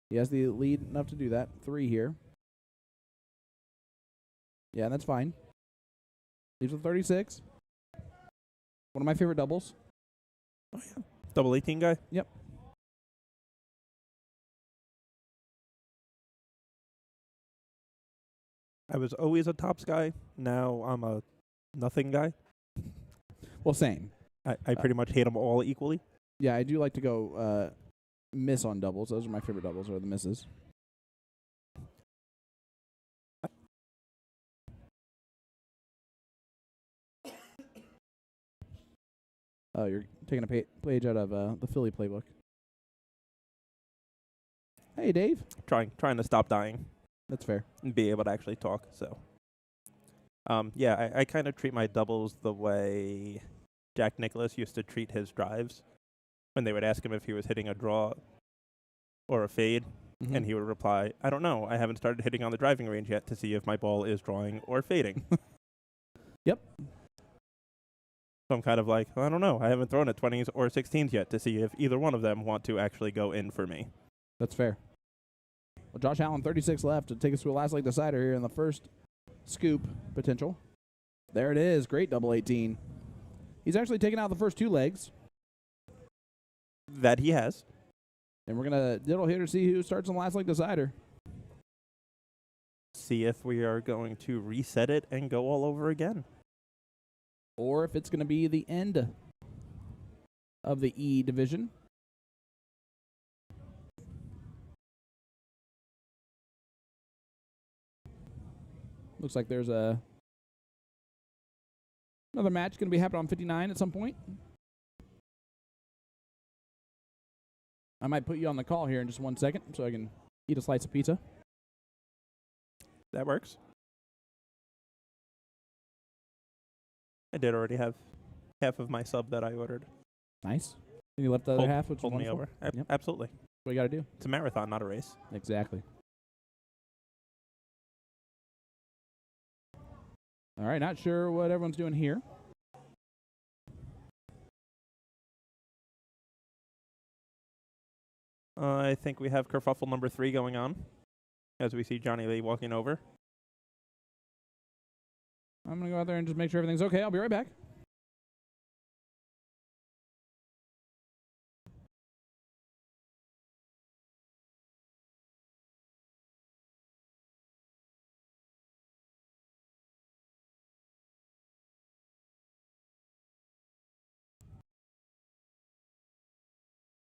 He has the lead enough to do that. 3 here. Yeah, that's fine. Leaves with 36. One of my favorite doubles. Oh, yeah. Double 18 guy? Yep. I was always a tops guy. Now I'm a nothing guy. Well, same. I pretty much hate them all equally. Yeah, I do like to go miss on doubles. Those are my favorite doubles, or the misses. Oh, you're taking a page out of the Philly playbook. Hey, Dave. Trying to stop dying That's fair. and be able to actually talk. So, yeah, I kind of treat my doubles the way Jack Nicklaus used to treat his drives when they would ask him if he was hitting a draw or a fade, and he would reply, "I don't know. I haven't started hitting on the driving range yet to see if my ball is drawing or fading." Yep. So I'm kind of like, I don't know. I haven't thrown at 20s or 16s yet to see if either one of them want to actually go in for me. That's fair. Well, Josh Allen, 36 left to take us to a last leg decider here in the first scoop potential. There it is. Great double 18. He's actually taken out the first 2 legs. That he has. And we're going to diddle here to see who starts on the last leg decider. See if we are going to reset it and go all over again. Or if it's going to be the end of the E division. Looks like there's another match going to be happening on 59 at some point. I might put you on the call here in just 1 second so I can eat a slice of pizza. That works. I did already have half of my sub that I ordered. Nice. And you left the other half, which is Hold me wonderful. over. Yep. Absolutely. That's what you got to do. It's a marathon, not a race. Exactly. All right, not sure what everyone's doing here. I think we have kerfuffle number 3 going on as we see Johnny Lee walking over. I'm going to go out there and just make sure everything's okay. I'll be right back.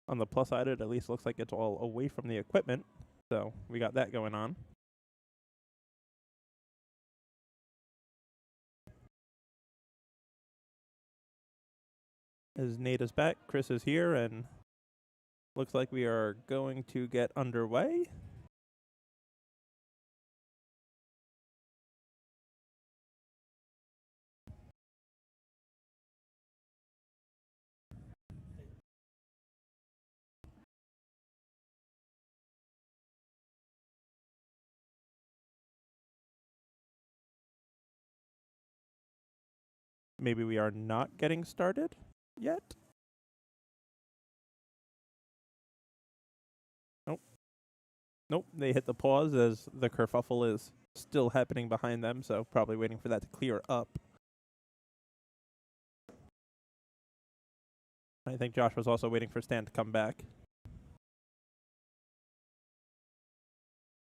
On the plus side, it at least looks like it's all away from the equipment. So we got that going on. As Nate is back, Chris is here, and looks like we are going to get underway. Maybe we are not getting started yet. Nope, they hit the pause as the kerfuffle is still happening behind them, so probably waiting for that to clear up. I think Josh was also waiting for Stan to come back.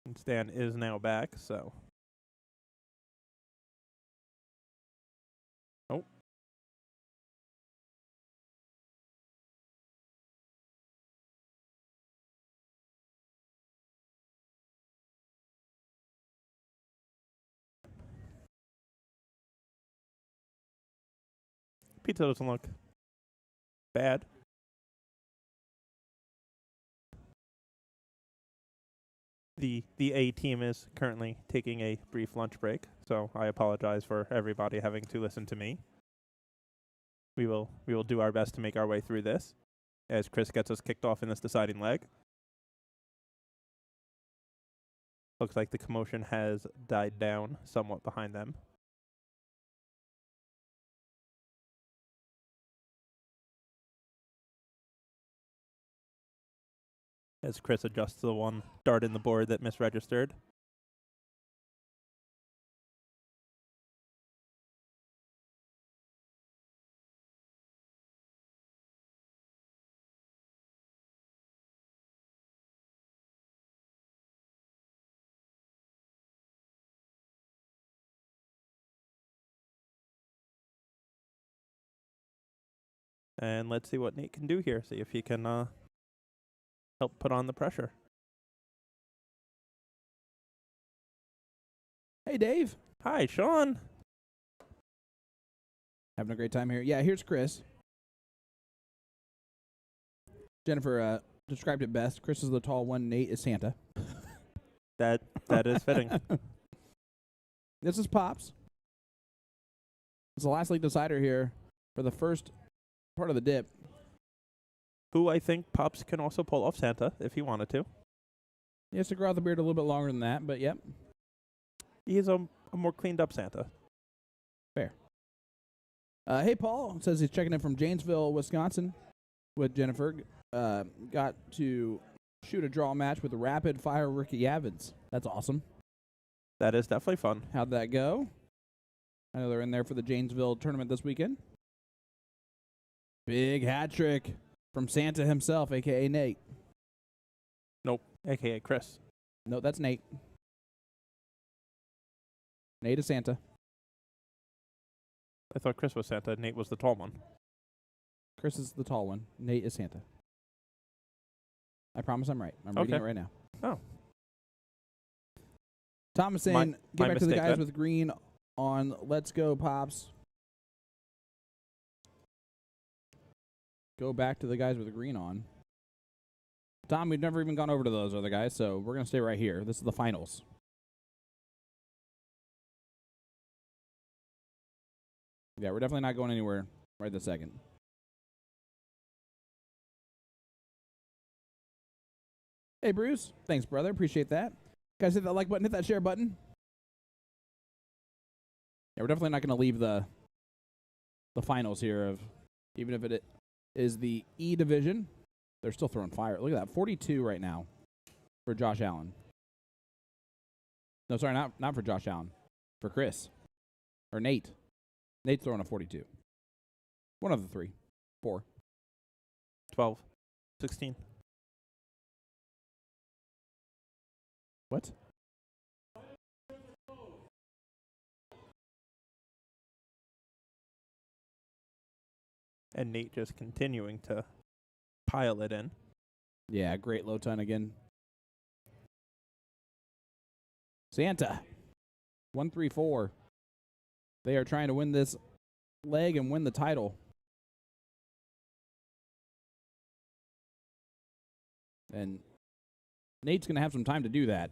And Stan is now back, so Pizza doesn't look bad. The A team is currently taking a brief lunch break, so I apologize for everybody having to listen to me. We will do our best to make our way through this as Chris gets us kicked off in this deciding leg. Looks like the commotion has died down somewhat behind them. As Chris adjusts the one dart in the board that misregistered. And let's see what Nate can do here. See if he can help put on the pressure. Hey, Dave. Hi, Sean. Having a great time here. Yeah, here's Chris. Jennifer described it best. Chris is the tall one. Nate is Santa. That is fitting. This is Pops. It's the last league decider here for the first part of the dip. Who I think Pops can also pull off Santa if he wanted to. He has to grow out the beard a little bit longer than that, but yep. He's a more cleaned up Santa. Fair. Hey, Paul says he's checking in from Janesville, Wisconsin with Jennifer. Got to shoot a draw match with the rapid fire Ricky Evans. That's awesome. That is definitely fun. How'd that go? I know they're in there for the Janesville tournament this weekend. Big hat trick from Santa himself, a.k.a. Nate. Nope, a.k.a. Chris. No, that's Nate. Nate is Santa. I thought Chris was Santa. Nate was the tall one. Chris is the tall one. Nate is Santa. I promise I'm right. I'm reading it right now. Oh. Tom is saying, get back to the mistake guys then. with green on Let's Go, Pops. Go back to the guys with green on. Tom, we've never even gone over to those other guys, so we're going to stay right here. This is the finals. Yeah, we're definitely not going anywhere right this second. Hey, Bruce. Thanks, brother. Appreciate that. Guys, hit that like button, hit that share button. Yeah, we're definitely not going to leave the finals here of, even if it is the E division. They're still throwing fire. Look at that, 42 right now for Josh Allen. No, sorry, not for Josh Allen. For Chris. Or Nate. Nate's throwing a 42. One of the three. 4. 12. 16. What? And Nate just continuing to pile it in. Yeah, great low ton again. Santa. 1-3-4. They are trying to win this leg and win the title. And Nate's going to have some time to do that.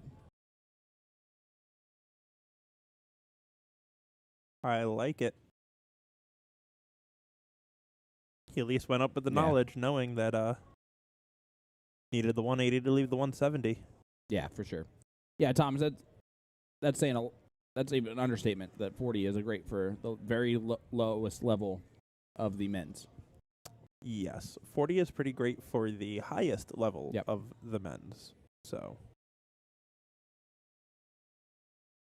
I like it. He at least went up with the Yeah. knowledge, knowing that needed the 180 to leave the 170. Yeah, for sure. Yeah, Tom, that's saying that's even an understatement that 40 is a great for the very lowest level of the men's. Yes, 40 is pretty great for the highest level Yep. of the men's. So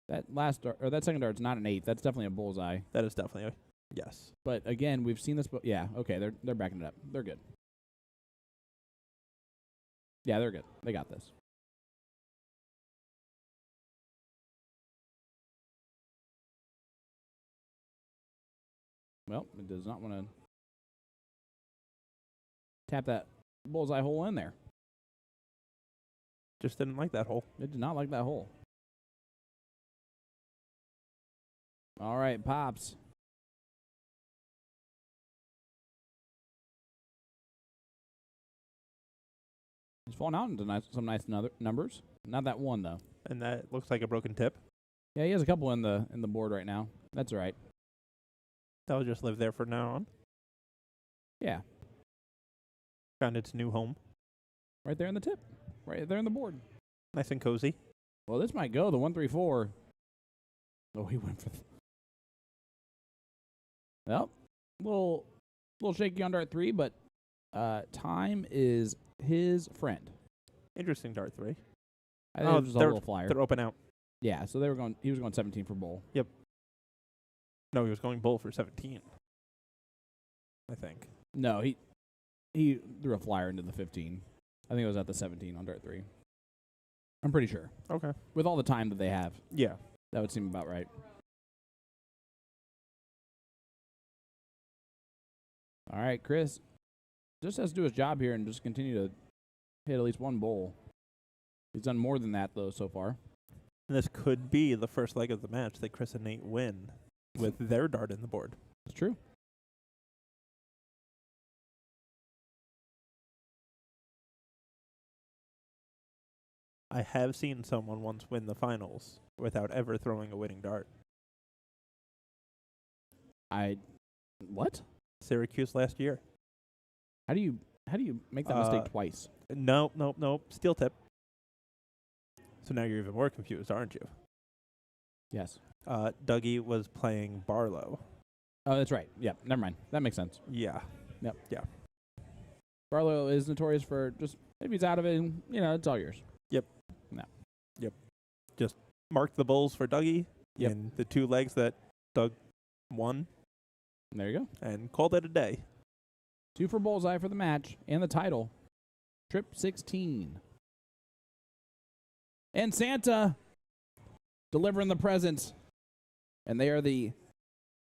That that second dart's not an 8. That's definitely a bullseye. that is definitely a yes. But again, we've seen this. Yeah, okay, they're backing it up. They're good. Yeah, they're good. They got this. Well, it does not want to tap that bullseye hole in there. Just didn't like that hole. It did not like that hole. All right, Pops. He's falling out into some nice numbers. Not that one though. And that looks like a broken tip. Yeah, he has a couple in the board right now. That's all right. That'll just live there from now on. Yeah, Found its new home. right there in the tip. Right there in the board. Nice and cozy. Well, this might go the 134. Oh, he went for. Well, little shaky on dart 3, but time is his friend. Interesting dart 3. I think it was just a little flyer. They're open out. Yeah, so he was going 17 for bowl. No, he was going bull for 17. I think. No, he threw a flyer into the 15. I think it was at the 17 on dart 3. I'm pretty sure. Okay. With all the time that they have, Yeah. that would seem about right. All right, Chris just has to do his job here and just continue to hit at least one bowl. He's done more than that, though, so far. And this could be the first leg of the match that Chris and Nate win with their dart in the board. It's true. I have seen someone once win the finals without ever throwing a winning dart. What? Syracuse last year. How do you make that mistake twice? Nope. Steel tip. So now you're even more confused, aren't you? Yes. Dougie was playing Barlow. Oh, that's right. Yeah, never mind. That makes sense. Yeah. Yep. Yeah. Barlow is notorious for just, if he's out of it, it's all yours. Just marked the bulls for Dougie Yep. in the 2 legs that Doug won There you go. and called it a day. 2 for bullseye for the match and the title. Trip 16. And Santa delivering the presents. And they are the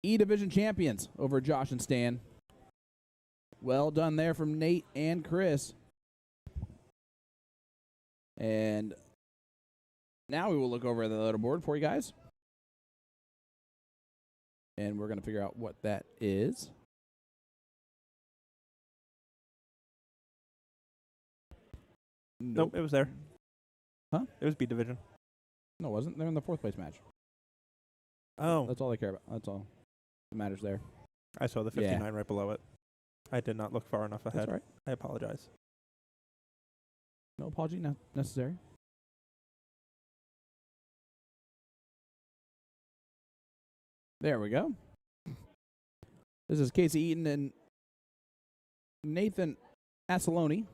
E Division champions over Josh and Stan. Well done there from Nate and Chris. And now we will look over the leaderboard for you guys. And we're going to figure out what that is. Nope, it was there. Huh? It was B division. No, it wasn't. They're in the 4th place match. Oh, That's all they care about. That's all that matters there. I saw the 59 right below it. I did not look far enough ahead. That's all right. I apologize. No apology necessary. There we go. This is Casey Eaton and Nathan Assaloni.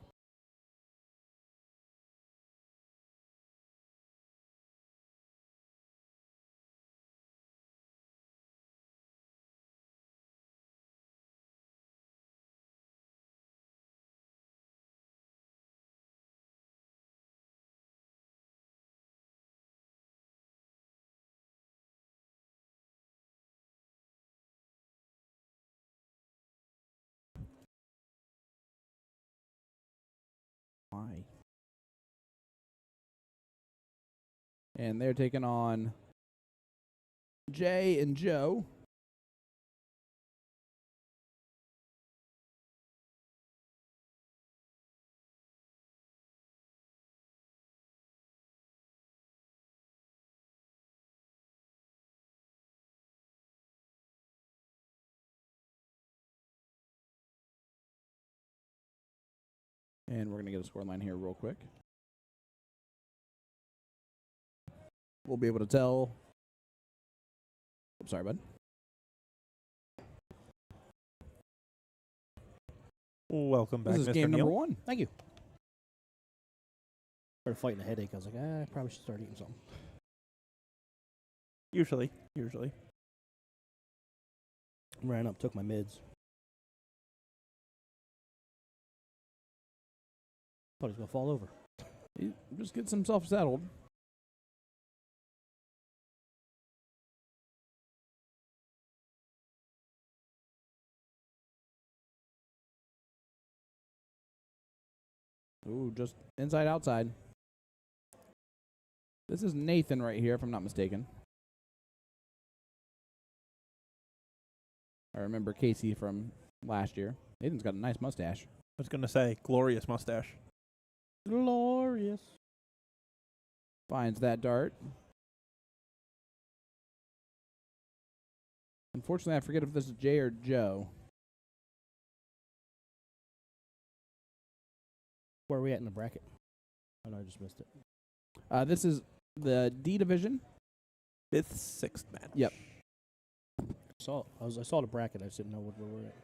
Why? And they're taking on Jay and Joe. And we're going to get a score line here real quick. We'll be able to tell. Oops, sorry, bud. Welcome back, This is Mr. game Neal. number 1. Thank you. Started fighting a headache. I was like, I probably should start eating something. Usually. Ran up, took my mids. Thought he was going to fall over. He just gets himself settled. Ooh, just inside, outside. This is Nathan right here, if I'm not mistaken. I remember Casey from last year. Nathan's got a nice mustache. I was going to say, glorious mustache. Glorious. Finds that dart. Unfortunately, I forget if this is Jay or Joe. Where are we at in the bracket? Oh, no, I just missed it. This is the D division. 5th, 6th match. Yep. I saw the bracket. I just didn't know where we're at.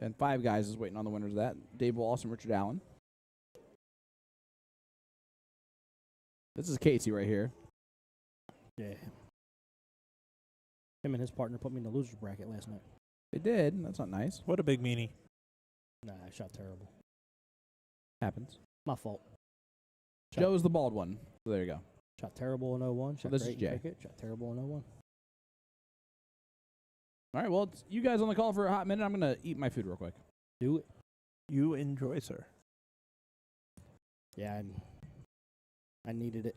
And 5 guys is waiting on the winners of that. Dave Wallace and Richard Allen. This is Casey right here. Yeah. Him and his partner put me in the loser's bracket last night. They did. That's not nice. What a big meanie. Nah, I shot terrible. Happens. My fault. Joe is the bald one. So there you go. Shot terrible in 01. Shot this is great in Jay. cricket. Shot terrible in 01. All right, well, it's you guys on the call for a hot minute. I'm going to eat my food real quick. Do it. You enjoy, sir. Yeah, I needed it.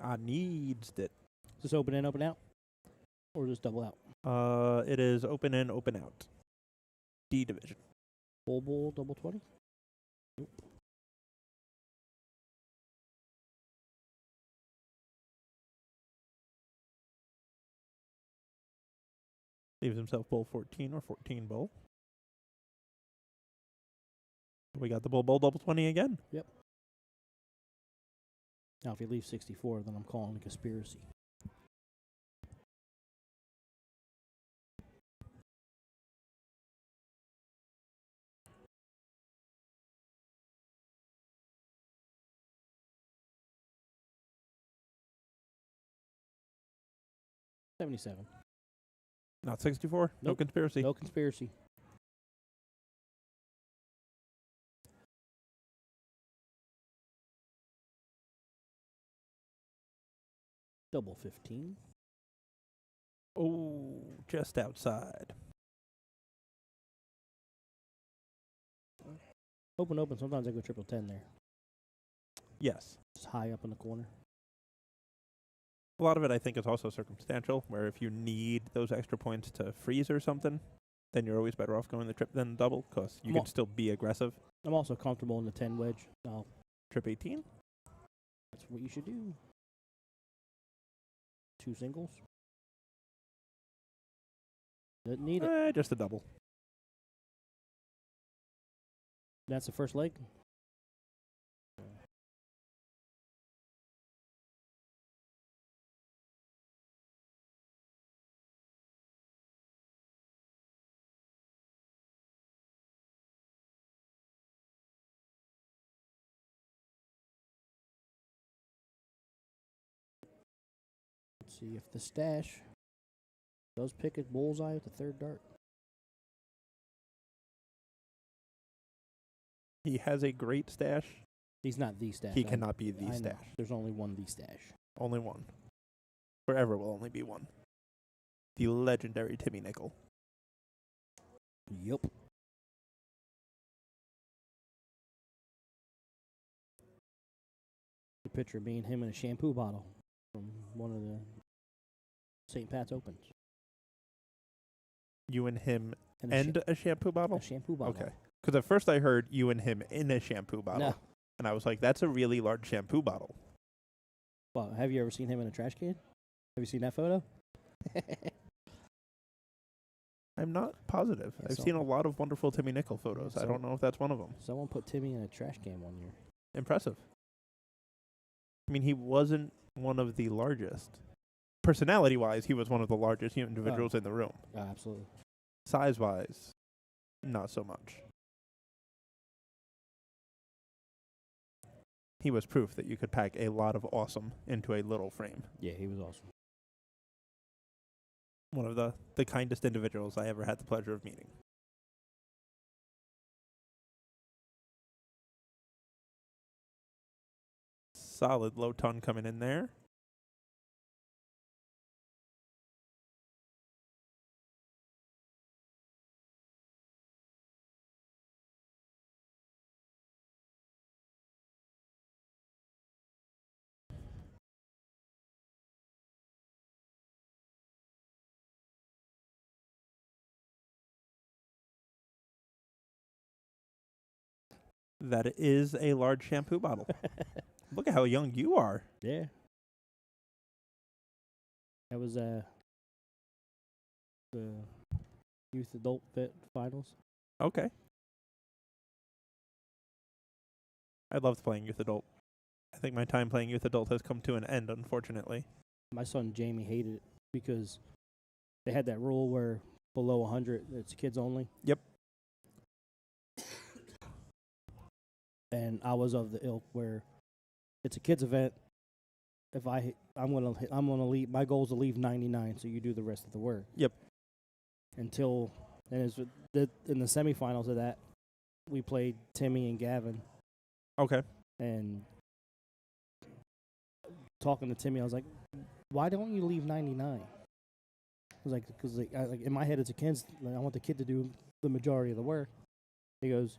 I needs it. Is this open in, open out? Or just double out? It is open in, open out. D division. Full bowl, double 20? Nope. Leaves himself bowl 14 or 14 bowl. We got the bowl double 20 again. Yep. Now, if he leaves 64, then I'm calling a conspiracy. $77. Not 64. No Nope. conspiracy. No conspiracy. Double 15. Oh, just outside. Open, open. Sometimes I go triple 10 there. Yes. Just high up in the corner. A lot of it, I think, is also circumstantial, where if you need those extra points to freeze or something, then you're always better off going the trip than the double, because you can still be aggressive. I'm also comfortable in the 10 wedge. Oh, Trip 18? that's what you should do. 2 singles. Didn't need it. Just a double. That's the first leg. Let's see if the stash does pick a bullseye with the third dart. He has a great stash. He's not the stash. He cannot be the I know. stash. There's only one the stash. Only one. Forever will only be one. The legendary Timmy Nickel. Yup. The picture of me and him in a shampoo bottle from one of the St. Pat's Opens. You and him And and a shampoo bottle? a shampoo bottle. Okay. Because at first I heard you and him in a shampoo bottle. No. And I was like, that's a really large shampoo bottle. Well, have you ever seen him in a trash can? Have you seen that photo? I'm not positive. Yeah, I've so- seen a lot of wonderful Timmy Nickel photos. Yeah, I don't know if that's one of them. Someone put Timmy in a trash can one year. Impressive. I mean, he wasn't one of the largest. Personality-wise, he was one of the largest individuals in the room. Absolutely. Size-wise, not so much. He was proof that you could pack a lot of awesome into a little frame. Yeah, he was awesome. One of the kindest individuals I ever had the pleasure of meeting. Solid low ton coming in there. That is a large shampoo bottle. Look at how young you are. Yeah. That was the youth adult fit finals. Okay. I loved playing youth adult. I think my time playing youth adult has come to an end, unfortunately. My son Jamie hated it because they had that rule where below 100 it's kids only. Yep. And I was of the ilk where it's a kids event. If I'm gonna leave. My goal is to leave 99, so you do the rest of the work. Yep. In the semifinals of that, we played Timmy and Gavin. Okay. And talking to Timmy, I was like, "Why don't you leave 99?" I was like, "Because in my head, it's a kid's. I want the kid to do the majority of the work." He goes,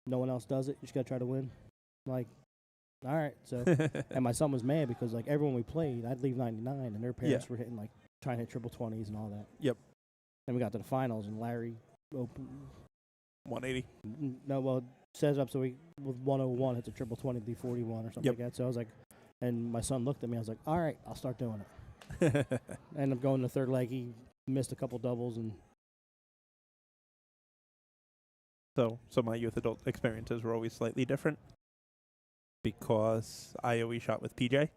"No one else does it. You just gotta try to win." I'm like, all right. So, and my son was mad because like everyone we played, I'd leave 99, and their parents were hitting trying to hit triple 20s and all that. Yep. Then we got to the finals, and Larry opened 180. No, well, set it up so we with 101 hits a triple 20 to be 41 or something like that. So I was like, and my son looked at me. I was like, all right, I'll start doing it. Ended up going to the third leg. He missed a couple doubles and. So my youth adult experiences were always slightly different because I always shot with PJ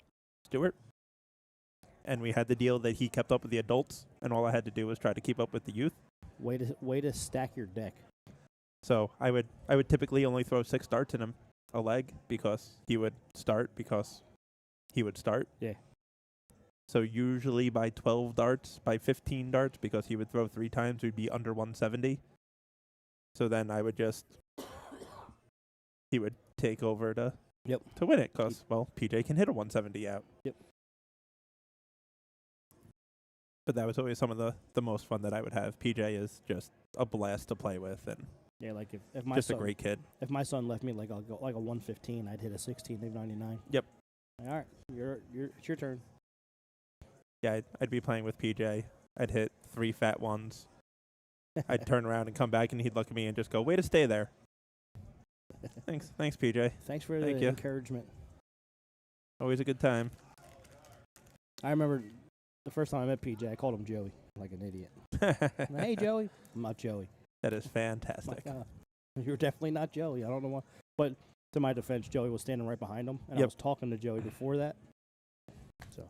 Stewart, and we had the deal that he kept up with the adults, and all I had to do was try to keep up with the youth. Way to stack your deck. So I would typically only throw 6 darts in a leg because he would start Yeah. So usually by 12 darts, by 15 darts, because he would throw 3 times, we'd be under 170. So then I would he would take over to win it because, well, PJ can hit a 170 out. Yep. But that was always some of the most fun that I would have. PJ is just a blast to play with, and like if my just son, a great kid. If my son left me I'll go like a 115, I'd hit a 16, leave 99. Yep. All right, it's your turn. Yeah, I'd be playing with PJ. I'd hit 3 fat ones. I'd turn around and come back, and he'd look at me and just go, "Way to stay there." Thanks, PJ. Thanks for the encouragement. Always a good time. I remember the first time I met PJ, I called him Joey, like an idiot. Hey, Joey. I'm not Joey. That is fantastic. You're definitely not Joey. I don't know why. But to my defense, Joey was standing right behind him, and I was talking to Joey before that. So.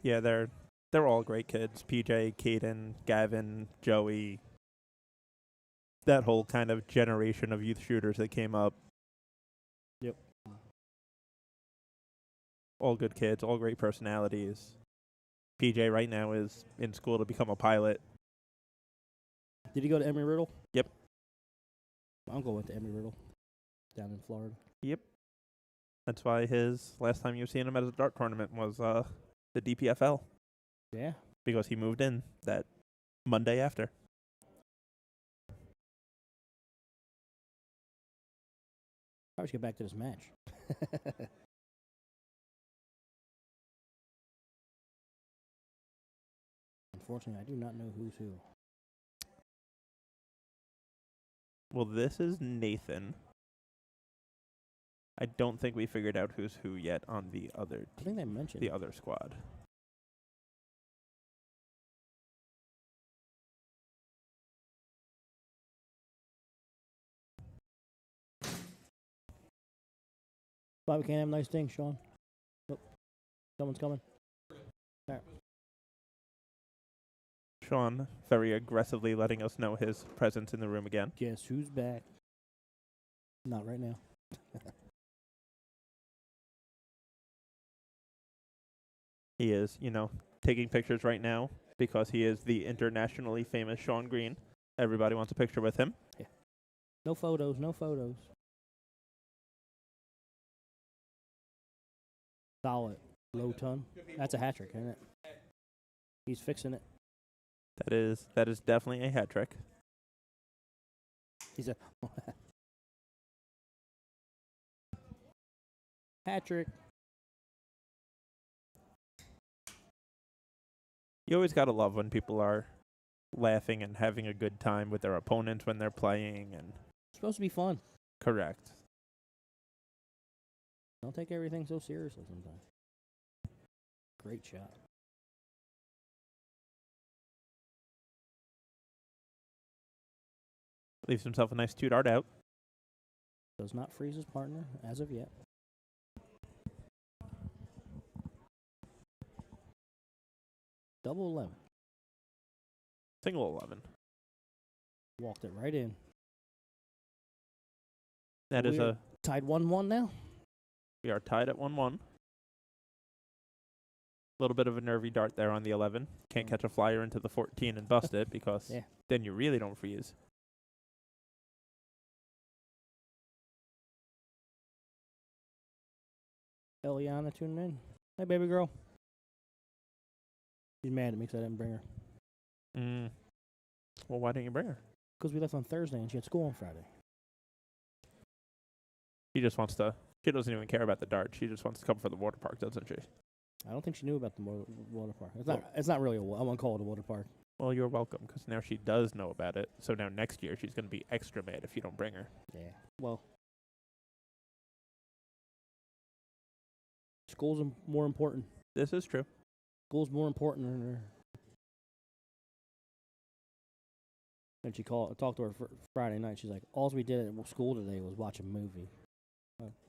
Yeah, they're all great kids. PJ, Caden, Gavin, Joey. That whole kind of generation of youth shooters that came up. Yep. All good kids, all great personalities. PJ right now is in school to become a pilot. Did he go to Embry-Riddle? Yep. My uncle went to Embry-Riddle down in Florida. Yep. That's why his last time you've seen him at a dart tournament was the DPFL. Yeah. Because he moved in that Monday after. Probably should get back to this match. Unfortunately, I do not know who's who. Well, this is Nathan. I don't think we figured out who's who yet on the other I think they mentioned the other squad. Why we can't have nice things, Sean? Oh, someone's coming. There. Sean very aggressively letting us know his presence in the room again. Guess who's back? Not right now. He is, taking pictures right now because he is the internationally famous Sean Green. Everybody wants a picture with him. Yeah. No photos, no photos. Solid. Low ton. That's a hat trick, isn't it? He's fixing it. That is definitely a hat trick. He said, hat trick. You always got to love when people are laughing and having a good time with their opponents when they're playing. And It's supposed to be fun. Correct. Don't take everything so seriously sometimes. Great shot. Leaves himself a nice 2-dart out. Does not freeze his partner as of yet. Double 11. Single 11. Walked it right in. That is We're tied 1-1 now. We are tied at 1-1. A little bit of a nervy dart there on the 11. Can't catch a flyer into the 14 and bust it because Yeah. then you really don't freeze. Eliana tuning in. Hey, baby girl. She's mad at me because I didn't bring her. Well, why didn't you bring her? Because we left on Thursday and she had school on Friday. She just wants to. She doesn't even care about the dart. She just wants to come for the water park, doesn't she? I don't think she knew about the water park. It's not really I won't call it a water park. Well, you're welcome, because now she does know about it. So now next year she's going to be extra mad if you don't bring her. Yeah. Well, school's more important. This is true. School's more important than her. And she talked to her Friday night. She's like, all we did at school today was watch a movie.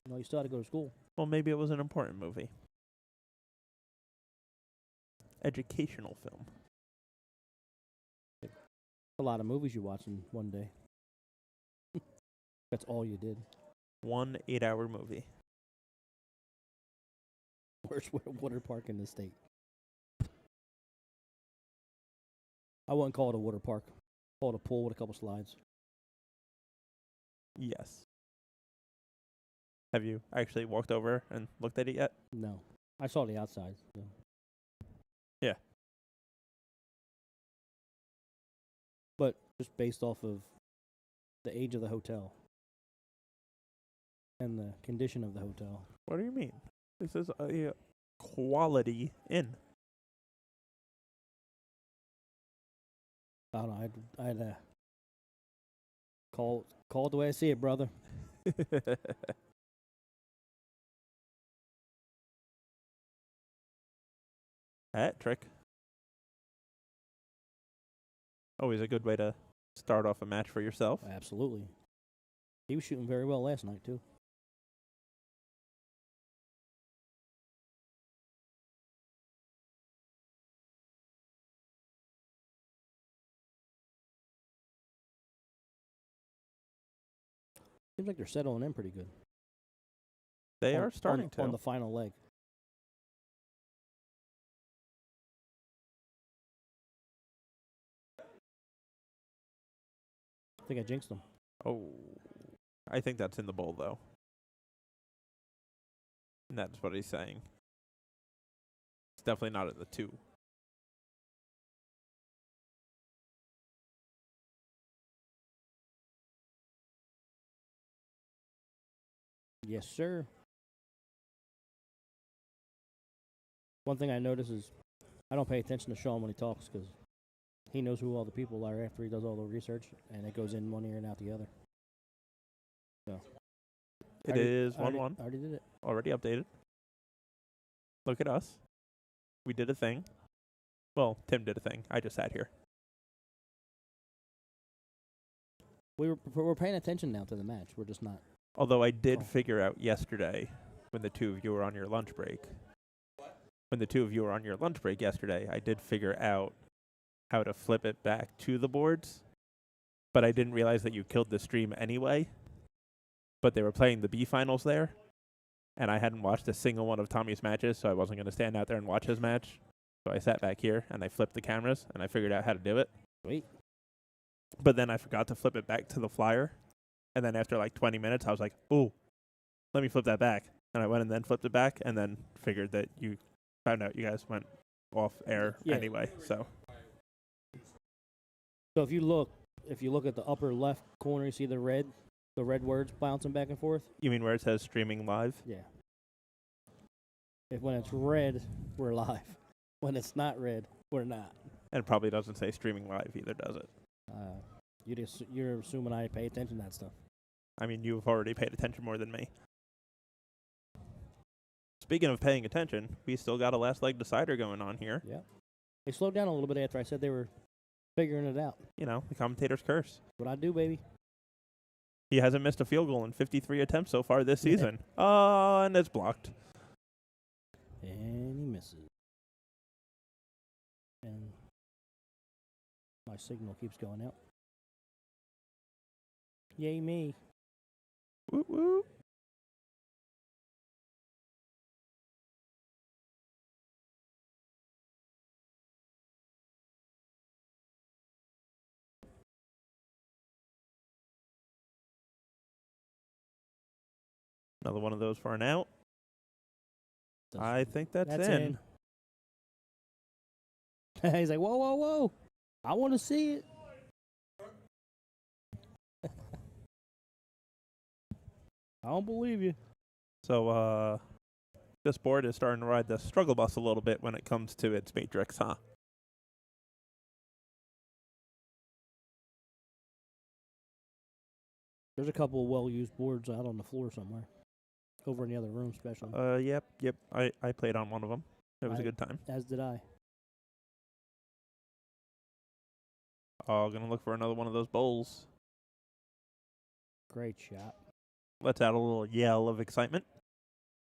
No, you still had to go to school. Well, maybe it was an important movie. Educational film. A lot of movies you watch in one day. That's all you did. 1 8-hour movie. Worst water park in the state. I wouldn't call it a water park. Call it a pool with a couple slides. Yes. Have you actually walked over and looked at it yet? No. I saw the outside. So. Yeah. But just based off of the age of the hotel and the condition of the hotel. What do you mean? This is a quality inn. I don't know. I'd call it the way I see it, brother. Hat trick. Always a good way to start off a match for yourself. Absolutely. He was shooting very well last night, too. Seems like they're settling in pretty good. They are starting to. On the final leg. I think I jinxed them. Oh, I think that's in the bowl, though. And that's what he's saying. It's definitely not at the 2. Yes, sir. One thing I notice is I don't pay attention to Sean when he talks because he knows who all the people are after he does all the research, and it goes in one ear and out the other. So It is 1-1. I already did it. Already updated. Look at us. We did a thing. Well, Tim did a thing. I just sat here. We're paying attention now to the match. We're just not. Although I did figure out yesterday when the two of you were on your lunch break. When the two of you were on your lunch break yesterday, I did figure out how to flip it back to the boards. But I didn't realize that you killed the stream anyway. But they were playing the B finals there. And I hadn't watched a single one of Tommy's matches, so I wasn't going to stand out there and watch his match. So I sat back here and I flipped the cameras and I figured out how to do it. Sweet. But then I forgot to flip it back to the flyer. And then after like 20 minutes, I was like, ooh, let me flip that back. And I went and then flipped it back and then figured that you found out you guys went off air anyway. So if you look at the upper left corner, you see the red words bouncing back and forth. You mean where it says streaming live? Yeah. When it's red, we're live. When it's not red, we're not. And it probably doesn't say streaming live either, does it? You're assuming I pay attention to that stuff. I mean, you've already paid attention more than me. Speaking of paying attention, we still got a last leg decider going on here. Yeah. They slowed down a little bit after I said they were figuring it out. You know, the commentator's curse. What I do, baby. He hasn't missed a field goal in 53 attempts so far this Yeah. season. And it's blocked. And he misses. And my signal keeps going out. Yay me. Woo woo. Another one of those for an out. I think that's in. He's like, whoa, whoa, whoa. I want to see it. I don't believe you. So, this board is starting to ride the struggle bus a little bit when it comes to its matrix, huh? There's a couple of well-used boards out on the floor somewhere. Over in the other room, especially. Yep. I played on one of them. It was a good time. As did I. Oh, gonna look for another one of those bowls. Great shot. Let's add a little yell of excitement.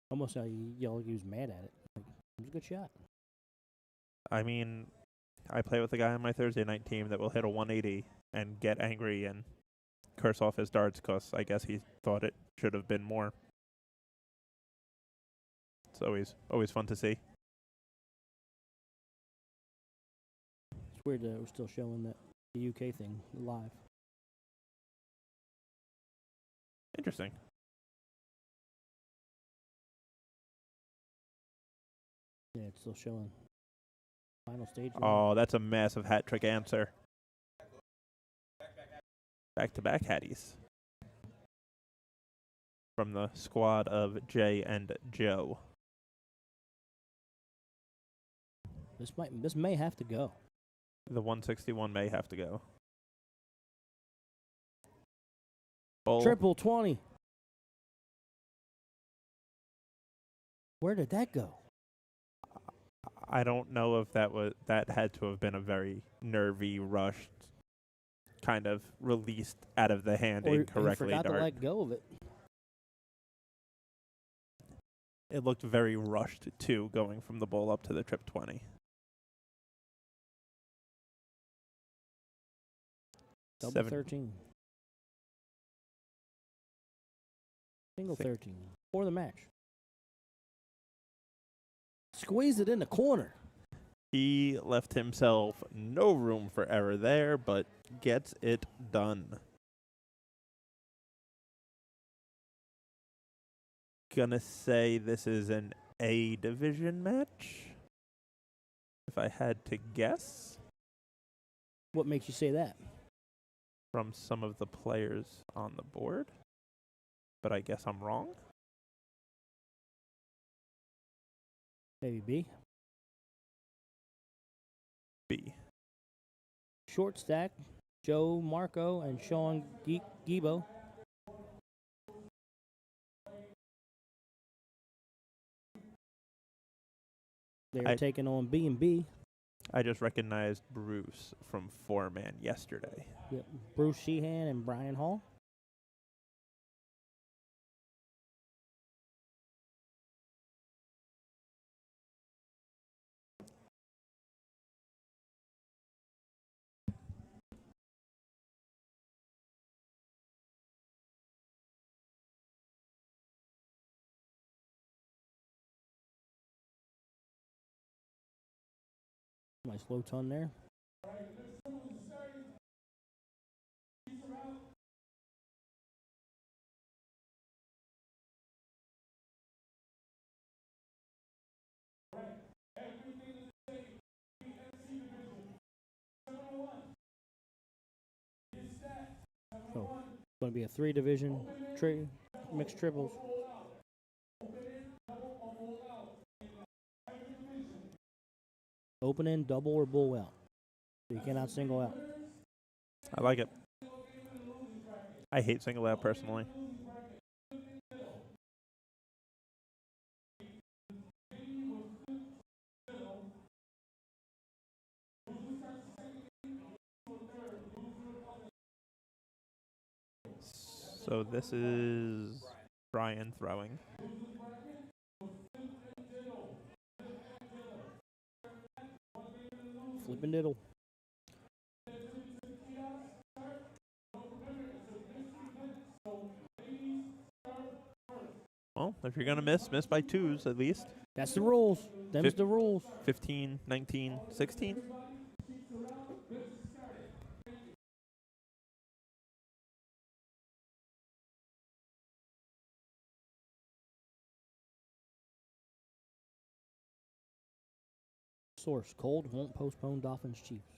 Almost how you yell he was mad at it. Like, it was a good shot. I mean, I play with a guy on my Thursday night team that will hit a 180 and get angry and curse off his darts because I guess he thought it should have been more. It's always fun to see. It's weird that we're still showing that the UK thing live. Interesting. Yeah, it's still showing. Final stage. Oh, that's a massive hat trick answer. Back-to-back hatties. From the squad of Jay and Joe. This may have to go. The 161 may have to go. Bowl. Triple 20. Where did that go? I don't know if that had to have been a very nervy, rushed, kind of released out of the hand Or incorrectly he forgot dart. to let go of it. It looked very rushed too, going from the bowl up to the trip 20. Double 13. Single 13. For the match. Squeezed it in the corner. He left himself no room for error there, but gets it done. Gonna say this is an A division match, if I had to guess, What makes you say that? from some of the players on the board. But I guess I'm wrong. Maybe B. B. Short stack. Joe Marco and Sean Gibo. They're taking on B and B. I just recognized Bruce from Four-Man yesterday. Yep. Bruce Sheehan and Brian Hall. Nice low ton there. So it's going to be a 3-division mixed triples. Open in, double, or bull out. So you cannot single out. I like it. I hate single out personally. So this is Brian throwing. Flippin' diddle. Well, if you're going to miss by twos at least. That's the rules. Them's the rules. 15, 19, 16. Source: cold won't postpone Dolphins Chiefs.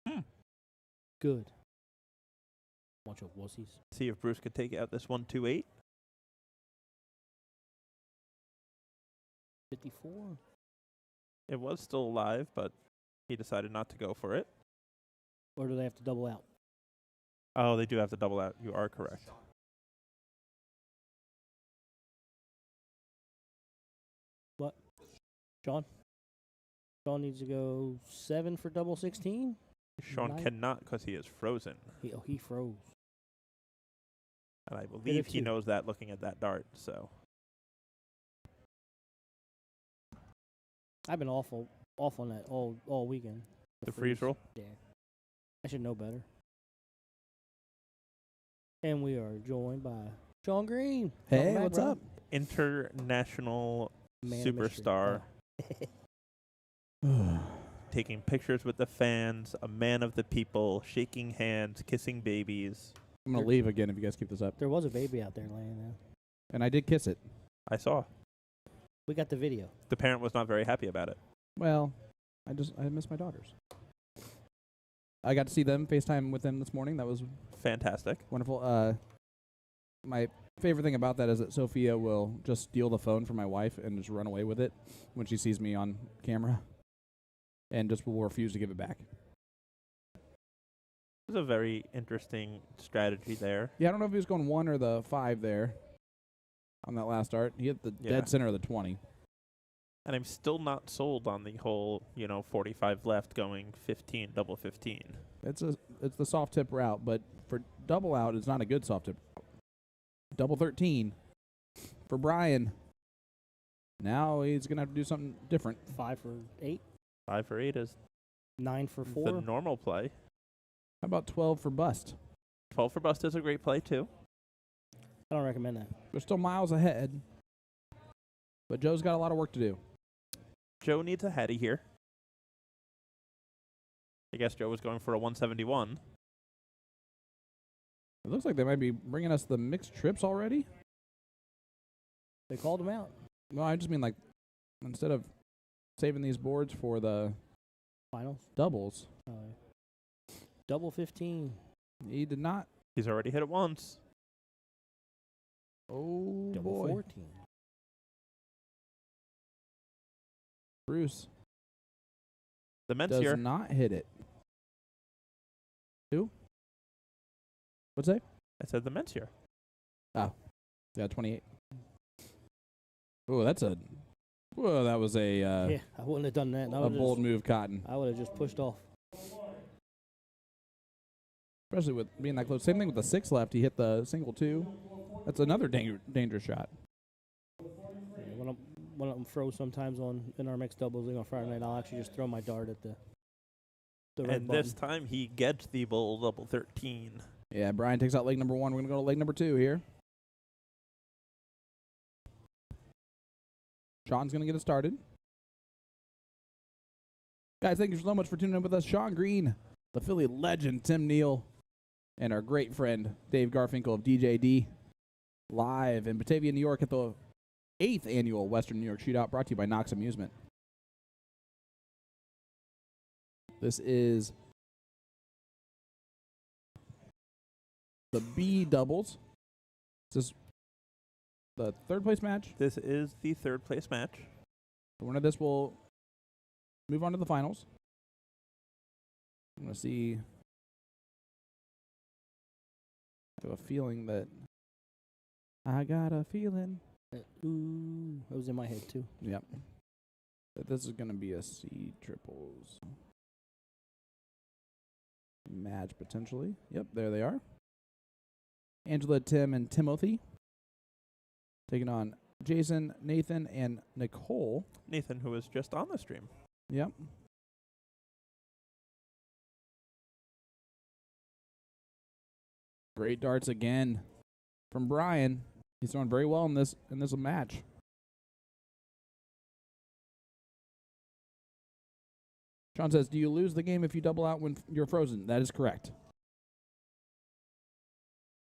Hmm. Good. Bunch of wussies. See if Bruce could take out this 128. 54. It was still alive, but he decided not to go for it. Or do they have to double out? Oh, they do have to double out. You are correct. What? Sean? Sean needs to go 7 for double 16? Sean Nine? cannot because he is frozen. He froze. And I believe he two. knows that looking at that dart, so. I've been awful off on that all weekend. The freeze roll? Yeah. I should know better. And we are joined by Sean Green. Hey, Welcome back, what's brother. up? International Man of mystery. superstar. Taking pictures with the fans, a man of the people, shaking hands, kissing babies. I'm going to leave again if you guys keep this up. There was a baby out there laying there. And I did kiss it. I saw. We got the video. The parent was not very happy about it. Well, I miss my daughters. I got to see them, FaceTime with them this morning. That was Fantastic. wonderful. My favorite thing about that is that Sophia will just steal the phone from my wife and just run away with it when she sees me on camera and just will refuse to give it back. It was a very interesting strategy there. Yeah, I don't know if he was going 1 or the 5 there on that last dart. He hit the dead center of the 20. And I'm still not sold on the whole, 45 left going 15, double 15. It's the soft tip route, but for double out, it's not a good soft tip. Double 13 for Brian. Now he's going to have to do something different. 5 for 8. 5 for 8 is 9 for 4. the normal play. How about 12 for bust? 12 for bust is a great play, too. I don't recommend that. We're still miles ahead, but Joe's got a lot of work to do. Joe needs a heady here. I guess Joe was going for a 171. It looks like they might be bringing us the mixed trips already. They called him out. No, I just mean like instead of saving these boards for the Finals. doubles, Double 15. he did not. He's already hit it once. Oh, Double boy. 14. Bruce The does Mencier. not hit it. Who? What's that? I said the Mencier. Yeah, 28. Oh, that was a Yeah, I wouldn't have done that. a bold move, Cotton. I would have just pushed off. Especially with being that close. Same thing with the 6 left. He hit the single 2. That's another dangerous shot. Yeah, when I'm froze sometimes in our mixed doubles league on Friday night, I'll actually just throw my dart at the red And button. this time he gets the bull double 13. Yeah, Brian takes out leg number 1. We're going to go to leg number 2 here. Sean's going to get it started. Guys, thank you so much for tuning in with us. Sean Green, the Philly legend, Tim Neal, and our great friend, Dave Garfinkel of DJD, live in Batavia, New York at the 8th annual Western New York Shootout, brought to you by Knox Amusement. This is the B doubles. This is the 3rd place match. This is the 3rd place match. The winner of this will move on to the finals. I'm going to see. I have a feeling that. I got a feeling. Ooh, that was in my head too. Yep. That this is going to be a C triples match potentially. Yep, there they are. Angela, Tim, and Timothy. Taking on Jason, Nathan, and Nicole. Nathan, who was just on the stream. Yep. Great darts again from Brian. He's throwing very well in this match. Sean says, do you lose the game if you double out when you're frozen? That is correct.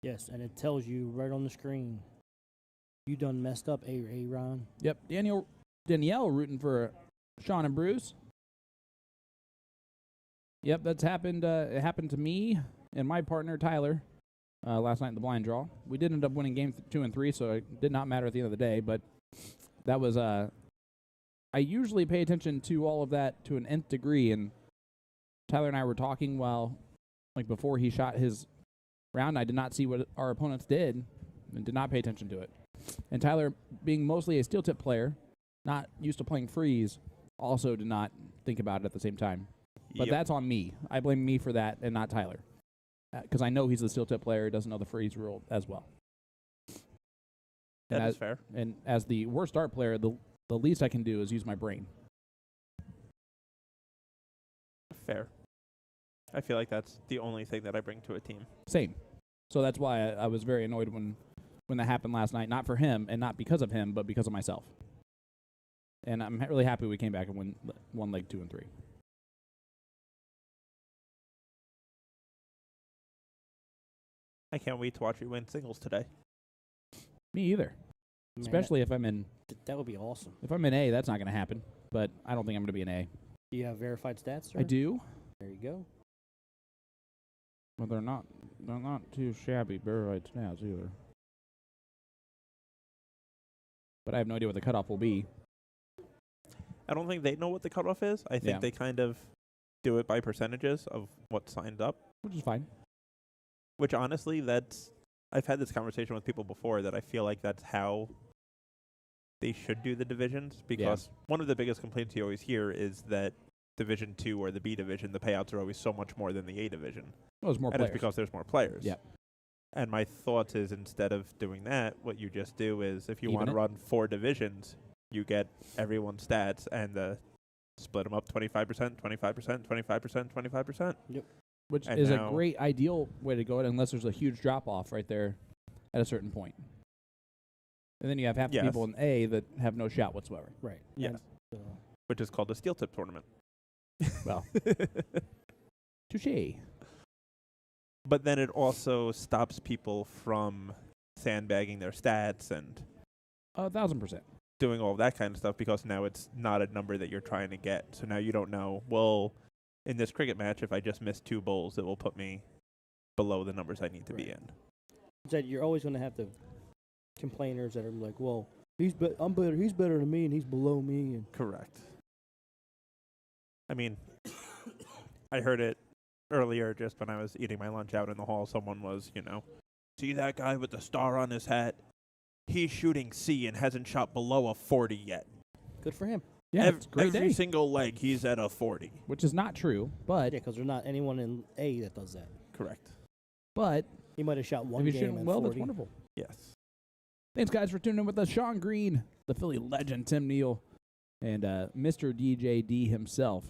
Yes, and it tells you right on the screen. You done messed up, Ron. Yep. Danielle rooting for Sean and Bruce. Yep, that's happened. It happened to me and my partner, Tyler, last night in the blind draw. We did end up winning game 2 and 3, so it did not matter at the end of the day, but that was I usually pay attention to all of that to an nth degree, and Tyler and I were talking before he shot his round. I did not see what our opponents did and did not pay attention to it. And Tyler, being mostly a steel tip player, not used to playing freeze, also did not think about it at the same time. But that's on me. I blame me for that and not Tyler. Because I know he's the steel tip player, doesn't know the freeze rule as well. That is fair. And as the worst dart player, the least I can do is use my brain. Fair. I feel like that's the only thing that I bring to a team. Same. So that's why I was very annoyed when that happened last night. Not for him and not because of him, but because of myself. And I'm really happy we came back and won leg 2 and 3. I can't wait to watch you win singles today. Me either. Man, Especially if I'm in. That would be awesome. If I'm in A, that's not going to happen. But I don't think I'm going to be in A. Do you have verified stats, sir? I do. There you go. But they're not too shabby verified stats either. But I have no idea what the cutoff will be. I don't think they know what the cutoff is. I think they kind of do it by percentages of what signed up. Which is fine. Which honestly, I've had this conversation with people before that I feel like that's how they should do the divisions, because one of the biggest complaints you always hear is that Division 2 or the B division, the payouts are always so much more than the A division. Well, there's more and players. it's because there's more players. Yep. And my thoughts is, instead of doing that, what you just do is, if you Even want to it? run 4 divisions, you get everyone's stats and split them up 25%, 25%, 25%, 25%. Yep. Which And is a now- great ideal way to go, unless there's a huge drop-off right there at a certain point. And then you have half the Yes. people in A that have no shot whatsoever. Right. Yes. And, Which is called a steel tip tournament. Well, touche. But then it also stops people from sandbagging their stats and 1,000%. doing all of that kind of stuff, because now it's not a number that you're trying to get. So now you don't know, well, in this cricket match, if I just miss 2 bowls, it will put me below the numbers I need to be Right. in. Said you're always going to have the complainers that are like, well, I'm better. He's better than me, and he's below me. And Correct. I mean, I heard it earlier just when I was eating my lunch out in the hall. Someone was, see that guy with the star on his hat? He's shooting C and hasn't shot below a 40 yet. good for him. Yeah, it's a great every day. single leg, he's at a 40. Which is not true, but Yeah, because there's not anyone in A that does that. Correct. He might have shot one if you're game shooting at well, 40. that's wonderful. Yes. Thanks, guys, for tuning in with us. Sean Green, the Philly legend, Tim Neal, and Mr. DJD himself,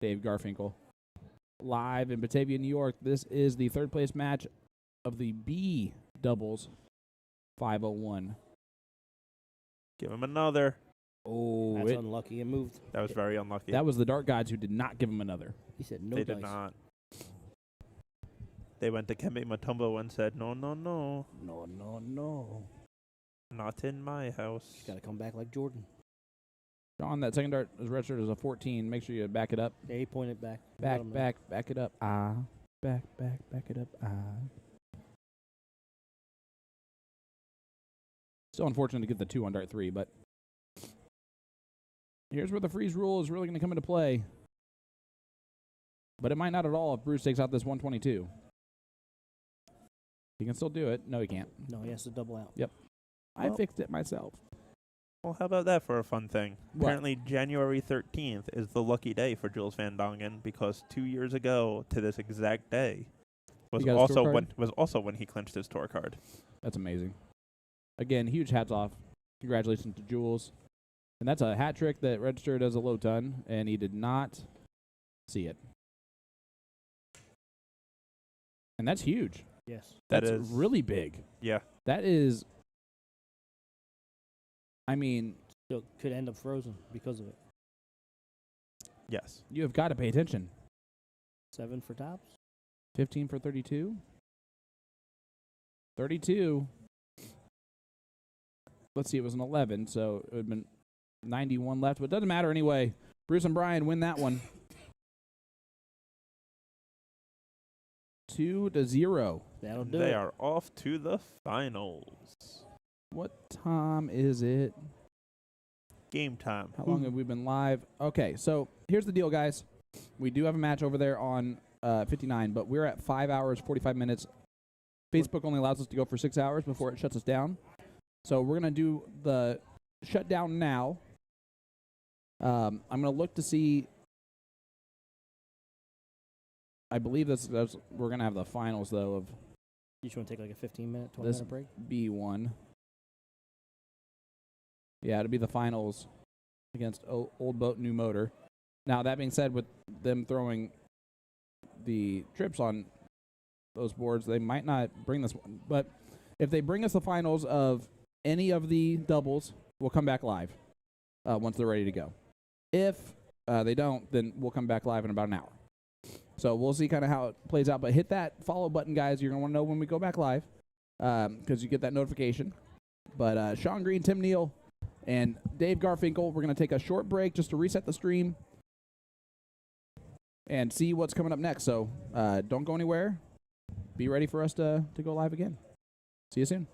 Dave Garfinkel, live in Batavia, New York. This is the third place match of the B doubles 501. Give him another. Oh, That's unlucky. It moved. That was very unlucky. that was the Dart Gods who did not give him another. He said no they dice. did not. They went to Kembe Mutombo and said, no, no, no. No. Not in my house. He's got to come back like Jordan. Sean, that second dart is registered as a 14. Make sure you back it up. Yeah, he pointed back. Back Let him know. it up. Back it up. Still unfortunate to get the 2 on dart 3, but here's where the freeze rule is really going to come into play. But it might not at all if Bruce takes out this 122. He can still do it. No, he can't. No, he has to double out. I Well- fixed it myself. Well, how about that for a fun thing? What? Apparently, January 13th is the lucky day for Jules Van Dongen, because 2 years ago to this exact day Was He got his tour also when he clinched his tour card. That's amazing. Again, huge hats off. Congratulations to Jules. And that's a hat trick that registered as a low ton, and he did not see it. And that's huge. Yes. That's That is really big. Yeah. That is, I mean, Still could end up frozen because of it. Yes. you have got to pay attention. 7 for tops. 15 for 32. 32. Let's see, it was an 11, so it would have been 91 left, but it doesn't matter anyway. Bruce and Brian win that one. 2-0. That'll do They it. are off to the finals. What time is it? Game time. How long have we been live? Okay, so here's the deal, guys. We do have a match over there on 59, but we're at 5 hours, 45 minutes. Facebook only allows us to go for 6 hours before it shuts us down. So we're going to do the shutdown now. I'm going to look to see. I believe we're going to have the finals, though, of You just want to take like a 15-minute, this 20-minute break? B1. Yeah, it'll be the finals against Old Boat, New Motor. Now, that being said, with them throwing the trips on those boards, they might not bring this one. But if they bring us the finals of any of the doubles, we'll come back live once they're ready to go. If they don't, then we'll come back live in about an hour. So we'll see kind of how it plays out. But hit that follow button, guys. You're going to want to know when we go back live because you get that notification. But Sean Green, Tim Neal, and Dave Garfinkel, we're going to take a short break just to reset the stream and see what's coming up next. So don't go anywhere. Be ready for us to go live again. See you soon.